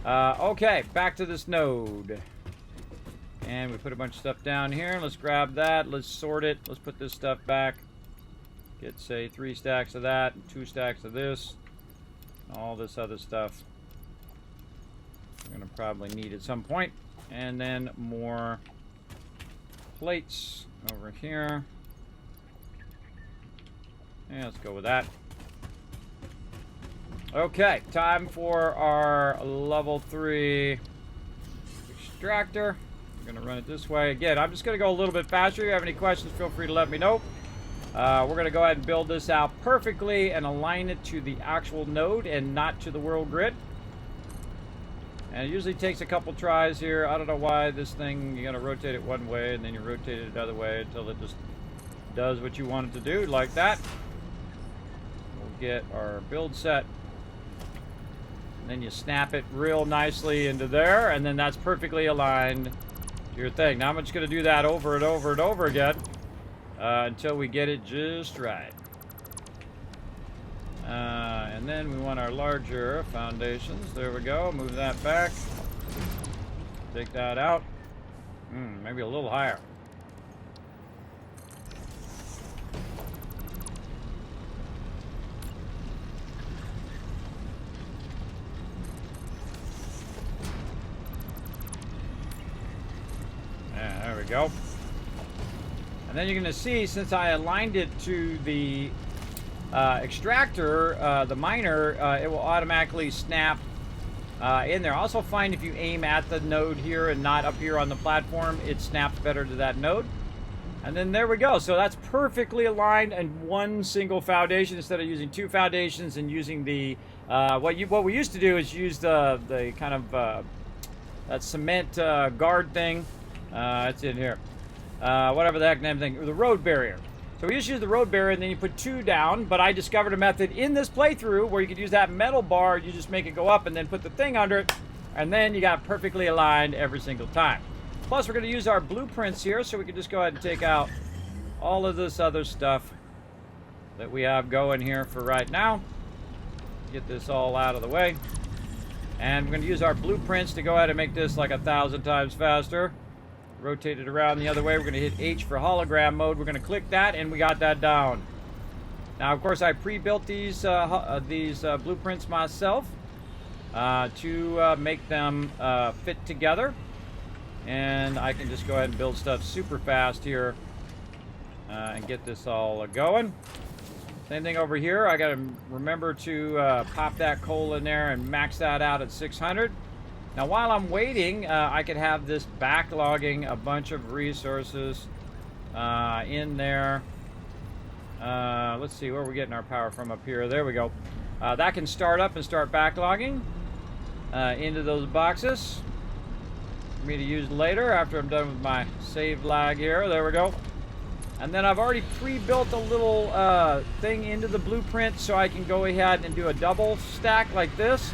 Okay, back to this node. And we put a bunch of stuff down here. Let's grab that. Let's sort it. Let's put this stuff back. Get, say, 3 stacks of that and 2 stacks of this. All this other stuff we're going to probably need at some point. And then more plates over here. Yeah, let's go with that. Okay, time for our level 3 extractor. We're going to run it this way. Again, I'm just going to go a little bit faster. If you have any questions, feel free to let me know. We're going to go ahead and build this out perfectly and align it to the actual node and not to the world grid. And it usually takes a couple tries here. I don't know why this thing, you got to rotate it one way and then you rotate it another way until it just does what you want it to do, like that. We'll get our build set. And then you snap it real nicely into there, and then that's perfectly aligned to your thing. Now I'm just going to do that over and over and over again until we get it just right. And then we want our larger foundations. There we go. Move that back. Take that out. Maybe a little higher. Yeah, there we go. And then you're going to see, since I aligned it to the extractor, the miner, it will automatically snap in there. Also find if you aim at the node here and not up here on the platform, it snaps better to that node. And then there we go. So that's perfectly aligned in one single foundation instead of using 2 foundations and using the what we used to do is use the kind of that cement guard thing. It's in here. Whatever the heck name thing, the road barrier. So we just use the road barrier and then you put 2 down, but I discovered a method in this playthrough where you could use that metal bar, you just make it go up and then put the thing under it, and then you got perfectly aligned every single time. Plus we're going to use our blueprints here, so we can just go ahead and take out all of this other stuff that we have going here for right now. Get this all out of the way. And we're going to use our blueprints to go ahead and make this like 1,000 times faster. Rotate it around the other way. We're going to hit H for hologram mode. We're going to click that, and we got that down. Now, of course, I pre-built these blueprints myself to make them fit together. And I can just go ahead and build stuff super fast here and get this all going. Same thing over here. I got to remember to pop that coal in there and max that out at 600. Now, while I'm waiting, I could have this backlogging a bunch of resources in there. Let's see where we're getting our power from up here. There we go. That can start up and start backlogging into those boxes for me to use later after I'm done with my save lag here. There we go. And then I've already pre-built a little thing into the blueprint so I can go ahead and do a double stack like this.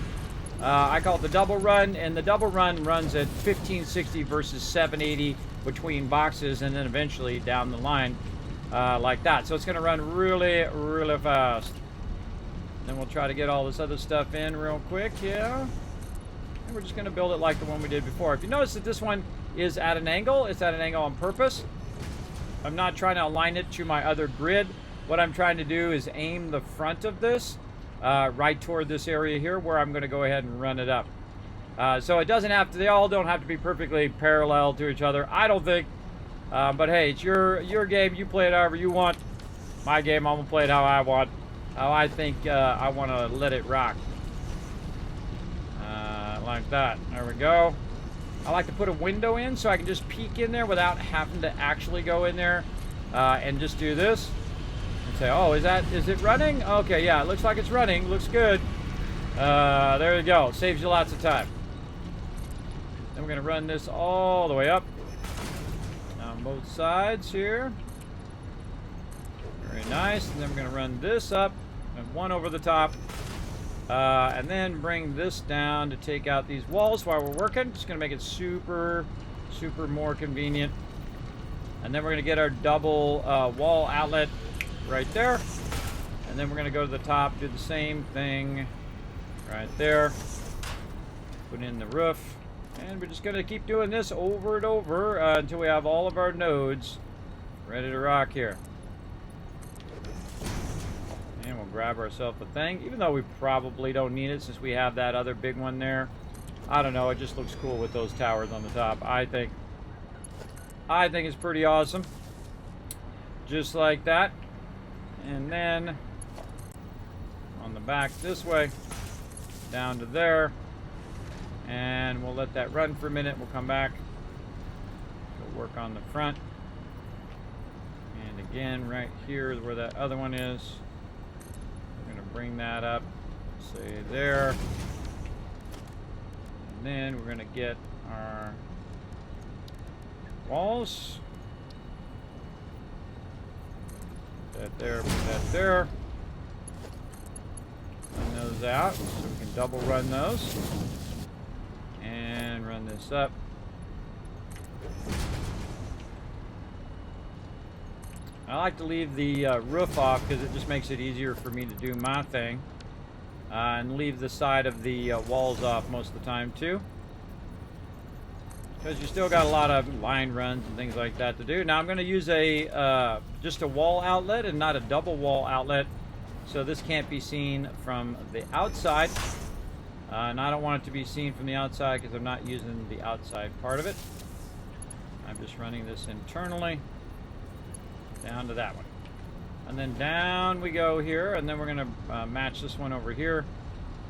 I call it the double run, and the double run runs at 1560 versus 780 between boxes, and then eventually down the line like that. So it's going to run really, really fast. Then we'll try to get all this other stuff in real quick, yeah. And we're just going to build it like the one we did before. If you notice that this one is at an angle, it's at an angle on purpose. I'm not trying to align it to my other grid. What I'm trying to do is aim the front of this right toward this area here where I'm going to go ahead and run it up. So it doesn't have to, they all don't have to be perfectly parallel to each other, I don't think. But hey, it's your game. You play it however you want. My game, I'm going to play it how I want. How I think I want to let it rock. Like that. There we go. I like to put a window in so I can just peek in there without having to actually go in there and just do this. And say, oh, is it running? Okay, yeah, it looks like it's running. Looks good. There you go. Saves you lots of time. Then we're going to run this all the way up on both sides here. Very nice. And then we're going to run this up and one over the top. And then bring this down to take out these walls while we're working. Just going to make it super, super more convenient. And then we're going to get our double wall outlet right there. And then we're going to go to the top, do the same thing right there. Put in the roof. And we're just going to keep doing this over and over until we have all of our nodes ready to rock here. And we'll grab ourselves a thing, even though we probably don't need it since we have that other big one there. I don't know, it just looks cool with those towers on the top. I think it's pretty awesome. Just like that. And then on the back this way, down to there. And we'll let that run for a minute. We'll come back. Go work on the front. And again, right here is where that other one is. Bring that up, say there, and then we're going to get our walls. Put that there, put that there. Run those out so we can double run those. And run this up. I like to leave the roof off because it just makes it easier for me to do my thing. And leave the side of the walls off most of the time too. Because you still got a lot of line runs and things like that to do. Now I'm going to use just a wall outlet and not a double wall outlet. So this can't be seen from the outside. And I don't want it to be seen from the outside because I'm not using the outside part of it. I'm just running this internally. Down to that one. And then down we go here, and then we're going to match this one over here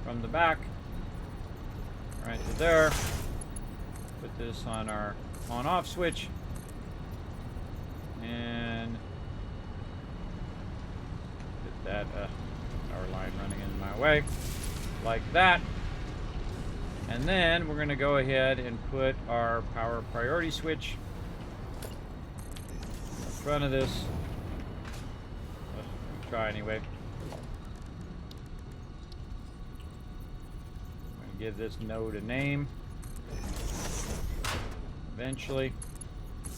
from the back. Right to there. Put this on our on-off switch. And get that power line running in my way. Like that. And then we're going to go ahead and put our power priority switch front of this. Let's try anyway. I'm going to give this node a name. Eventually.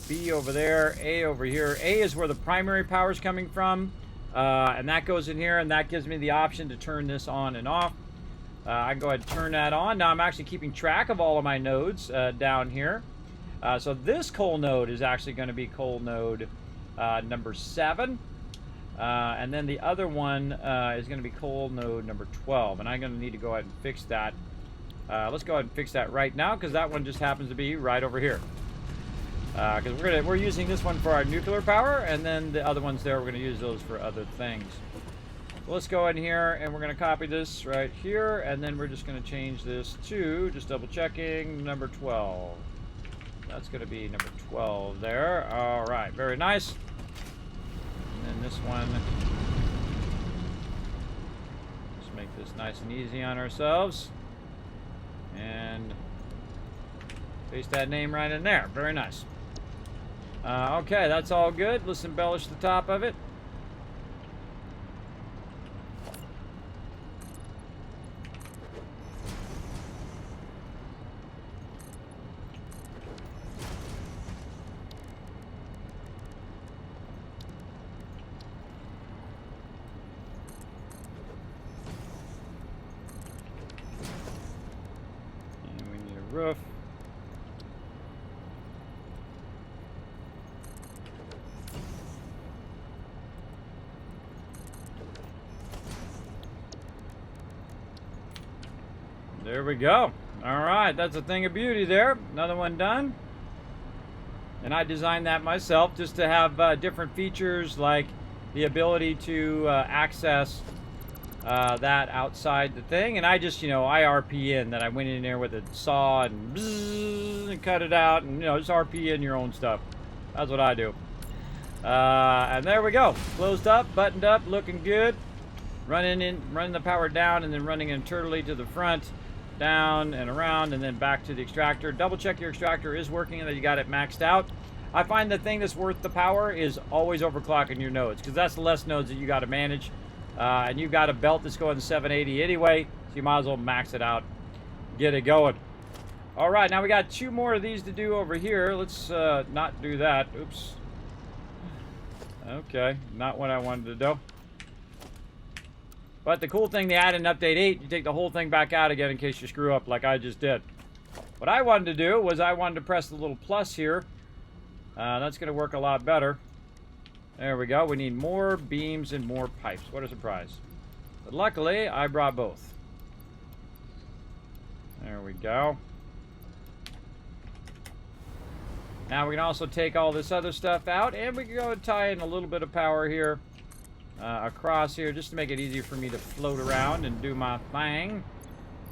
B over there, A over here. A is where the primary power is coming from. And that goes in here, and that gives me the option to turn this on and off. I can go ahead and turn that on. Now I'm actually keeping track of all of my nodes down here. So this coal node is actually going to be coal node number 7. And then the other one is going to be coal node number 12. And I'm going to need to go ahead and fix that. Let's go ahead and fix that right now, because that one just happens to be right over here. Because we're using this one for our nuclear power, and then the other ones there, we're going to use those for other things. So let's go in here, and we're going to copy this right here, and then we're just going to change this to, just double checking, number 12. That's going to be number 12 there. All right, very nice. And then this one, just make this nice and easy on ourselves. And paste that name right in there. Very nice. Okay, that's all good. Let's embellish the top of it. And we need a roof. There we go. All right, that's a thing of beauty there. Another one done. And I designed that myself just to have different features, like the ability to access that outside the thing. And I just, I RP in that. I went in there with a saw and, bzzz, and cut it out, and just RP in your own stuff. That's what I do. And there we go. Closed up, buttoned up, looking good. Running the power down, and then running internally to the front. Down and around, and then back to the extractor. Double check your extractor is working and that you got it maxed out. I find the thing that's worth the power is always overclocking your nodes, because that's the less nodes that you got to manage. And you've got a belt that's going 780 anyway, so you might as well max it out, get it going. All right, now we got 2 more of these to do over here. Let's not do that. Oops. Okay, not what I wanted to do. But the cool thing, they add in update 8, you take the whole thing back out again in case you screw up like I just did. What I wanted to do was I wanted to press the little plus here. That's going to work a lot better. There we go. We need more beams and more pipes. What a surprise. But luckily, I brought both. There we go. Now we can also take all this other stuff out, and we can go and tie in a little bit of power here. Across here, just to make it easier for me to float around and do my thing.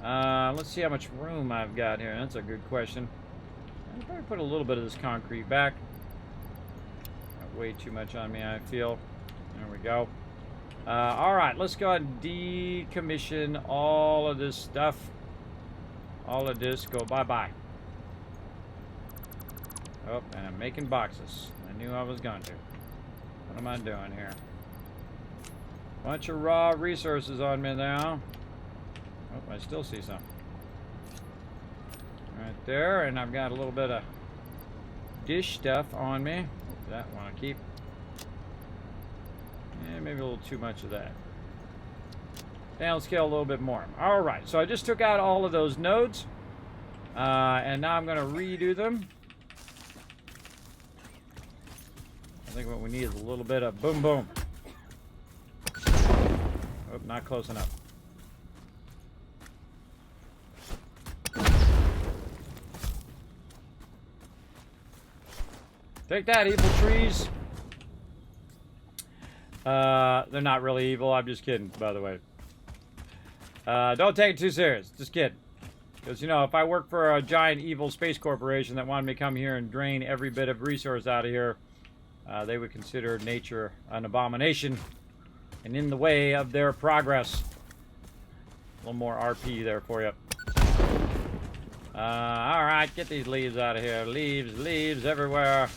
Let's see how much room I've got here. That's a good question. I'll probably put a little bit of this concrete back. Got way too much on me, I feel. There we go. Alright, let's go ahead and decommission all of this stuff. All of this, go bye-bye. Oh, and I'm making boxes. I knew I was going to. What am I doing here? Bunch of raw resources on me now. Oh, I still see some. Right there, and I've got a little bit of dish stuff on me. That one I keep. And maybe a little too much of that. Downscale a little bit more. Alright, so I just took out all of those nodes. And now I'm going to redo them. I think what we need is a little bit of boom boom. Oh, not close enough. Take that, evil trees. They're not really evil. I'm just kidding, by the way. Don't take it too serious. Just kidding. Because, if I worked for a giant evil space corporation that wanted me to come here and drain every bit of resource out of here, they would consider nature an abomination and in the way of their progress. A little more RP there for you. Alright, get these leaves out of here. Leaves everywhere.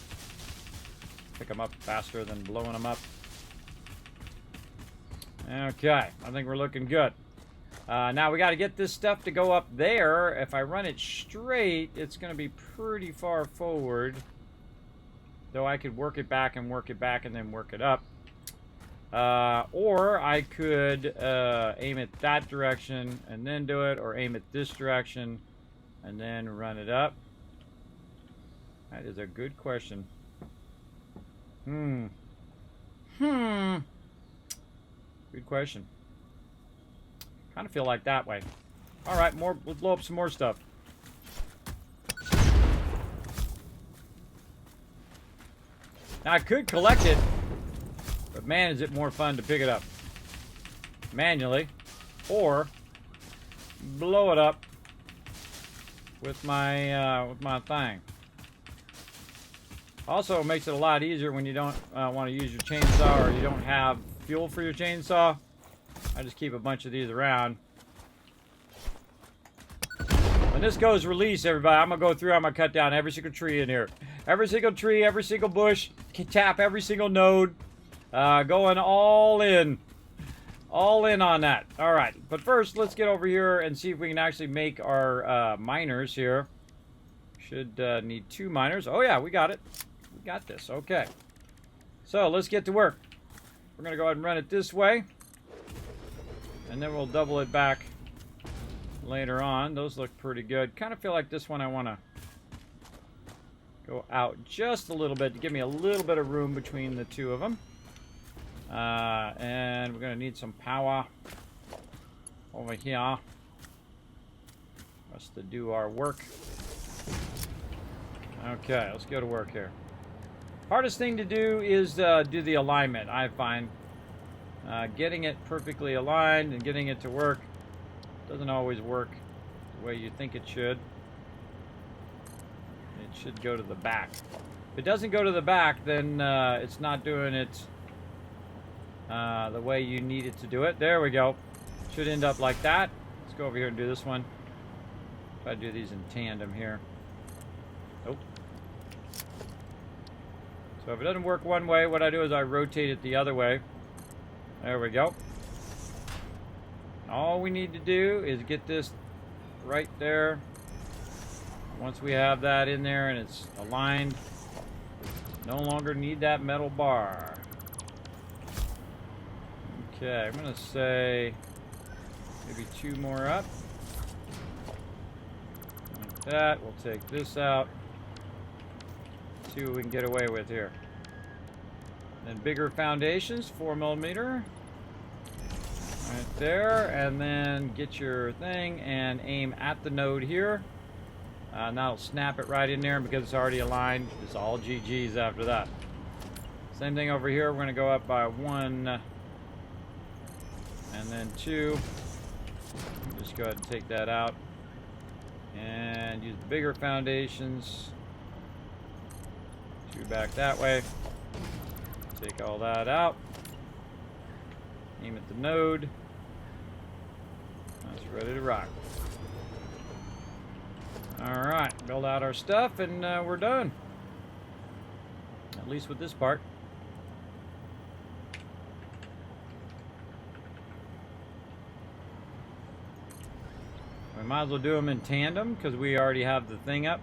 Pick them up faster than blowing them up. Okay, I think we're looking good. Now we got to get this stuff to go up there. If I run it straight, it's going to be pretty far forward. Though I could work it back and then work it up. Or I could aim it that direction and then do it, or aim it this direction and then run it up. That is a good question. question. Kind of feel like that way. All right, more. Let's blow up some more stuff. Now I could collect it, but man, is it more fun to pick it up manually, or blow it up with my thing. Also, it makes it a lot easier when you don't want to use your chainsaw, or you don't have fuel for your chainsaw. I just keep a bunch of these around. When this goes release, everybody, I'm gonna go through. I'm gonna cut down every single tree in here, every single tree, every single bush, tap every single node, going all in on that. All right, but first, let's get over here and see if we can actually make our miners here. Should need 2 miners. Oh yeah, we got it. We got this. Okay. So let's get to work. We're gonna go ahead and run it this way, and then we'll double it back later on. Those look pretty good. Kind of feel like this one I want to go out just a little bit to give me a little bit of room between the two of them. And we're going to need some power over here for us to do our work. Okay, let's go to work here. Hardest thing to do is do the alignment, I find. Getting it perfectly aligned and getting it to work doesn't always work the way you think it should. It should go to the back. If it doesn't go to the back, then it's not doing it the way you need it to do it. There we go. Should end up like that. Let's go over here and do this one. Try to do these in tandem here. Nope. So if it doesn't work one way, what I do is I rotate it the other way. There we go. All we need to do is get this right there. Once we have that in there and it's aligned, no longer need that metal bar. Okay, I'm gonna say maybe 2 more up. Like that. We'll take this out. See what we can get away with here. Then bigger foundations, 4mm. Right there, and then get your thing and aim at the node here. And that'll snap it right in there, and because it's already aligned, it's all GG's after that. Same thing over here. We're going to go up by 1 and then 2. Just go ahead and take that out and use the bigger foundations. 2 back that way. Take all that out. Aim at the node. That's ready to rock. Alright, build out our stuff and we're done. At least with this part. We might as well do them in tandem because we already have the thing up.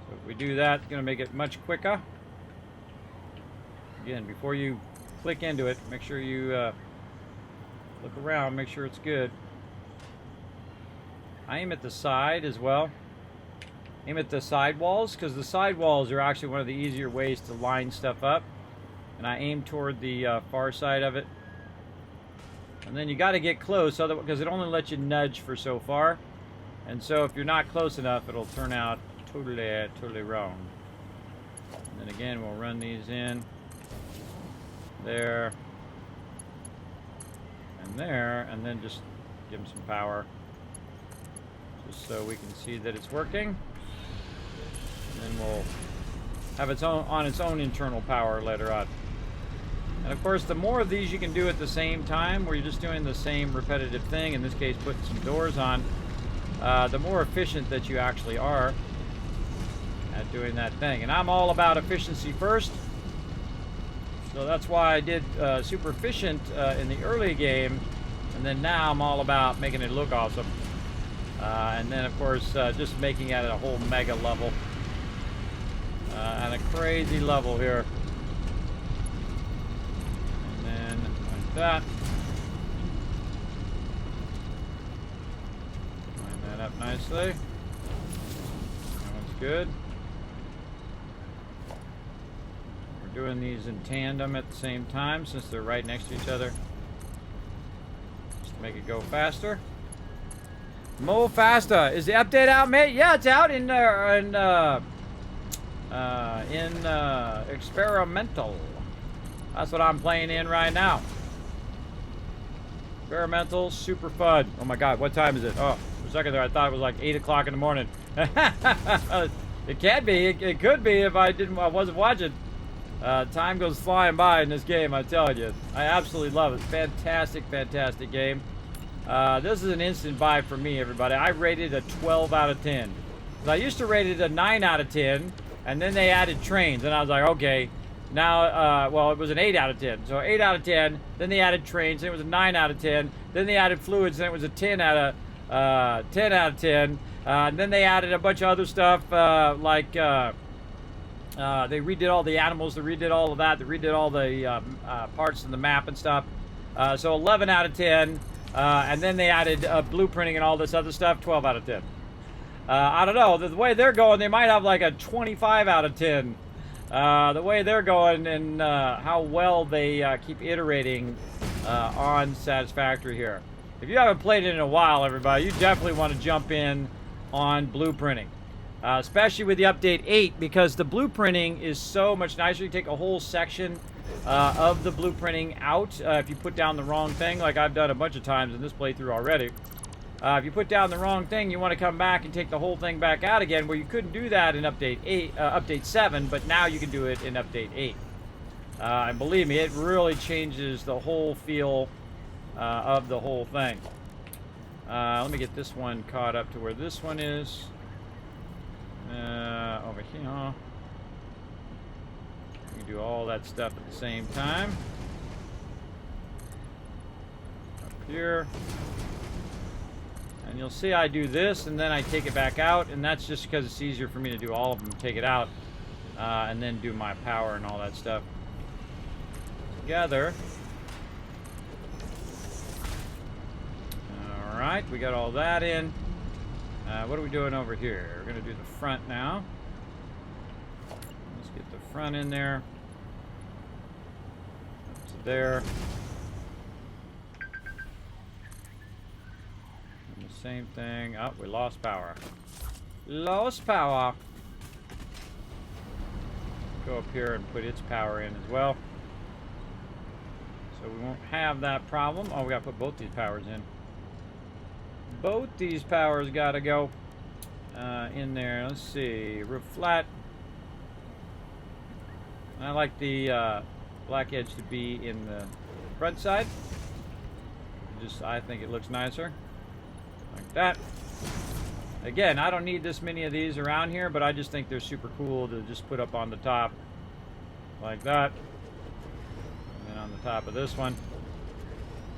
So if we do that, it's going to make it much quicker. Again, before you click into it, make sure you look around, make sure it's good. I aim at the side as well. Aim at the side walls, because the side walls are actually one of the easier ways to line stuff up. And I aim toward the far side of it. And then you got to get close, because it only lets you nudge for so far. And so if you're not close enough, it'll turn out totally wrong. And then again, we'll run these in. There. And there. And then just give them some power. Just so we can see that it's working. And then we'll have its own internal power later on. And of course, the more of these you can do at the same time, where you're just doing the same repetitive thing, in this case putting some doors on, the more efficient that you actually are at doing that thing. And I'm all about efficiency first. So that's why I did super efficient in the early game, and then now I'm all about making it look awesome. And then of course just making it at a whole mega level. At a crazy level here. And then like that. Line that up nicely. That one's good. We're doing these in tandem at the same time since they're right next to each other. Just to make it go faster. Mo faster. Is the update out, mate? Yeah, it's out in experimental. That's what I'm playing in right now. Experimental, super fun. Oh my god, what time is it? Oh, for a second there I thought it was like 8 o'clock in the morning. It can be, it could be if I wasn't watching. Time goes flying by in this game, I'm telling you. I absolutely love it. Fantastic, fantastic game. This is an instant buy for me, everybody. I rated a 12 out of 10. I used to rate it a 9 out of 10, and then they added trains, and I was like, okay. Now, well, it was an 8 out of 10. So 8 out of 10, then they added trains, then it was a 9 out of 10, then they added fluids, then it was a 10 out of 10. And then they added a bunch of other stuff, they redid all the animals, they redid all of that, they redid all the parts in the map and stuff. So 11 out of 10, and then they added blueprinting and all this other stuff, 12 out of 10. I don't know, the way they're going, they might have like a 25 out of 10. The way they're going and how well they keep iterating on Satisfactory here. If you haven't played it in a while, everybody, you definitely want to jump in on blueprinting. Especially with the update 8, because the blueprinting is so much nicer. You take a whole section of the blueprinting out if you put down the wrong thing, like I've done a bunch of times in this playthrough already. If you put down the wrong thing, you want to come back and take the whole thing back out again, where you couldn't do that in update 7, but now you can do it in update 8. And believe me, it really changes the whole feel of the whole thing. Let me get this one caught up to where this one is. Over here. We can do all that stuff at the same time. Up here. And you'll see I do this, and then I take it back out, and that's just because it's easier for me to do all of them, take it out, and then do my power and all that stuff together. Alright, we got all that in. What are we doing over here? We're going to do the front now. Let's get the front in there. Up to there. Same thing. Oh, we lost power. Lost power. Go up here and put its power in as well. So we won't have that problem. Oh, we gotta put both these powers in. Both these powers gotta go in there. Let's see. Roof flat. I like the black edge to be in the front side. I think it looks nicer. Like that. Again, I don't need this many of these around here, but I just think they're super cool to just put up on the top. Like that. And then on the top of this one.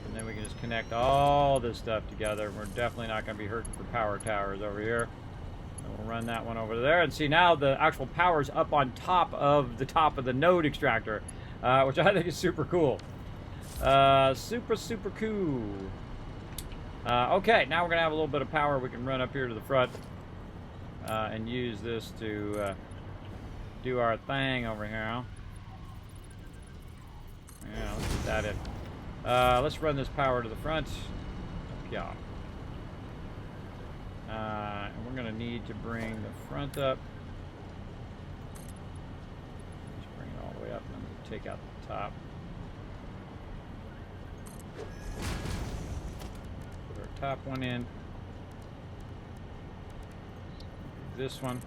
And then we can just connect all this stuff together. We're definitely not going to be hurting for power towers over here. And we'll run that one over there. And see, now the actual power's up on top of the node extractor. Which I think is super cool. Super cool. Okay, now we're going to have a little bit of power we can run up here to the front and use this to do our thing over here. Yeah, let's get that in. Let's run this power to the front. Yeah. And we're going to need to bring the front up. Just bring it all the way up, and then we'll take out the top. Top one in. This one.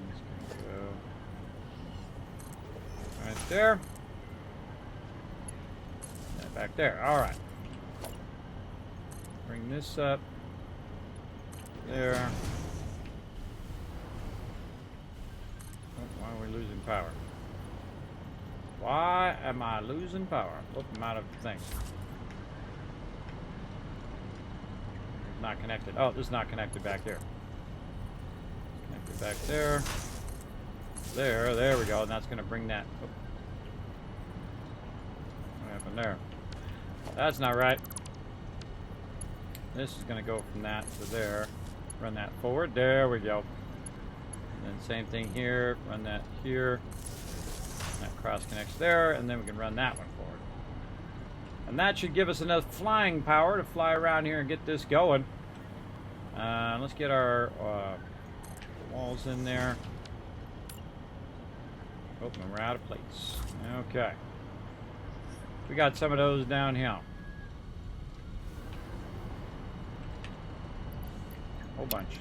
It's gonna go right there. And back there. All right. Bring this up. There. Oh, why are we losing power? Why am I losing power? Oh, I'm out of things. It's not connected. Oh, this is not connected back there. Connected back there. There we go. And that's going to bring that. Oh. What happened there? That's not right. This is going to go from that to there. Run that forward. There we go. And then same thing here, run that here. That cross connects there, and then we can run that one forward. And that should give us enough flying power to fly around here and get this going. Let's get our walls in there. Oh, and we're out of plates. Okay. We got some of those down here. Whole bunch.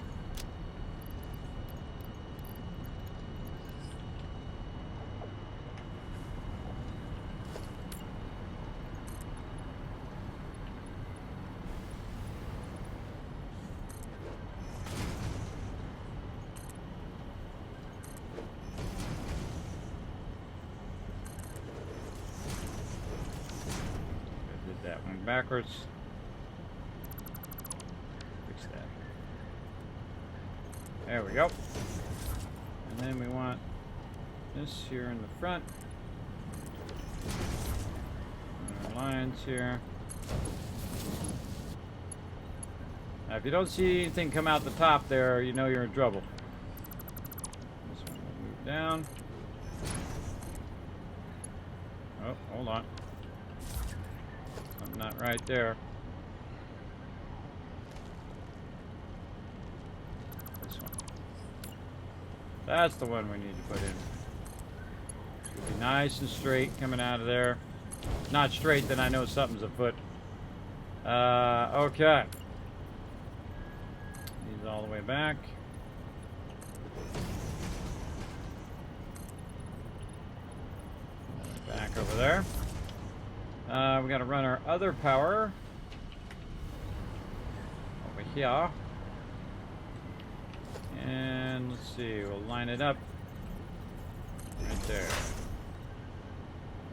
That one backwards. Fix that. There we go. And then we want this here in the front. And our lines here. Now, if you don't see anything come out the top there, you know you're in trouble. This one will move down. Oh, hold on. Not right there. This one. That's the one we need to put in. Should be nice and straight coming out of there. Not straight, then I know something's afoot. Okay. These all the way back. Back over there. We got to run our other power over here. And let's see, we'll line it up right there.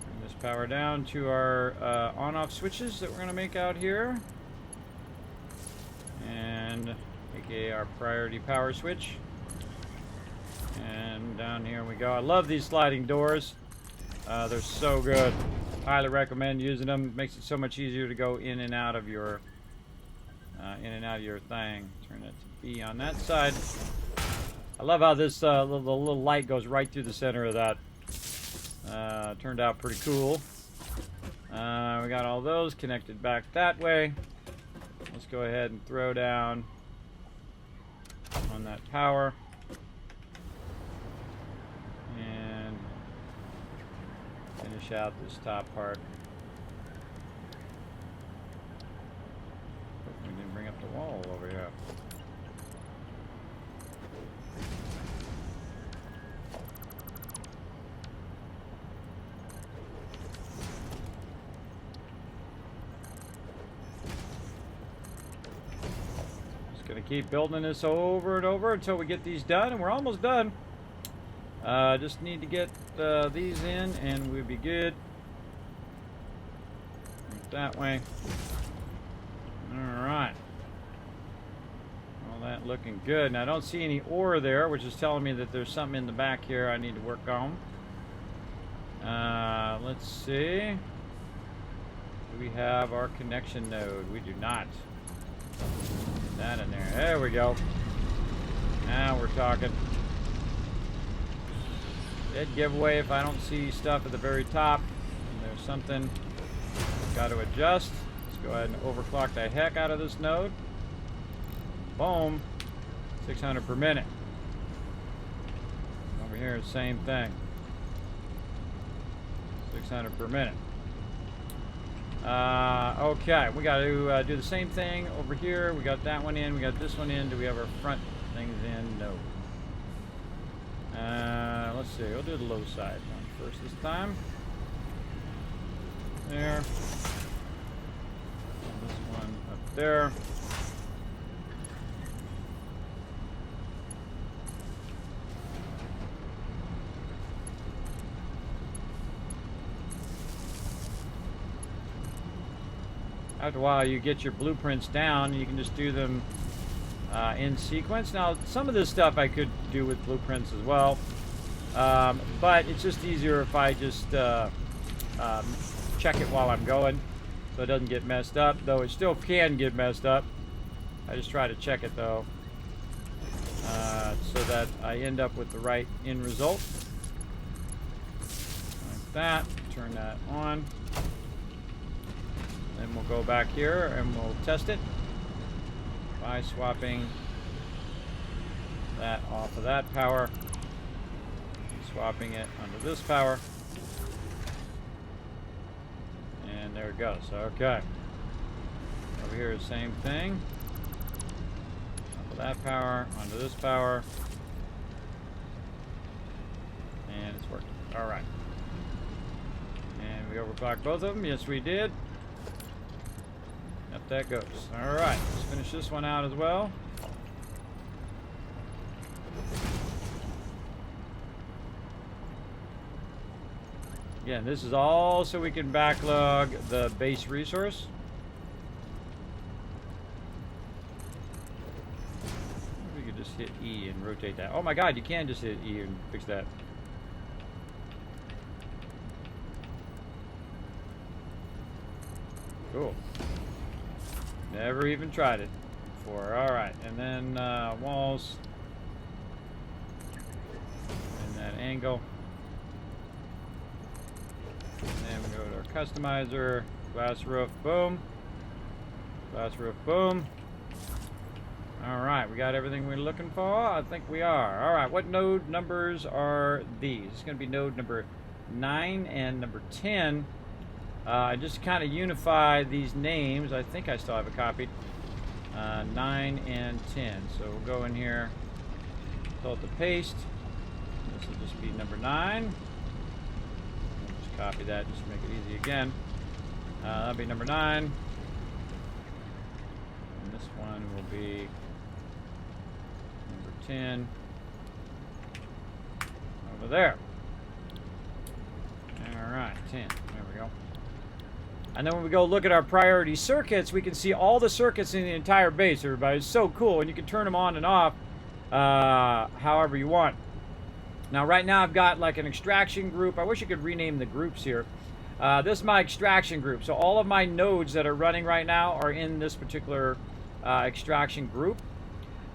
Bring this power down to our on-off switches that we're going to make out here. And aka our priority power switch. And down here we go. I love these sliding doors. They're so good. Highly recommend using them. Makes it so much easier to go in and out of your thing. Turn it to B on that side. I love how this the little light goes right through the center of that. Turned out pretty cool. We got all those connected back that way. Let's go ahead and throw down on that power. And finish out this top part. We didn't bring up the wall over here. Just gonna keep building this over and over until we get these done, and we're almost done. Just need to get these in and we'll be good. That way. Alright. All that looking good. Now I don't see any ore there, which is telling me that there's something in the back here I need to work on. Let's see. Do we have our connection node? We do not. Put that in there. There we go. Now we're talking. Dead giveaway if I don't see stuff at the very top. And there's something got to adjust. Let's go ahead and overclock the heck out of this node. Boom. 600 per minute. Over here, same thing. 600 per minute. Okay, we got to do the same thing over here. We got that one in. We got this one in. Do we have our front things in? No. Let's see. We'll do the low side one first this time. There. And this one up there. After a while, you get your blueprints down, you can just do them in sequence. Now, some of this stuff I could do with blueprints as well, but it's just easier if I just check it while I'm going, so it doesn't get messed up, though it still can get messed up. I just try to check it, though. so that I end up with the right end result. Like that. Turn that on. Then we'll go back here and we'll test it by swapping that off of that power, swapping it onto this power, and there it goes. Okay. Over here, same thing. Off of that power, onto this power, and it's working. All right. And we overclocked both of them. Yes, we did. Up that goes. All right, let's finish this one out as well. Again, this is all so we can backlog the base resource. We could just hit E and rotate that. Oh my God, you can just hit E and fix that. Cool. Never even tried it before. All right, and then walls, and that angle. And then we go to our customizer, glass roof, boom. Glass roof, boom. All right, we got everything we're looking for. I think we are. All right, what node numbers are these? It's going to be node number 9 and number 10. Just kind of unify these names. I think I still have it copied. 9 and 10. So we'll go in here, pull it to paste. This will just be number 9. We'll just copy that just to make it easy again. That'll be number 9. And this one will be number 10. Over there. Alright, 10. There we go. And then when we go look at our priority circuits, we can see all the circuits in the entire base, everybody. It's so cool, and you can turn them on and off however you want. Now, right now, I've got like an extraction group. I wish you could rename the groups here. This is my extraction group. So all of my nodes that are running right now are in this particular extraction group.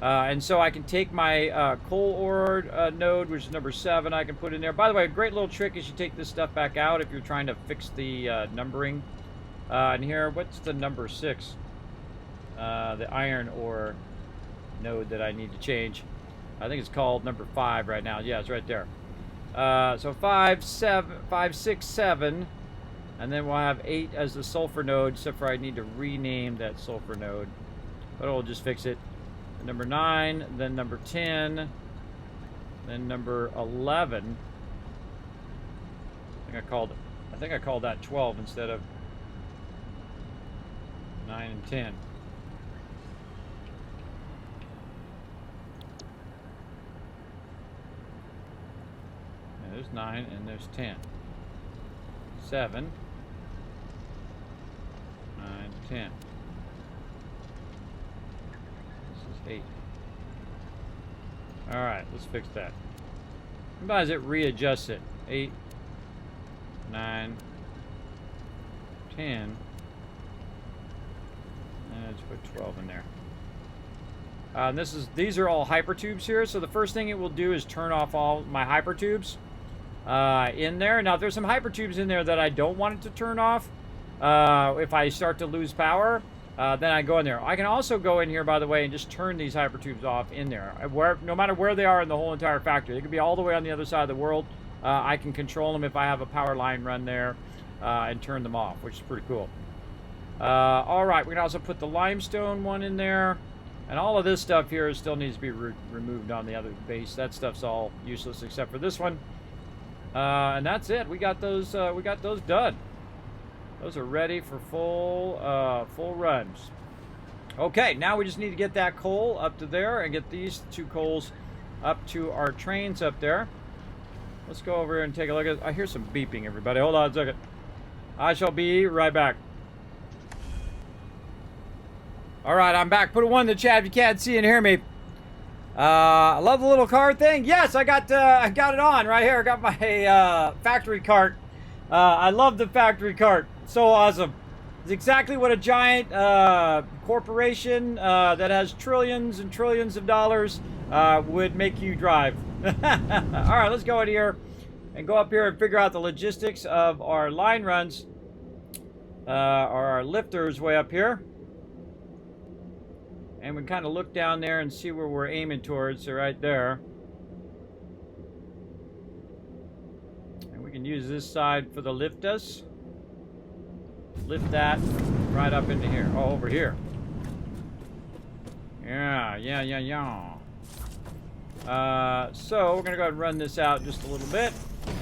And so I can take my coal ore node, which is number 7, I can put in there. By the way, a great little trick is you take this stuff back out if you're trying to fix the numbering. And here, what's the number 6? The iron ore node that I need to change. I think it's called number 5 right now. Yeah, it's right there. So 5, 6, 7. And then we'll have 8 as the sulfur node, except for I need to rename that sulfur node. But it'll just fix it. Number 9, then number 10, then number 11. I think I called that 12 instead of 9 and 10. And there's 9 and there's 10. 7, 9, 10. 8. All right, let's fix that. Sometimes it readjusts it. 8, 9, 10, and let's put 12 in there. And these are all hypertubes here. So the first thing it will do is turn off all my hypertubes in there. Now, there's some hypertubes in there that I don't want it to turn off. If I start to lose power. Then I go in there. I can also go in here, by the way, and just turn these hypertubes off in there. No matter where they are in the whole entire factory. They could be all the way on the other side of the world. I can control them if I have a power line run there and turn them off, which is pretty cool. All right, we can also put the limestone one in there. And all of this stuff here still needs to be removed on the other base. That stuff's all useless except for this one. And that's it. We got those done. Those are ready for full runs. Okay, now we just need to get that coal up to there and get these 2 coals up to our trains up there. Let's go over here and take a look at. I hear some beeping, everybody. Hold on a second. I shall be right back. All right, I'm back. Put a 1 in the chat if you can't see and hear me. I love the little card thing. Yes, I got it on right here. I got my factory cart. I love the factory cart. So awesome. It's exactly what a giant corporation that has trillions and trillions of dollars would make you drive. All right, let's go in here and go up here and figure out the logistics of our line runs. Our lifters way up here. And we kind of look down there and see where we're aiming towards. So right there. And we can use this side for the lift us. Lift that right up into here. Oh, over here. Yeah. So we're going to go ahead and run this out just a little bit.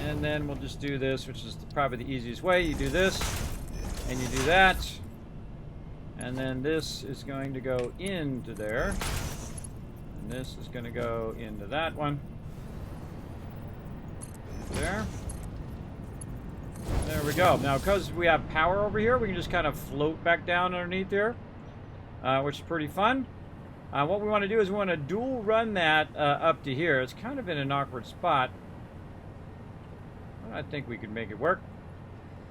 And then we'll just do this, which is probably the easiest way. You do this, and you do that. And then this is going to go into there. And this is going to go into that one. There. There we go. Now, because we have power over here, we can just kind of float back down underneath here, which is pretty fun. What we want to do is we want to dual run that up to here. It's kind of in an awkward spot. I think we could make it work.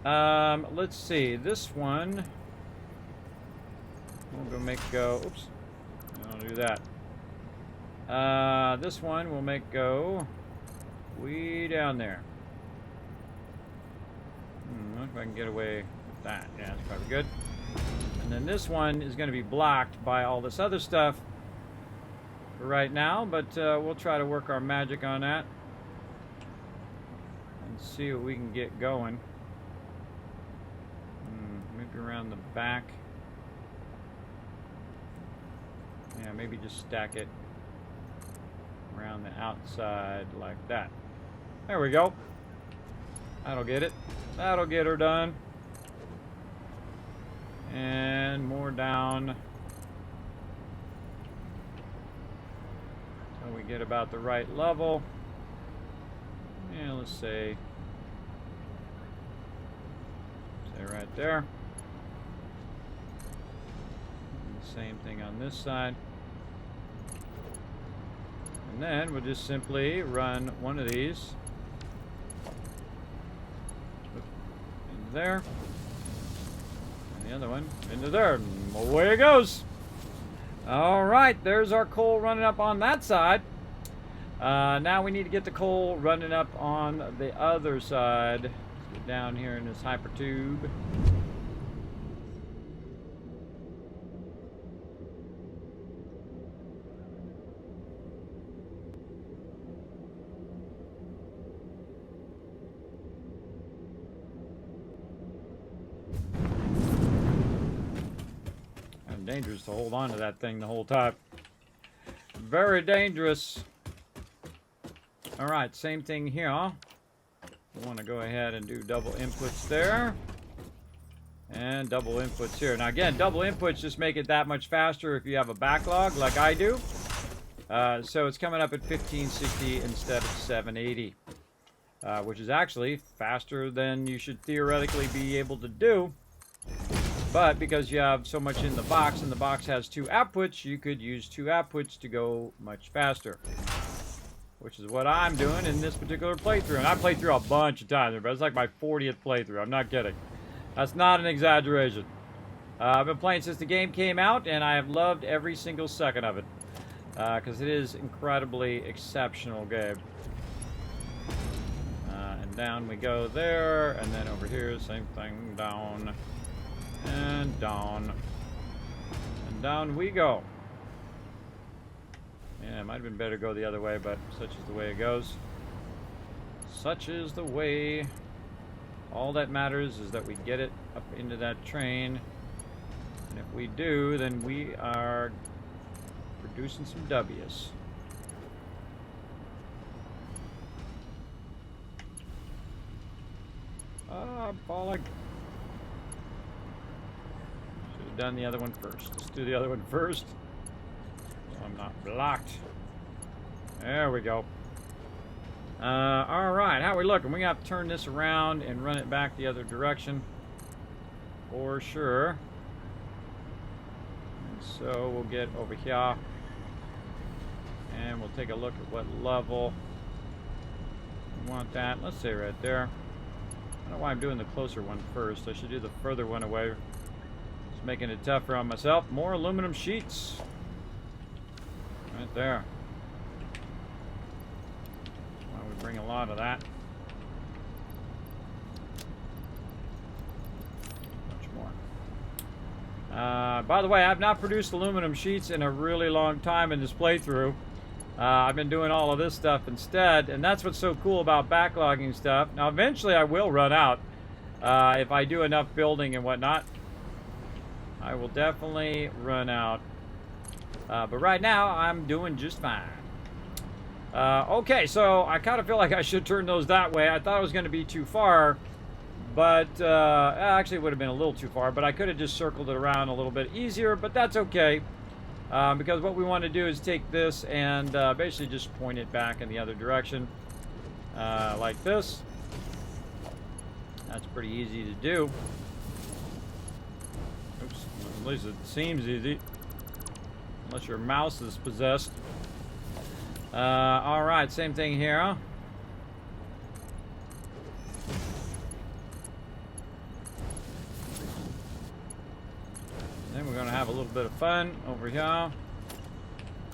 Let's see. This one, we'll go make go. Oops. I'll do that. This one we'll make go way down there. Look if I can get away with that. Yeah, that's probably good. And then this one is going to be blocked by all this other stuff for right now, but we'll try to work our magic on that and see what we can get going. Maybe around the back. Yeah, maybe just stack it around the outside like that. There we go. That'll get it. That'll get her done. And more down. Until we get about the right level. Yeah, let's say right there. And the same thing on this side. And then we'll just simply run one of these into there. And the other one into there. And away it goes. Alright, there's our coal running up on that side. Now we need to get the coal running up on the other side. Let's get down here in this hyper tube. And dangerous to hold on to that thing the whole time. Very dangerous. Alright, same thing here. We want to go ahead and do double inputs there. And double inputs here. Now again, double inputs just make it that much faster if you have a backlog like I do. So it's coming up at 1560 instead of 780. Which is actually faster than you should theoretically be able to do. But because you have so much in the box and the box has 2 outputs, you could use 2 outputs to go much faster. Which is what I'm doing in this particular playthrough. And I played through a bunch of times, but it's like my 40th playthrough. I'm not kidding. That's not an exaggeration. I've been playing since the game came out, and I have loved every single second of it. Because it is incredibly exceptional game. And down we go there, and then over here, same thing, down, and down. And down we go. Yeah, it might have been better to go the other way, but such is the way it goes. Such is the way. All that matters is that we get it up into that train. And if we do, then we are producing some W's. Ah, bollock. Should have done the other one first. Let's do the other one first. I'm not blocked. There we go. Alright, how are we looking? We have to turn this around and run it back the other direction. For sure. And so we'll get over here. And we'll take a look at what level we want that. Let's say right there. I don't know why I'm doing the closer one first. I should do the further one away. Just making it tougher on myself. More aluminum sheets. Right there. bring a lot of that. Much more. By the way, I've not produced aluminum sheets in a really long time in this playthrough. I've been doing all of this stuff instead, and that's what's so cool about backlogging stuff. Now, eventually I will run out if I do enough building and whatnot. I will definitely run out. But right now, I'm doing just fine. Okay, so I kind of feel like I should turn those that way. I thought it was going to be too far, but actually it would have been a little too far, but I could have just circled it around a little bit easier, but that's okay. Because what we want to do is take this and basically just point it back in the other direction, like this. That's pretty easy to do. Oops, at least it seems easy. Unless your mouse is possessed. Alright, same thing here. Then we're going to have a little bit of fun over here.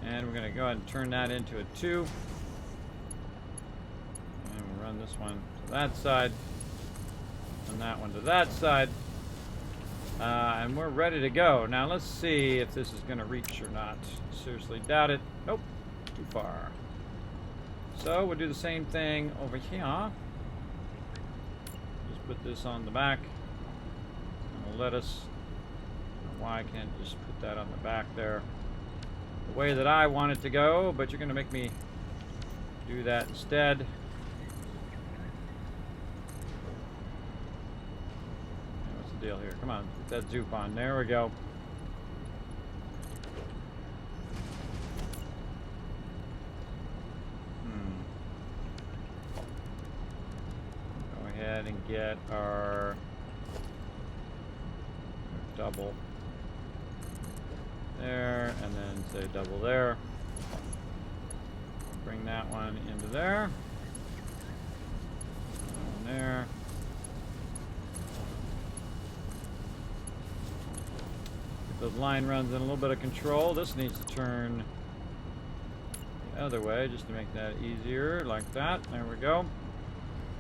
And we're going to go ahead and turn that into a 2. And we'll run this one to that side. And that one to that side. And we're ready to go. Now let's see if this is going to reach or not. Seriously doubt it. Nope. Too far. So we'll do the same thing over here. Just put this on the back. And we'll let us... Why I can't just put that on the back there the way that I want it to go, but you're going to make me do that instead. What's the deal here? Come on, put that zoop on. There we go. Go ahead and get our double there, and then say double there. Bring that one into there. And there. Get those line runs in a little bit of control. This needs to turn the other way just to make that easier, like that. There we go.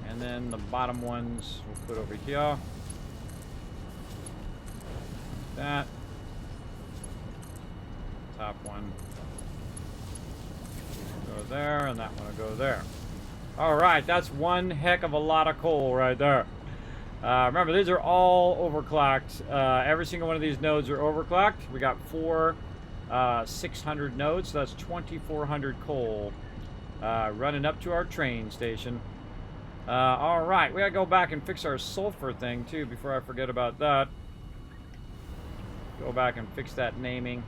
And then the bottom ones we'll put over here. Like that. Top one will go there, and that one will go there. Alright, that's one heck of a lot of coal right there. Remember, these are all overclocked. Every single one of these nodes are overclocked. We got 4 600 nodes, so that's 2,400 coal running up to our train station. Alright, we gotta go back and fix our sulfur thing too before I forget about that. Go back and fix that naming.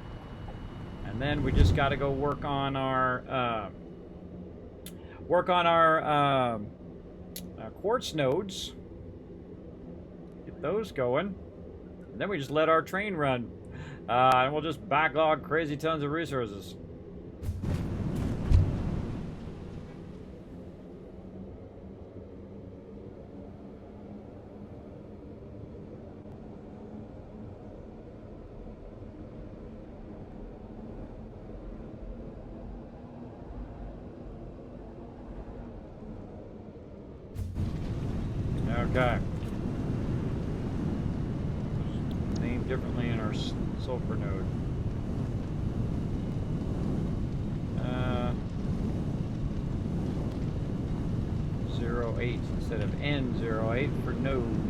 And then we just got to go work on our quartz nodes. Get those going. And then we just let our train run. And we'll just backlog crazy tons of resources. Okay. Named differently in our sulfur node. 08 instead of N08 for node.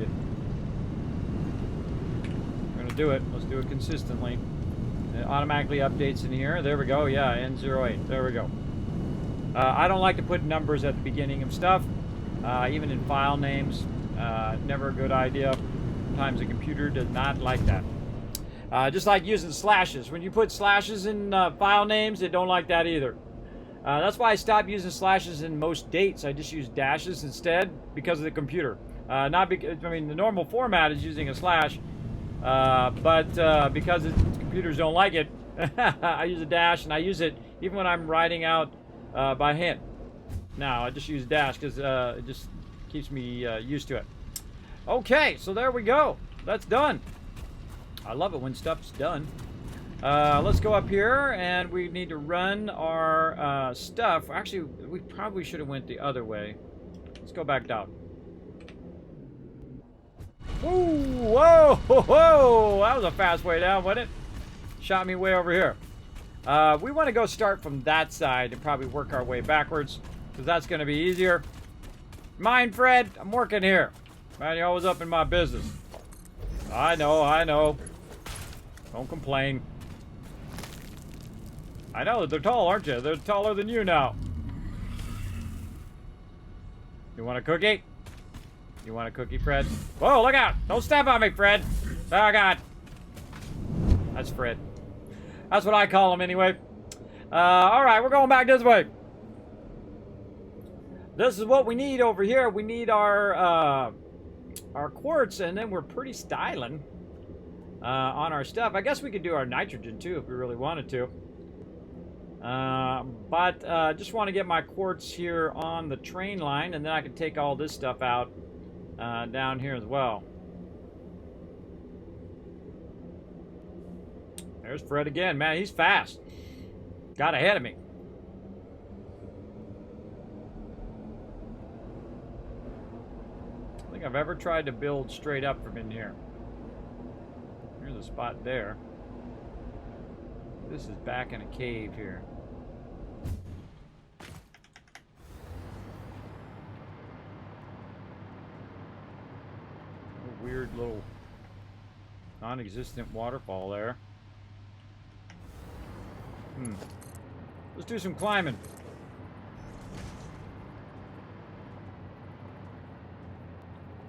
We're going to do it. Let's do it consistently. It automatically updates in here. There we go. Yeah, N08. There we go. I don't like to put numbers at the beginning of stuff, even in file names. Never a good idea. Sometimes the computer does not like that. Just like using slashes. When you put slashes in file names, they don't like that either. That's why I stopped using slashes in most dates. I just use dashes instead because of the computer. Not because, I mean, the normal format is using a slash, but because computers don't like it, I use a dash, and I use it even when I'm writing out by hand. Now I just use dash because it just keeps me used to it. Okay, so there we go. That's done. I love it when stuff's done. Let's go up here, and we need to run our stuff. Actually, we probably should have went the other way. Let's go back down. Ooh, whoa, whoa! That was a fast way down, wasn't it? Shot me way over here. We want to go start from that side and probably work our way backwards, because that's going to be easier. Mind, Fred? I'm working here. Man, you're always up in my business. I know, I know. Don't complain. I know that they're tall, aren't you? They're taller than you now. You want a cookie? You want a cookie, Fred? Whoa, look out! Don't step on me, Fred! Oh, God. That's Fred. That's what I call him, anyway. Alright, we're going back this way. This is what we need over here. We need our quartz, and then we're pretty styling on our stuff. I guess we could do our nitrogen, too, if we really wanted to. But just want to get my quartz here on the train line, and then I can take all this stuff out down here as well. There's Fred again. Man, he's fast. Got ahead of me. I don't think I've ever tried to build straight up from in here. Here's a spot there. This is back in a cave here. A weird little non-existent waterfall there. Let's do some climbing.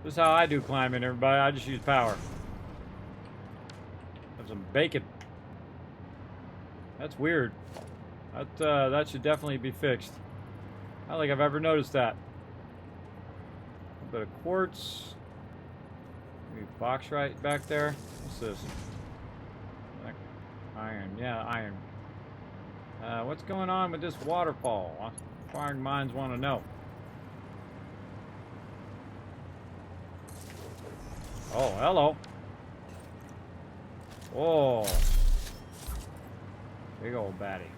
This is how I do climbing, everybody. I just use power. Have some bacon. That's weird. That should definitely be fixed. I don't think I've ever noticed that. A bit of quartz. Maybe box right back there. What's this? Iron. Yeah, iron. What's going on with this waterfall? Inquiring minds want to know. Oh, hello. Oh. Big old baddie.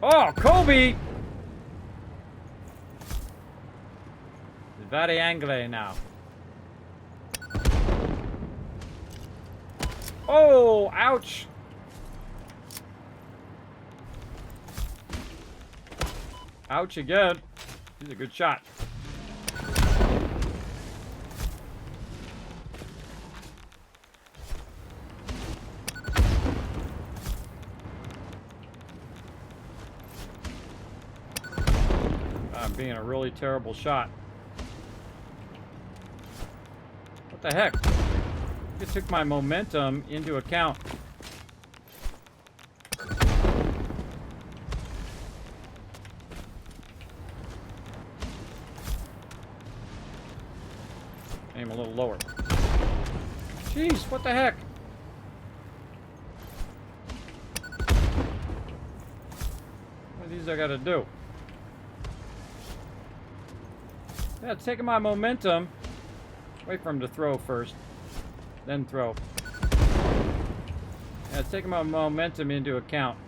Oh, Kobe! It's very angry now. Oh, ouch! Ouch again. He's a good shot. I'm being a really terrible shot. What the heck? It took my momentum into account. Aim a little lower. Jeez, what the heck? What are these I gotta do? Yeah, it's taking my momentum. Wait for him to throw first. Then throw. Yeah, it's taking my momentum into account.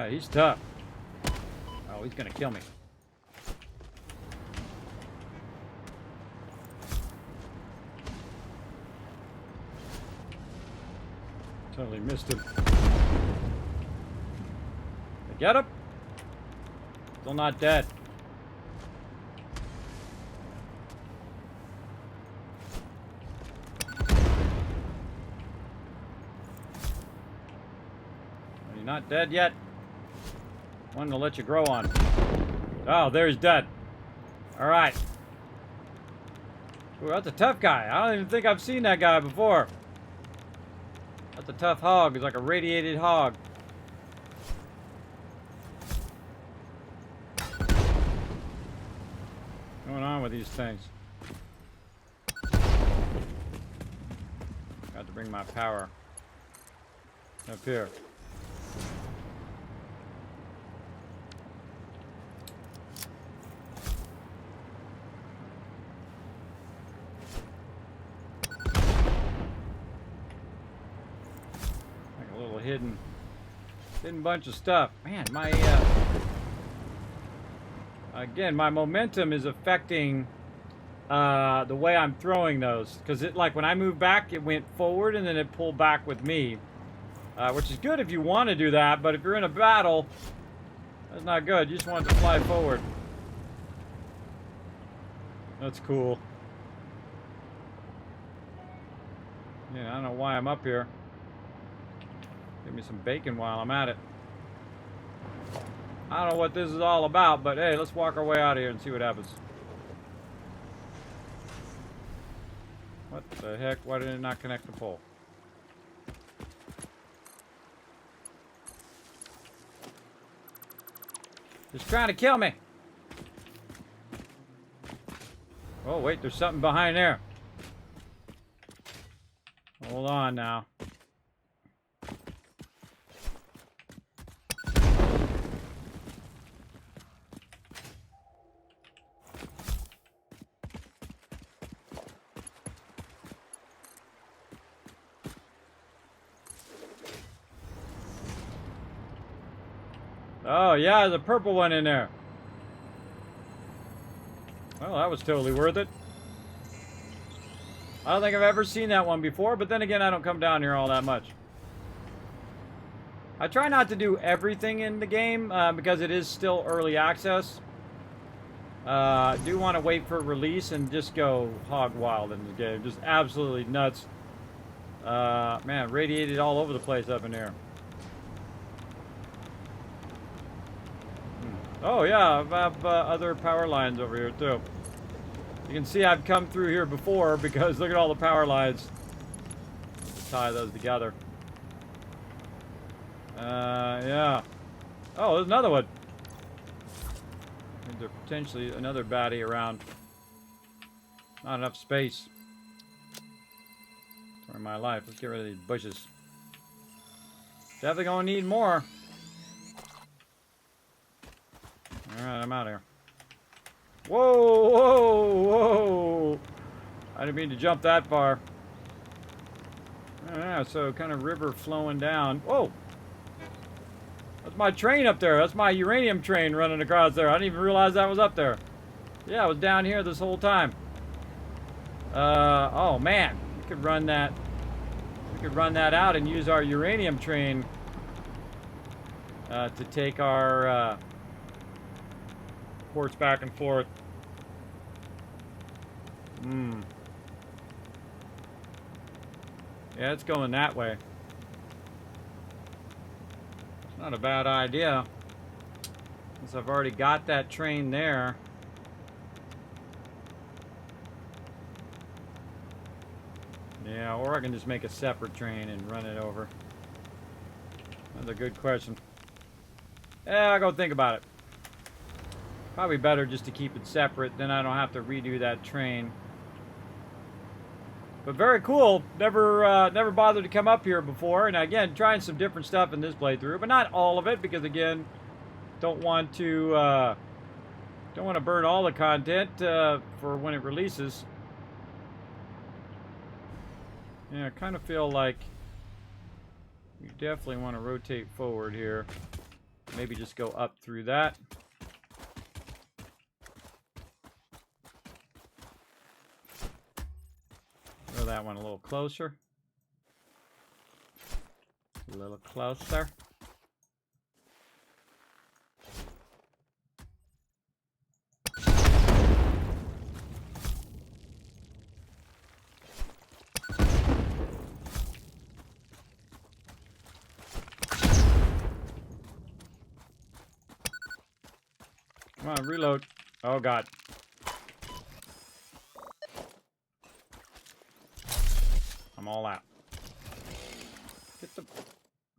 He's tough. Oh, he's gonna kill me. Totally missed him. Get him? Still not dead. Are you not dead yet? One to let you grow on. Oh, there's dead. All right. Ooh, that's a tough guy. I don't even think I've seen that guy before. That's a tough hog. He's like a radiated hog. What's going on with these things? Got to bring my power up here. hidden bunch of stuff. Man, my again, my momentum is affecting the way I'm throwing those, because it, like, when I moved back, it went forward and then it pulled back with me, which is good if you want to do that, but if you're in a battle, that's not good. You just want it to fly forward. That's cool. Yeah, I don't know why I'm up here. Give me some bacon while I'm at it. I don't know what this is all about, but hey, let's walk our way out of here and see what happens. What the heck? Why did it not connect the pole? It's trying to kill me. Oh, wait, there's something behind there. Hold on now. Oh, yeah, there's a purple one in there. Well, that was totally worth it. I don't think I've ever seen that one before, but then again, I don't come down here all that much. I try not to do everything in the game because it is still early access. I do want to wait for release and just go hog wild in the game. Just absolutely nuts. Man, radiated all over the place up in here. Oh yeah, I have other power lines over here too. You can see I've come through here before because look at all the power lines. Let's tie those together. Yeah. Oh, there's another one. There's potentially another baddie around. Not enough space for my life. Let's get rid of these bushes. Definitely gonna need more. Alright, I'm out of here. Whoa, whoa, whoa! I didn't mean to jump that far. Yeah, so kind of river flowing down. Whoa! That's my train up there. That's my uranium train running across there. I didn't even realize that was up there. Yeah, I was down here this whole time. Oh man, we could run that. We could run that out and use our uranium train to take our ports back and forth. Yeah, it's going that way. It's not a bad idea. Since I've already got that train there. Yeah, or I can just make a separate train and run it over. That's a good question. Yeah, I'll go think about it. Probably better just to keep it separate, then I don't have to redo that train. But very cool. Never bothered to come up here before, and again, trying some different stuff in this playthrough, but not all of it because again, don't want to burn all the content for when it releases. Yeah, I kind of feel like you definitely want to rotate forward here. Maybe just go up through that. Throw that one a little closer. A little closer. Come on, reload. Oh, God. I'm all out.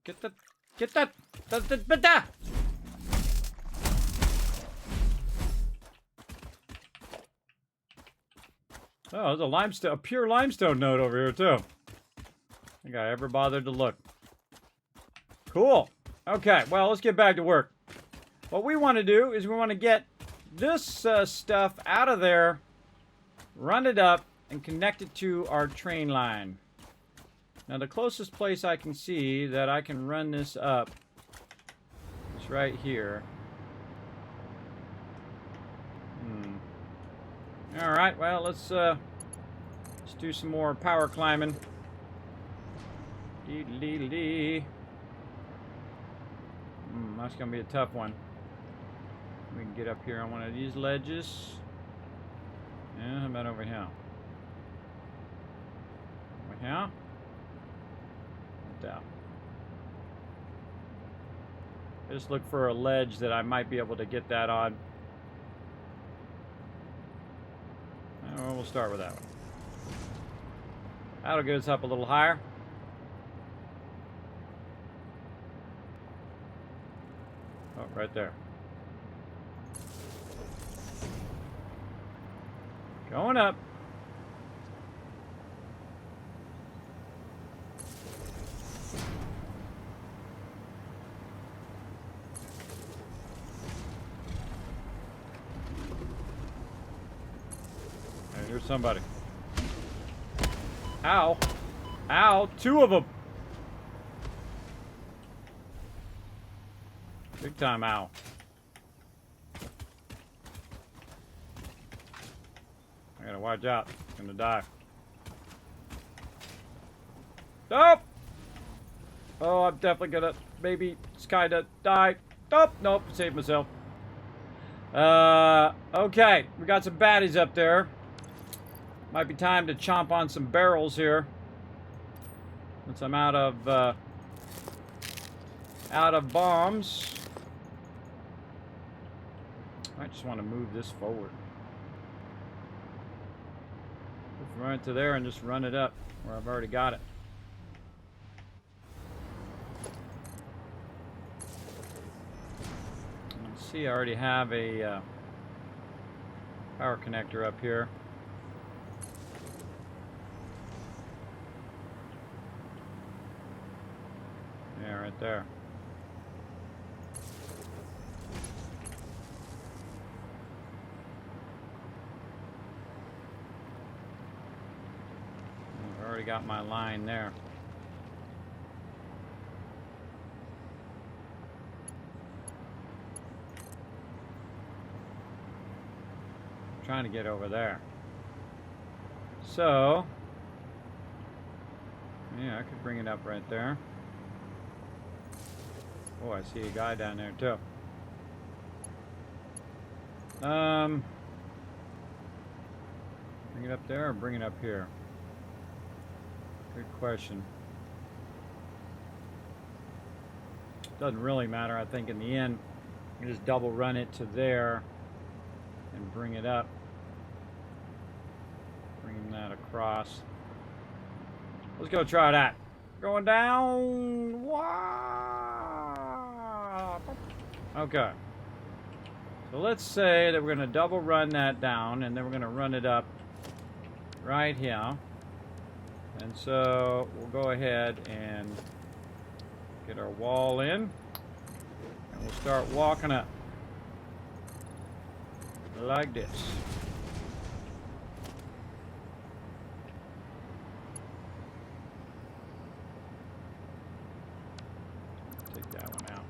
Get that. Oh, there's a limestone, a pure limestone node over here too. I think I ever bothered to look. Cool. Okay, well, let's get back to work. What we want to do is we want to get this stuff out of there, run it up, and connect it to our train line. Now the closest place I can see that I can run this up is right here. Alright, well, let's do some more power climbing. Dee-dee-dee-dee. That's going to be a tough one. We can get up here on one of these ledges. Yeah, how about over here? Over here? Right there. Just look for a ledge that I might be able to get that on. Well, we'll start with that one. That'll get us up a little higher. Oh, right there. Going up. Hey, here's somebody. Ow. Ow. Two of them. Big time ow. I gotta watch out. I'm gonna die. Nope! Oh, I'm definitely gonna maybe kinda die. Nope, nope, saved myself. Okay, we got some baddies up there. Might be time to chomp on some barrels here. Since I'm out of bombs. I just want to move this forward. Just run it to there and just run it up where I've already got it. Let's see, I already have a power connector up here. Yeah, right there. I've already got my line there. I'm trying to get over there. So, yeah, I could bring it up right there. Oh, I see a guy down there too. Bring it up there or bring it up here? Good question. Doesn't really matter, I think in the end. You just double run it to there and bring it up. Bring that across. Let's go try that. Going down. Wow. Okay. So let's say that we're going to double run that down and then we're going to run it up right here. And so we'll go ahead and get our wall in and we'll start walking up like this. Take that one out.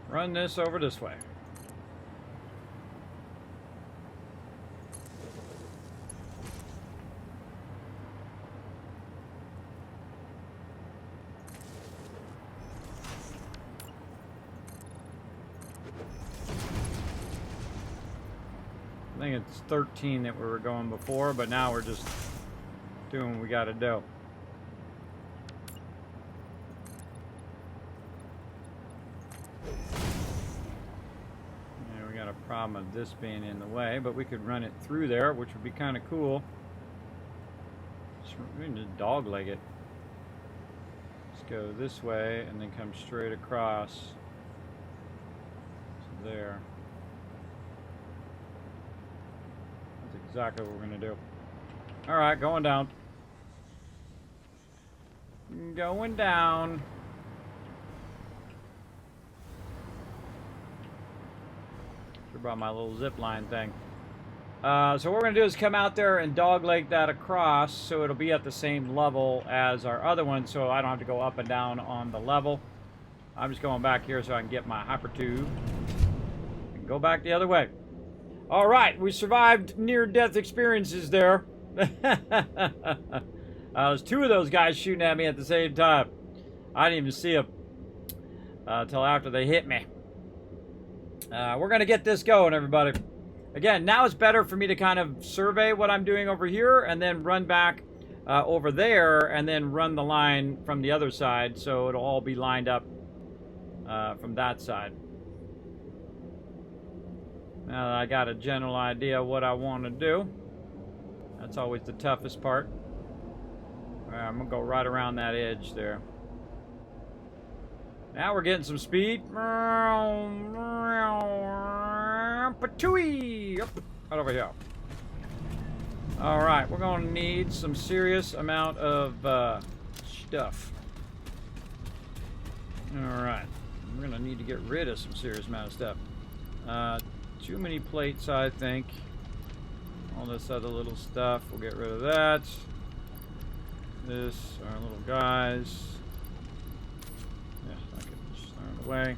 Run this over this way. I think it's 13 that we were going before, but now we're just doing what we got to do. Yeah, we got a problem of this being in the way, but we could run it through there, which would be kind of cool. We can just dogleg it. Let's go this way and then come straight across to there. Exactly what we're going to do. Alright, going down. Going down. Should have brought my little zip line thing. So what we're going to do is come out there and dogleg that across so it'll be at the same level as our other one, so I don't have to go up and down on the level. I'm just going back here so I can get my hyper tube and go back the other way. All right, we survived near-death experiences there. There's two of those guys shooting at me at the same time. I didn't even see them until after they hit me. We're going to get this going, everybody. Again, now it's better for me to kind of survey what I'm doing over here and then run back over there and then run the line from the other side so it'll all be lined up from that side. Now that I got a general idea of what I want to do, that's always the toughest part. All right, I'm going to go right around that edge there. Now we're getting some speed. Patooey! Right over here. Alright, we're going to need some serious amount of stuff. Alright, we're going to need to get rid of some serious amount of stuff. Too many plates, I think. All this other little stuff, we'll get rid of that. This, our little guys. Yeah, I can just throw it away.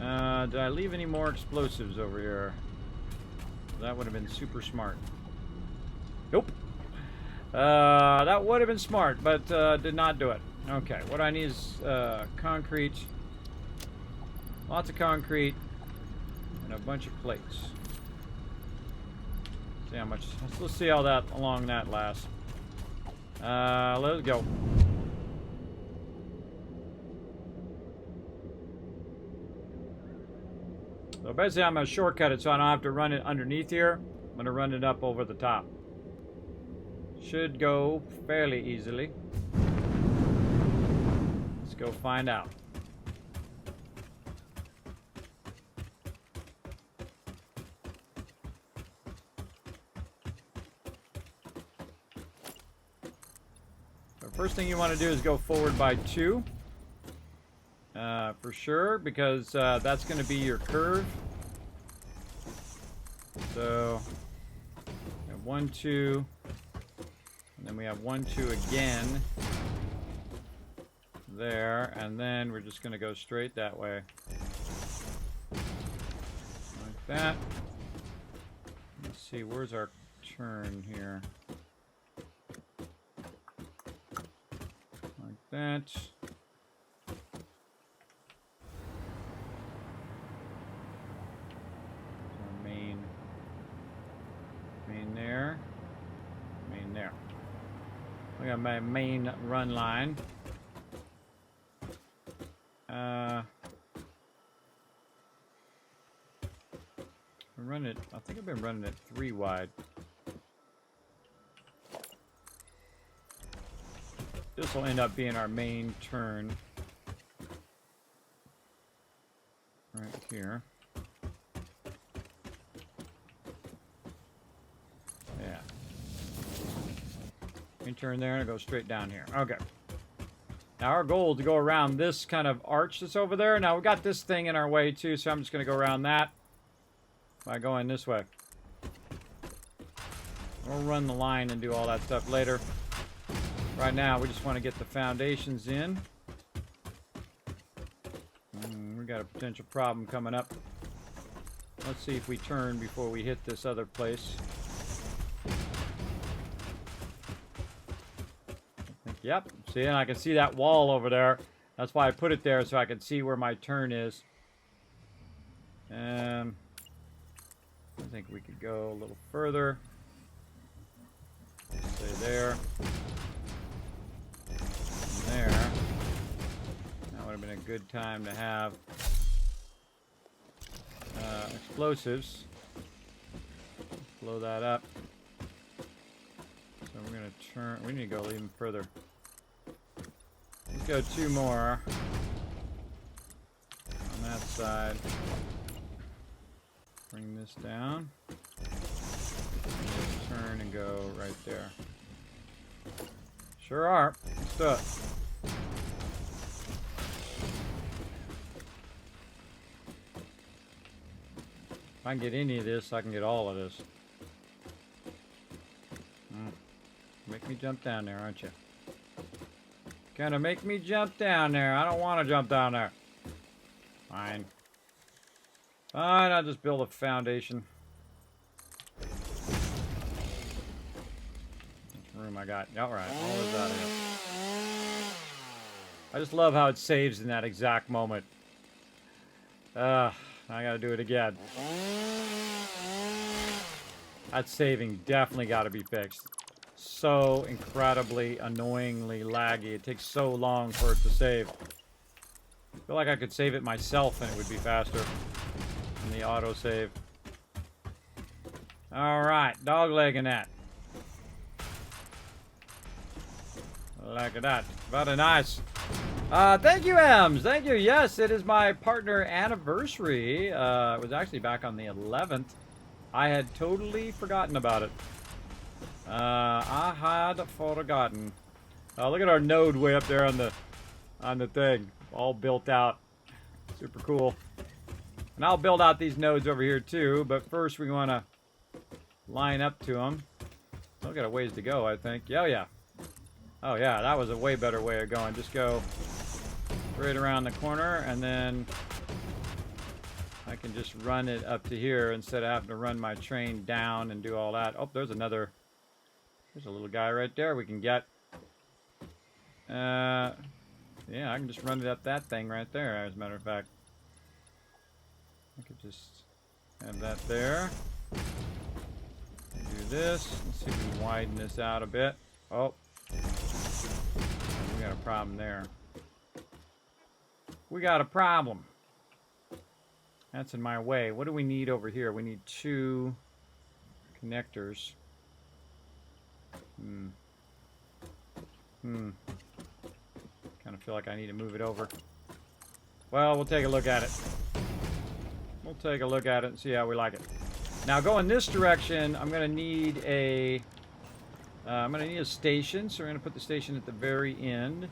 Did I leave any more explosives over here? That would have been super smart. Nope. That would have been smart, but did not do it. Okay, what I need is concrete. Lots of concrete. And a bunch of plates. See how much. Let's see how that long that lasts. Let's go. So basically I'm going to shortcut it so I don't have to run it underneath here. I'm going to run it up over the top. Should go fairly easily. Let's go find out. So first thing you want to do is go forward by 2. For sure, because that's going to be your curve. So, we have 1, 2, and then we have 1, 2 again. There, and then we're just going to go straight that way. Like that. Let's see, where's our turn here? Like that. We got my main run line. Run it. I think I've been running it 3 wide. This will end up being our main turn. Right here. Yeah. Turn there and go straight down here. Okay. Now our goal is to go around this kind of arch that's over there. Now we've got this thing in our way too, so I'm just going to go around that by going this way. We'll run the line and do all that stuff later. Right now we just want to get the foundations in. We got a potential problem coming up. Let's see if we turn before we hit this other place. Yep, see, and I can see that wall over there. That's why I put it there, so I can see where my turn is. I think we could go a little further. Stay there. And there. That would have been a good time to have explosives. Blow that up. So we're going to turn. We need to go even further. Let's go 2 more on that side. Bring this down. And turn and go right there. Sure are. Let's do it. If I can get any of this, I can get all of this. Make me jump down there, aren't you? Gonna make me jump down there. I don't want to jump down there. Fine. Fine, I'll just build a foundation. Room I got. Alright, all is out of here. I just love how it saves in that exact moment. I gotta do it again. That saving definitely gotta be fixed. So incredibly, annoyingly laggy. It takes so long for it to save. I feel like I could save it myself and it would be faster than the autosave. Alright, doglegging that. Like that. Very nice. Thank you, Ems. Thank you. Yes, it is my partner anniversary. It was actually back on the 11th. I had totally forgotten about it. I had forgotten. Look at our node way up there on the thing. All built out. Super cool. And I'll build out these nodes over here too, but first we want to line up to them. Still got a ways to go, I think. Oh, yeah. Oh, yeah, that was a way better way of going. Just go straight around the corner, and then I can just run it up to here instead of having to run my train down and do all that. Oh, there's another... There's a little guy right there we can get. Yeah, I can just run it up that thing right there, as a matter of fact. I could just have that there. Do this. Let's see if we can widen this out a bit. Oh. We got a problem there. We got a problem. That's in my way. What do we need over here? We need 2 connectors. Kind of feel like I need to move it over. Well, we'll take a look at it. We'll take a look at it and see how we like it. Now, going this direction, I'm going to need a... station, so we're going to put the station at the very end.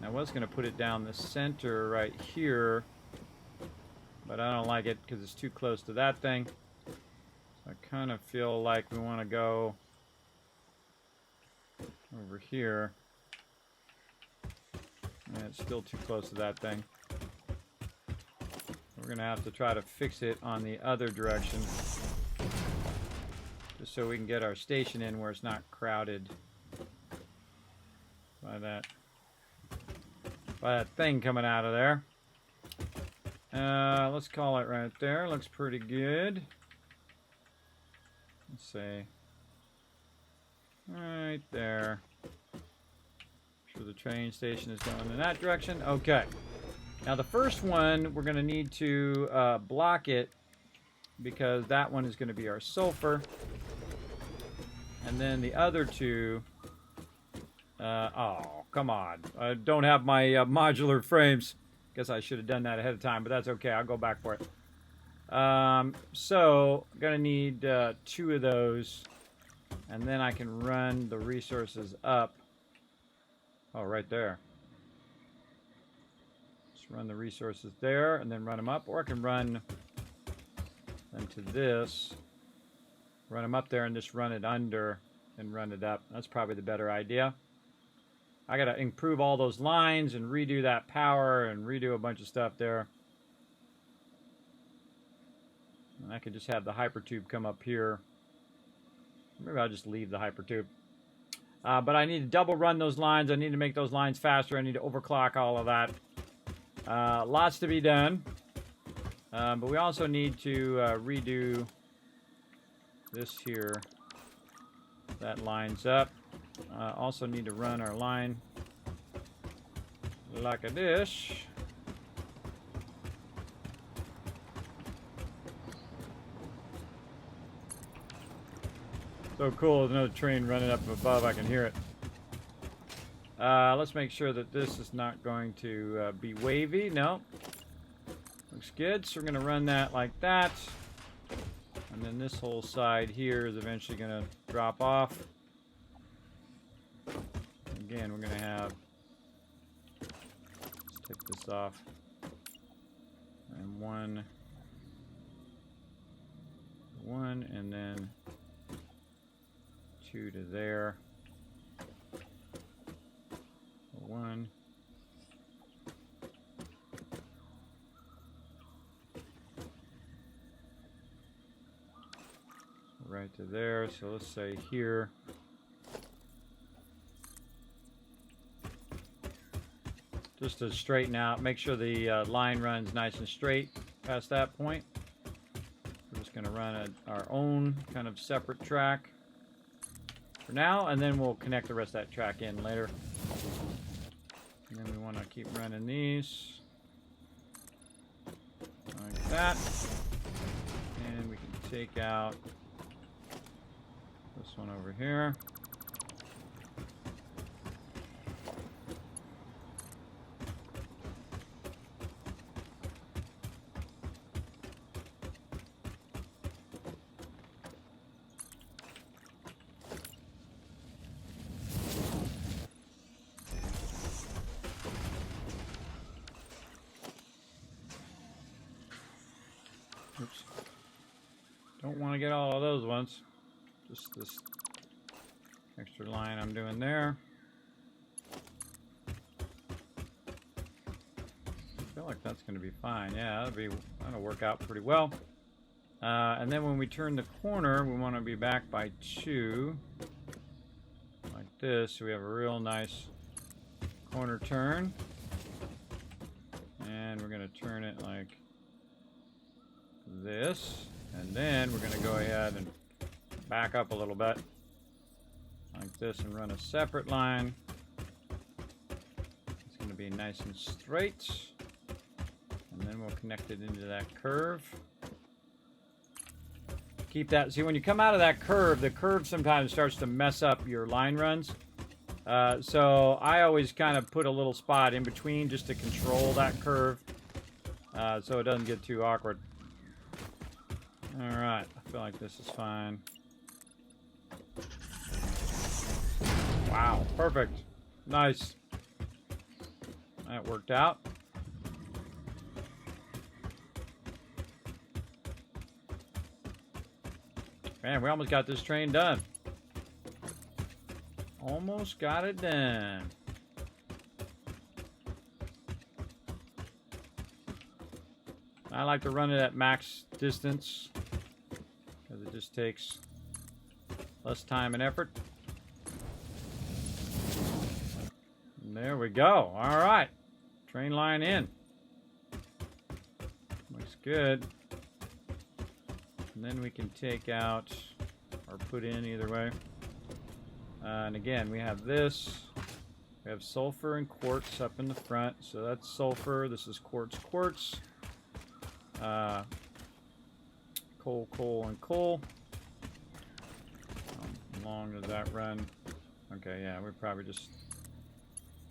I was going to put it down the center right here, but I don't like it because it's too close to that thing. So I kind of feel like we want to go over here. And it's still too close to that thing. We're going to have to try to fix it on the other direction, just so we can get our station in where it's not crowded by that thing coming out of there. Let's call it right there. Looks pretty good. Let's see. Right there. Sure the train station is going in that direction. Okay. Now the first one, we're going to need to block it because that one is going to be our sulfur. And then the other 2... oh, come on. I don't have my modular frames. Guess I should have done that ahead of time, but that's okay. I'll go back for it. So, I'm going to need 2 of those. And then I can run the resources up. Oh, right there. Just run the resources there and then run them up. Or I can run them to this. Run them up there and just run it under and run it up. That's probably the better idea. I gotta improve all those lines and redo that power and redo a bunch of stuff there. And I could just have the hypertube come up here. Maybe I'll just leave the hypertube. But I need to double run those lines. I need to make those lines faster. I need to overclock all of that. Lots to be done. But we also need to redo this here. That lines up. Also need to run our line like a dish. So cool, there's another train running up above, I can hear it. Let's make sure that this is not going to be wavy. No. Looks good, so we're going to run that like that. And then this whole side here is eventually going to drop off. Again, we're going to have... Let's take this off. And 1, 1 and then 2 to there. 1. Right to there. So let's say here. Just to straighten out, make sure the line runs nice and straight past that point. We're just going to run our own kind of separate track for now, and then we'll connect the rest of that track in later. And then we want to keep running these like that. And we can take out this one over here. Oops. Don't want to get all of those ones. Just this extra line I'm doing there. I feel like that's going to be fine. Yeah, that'll work out pretty well. And then when we turn the corner, we want to be back by 2, like this. So we have a real nice corner turn. And we're going to turn it like this, and then we're going to go ahead and back up a little bit like this and run a separate line. It's going to be nice and straight, and then we'll connect it into that curve. Keep that. See, when you come out of that curve, the curve sometimes starts to mess up your line runs. So I always kind of put a little spot in between just to control that curve, so it doesn't get too awkward. Alright, I feel like this is fine. Wow, perfect. Nice. That worked out. Man, we almost got this train done. Almost got it done. I like to run it at max distance, because it just takes less time and effort. And there we go. All right. Train line in. Looks good. And then we can take out or put in either way. And again, we have this. We have sulfur and quartz up in the front. So that's sulfur. This is quartz, quartz. Coal, coal, and coal. How long does that run? Okay, yeah, we probably just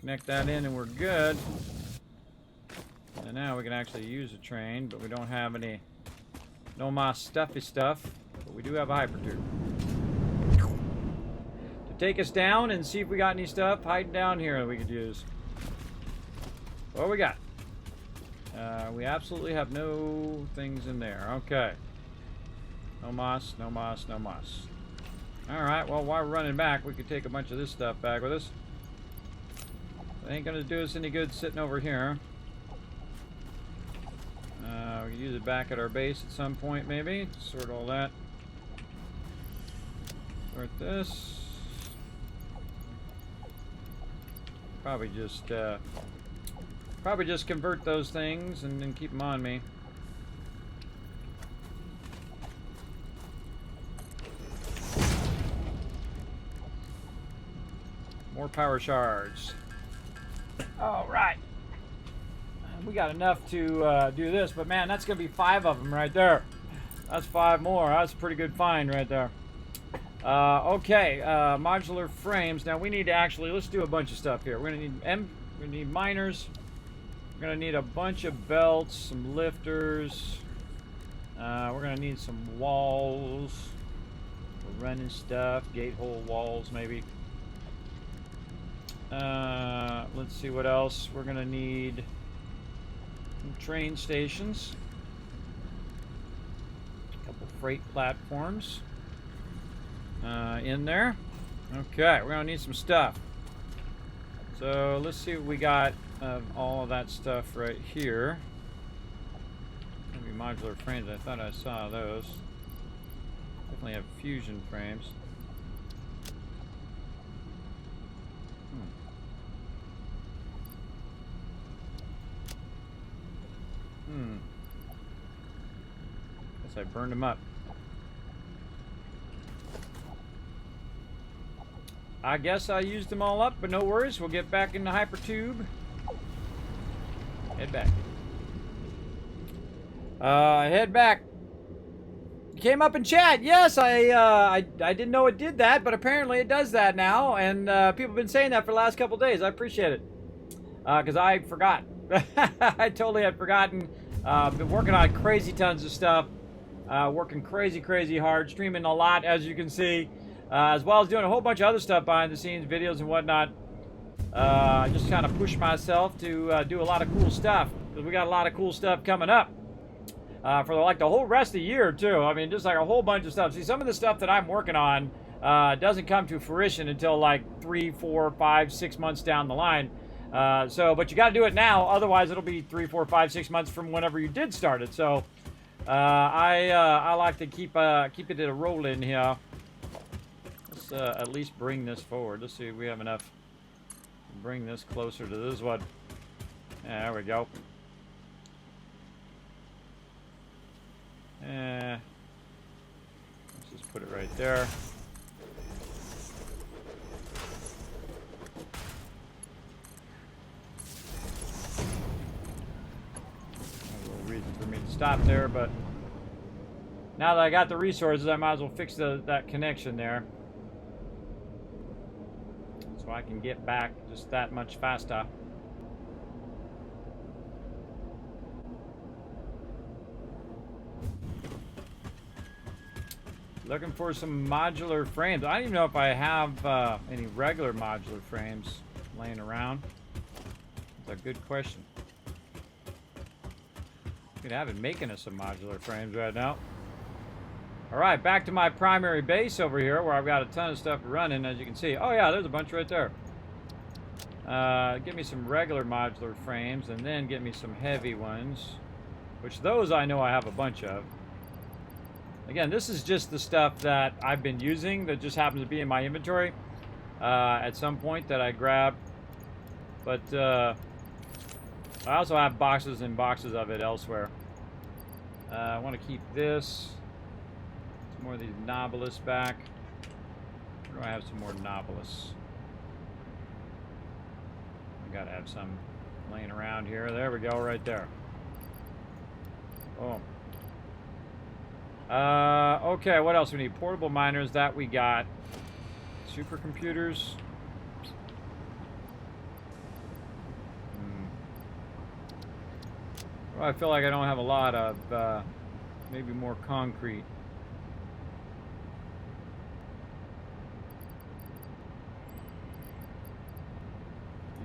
connect that in and we're good. And now we can actually use a train, but we don't have any, no more stuffy stuff, but we do have a hypertube. To take us down and see if we got any stuff hiding down here that we could use. What we got? We absolutely have no things in there. Okay. No moss, no moss, no moss. Alright, well, while we're running back, we could take a bunch of this stuff back with us. It ain't gonna do us any good sitting over here. We can use it back at our base at some point, maybe. Sort all that. Sort this. Probably just convert those things and then keep them on me. More power shards. All right. We got enough to do this, but man, that's going to be 5 of them right there. That's 5 more. That's a pretty good find right there. Okay, modular frames. Now we need to actually, let's do a bunch of stuff here. We're going to need miners. We're going to need a bunch of belts, some lifters. We're going to need some walls. We're running stuff, gate hole walls maybe. Let's see what else. We're going to need some train stations. A couple freight platforms in there. Okay, we're gonna need some stuff. So let's see what we got of all of that stuff right here. Maybe modular frames. I thought I saw those. Definitely have fusion frames. Guess I burned them up. I guess I used them all up, but no worries. We'll get back in the hypertube. Head back. Head back. Came up in chat. Yes, I didn't know it did that, but apparently it does that now, and people have been saying that for the last couple days. I appreciate it, because I forgot. I totally had forgotten. Been working on crazy tons of stuff, working crazy hard, streaming a lot, as you can see, as well as doing a whole bunch of other stuff behind the scenes, videos and whatnot. Just kind of push myself to do a lot of cool stuff, because we got a lot of cool stuff coming up. For like the whole rest of the year too. I mean, just like a whole bunch of stuff. See, some of the stuff that I'm working on doesn't come to fruition until like 3, 4, 5, 6 months down the line. But you got to do it now, otherwise it'll be 3, 4, 5, 6 months from whenever you did start it. So I like to keep it at a roll in here. Let's at least bring this forward. Let's see if we have enough to bring this closer to this one. Yeah, there we go. Let's just put it right there. A little reason for me to stop there, but now that I got the resources, I might as well fix that connection there, so I can get back just that much faster. Looking for some modular frames. I don't even know if I have any regular modular frames laying around. That's a good question. Could have it making us some modular frames right now. Alright, back to my primary base over here where I've got a ton of stuff running, as you can see. Oh yeah, there's a bunch right there. Get me some regular modular frames and then get me some heavy ones, which those I know I have a bunch of. Again, this is just the stuff that I've been using that just happens to be in my inventory at some point that I grabbed. But I also have boxes and boxes of it elsewhere. I want to keep this. Some more of these Nobilis back. Where do I have some more Nobilis? I gotta have some laying around here. There we go, right there. Oh. Okay, what else we need? Portable miners, that we got. Supercomputers. Well, I feel like I don't have a lot of, maybe more concrete.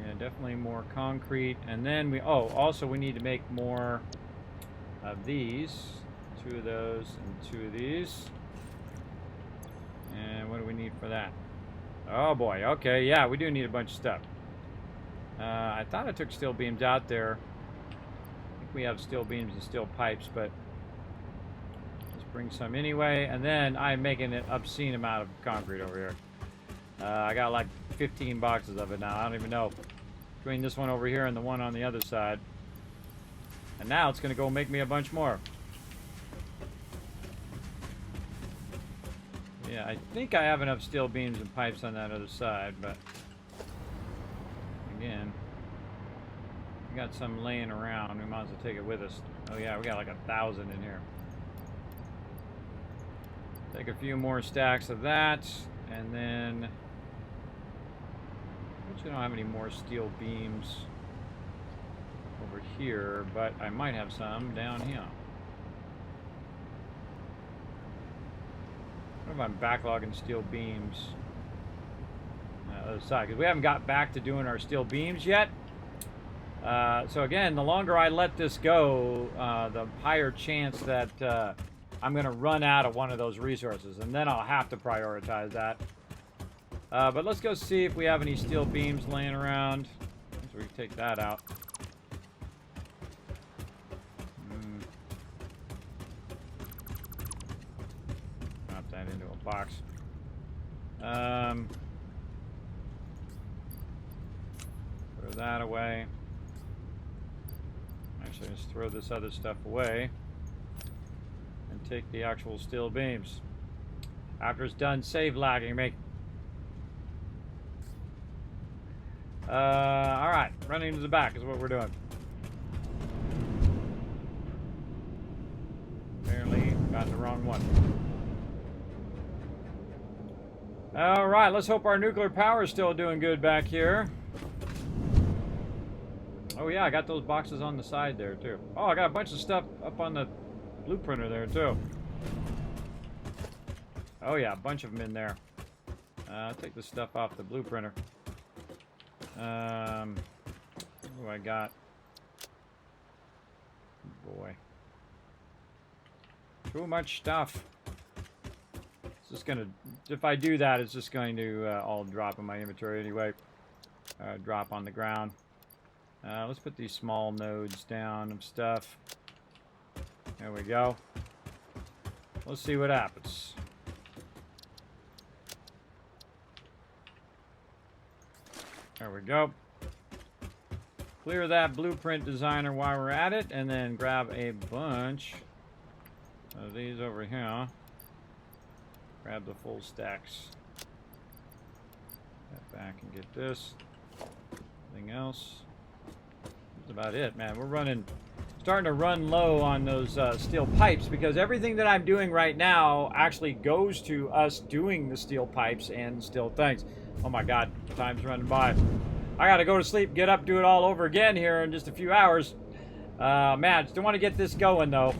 Yeah, definitely more concrete. And then also we need to make more of these. 2 of those and 2 of these. And what do we need for that? Oh boy, okay, yeah, we do need a bunch of stuff. I thought I took steel beams out there. I think we have steel beams and steel pipes, but let's bring some anyway. And then I'm making an obscene amount of concrete over here. I got like 15 boxes of it now. I don't even know. Between this one over here and the one on the other side. And now it's going to go make me a bunch more. Yeah, I think I have enough steel beams and pipes on that other side, but again, we got some laying around. We might as well take it with us. Oh yeah, we got like 1,000 in here. Take a few more stacks of that, and then I don't have any more steel beams over here, but I might have some down here. What if I'm backlogging steel beams on the other side? Because we haven't got back to doing our steel beams yet. So again, the longer I let this go, the higher chance that I'm going to run out of one of those resources, and then I'll have to prioritize that. But let's go see if we have any steel beams laying around. So we can take that out. Drop that into a box. Throw that away. Actually, just throw this other stuff away. And take the actual steel beams. After it's done, save lagging me. Alright, running to the back is what we're doing. Apparently, got the wrong one. Alright, let's hope our nuclear power is still doing good back here. Oh yeah, I got those boxes on the side there too. Oh, I got a bunch of stuff up on the blueprinter there too. Oh yeah, a bunch of them in there. I'll take the stuff off the blueprinter. What do I got? Boy. Too much stuff. It's just gonna, if I do that, it's just going to all drop in my inventory anyway. Drop on the ground. Let's put these small nodes down of stuff. There we go. Let's see what happens. There we go. Clear that blueprint designer while we're at it, and then grab a bunch of these over here. Grab the full stacks. Get back and get this. Anything else? That's about it, man. We're starting to run low on those steel pipes, because everything that I'm doing right now actually goes to us doing the steel pipes and steel things. Oh my god, time's running by. I gotta go to sleep, get up, do it all over again here in just a few hours. Man, still want to get this going though.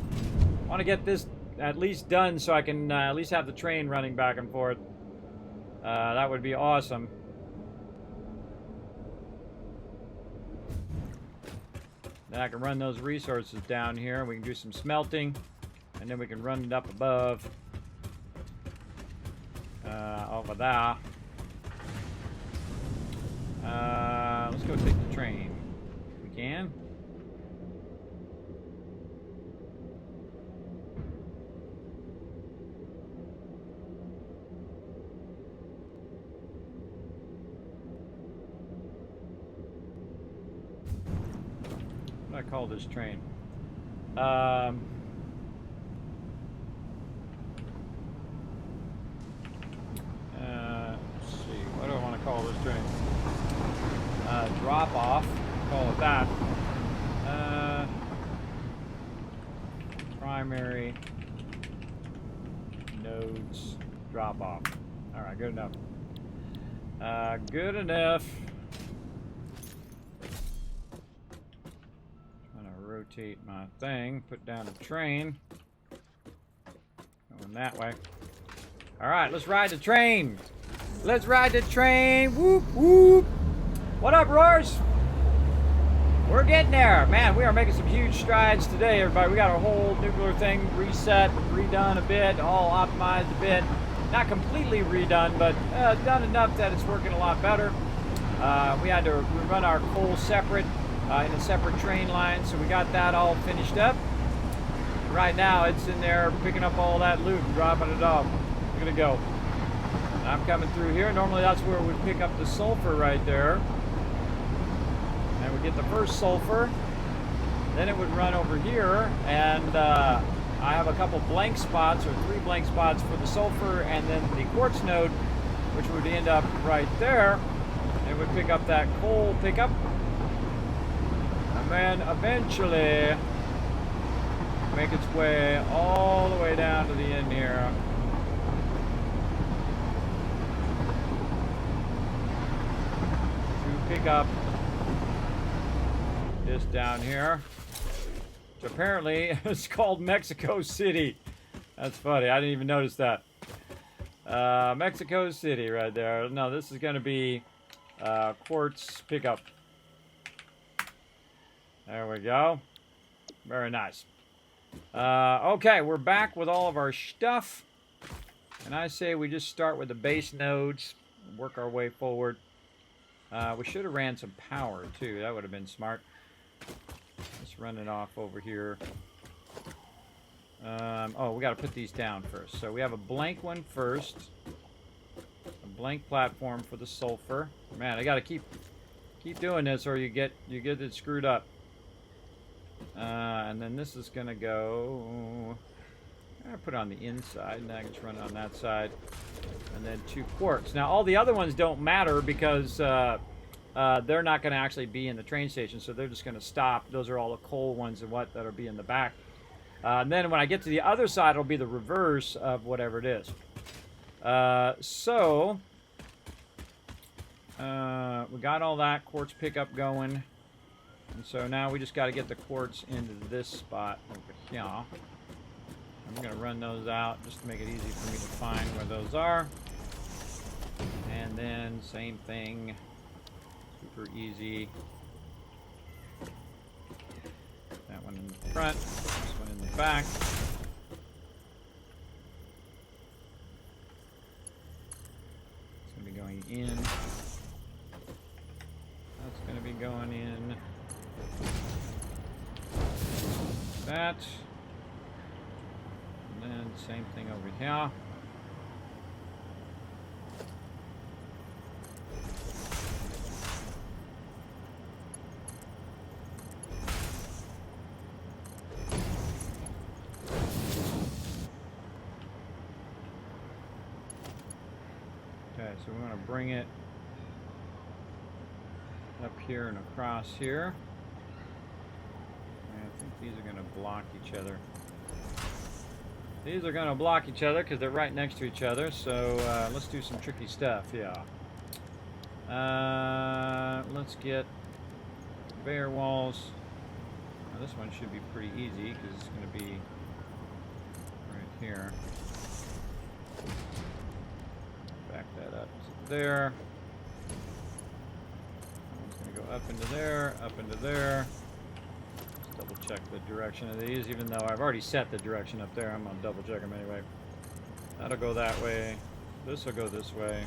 Want to get this at least done so I can at least have the train running back and forth. That would be awesome. Then I can run those resources down here. We can do some smelting, and then we can run it up above. Over there. Let's go take the train. We can. What do I call this train? Let's see. What do I want to call this train? Drop off. Call it that. Primary nodes drop off. All right, good enough. Good enough. Trying to rotate my thing. Put down a train. Going that way. All right, let's ride the train. Let's ride the train. Whoop whoop. What up, Roars? We're getting there. Man, we are making some huge strides today, everybody. We got our whole nuclear thing reset, redone a bit, all optimized a bit. Not completely redone, but done enough that it's working a lot better. We had to run our coal separate in a separate train line, so we got that all finished up. Right now, it's in there picking up all that loot and dropping it off. We're gonna go. I'm coming through here. Normally, that's where we pick up the sulfur right there. And we get the first sulfur, then it would run over here, and I have a couple blank spots, or 3 blank spots for the sulfur, and then the quartz node, which would end up right there. It would pick up that coal pickup, and then eventually make its way all the way down to the end here. To pick up this down here, which apparently is called Mexico City. That's funny. I didn't even notice that. Mexico City right there. No, this is going to be quartz pickup. There we go. Very nice. Okay, we're back with all of our stuff. And I say we just start with the base nodes, work our way forward. We should have ran some power, too. That would have been smart. Let's run it off over here. Oh, we got to put these down first. So we have a blank one first. A blank platform for the sulfur. Man, I got to keep doing this, or you get it screwed up. And then this is gonna go. I put it on the inside, and I can just run it on that side. And then 2 quarks. Now all the other ones don't matter because they're not going to actually be in the train station, so they're just going to stop. Those are all the coal ones and what that'll be in the back. And then when I get to the other side, it'll be the reverse of whatever it is. We got all that quartz pickup going. And so now we just got to get the quartz into this spot over here. I'm going to run those out just to make it easy for me to find where those are. And then same thing. Super easy. That one in the front. This one in the back. It's going to be going in. That's going to be going in. That. And then same thing over here. Okay, so we want to bring it up here and across here. And I think these are going to block each other. These are going to block each other because they're right next to each other. So let's do some tricky stuff. Yeah. Let's get bare walls. Now, this one should be pretty easy because it's going to be right here. Back that up to there. That one's going to go up into there, up into there. Double check the direction of these, even though I've already set the direction up there. I'm going to double check them anyway. That'll go that way. This will go this way.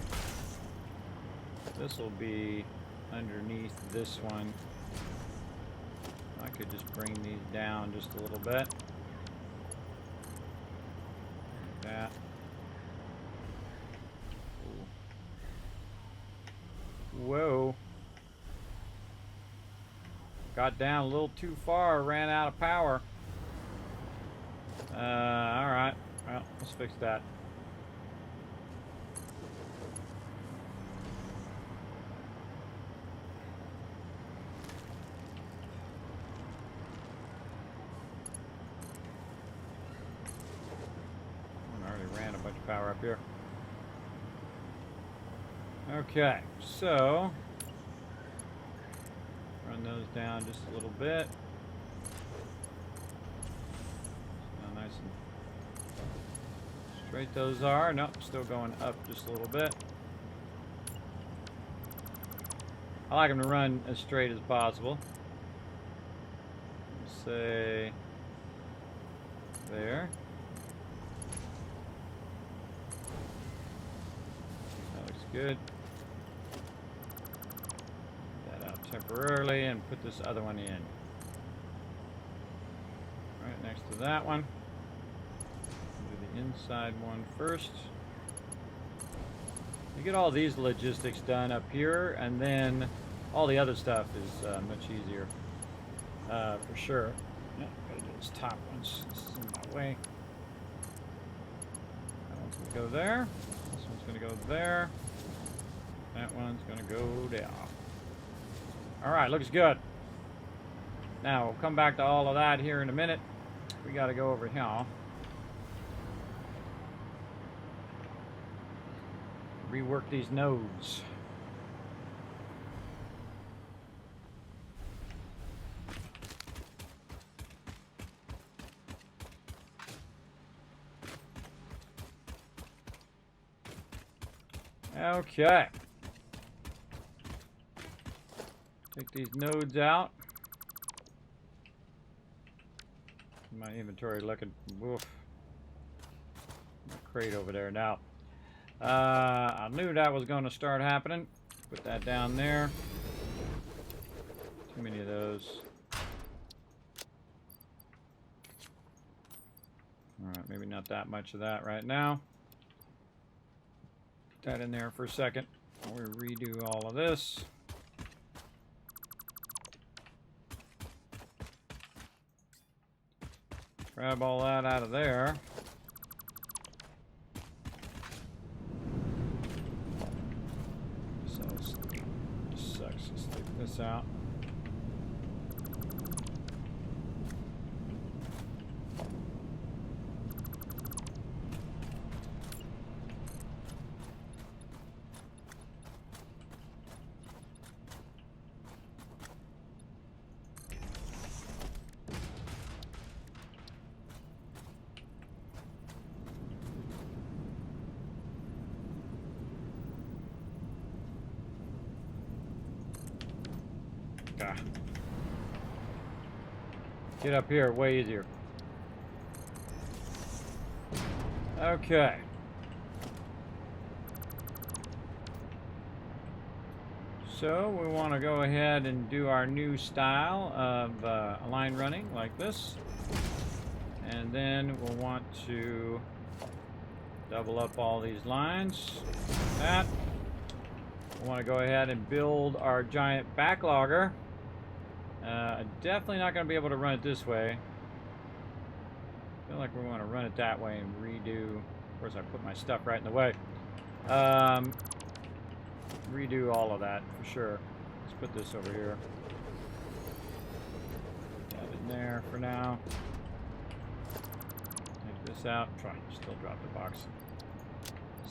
This will be underneath this one. I could just bring these down just a little bit. Like that. Ooh. Whoa. Got down a little too far, ran out of power. Alright. Well, let's fix that. I already ran a bunch of power up here. Okay, so run those down just a little bit. Now nice and straight those are. Nope, still going up just a little bit. I like them to run as straight as possible. Let's say there. That looks good. Temporarily and put this other one in. Right next to that one. Do the inside one first. You get all these logistics done up here, and then all the other stuff is much easier. For sure. Yeah, gotta do this top one. This is in my way. That one's gonna go there. This one's gonna go there. That one's gonna go down. Alright, looks good. Now, we'll come back to all of that here in a minute. We got to go over here. Rework these nodes. Okay. Take these nodes out. My inventory looking. Woof. My crate over there now. I knew that was going to start happening. Put that down there. Too many of those. Alright, maybe not that much of that right now. Put that in there for a second. We'll redo all of this. Grab all that out of there. So sucks. Let's take this out. Get up here, way easier. Okay. So we want to go ahead and do our new style of line running like this. And then we'll want to double up all these lines like that. We want to go ahead and build our giant backlogger. Definitely not going to be able to run it this way. I feel like we want to run it that way and redo. Of course, I put my stuff right in the way. Redo all of that for sure. Let's put this over here. That in there for now. Take this out. Try to still drop the box.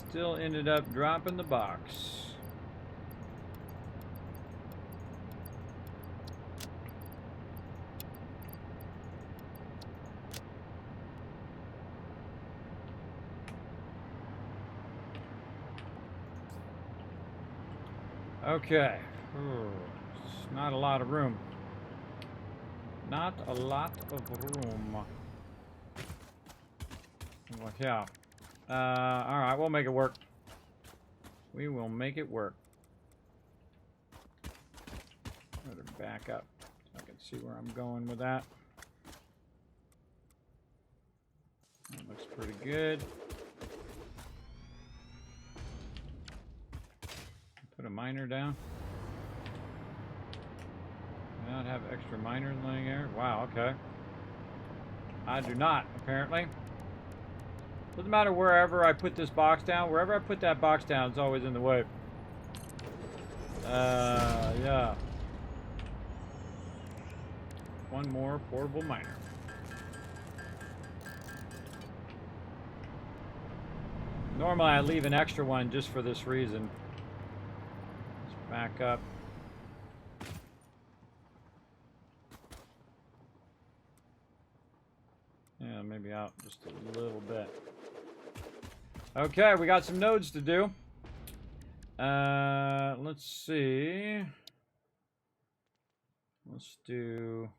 Still ended up dropping the box. Okay. It's not a lot of room. Not a lot of room. Well, yeah. Alright, we'll make it work. We will make it work. Better back up so I can see where I'm going with that. That looks pretty good. Put a miner down. Do not have extra miners laying there. Wow, okay. I do not, apparently. Doesn't matter wherever I put this box down. Wherever I put that box down, it's always in the way. Yeah. One more portable miner. Normally I leave an extra one just for this reason. Back up. Yeah, maybe out just a little bit. Okay, we got some nodes to do. Let's see. Let's do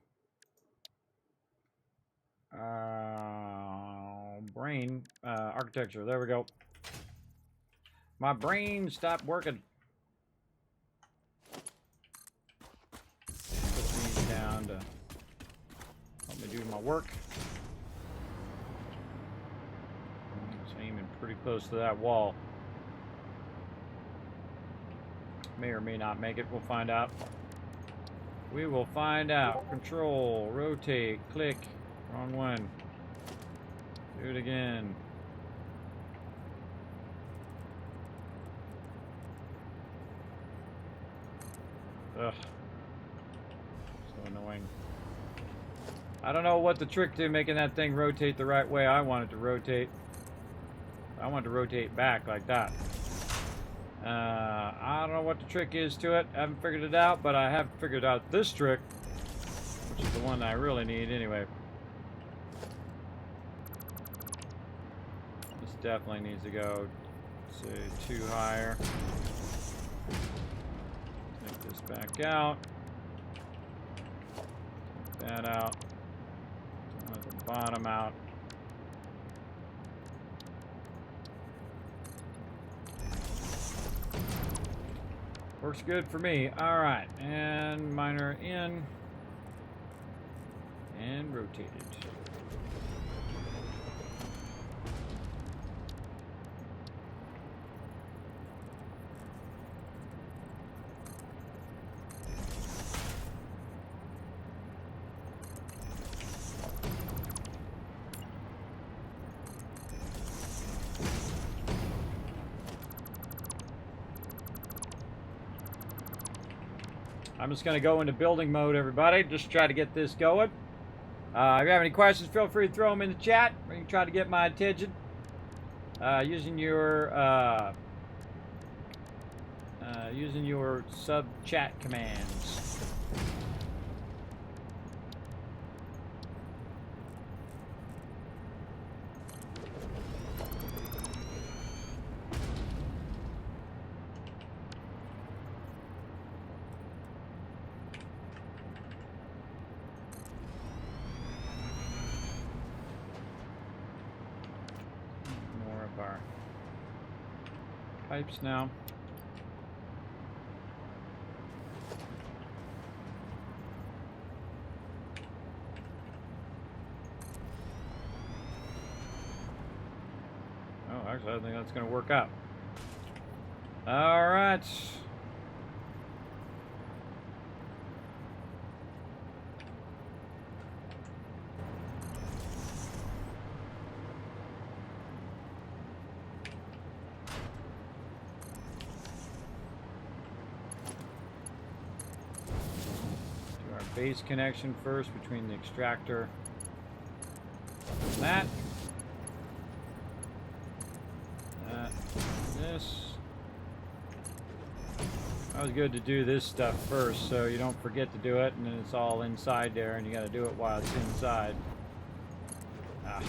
brain architecture. There we go. My brain stopped working. Down to help me do my work. It's aiming pretty close to that wall. May or may not make it. We'll find out. We will find out. Control, rotate, click. Wrong one. Do it again. Ugh. Annoying. I don't know what the trick to making that thing rotate the right way I want it to rotate. I want it to rotate back like that. I don't know what the trick is to it. I haven't figured it out, but I have figured out this trick, which is the one I really need anyway. This definitely needs to go, say, 2 higher. Take this back out. That out. The bottom out. Works good for me. All right, and miner in and rotated. I'm just going to go into building mode, everybody. Just try to get this going. If you have any questions, feel free to throw them in the chat. We can try to get my attention using your sub chat commands. Pipes now. Oh, actually, I think that's going to work out. All right. Base connection first between the extractor and that. This. Always good to do this stuff first so you don't forget to do it and then it's all inside there and you got to do it while it's inside. But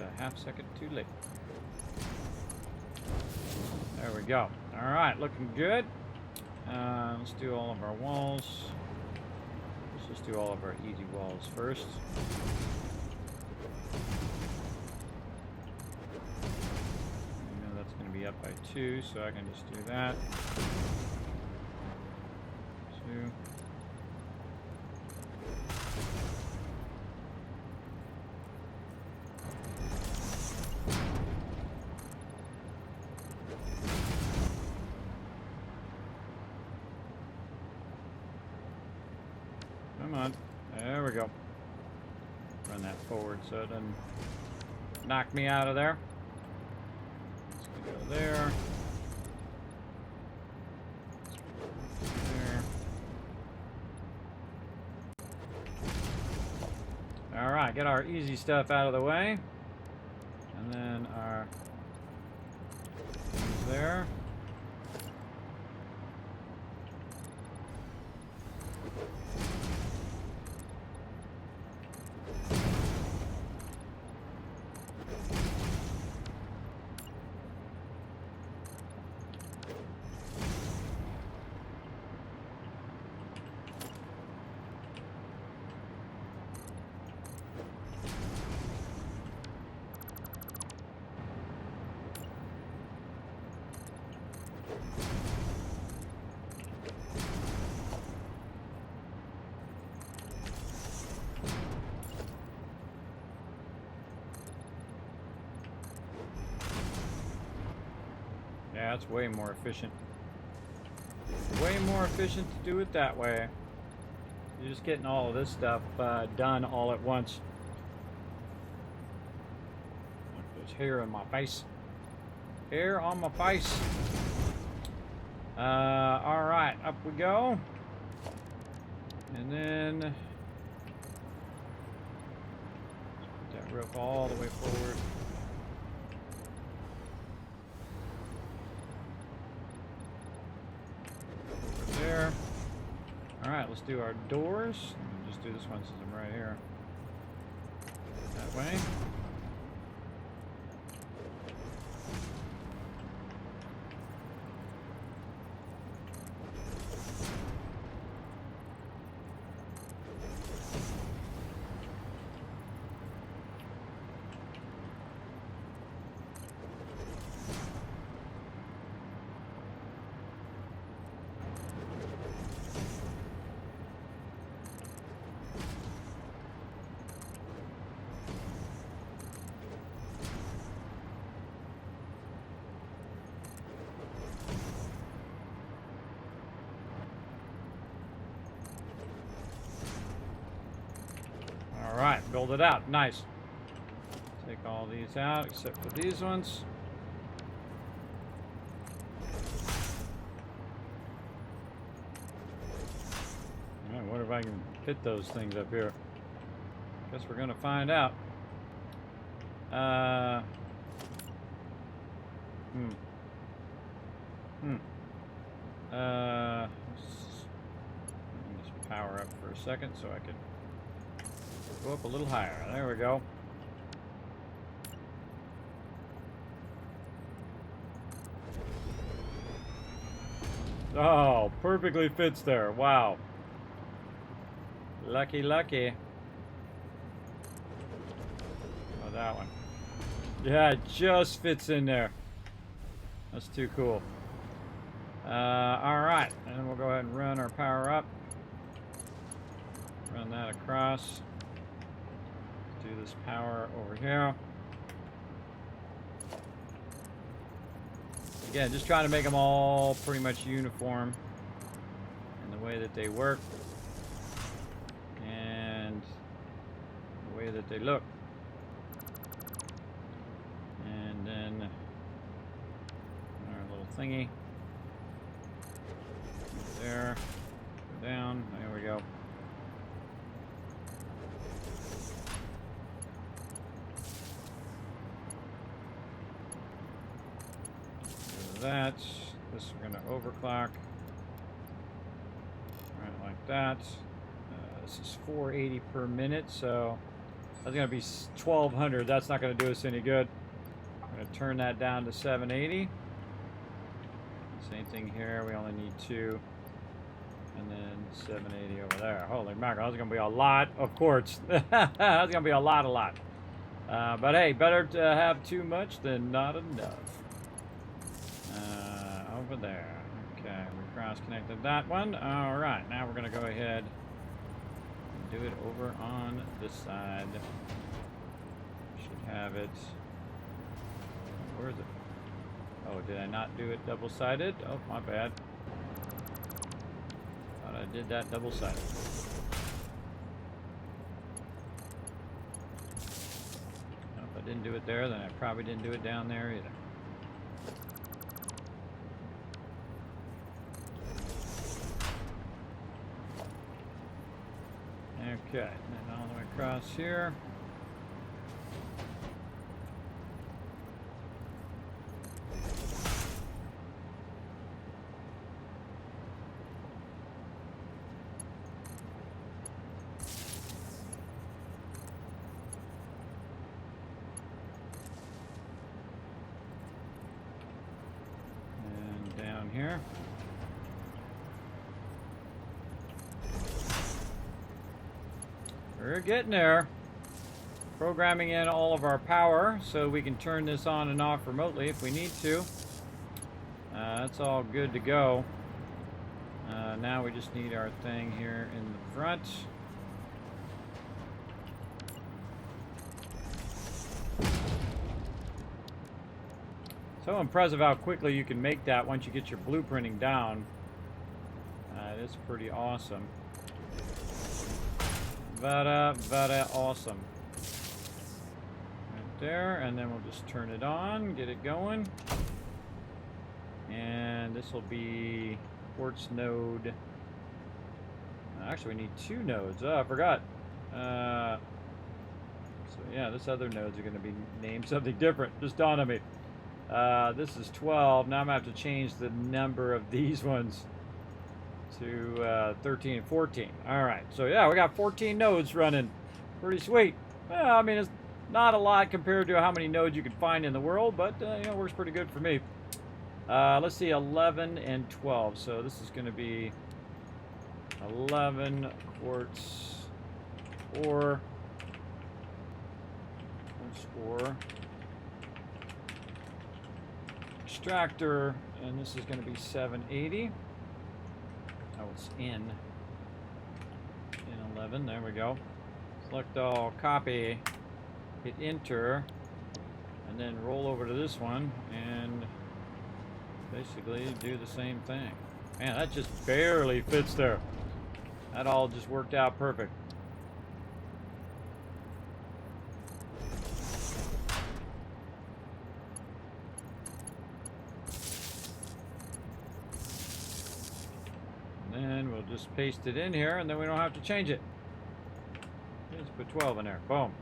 a half second too late. There we go. All right, looking good. Let's do all of our walls. Let's just do all of our easy walls first. I know that's going to be up by 2, so I can just do that. 2. Come on. There we go. Run that forward so it doesn't knock me out of there. Let's go there. There. Alright, get our easy stuff out of the way. And then our there. Yeah, that's way more efficient. Way more efficient to do it that way. You're just getting all of this stuff done all at once. Look, there's hair on my face. Hair on my face. Alright, up we go. And then put that rope all the way forward. There. Alright, let's do our doors. Just do this one since I'm right here. That way. rolled it out. Nice. Take all these out except for these ones. All right, what if I can fit those things up here? Guess we're gonna find out. Let me just power up for a second so I can go up a little higher. There we go. Oh, perfectly fits there. Wow. Lucky, lucky. Oh, that one. Yeah, it just fits in there. That's too cool. Alright, and then we'll go ahead and run our power up. Run that across. Do this power over here. Again, just trying to make them all pretty much uniform in the way that they work and the way that they look. And then our little thingy. There. Go down. There we go. That. This we're going to overclock. Right, like that. This is 480 per minute, so that's going to be 1200. That's not going to do us any good. I'm going to turn that down to 780. Same thing here. We only need 2. And then 780 over there. Holy mackerel, that's going to be a lot of quartz. That's going to be a lot. But hey, better to have too much than not enough. Over there. Okay, we cross-connected that one. All right, now we're going to go ahead and do it over on this side. Should have it. Where is it? Oh, did I not do it double-sided? Oh, my bad. Thought I did that double-sided. If I didn't do it there, then I probably didn't do it down there either. Okay, and then all the way across here. And down here. We're getting there. Programming in all of our power so we can turn this on and off remotely if we need to. That's all good to go. Now we just need our thing here in the front. So impressive how quickly you can make that once you get your blueprinting down. It's pretty awesome. Very awesome. Right there, and then we'll just turn it on, get it going. And this will be quartz node. Actually, we need 2 nodes. Oh, I forgot. So yeah, this other nodes are going to be named something different. Just dawned on me. This is 12. Now I'm going to have to change the number of these ones to 13 and 14. All right, so yeah, we got 14 nodes running. Pretty sweet. Well, I mean, it's not a lot compared to how many nodes you can find in the world, but you know, it works pretty good for me. Let's see, 11 and 12. So this is going to be 11 quartz ore. Extractor, and this is going to be 780. Oh, it's in 11. There we go. Select all, copy, hit enter, and then roll over to this one and basically do the same thing. Man, that just barely fits there. That all just worked out perfect. Just paste it in here, and then we don't have to change it. Let's put 12 in there. Boom.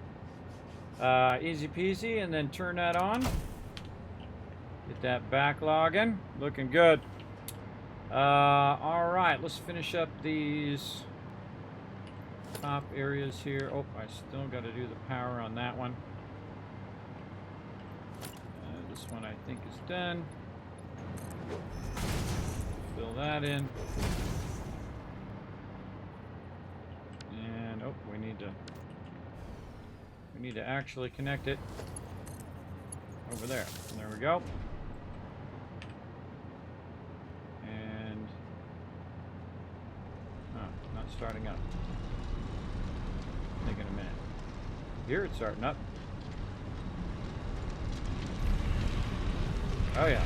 Easy peasy, and then turn that on. Get that backlog in. Looking good. All right, let's finish up these top areas here. Oh, I still got to do the power on that one. This one I think is done. Fill that in. And oh, we need to actually connect it over there. And there we go. And oh, not starting up. Taking a minute. Here it's starting up. Oh yeah.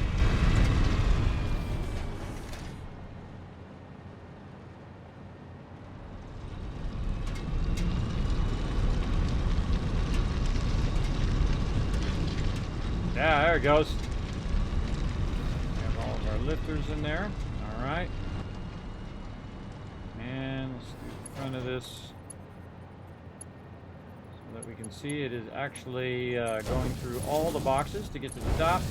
Yeah, there it goes. We have all of our lifters in there. All right. And let's do the front of this so that we can see it is actually going through all the boxes to get to the top.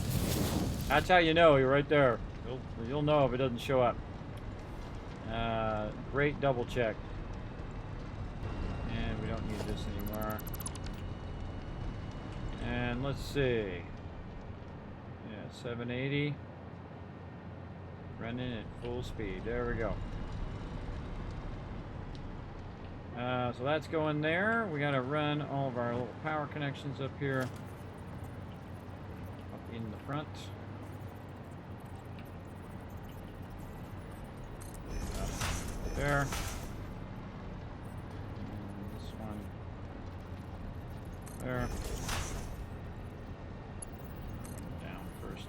That's how you know, you're right there. You'll know if it doesn't show up. Great double check. And we don't need this anymore. And let's see. Yeah, 780. Running at full speed. There we go. So that's going there. We got to run all of our little power connections up here. Up in the front. There. And this one there. Down first.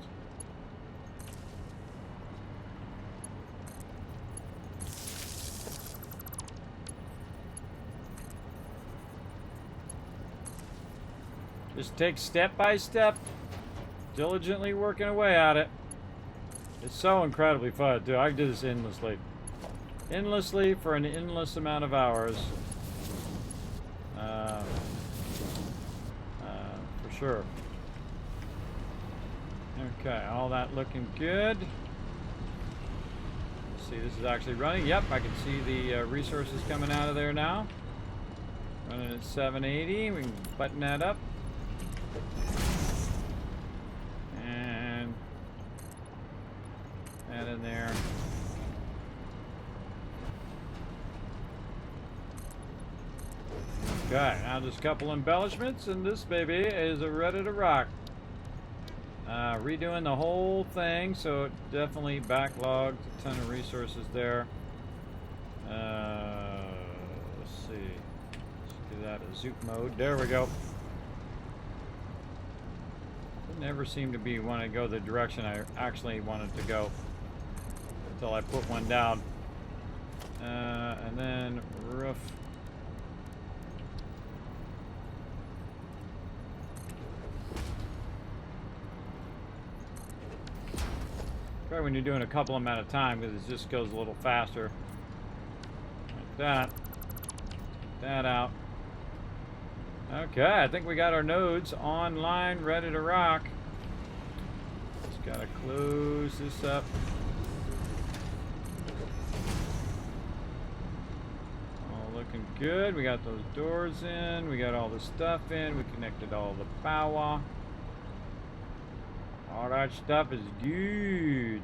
Just take step by step, diligently working away at it. It's so incredibly fun, dude. I can do this endlessly. Endlessly for an endless amount of hours. For sure. Okay, all that looking good. Let's see, this is actually running. Yep, I can see the resources coming out of there now. Running at 780. We can button that up. And that in there. Okay, now just a couple embellishments, and this baby is ready to rock. Redoing the whole thing, so it definitely backlogged a ton of resources there. Let's see. Let's do that in zoop mode. There we go. It never seemed to be want to go the direction I actually wanted to go until I put one down. And then roof. When you're doing a couple of them at a time, because it just goes a little faster. Like that. Get that out. Okay, I think we got our nodes online, ready to rock. Just gotta close this up. All looking good. We got those doors in. We got all the stuff in. We connected all the power. All that stuff is good.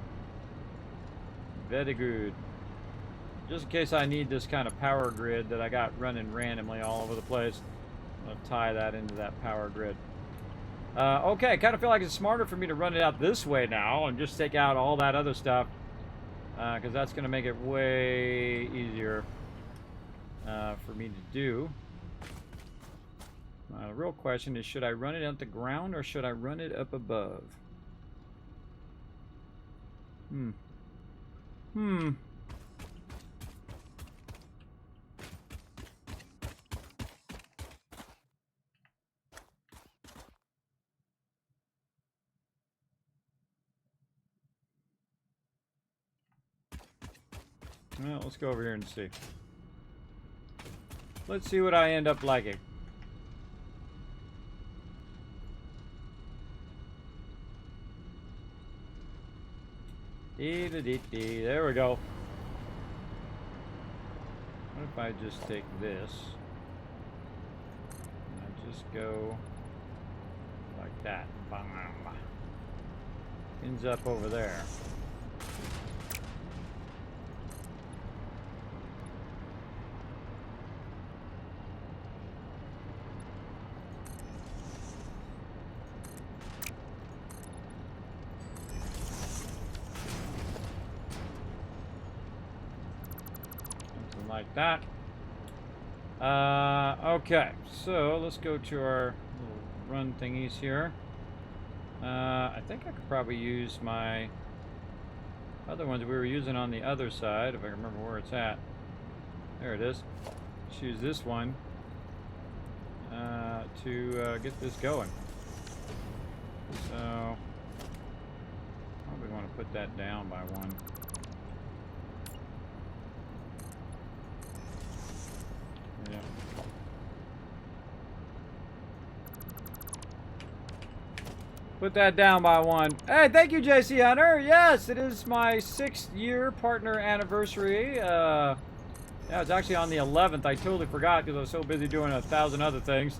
Very good. Just in case I need this kind of power grid that I got running randomly all over the place, I'm going to tie that into that power grid. Okay, I kind of feel like it's smarter for me to run it out this way now and just take out all that other stuff, because that's going to make it way easier for me to do. The real question is, should I run it at the ground or should I run it up above? Well, let's go over here and see. Let's see what I end up liking. There we go. What if I just take this and I just go like that? Bam. Ends up over there. Like that. Okay, so let's go to our little run thingies here. I think I could probably use my other ones we were using on the other side, if I can remember where it's at. There it is. Let's use this one to get this going. So, probably want to put that down by one. Yeah. Put that down by one. Hey, thank you, JC Hunter. Yes, it is my 6th year partner anniversary. Yeah, it's actually on the 11th. I totally forgot because I was so busy doing 1,000 other things.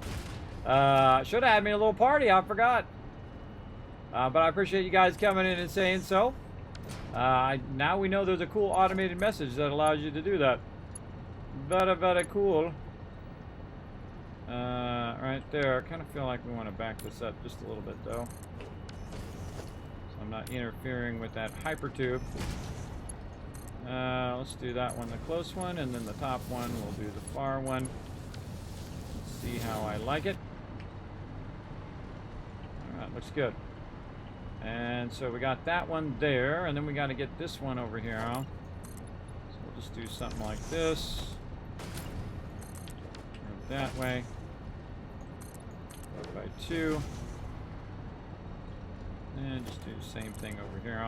Should have had me a little party. I forgot. But I appreciate you guys coming in and saying so. Now we know there's a cool automated message that allows you to do that. Very, very cool. Right there. I kind of feel like we want to back this up just a little bit, though. So I'm not interfering with that hypertube. Let's do that one, the close one, and then the top one. We'll do the far one. Let's see how I like it. Alright, looks good. And so we got that one there, and then we got to get this one over here. Huh? So we'll just do something like this. That way. By 2. And just do the same thing over here.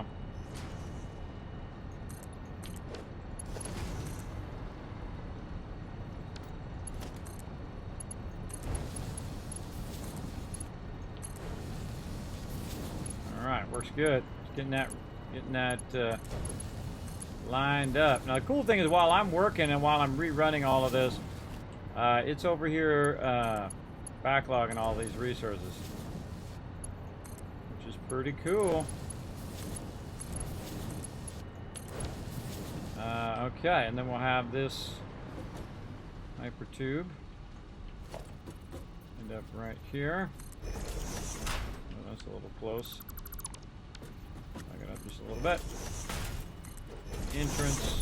All right, works good. Just getting that lined up. Now the cool thing is, while I'm working and while I'm rerunning all of this, it's over here backlogging all these resources, which is pretty cool. Okay, and then we'll have this hyper tube end up right here. Oh, that's a little close. Back it up just a little bit. Entrance.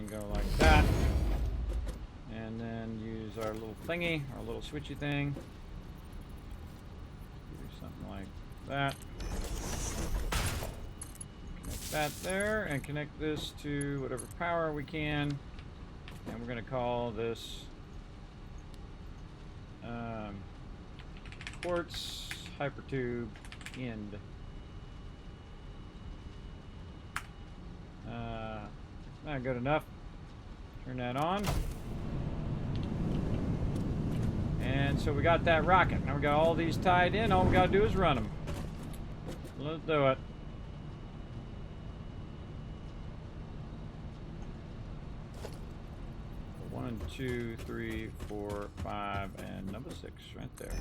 Go like that, and then use our little thingy, our little switchy thing. Do something like that. Connect that there, and connect this to whatever power we can. And we're going to call this quartz hypertube end. Not good enough. Turn that on. And so we got that rocket. Now we got all these tied in. All we got to do is run them. Let's do it. So 1, 2, 3, 4, 5, and number 6 right there.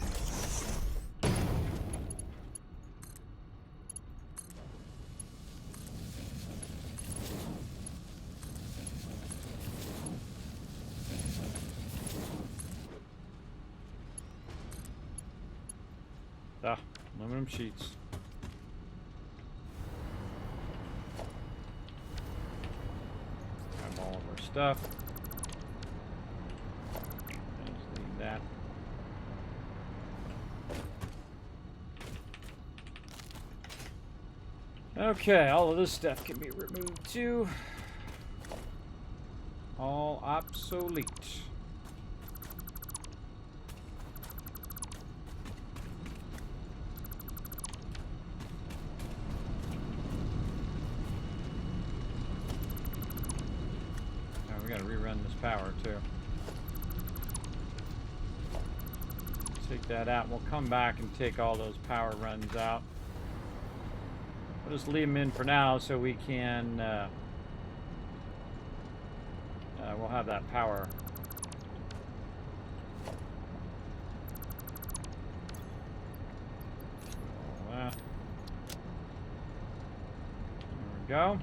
Aluminum sheets. Grab all of our stuff. Just leave that. Okay, all of this stuff can be removed too. All obsolete. gotta rerun this power too. Take that out. We'll come back and take all those power runs out. We'll just leave them in for now so we can, we'll have that power. There we go.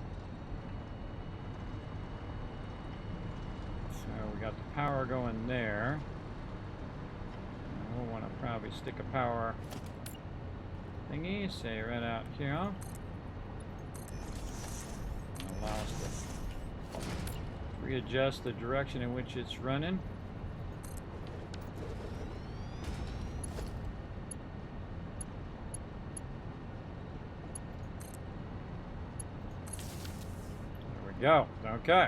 So we got the power going there. We'll want to probably stick a power thingy, say right out here. Allow us to readjust the direction in which it's running. There we go. Okay.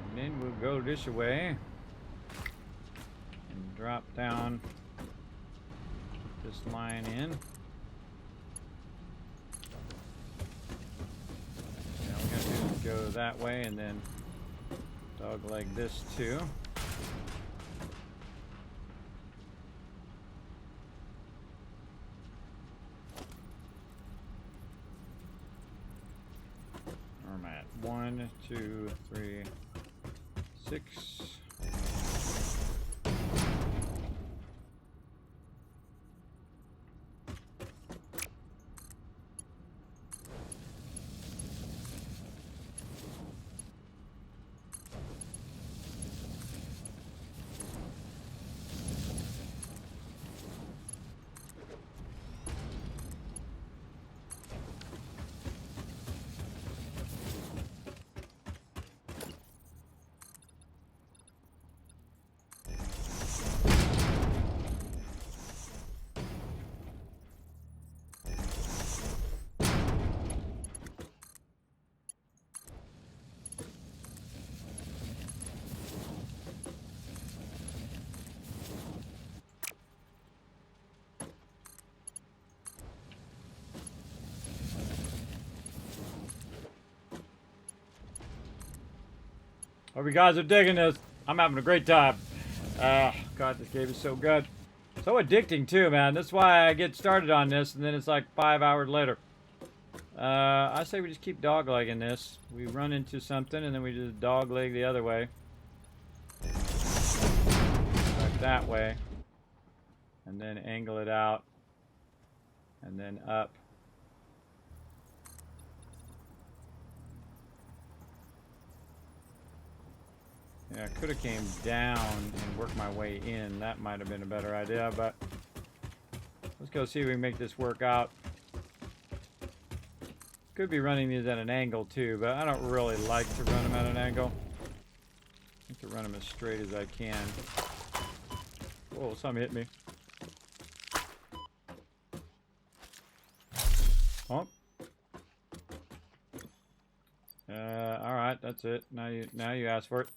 And then we'll go this way. Drop down this line in. Now we're going to do is go that way and then dogleg this too. Where am I at? 1, 2, 3, 6. Hope you guys are digging this. I'm having a great time. God, this game is so good. So addicting too, man. That's why I get started on this and then it's like 5 hours later. I say we just keep doglegging this. We run into something and then we just dogleg the other way. Like that way. And then angle it out. And then up. Yeah, I could have came down and worked my way in. That might have been a better idea, but let's go see if we can make this work out. Could be running these at an angle too, but I don't really like to run them at an angle. I like to run them as straight as I can. Whoa, something hit me. Oh. All right, that's it. Now you asked for it.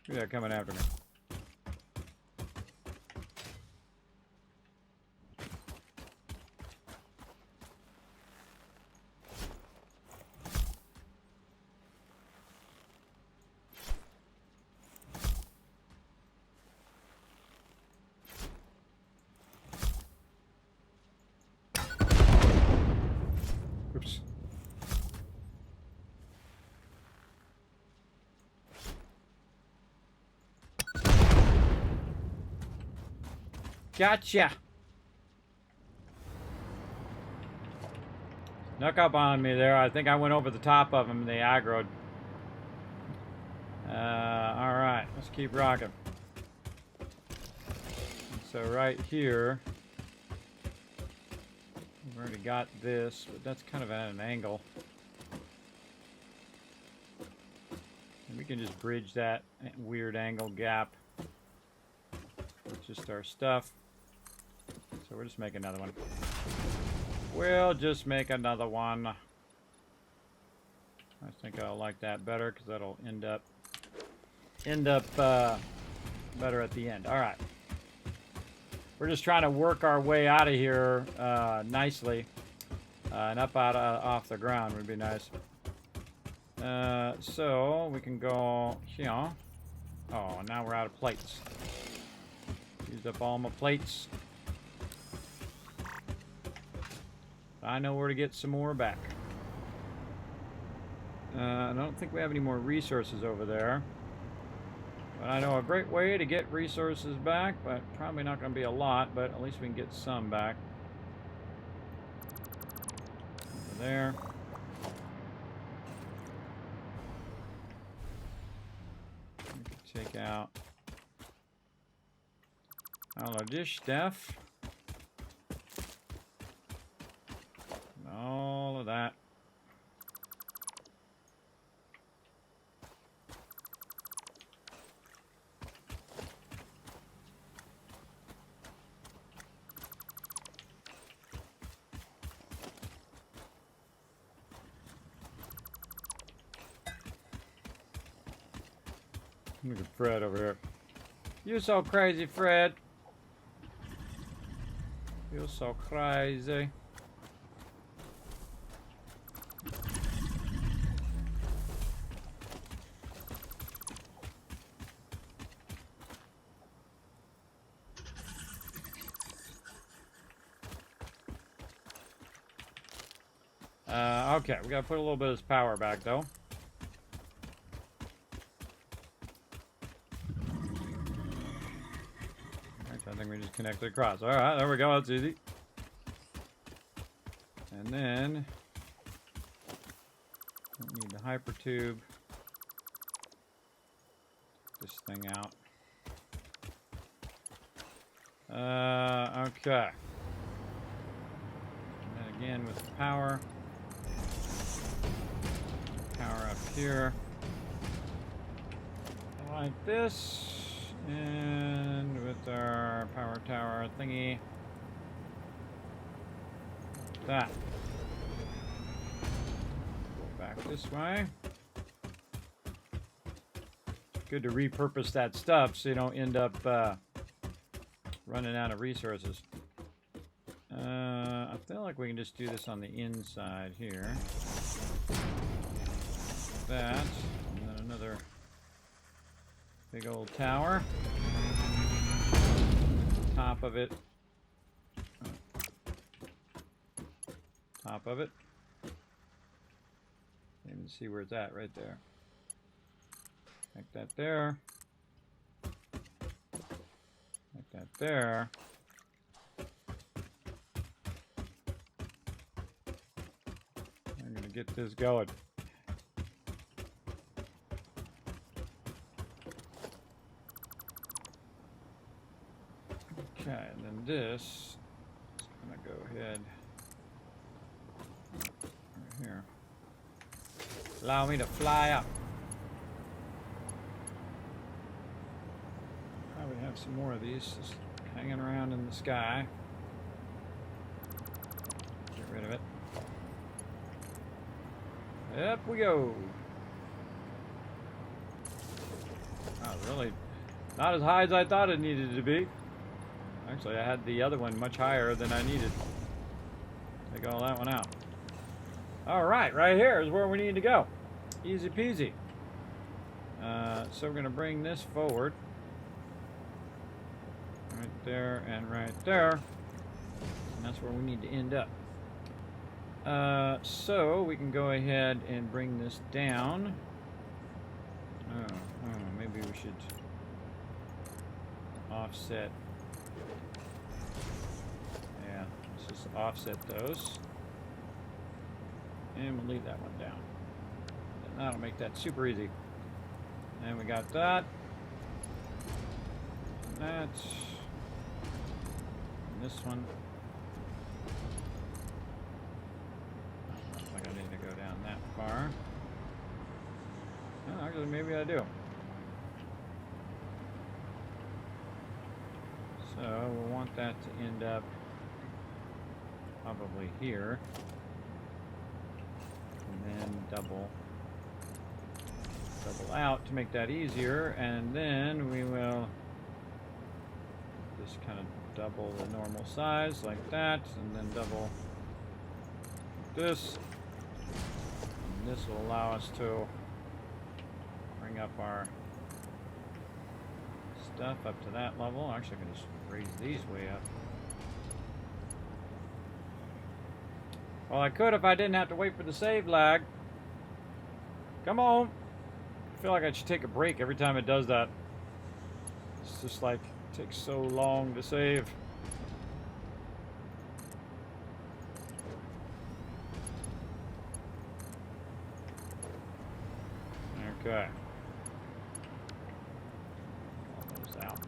Look at that coming after me. Oops. Gotcha. Snuck up on me there. I think I went over the top of them and they aggroed. Alright, let's keep rocking. So right here, we've already got this, but that's kind of at an angle. And we can just bridge that weird angle gap with just our stuff. So we'll just make another one. We'll just make another one. I think I'll like that better because that'll end up better at the end. All right. We're just trying to work our way out of here nicely, and up off the ground would be nice. So we can go here. Oh, now we're out of plates. Used up all my plates. I know where to get some more back. I don't think we have any more resources over there. But I know a great way to get resources back, but probably not going to be a lot, but at least we can get some back. Over there. We can take out all of this stuff. And all of that. Look at Fred over here. You're so crazy, Fred. You're so crazy. Okay, we gotta put a little bit of this power back, though. I think we just connected across. Alright, there we go. That's easy. And then... don't need the hyper tube. This thing out. Okay. And then again with the power. Power up here. Like this. And with our power tower thingy. That. Go back this way. Good to repurpose that stuff so you don't end up running out of resources. I feel like we can just do this on the inside here. That. And then another big old tower. Top of it. Top of it. You can see where it's at right there. Like that there. Like that there. I'm gonna get this going. Okay, and then this is gonna go ahead right here. Allow me to fly up. Probably have some more of these just hanging around in the sky. Get rid of it. Up we go. Oh, really? Not as high as I thought it needed to be. Actually, I had the other one much higher than I needed. Take all that one out. Alright, right here is where we need to go. Easy peasy. So we're going to bring this forward. Right there and right there. And that's where we need to end up. So we can go ahead and bring this down. Maybe we should offset. Yeah, let's just offset those. And we'll leave that one down. And that'll make that super easy. And we got that. And that. And this one. I don't think I need to go down that far. Oh, actually, maybe I do. So we'll want that to end up probably here. And then double out to make that easier, and then we will just kind of double the normal size like that, and then double this, And this will allow us to bring up our stuff up to that level. Actually, I can just raise these way up. Well, I could if I didn't have to wait for the save lag. Come on. I feel like I should take a break every time it does that. It's just like, it takes so long to save. Okay. All those out.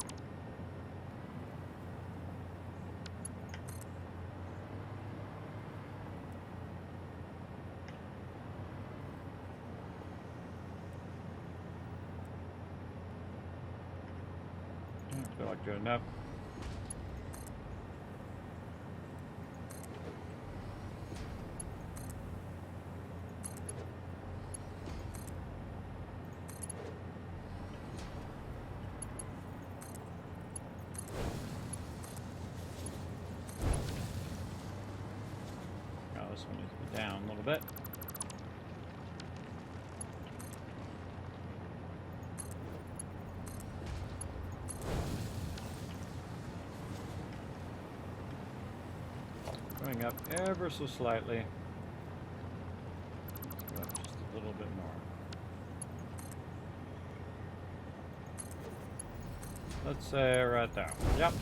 I feel like good enough. This one needs to be down a little bit. Going up ever so slightly. Let's go up just a little bit more. Let's say right there. Yep.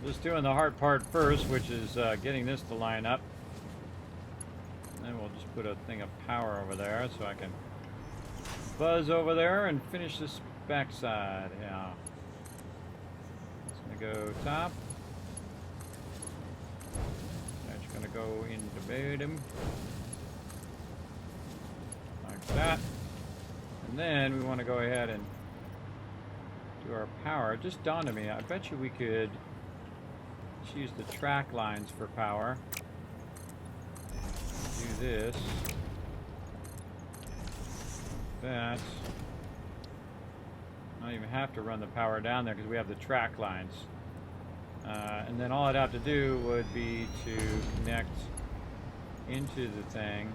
Just doing the hard part first, which is getting this to line up. And then we'll just put a thing of power over there so I can buzz over there and finish this backside. Yeah. It's going to go top. That's going to go into bottom. Like that. And then we want to go ahead and do our power. It just dawned on me, I bet you we could use the track lines for power. Do this. That. I don't even have to run the power down there because we have the track lines. And then all I'd have to do would be to connect into the thing,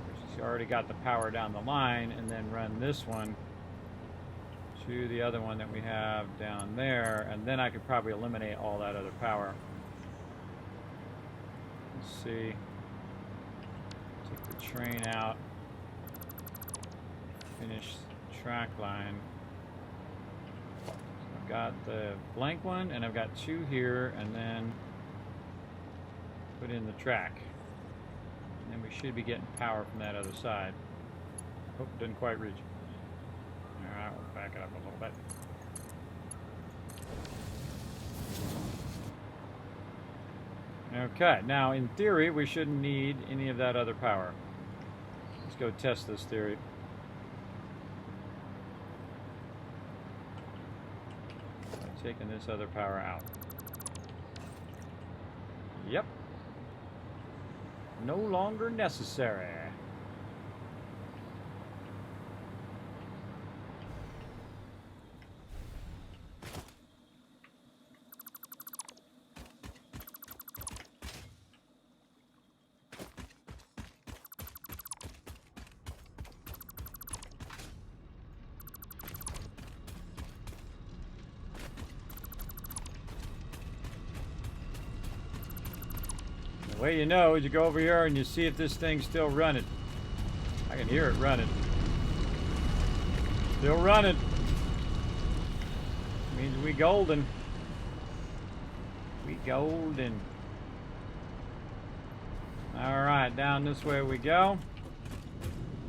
which has already got the power down the line, and then run this one to the other one that we have down there, and then I could probably eliminate all that other power. Let's see. Take the train out. Finish the track line. So I've got the blank one, and I've got two here, and then put in the track. And then we should be getting power from that other side. Oh, didn't quite reach. Alright, we'll back it up a little bit. Okay, now in theory, we shouldn't need any of that other power. Let's go test this theory. I'm taking this other power out. Yep. No longer necessary. The way you know is you go over here and you see if this thing's still running. I can hear it running. Still running. Means we golden. We golden. Alright, down this way we go.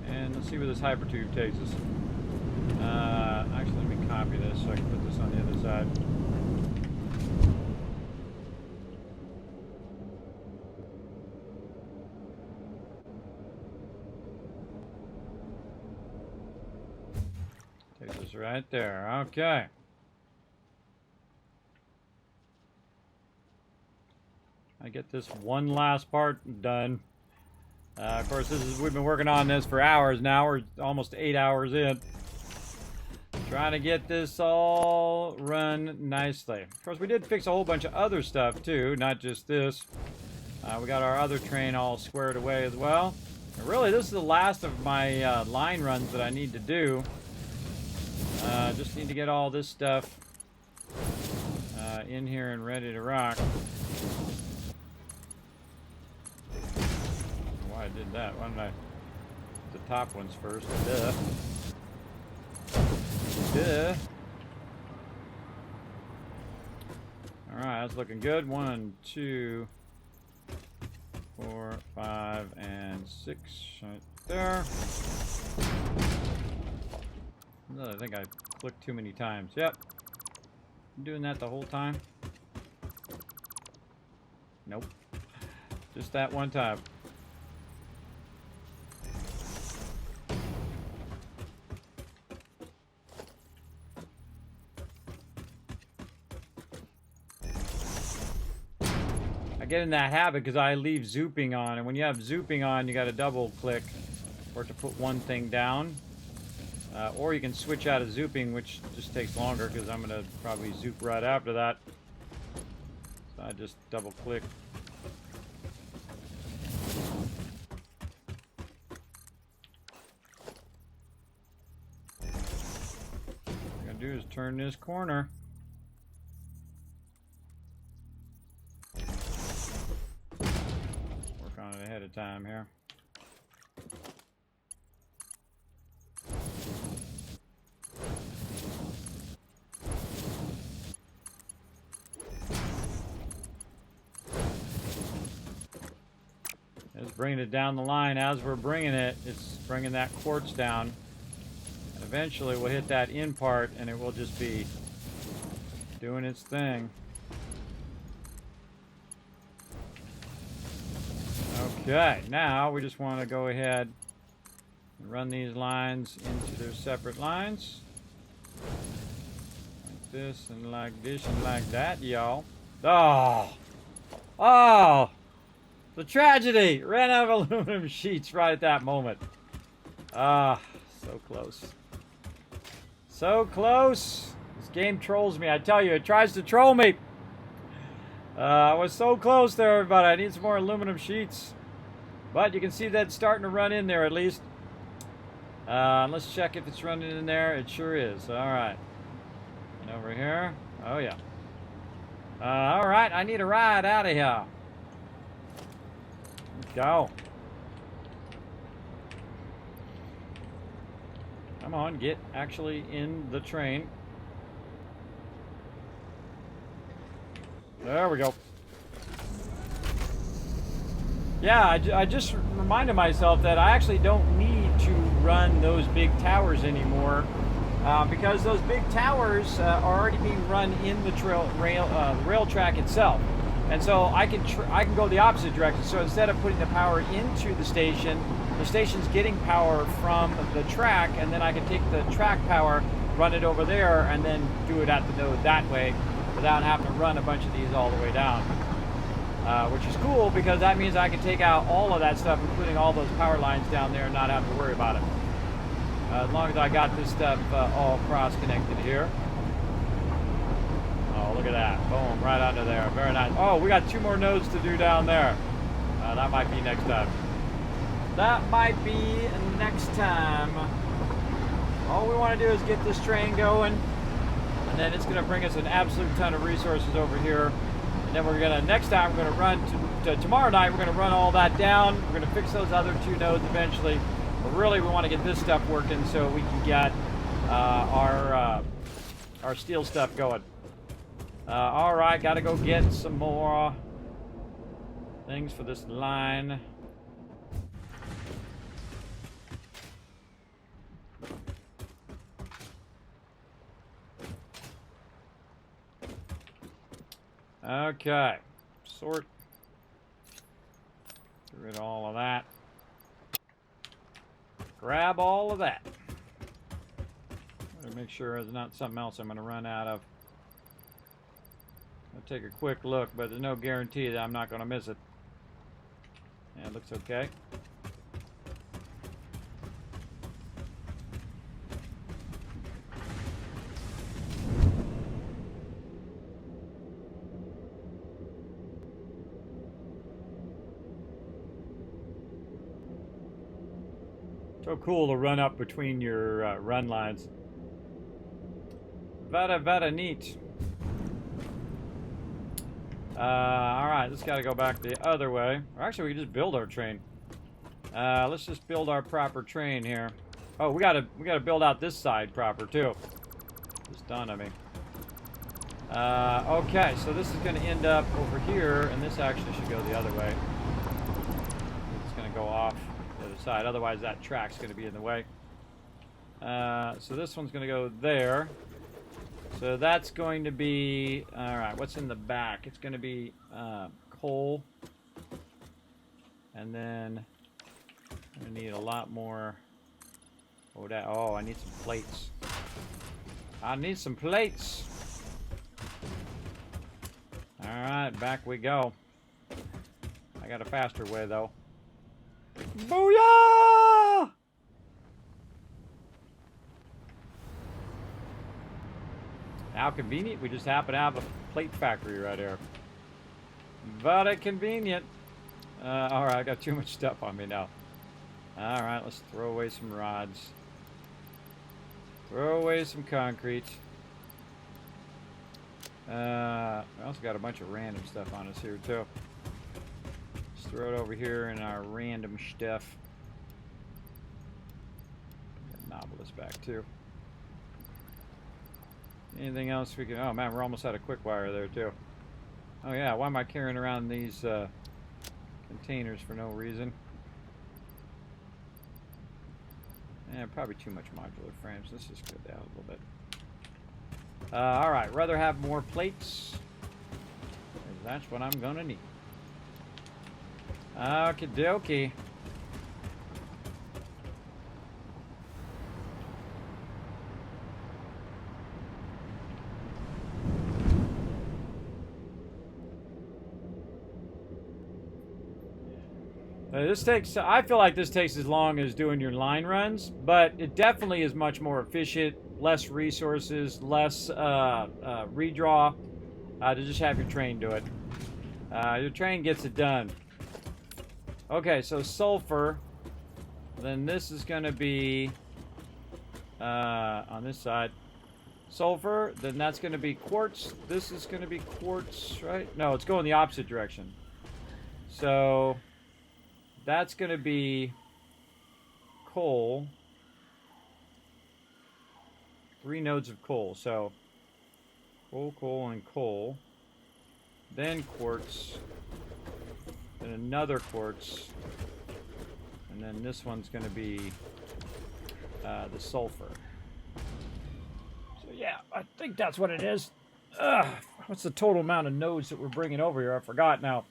And let's see where this hypertube takes us. Actually, let me copy this so I can put this on the other side. Takes us right there. Okay. I get this one last part done. Of course, we've been working on this for hours now. We're almost 8 hours in. Trying to get this all run nicely. Of course, we did fix a whole bunch of other stuff too, not just this. We got our other train all squared away as well. And really, this is the last of my line runs that I need to do. Just need to get all this stuff in here and ready to rock. I don't know why I did that. Why didn't I the top ones first? Duh. Duh. Alright, that's looking good. 1, 2, 4, 5, and 6 right there. I think I clicked too many times. Yep. I'm doing that the whole time. Nope. Just that one time. I get in that habit because I leave zooping on, and when you have zooping on, you got to double click or to put one thing down. Or you can switch out of zooping, which just takes longer because I'm going to probably zoop right after that. So I just double click. What I'm going to do is turn this corner. Work on it ahead of time here. Just bringing it down the line. As we're bringing it, it's bringing that quartz down. And eventually we'll hit that in part and it will just be doing its thing. Okay, now we just want to go ahead and run these lines into their separate lines. Like this and like this and like that, y'all. Oh! Oh! The tragedy! Ran out of aluminum sheets right at that moment. Ah, so close. So close! This game trolls me, I tell you, it tries to troll me! I was so close there, everybody. I need some more aluminum sheets. But you can see that it's starting to run in there at least. Let's check if it's running in there. It sure is. Alright. And over here. Oh, yeah. Alright, I need a ride out of here. Let's go. Come on, get actually in the train. There we go. Yeah, I just reminded myself that I actually don't need to run those big towers anymore because those big towers are already being run in the rail track itself. And so I can go the opposite direction. So instead of putting the power into the station's getting power from the track, and then I can take the track power, run it over there, and then do it at the node that way without having to run a bunch of these all the way down. Which is cool because that means I can take out all of that stuff, including all those power lines down there, and not have to worry about it. As long as I got this stuff all cross-connected here. Oh, look at that. Boom, right under there. Very nice. Oh, we got 2 more nodes to do down there. That might be next time. That might be next time. All we want to do is get this train going, and then it's going to bring us an absolute ton of resources over here. And then we're going to, next time, we're going to run, tomorrow night, we're going to run all that down. We're going to fix those other 2 nodes eventually. But really, we want to get this stuff working so we can get our steel stuff going. All right, got to go get some more things for this line. Okay, sort. Get rid of all of that. Grab all of that. Better make sure there's not something else I'm going to run out of. I'll take a quick look, but there's no guarantee that I'm not going to miss it. Yeah, it looks okay. So cool to run up between your run lines. Very neat. Alright, this got to go back the other way. Or actually, we can just build our train. Let's just build our proper train here. Oh, we gotta build out this side proper too. Just dawned on me. Okay, so this is going to end up over here, and this actually should go the other way. It's going to go off the other side. Otherwise, that track's going to be in the way. So this one's going to go there. So that's going to be... Alright, what's in the back? It's going to be coal. And then I need a lot more... Oh, I need some plates. I need some plates! Alright, back we go. I got a faster way, though. Booyah! How convenient. We just happen to have a plate factory right here. Very convenient. Alright, I got too much stuff on me now. Alright, let's throw away some rods. Throw away some concrete. We also got a bunch of random stuff on us here, too. Just throw it over here in our random stuff. Nobble this back, too. Anything else we can... Oh, man, we're almost out of quick wire there, too. Oh, yeah, why am I carrying around these containers for no reason? Yeah, probably too much modular frames. Let's just go down a little bit. Alright, rather have more plates. 'Cause that's what I'm gonna need. Okie dokie. I feel like this takes as long as doing your line runs, but it definitely is much more efficient, less resources, less redraw, to just have your train do it. Your train gets it done. Okay, so sulfur, then this is going to be, on this side, sulfur, then that's going to be quartz, this is going to be quartz, right? No, it's going the opposite direction. So... that's going to be coal. 3 nodes of coal. So, coal, and coal. Then quartz. Then another quartz. And then this one's going to be the sulfur. So, yeah, I think that's what it is. What's the total amount of nodes that we're bringing over here? I forgot now.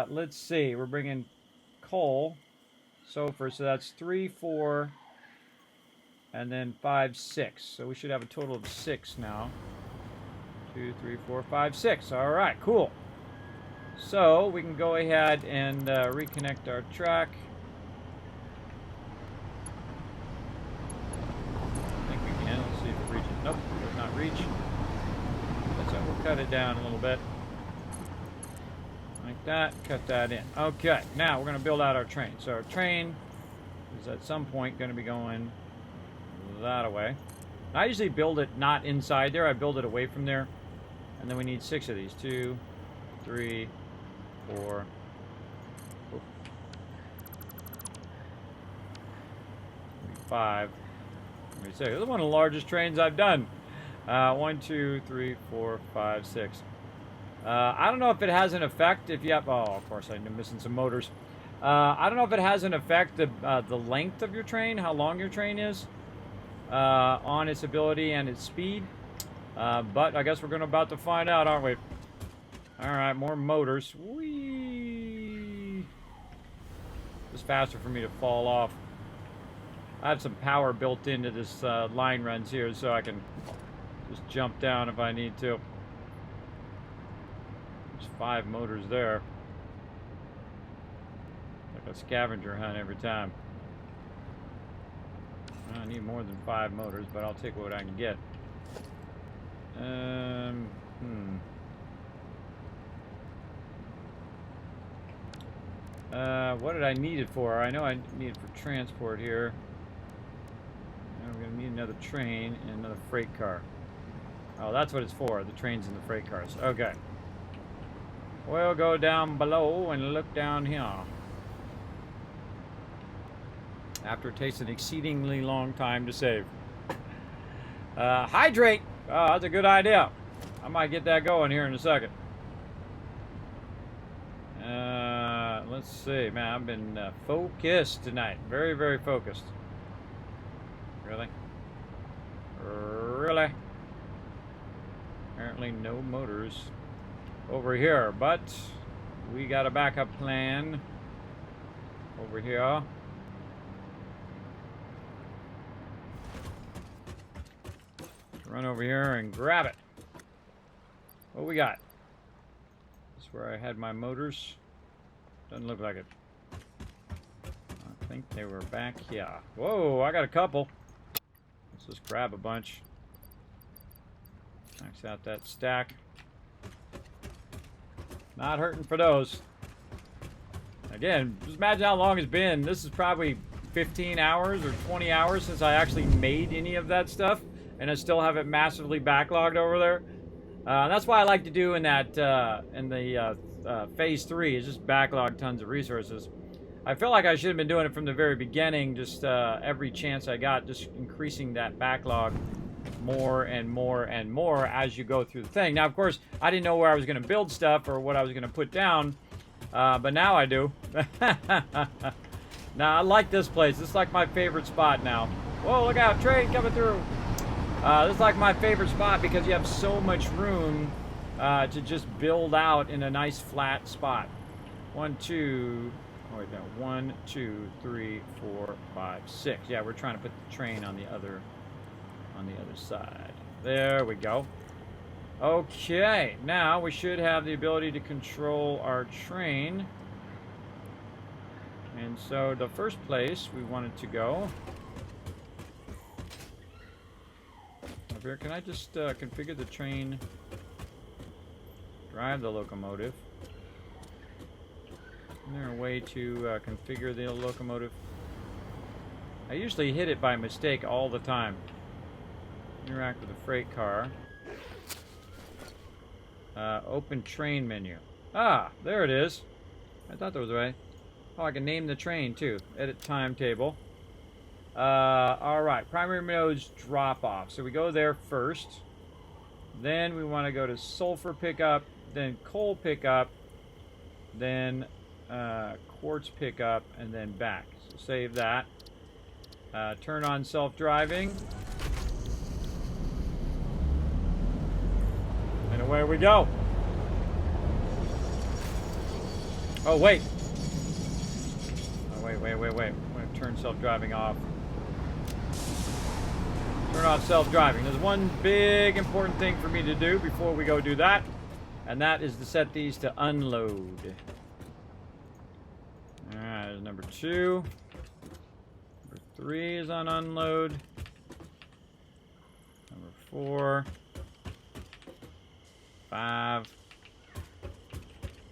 Let's see. We're bringing coal, sulfur, so that's 3, 4, and then 5, 6. So we should have a total of 6 now. 2, 3, 4, 5, 6. All right, cool. So we can go ahead and reconnect our track. I think we can. Let's see if it reaches. Nope, it does not reach. So we'll cut it down a little bit. Like that, cut that in. Okay, now we're going to build out our train. So our train is at some point going to be going that way. I usually build it not inside there, I build it away from there. And then we need 6 of these. 2, 3, 4. 5. 6. This is one of the largest trains I've done. 1, 2, 3, 4, 5, 6. I don't know if it has an effect if you have... Oh, of course, I'm missing some motors. I don't know if it has an effect, the length of your train, how long your train is, on its ability and its speed. But I guess we're about to find out, aren't we? Alright, more motors. Whee! It's faster for me to fall off. I have some power built into this line runs here, so I can just jump down if I need to. There's 5 motors there. Like a scavenger hunt every time. I need more than 5 motors, but I'll take what I can get. What did I need it for? I know I need it for transport here. And we're going to need another train and another freight car. Oh, that's what it's for, the trains and the freight cars. Okay. We'll go down below and look down here. After it takes an exceedingly long time to save. Hydrate! Oh, that's a good idea. I might get that going here in a second. Let's see. Man, I've been focused tonight. Very, very focused. Really? Really? Apparently no motors over here, but we got a backup plan over here. Run over here and grab it. What we got? This is where I had my motors. Doesn't look like it. I think they were back here. Whoa, I got a couple. Let's just grab a bunch. Max out that stack. Not hurting for those. Again, just imagine how long it's been. This is probably 15 hours or 20 hours since I actually made any of that stuff. And I still have it massively backlogged over there. That's why I like to do in that phase 3 is just backlog tons of resources. I feel like I should have been doing it from the very beginning, just every chance I got, just increasing that backlog more and more and more as you go through the thing. Now, of course, I didn't know where I was going to build stuff or what I was going to put down, but now I do. Now, I like this place. This is like my favorite spot now. Whoa, look out, train coming through. This is like my favorite spot because you have so much room to just build out in a nice flat spot. 1, 2, oh wait, no, 1, 2, 3, 4, 5, 6. Yeah, we're trying to put the train on the other side. There we go. Okay, now we should have the ability to control our train. And so the first place we wanted to go. Up here, can I just configure the train? Drive the locomotive. Is there a way to configure the locomotive? I usually hit it by mistake all the time. Interact with the freight car. Open train menu. Ah, there it is. I thought that was right. Oh, I can name the train too. Edit timetable. Alright, primary nodes drop off. So we go there first. Then we want to go to sulfur pickup, then coal pickup, then quartz pickup, and then back. So save that. Turn on self-driving. And away we go. Oh, wait. Oh, wait. I'm going to turn self-driving off. Turn off self-driving. There's one big important thing for me to do before we go do that, and that is to set these to unload. Alright, there's number 2. Number 3 is on unload. Number 4. 5.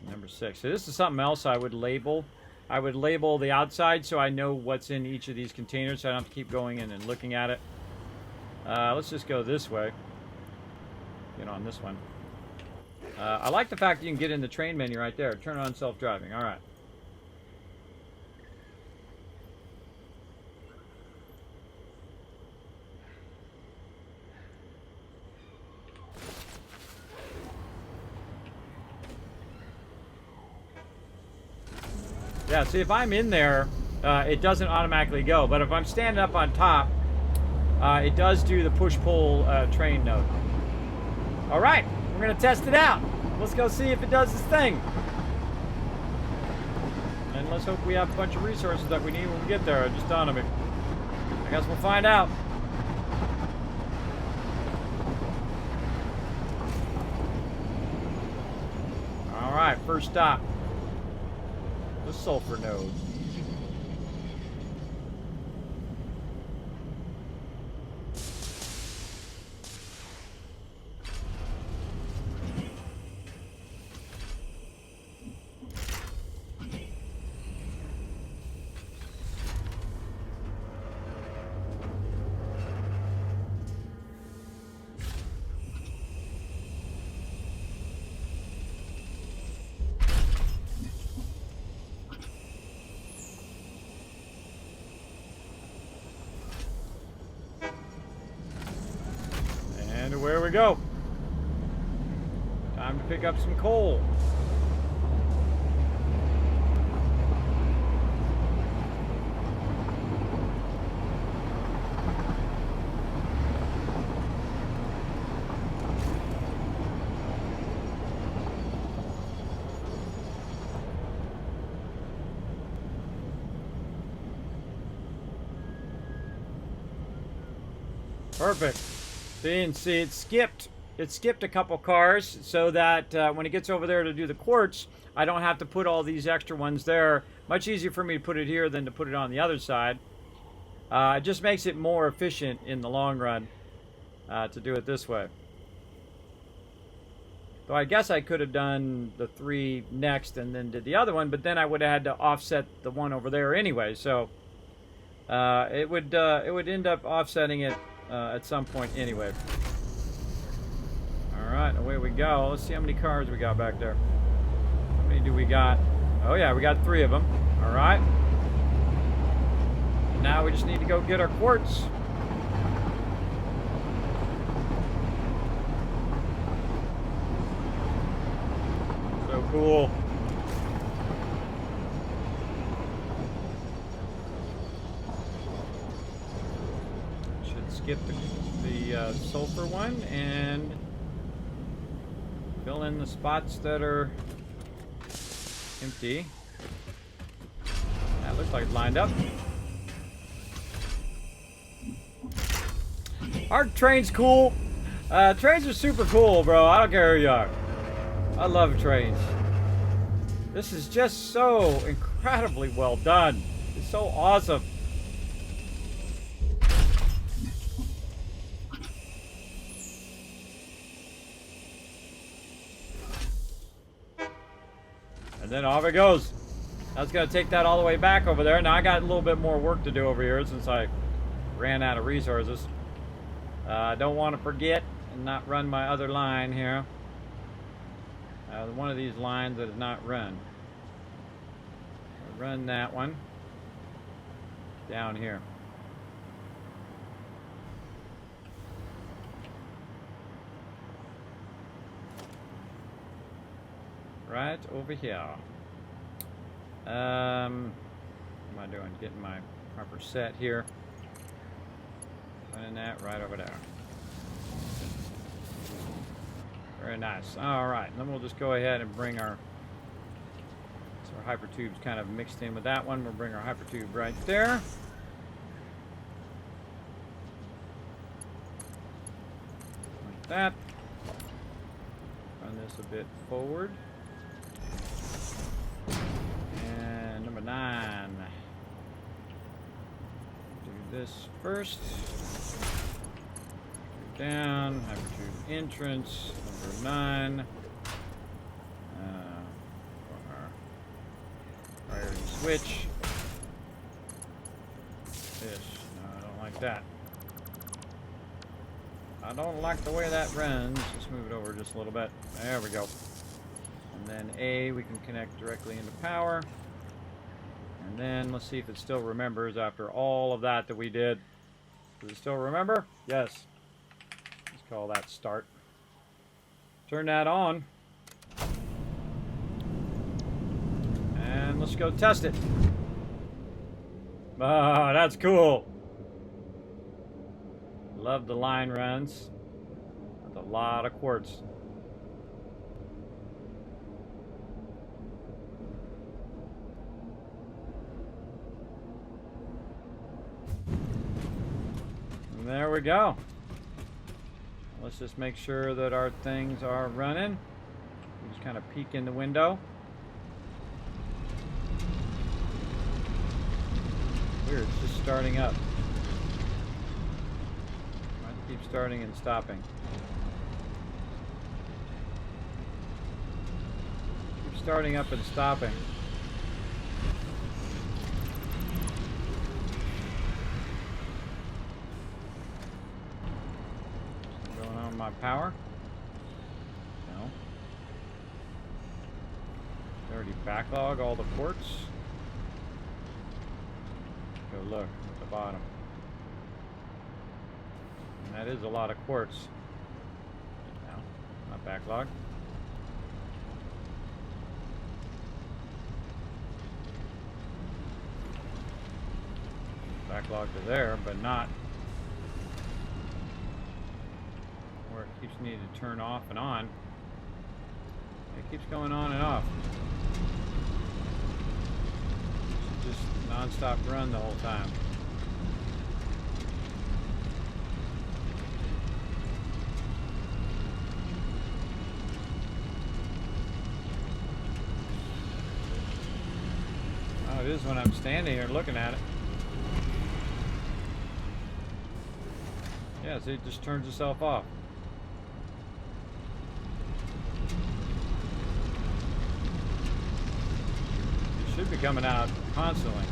Number 6. So this is something else I would label. I would label the outside so I know what's in each of these containers so I don't have to keep going in and looking at it. Let's just go this way. Get on this one. I like the fact that you can get in the train menu right there. Turn on self-driving. All right. Yeah, see, if I'm in there, it doesn't automatically go. But if I'm standing up on top, it does do the push-pull train node. All right, we're going to test it out. Let's go see if it does this thing. And let's hope we have a bunch of resources that we need when we get there. It just dawned on me. I guess we'll find out. All right, first stop. The sulfur node. to where we go. Time to pick up some coal. Perfect. See, it skipped. It skipped a couple cars so that when it gets over there to do the quartz, I don't have to put all these extra ones there. Much easier for me to put it here than to put it on the other side. It just makes it more efficient in the long run to do it this way. Though I guess I could have done the 3 next and then did the other one, but then I would have had to offset the one over there anyway. So it would end up offsetting it at some point anyway. Alright, away we go. Let's see how many cars we got back there. How many do we got? Oh yeah, we got 3 of them. Alright. Now we just need to go get our quartz. So cool. Should skip the sulfur one and fill in the spots that are empty. That looks like it's lined up. Our train's cool. Trains are super cool, bro. I don't care who you are. I love trains. This is just so incredibly well done. It's so awesome. And then off it goes. I was gonna take that all the way back over there. Now I got a little bit more work to do over here since I ran out of resources. I don't want to forget and not run my other line here. One of these lines that is not run. I'll run that one down here. Right over here. What am I doing? Getting my proper set here. Putting that right over there. Very nice. Alright, then we'll just go ahead and bring our... So our hyper tube's kind of mixed in with that one. We'll bring our hyper tube right there. Like that. Run this a bit forward. And number 9. Do this first. Down, hypertube entrance, number 9. For our priority switch. This. No, I don't like that. I don't like the way that runs. Let's move it over just a little bit. There we go. And then A, we can connect directly into power. And then let's see if it still remembers after all of that we did. Does it still remember? Yes. Let's call that start. Turn that on. And let's go test it. Oh, that's cool. Love the line runs. That's a lot of quartz. There we go. Let's just make sure that our things are running. Just kind of peek in the window. Weird, it's just starting up. Might keep starting and stopping. Keep starting up and stopping. My power? No. Already backlog all the ports. Go look at the bottom. And that is a lot of quartz. Not backlog. Backlog to there, but not where it keeps needing to turn off and on. It keeps going on and off. Just non-stop run the whole time. Oh, it is when I'm standing here looking at it. Yeah, see, it just turns itself off. It should be coming out constantly.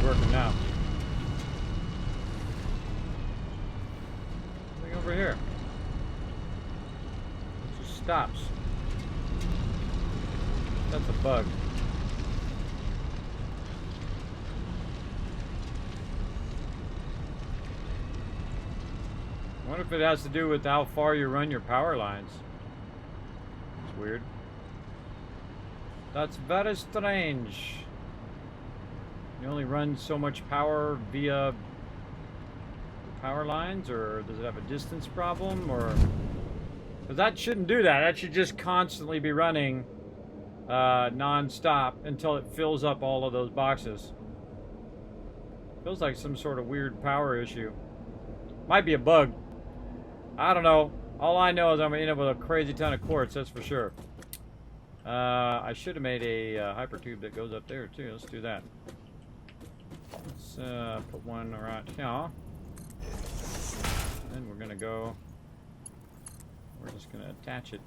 Working now. Something over here. It just stops. That's a bug. I wonder if it has to do with how far you run your power lines. It's weird. That's very strange. You only run so much power via power lines, or does it have a distance problem, or... Because that shouldn't do that. That should just constantly be running non-stop until it fills up all of those boxes. Feels like some sort of weird power issue. Might be a bug. I don't know. All I know is I'm going to end up with a crazy ton of quartz, that's for sure. I should have made a hypertube that goes up there too. Let's do that. Let's put one right here. Then we're gonna go. We're just gonna attach it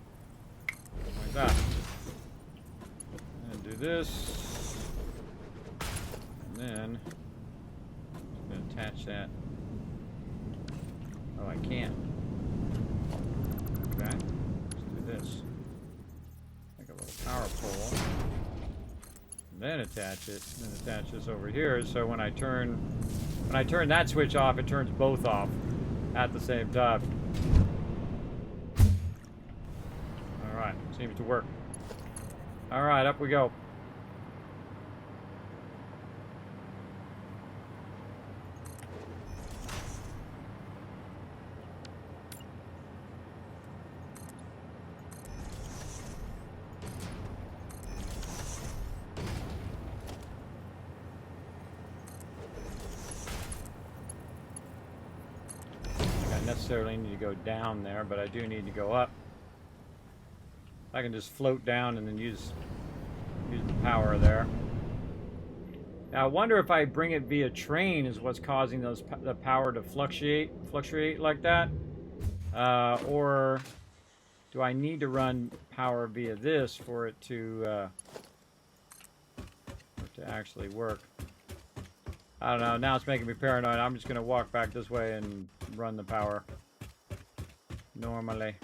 like that. And do this. And then I'm gonna attach that. Oh, I can't. Okay. Let's do this. Make a little power pole. Then attach it, then attach this over here, so when I turn that switch off, it turns both off at the same time. Alright, seems to work. Alright, up we go. Necessarily need to go down there, but I do need to go up. I can just float down and then use the power there. Now I wonder if I bring it via train is what's causing the power to fluctuate like that, or do I need to run power via this for it to actually work? I don't know. Now it's making me paranoid. I'm just going to walk back this way and run the power normally.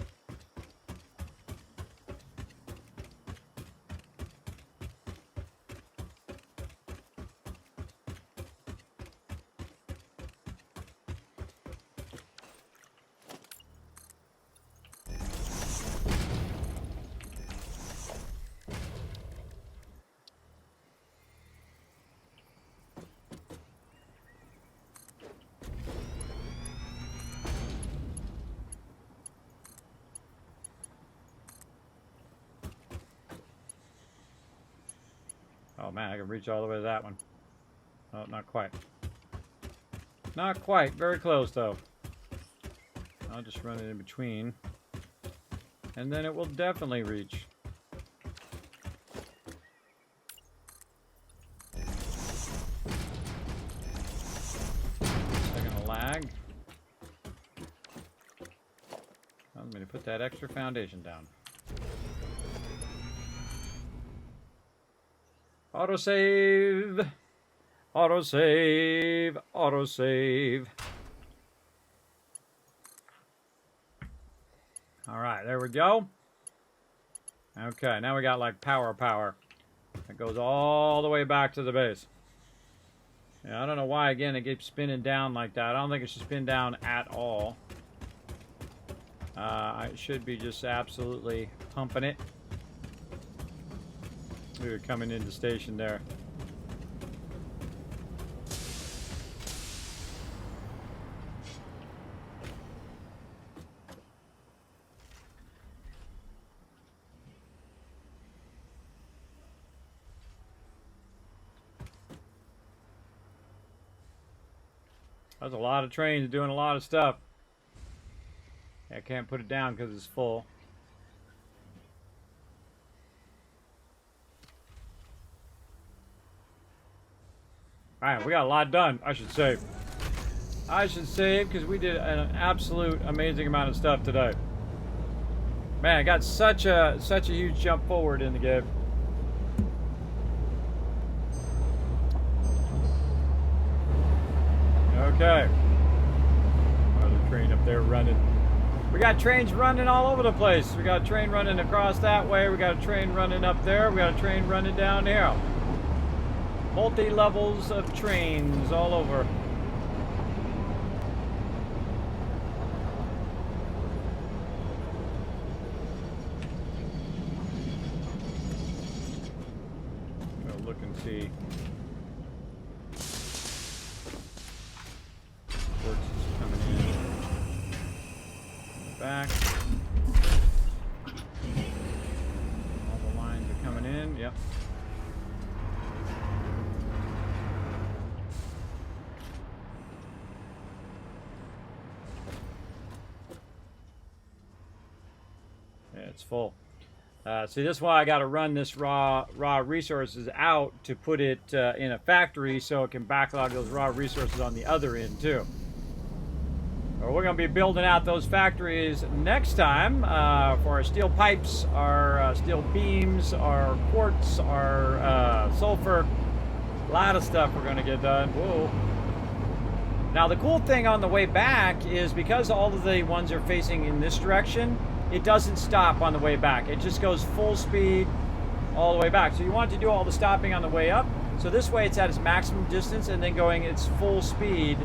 Oh man, I can reach all the way to that one. Oh, not quite. Not quite. Very close though. I'll just run it in between. And then it will definitely reach. Second of lag. I'm going to put that extra foundation down. Autosave. Autosave. Autosave. All right, there we go. Okay, now we got like power. It goes all the way back to the base. Yeah, I don't know why, again, it keeps spinning down like that. I don't think it should spin down at all. I should be just absolutely pumping it. We were coming into station there. That's a lot of trains doing a lot of stuff. I can't put it down because it's full. Alright, we got a lot done. I should save. I should save because we did an absolute amazing amount of stuff today. Man, I got such a huge jump forward in the game. Okay. Another train up there running. We got trains running all over the place. We got a train running across that way. We got a train running up there. We got a train running down here. Multi-levels of trains all over. I'm gonna look and see. Works is coming in. Back. All the lines are coming in. Yep. Yeah, it's full. See, this is why I got to run this raw resources out to put it in a factory so it can backlog those raw resources on the other end too. We're going to be building out those factories next time for our steel pipes, our steel beams, our quartz, our sulfur. A lot of stuff we're going to get done. Whoa. Now the cool thing on the way back is because all of the ones are facing in this direction, it doesn't stop on the way back. It just goes full speed all the way back. So you want to do all the stopping on the way up. So this way it's at its maximum distance and then going its full speed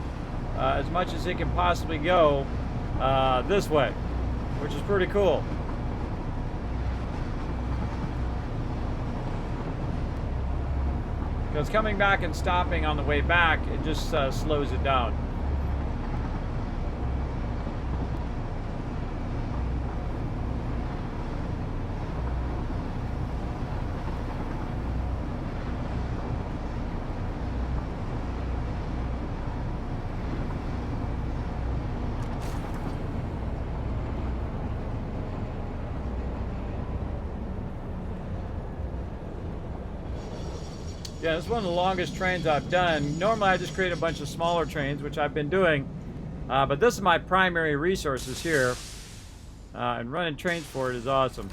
as much as it can possibly go this way, which is pretty cool. Because coming back and stopping on the way back, it just slows it down. Yeah, this is one of the longest trains I've done. Normally I just create a bunch of smaller trains, which I've been doing. But this is my primary resources here. And running trains for it is awesome.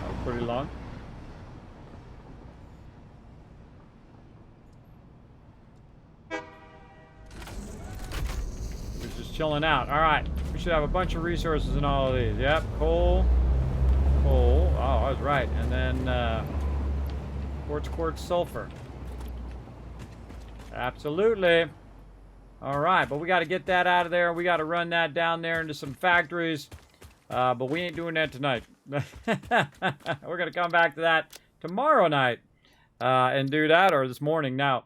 That was pretty long. We're just chilling out. All right. We should have a bunch of resources in all of these. Yep, coal. Oh, I was right. And then quartz, sulfur. Absolutely. All right, but we got to get that out of there. We got to run that down there into some factories. But we ain't doing that tonight. We're going to come back to that tomorrow night and do that, or this morning now.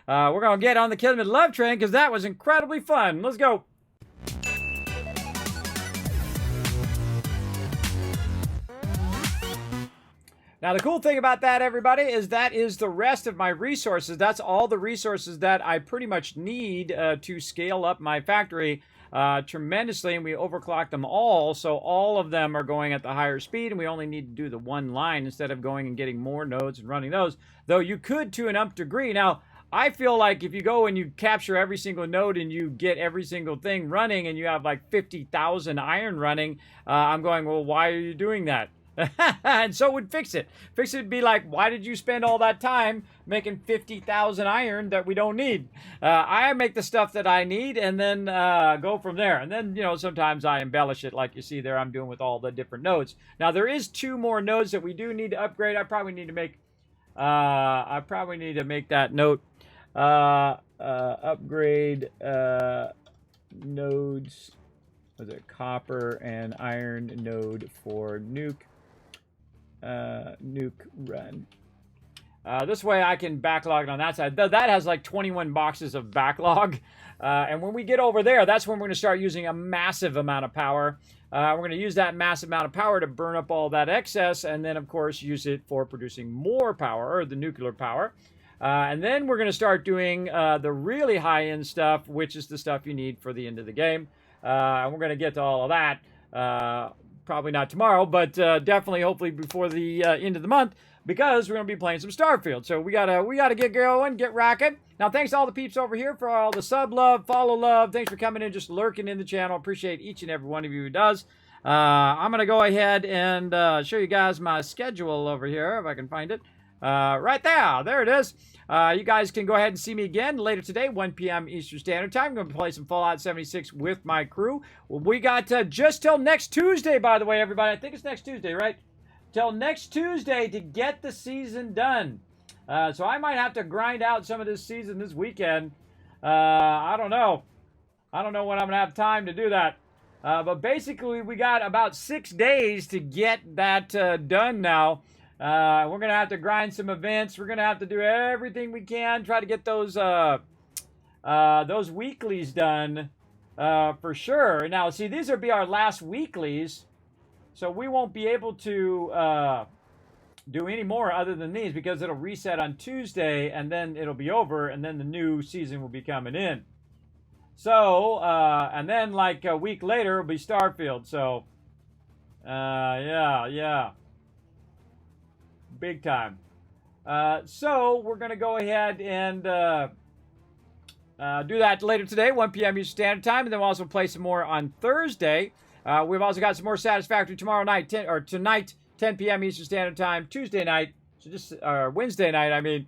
We're going to get on the Kismet Love Train because that was incredibly fun. Let's go. Now, the cool thing about that, everybody, is that is the rest of my resources. That's all the resources that I pretty much need to scale up my factory tremendously, and we overclock them all, so all of them are going at the higher speed, and we only need to do the one line instead of going and getting more nodes and running those, though you could to an nth degree. Now, I feel like if you go and you capture every single node and you get every single thing running and you have like 50,000 iron running, I'm going, well, why are you doing that? And so it would fix it. Fix it would be like, why did you spend all that time making 50,000 iron that we don't need? I make the stuff that I need and then go from there. And then, you know, sometimes I embellish it like you see there I'm doing with all the different nodes. Now, there is 2 more nodes that we do need to upgrade. I probably need to make that note. Upgrade nodes. Was it copper and iron node for nuke? Nuke run. This way I can backlog it on that side. That has like 21 boxes of backlog. And when we get over there, that's when we're going to start using a massive amount of power. We're going to use that massive amount of power to burn up all that excess and then, of course, use it for producing more power, or the nuclear power. And then we're going to start doing the really high-end stuff, which is the stuff you need for the end of the game. And we're going to get to all of that. Probably not tomorrow, but definitely, hopefully, before the end of the month, because we're going to be playing some Starfield. So we gotta get going, get rocking. Now, thanks to all the peeps over here for all the sub love, follow love. Thanks for coming in, just lurking in the channel. Appreciate each and every one of you who does. I'm going to go ahead and show you guys my schedule over here, if I can find it. Right there. There it is. You guys can go ahead and see me again later today, 1 p.m. Eastern Standard Time. I'm going to play some Fallout 76 with my crew. We got just till next Tuesday, by the way, everybody. I think it's next Tuesday, right? Till next Tuesday to get the season done. So I might have to grind out some of this season this weekend. I don't know. I don't know when I'm going to have time to do that. But basically, we got about 6 days to get that done now. We're going to have to grind some events. We're going to have to do everything we can. Try to get those weeklies done for sure. Now, see, these will be our last weeklies. So we won't be able to do any more other than these because it'll reset on Tuesday and then it'll be over and then the new season will be coming in. So, and then like a week later it'll be Starfield. So, yeah. Big time. So we're going to go ahead and do that later today, 1 p.m. Eastern Standard Time, and then we'll also play some more on Thursday. We've also got some more Satisfactory tomorrow night, tonight, 10 p.m. Eastern Standard Time, Tuesday night, so just Wednesday night, I mean,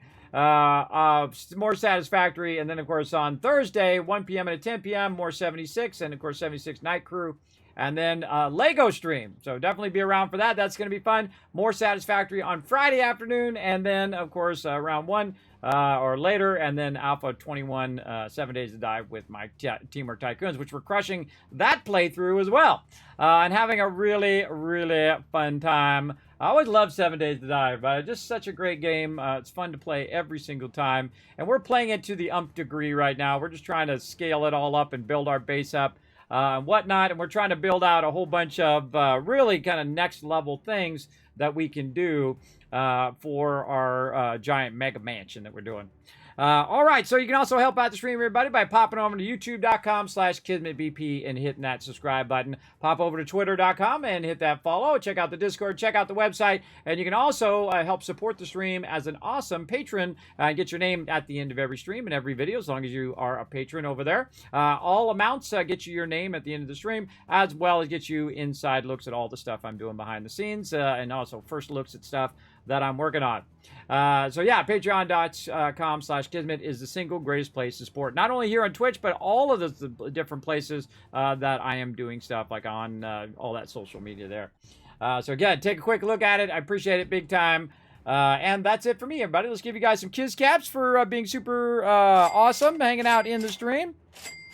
more Satisfactory, and then of course on Thursday, 1 p.m. and 10 p.m. more 76, and of course 76 Night Crew. And then Lego stream. So definitely be around for that. That's going to be fun. More Satisfactory on Friday afternoon. And then, of course, round 1 or later. And then Alpha 21, 7 Days to Die with my Teamwork Tycoons, which we're crushing that playthrough as well. And having a really, really fun time. I always love 7 Days to Die, but it's just such a great game. It's fun to play every single time. And we're playing it to the umph degree right now. We're just trying to scale it all up and build our base up. And whatnot, and we're trying to build out a whole bunch of really kind of next level things that we can do for our giant mega mansion that we're doing. All right, so you can also help out the stream, everybody, by popping over to youtube.com/KismetBP and hitting that subscribe button. Pop over to twitter.com and hit that follow. Check out the Discord, check out the website, and you can also help support the stream as an awesome patron and get your name at the end of every stream and every video, as long as you are a patron over there. All amounts get you your name at the end of the stream, as well as get you inside looks at all the stuff I'm doing behind the scenes, and also first looks at stuff that I'm working on. So yeah, patreon.com/Kismet is the single greatest place to support, not only here on Twitch, but all of the different places that I am doing stuff, like on all that social media there. So again, take a quick look at it. I appreciate it big time. And that's it for me, everybody. Let's give you guys some Kiz Caps for being super awesome, hanging out in the stream.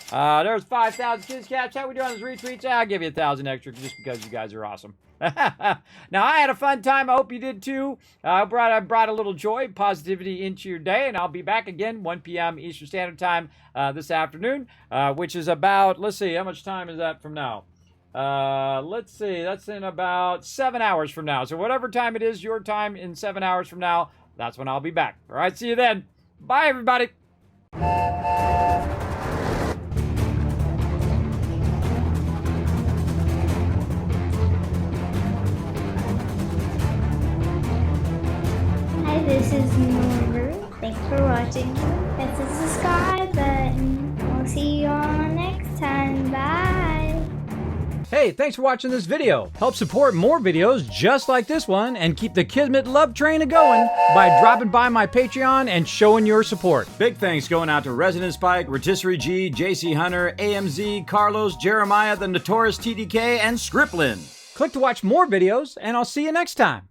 There's 5,000 Kiz Caps. How we doing on those retweets? I'll give you 1,000 extra just because you guys are awesome. Now, I had a fun time. I hope you did too. I brought a little joy, positivity into your day, and I'll be back again 1 p.m. Eastern Standard Time this afternoon, which is about, let's see, how much time is that from now? Let's see, that's in about 7 hours from now. So whatever time it is, your time in 7 hours from now, that's when I'll be back. All right, see you then. Bye, everybody. Hi, this is Norbert. Thank you for watching. Hit the subscribe button. We'll see you all next time. Bye. Hey, thanks for watching this video. Help support more videos just like this one and keep the Kismet love train a-going by dropping by my Patreon and showing your support. Big thanks going out to Resident Spike, Rotisserie G, JC Hunter, AMZ, Carlos, Jeremiah, the Notorious TDK, and Scriplin. Click to watch more videos, and I'll see you next time.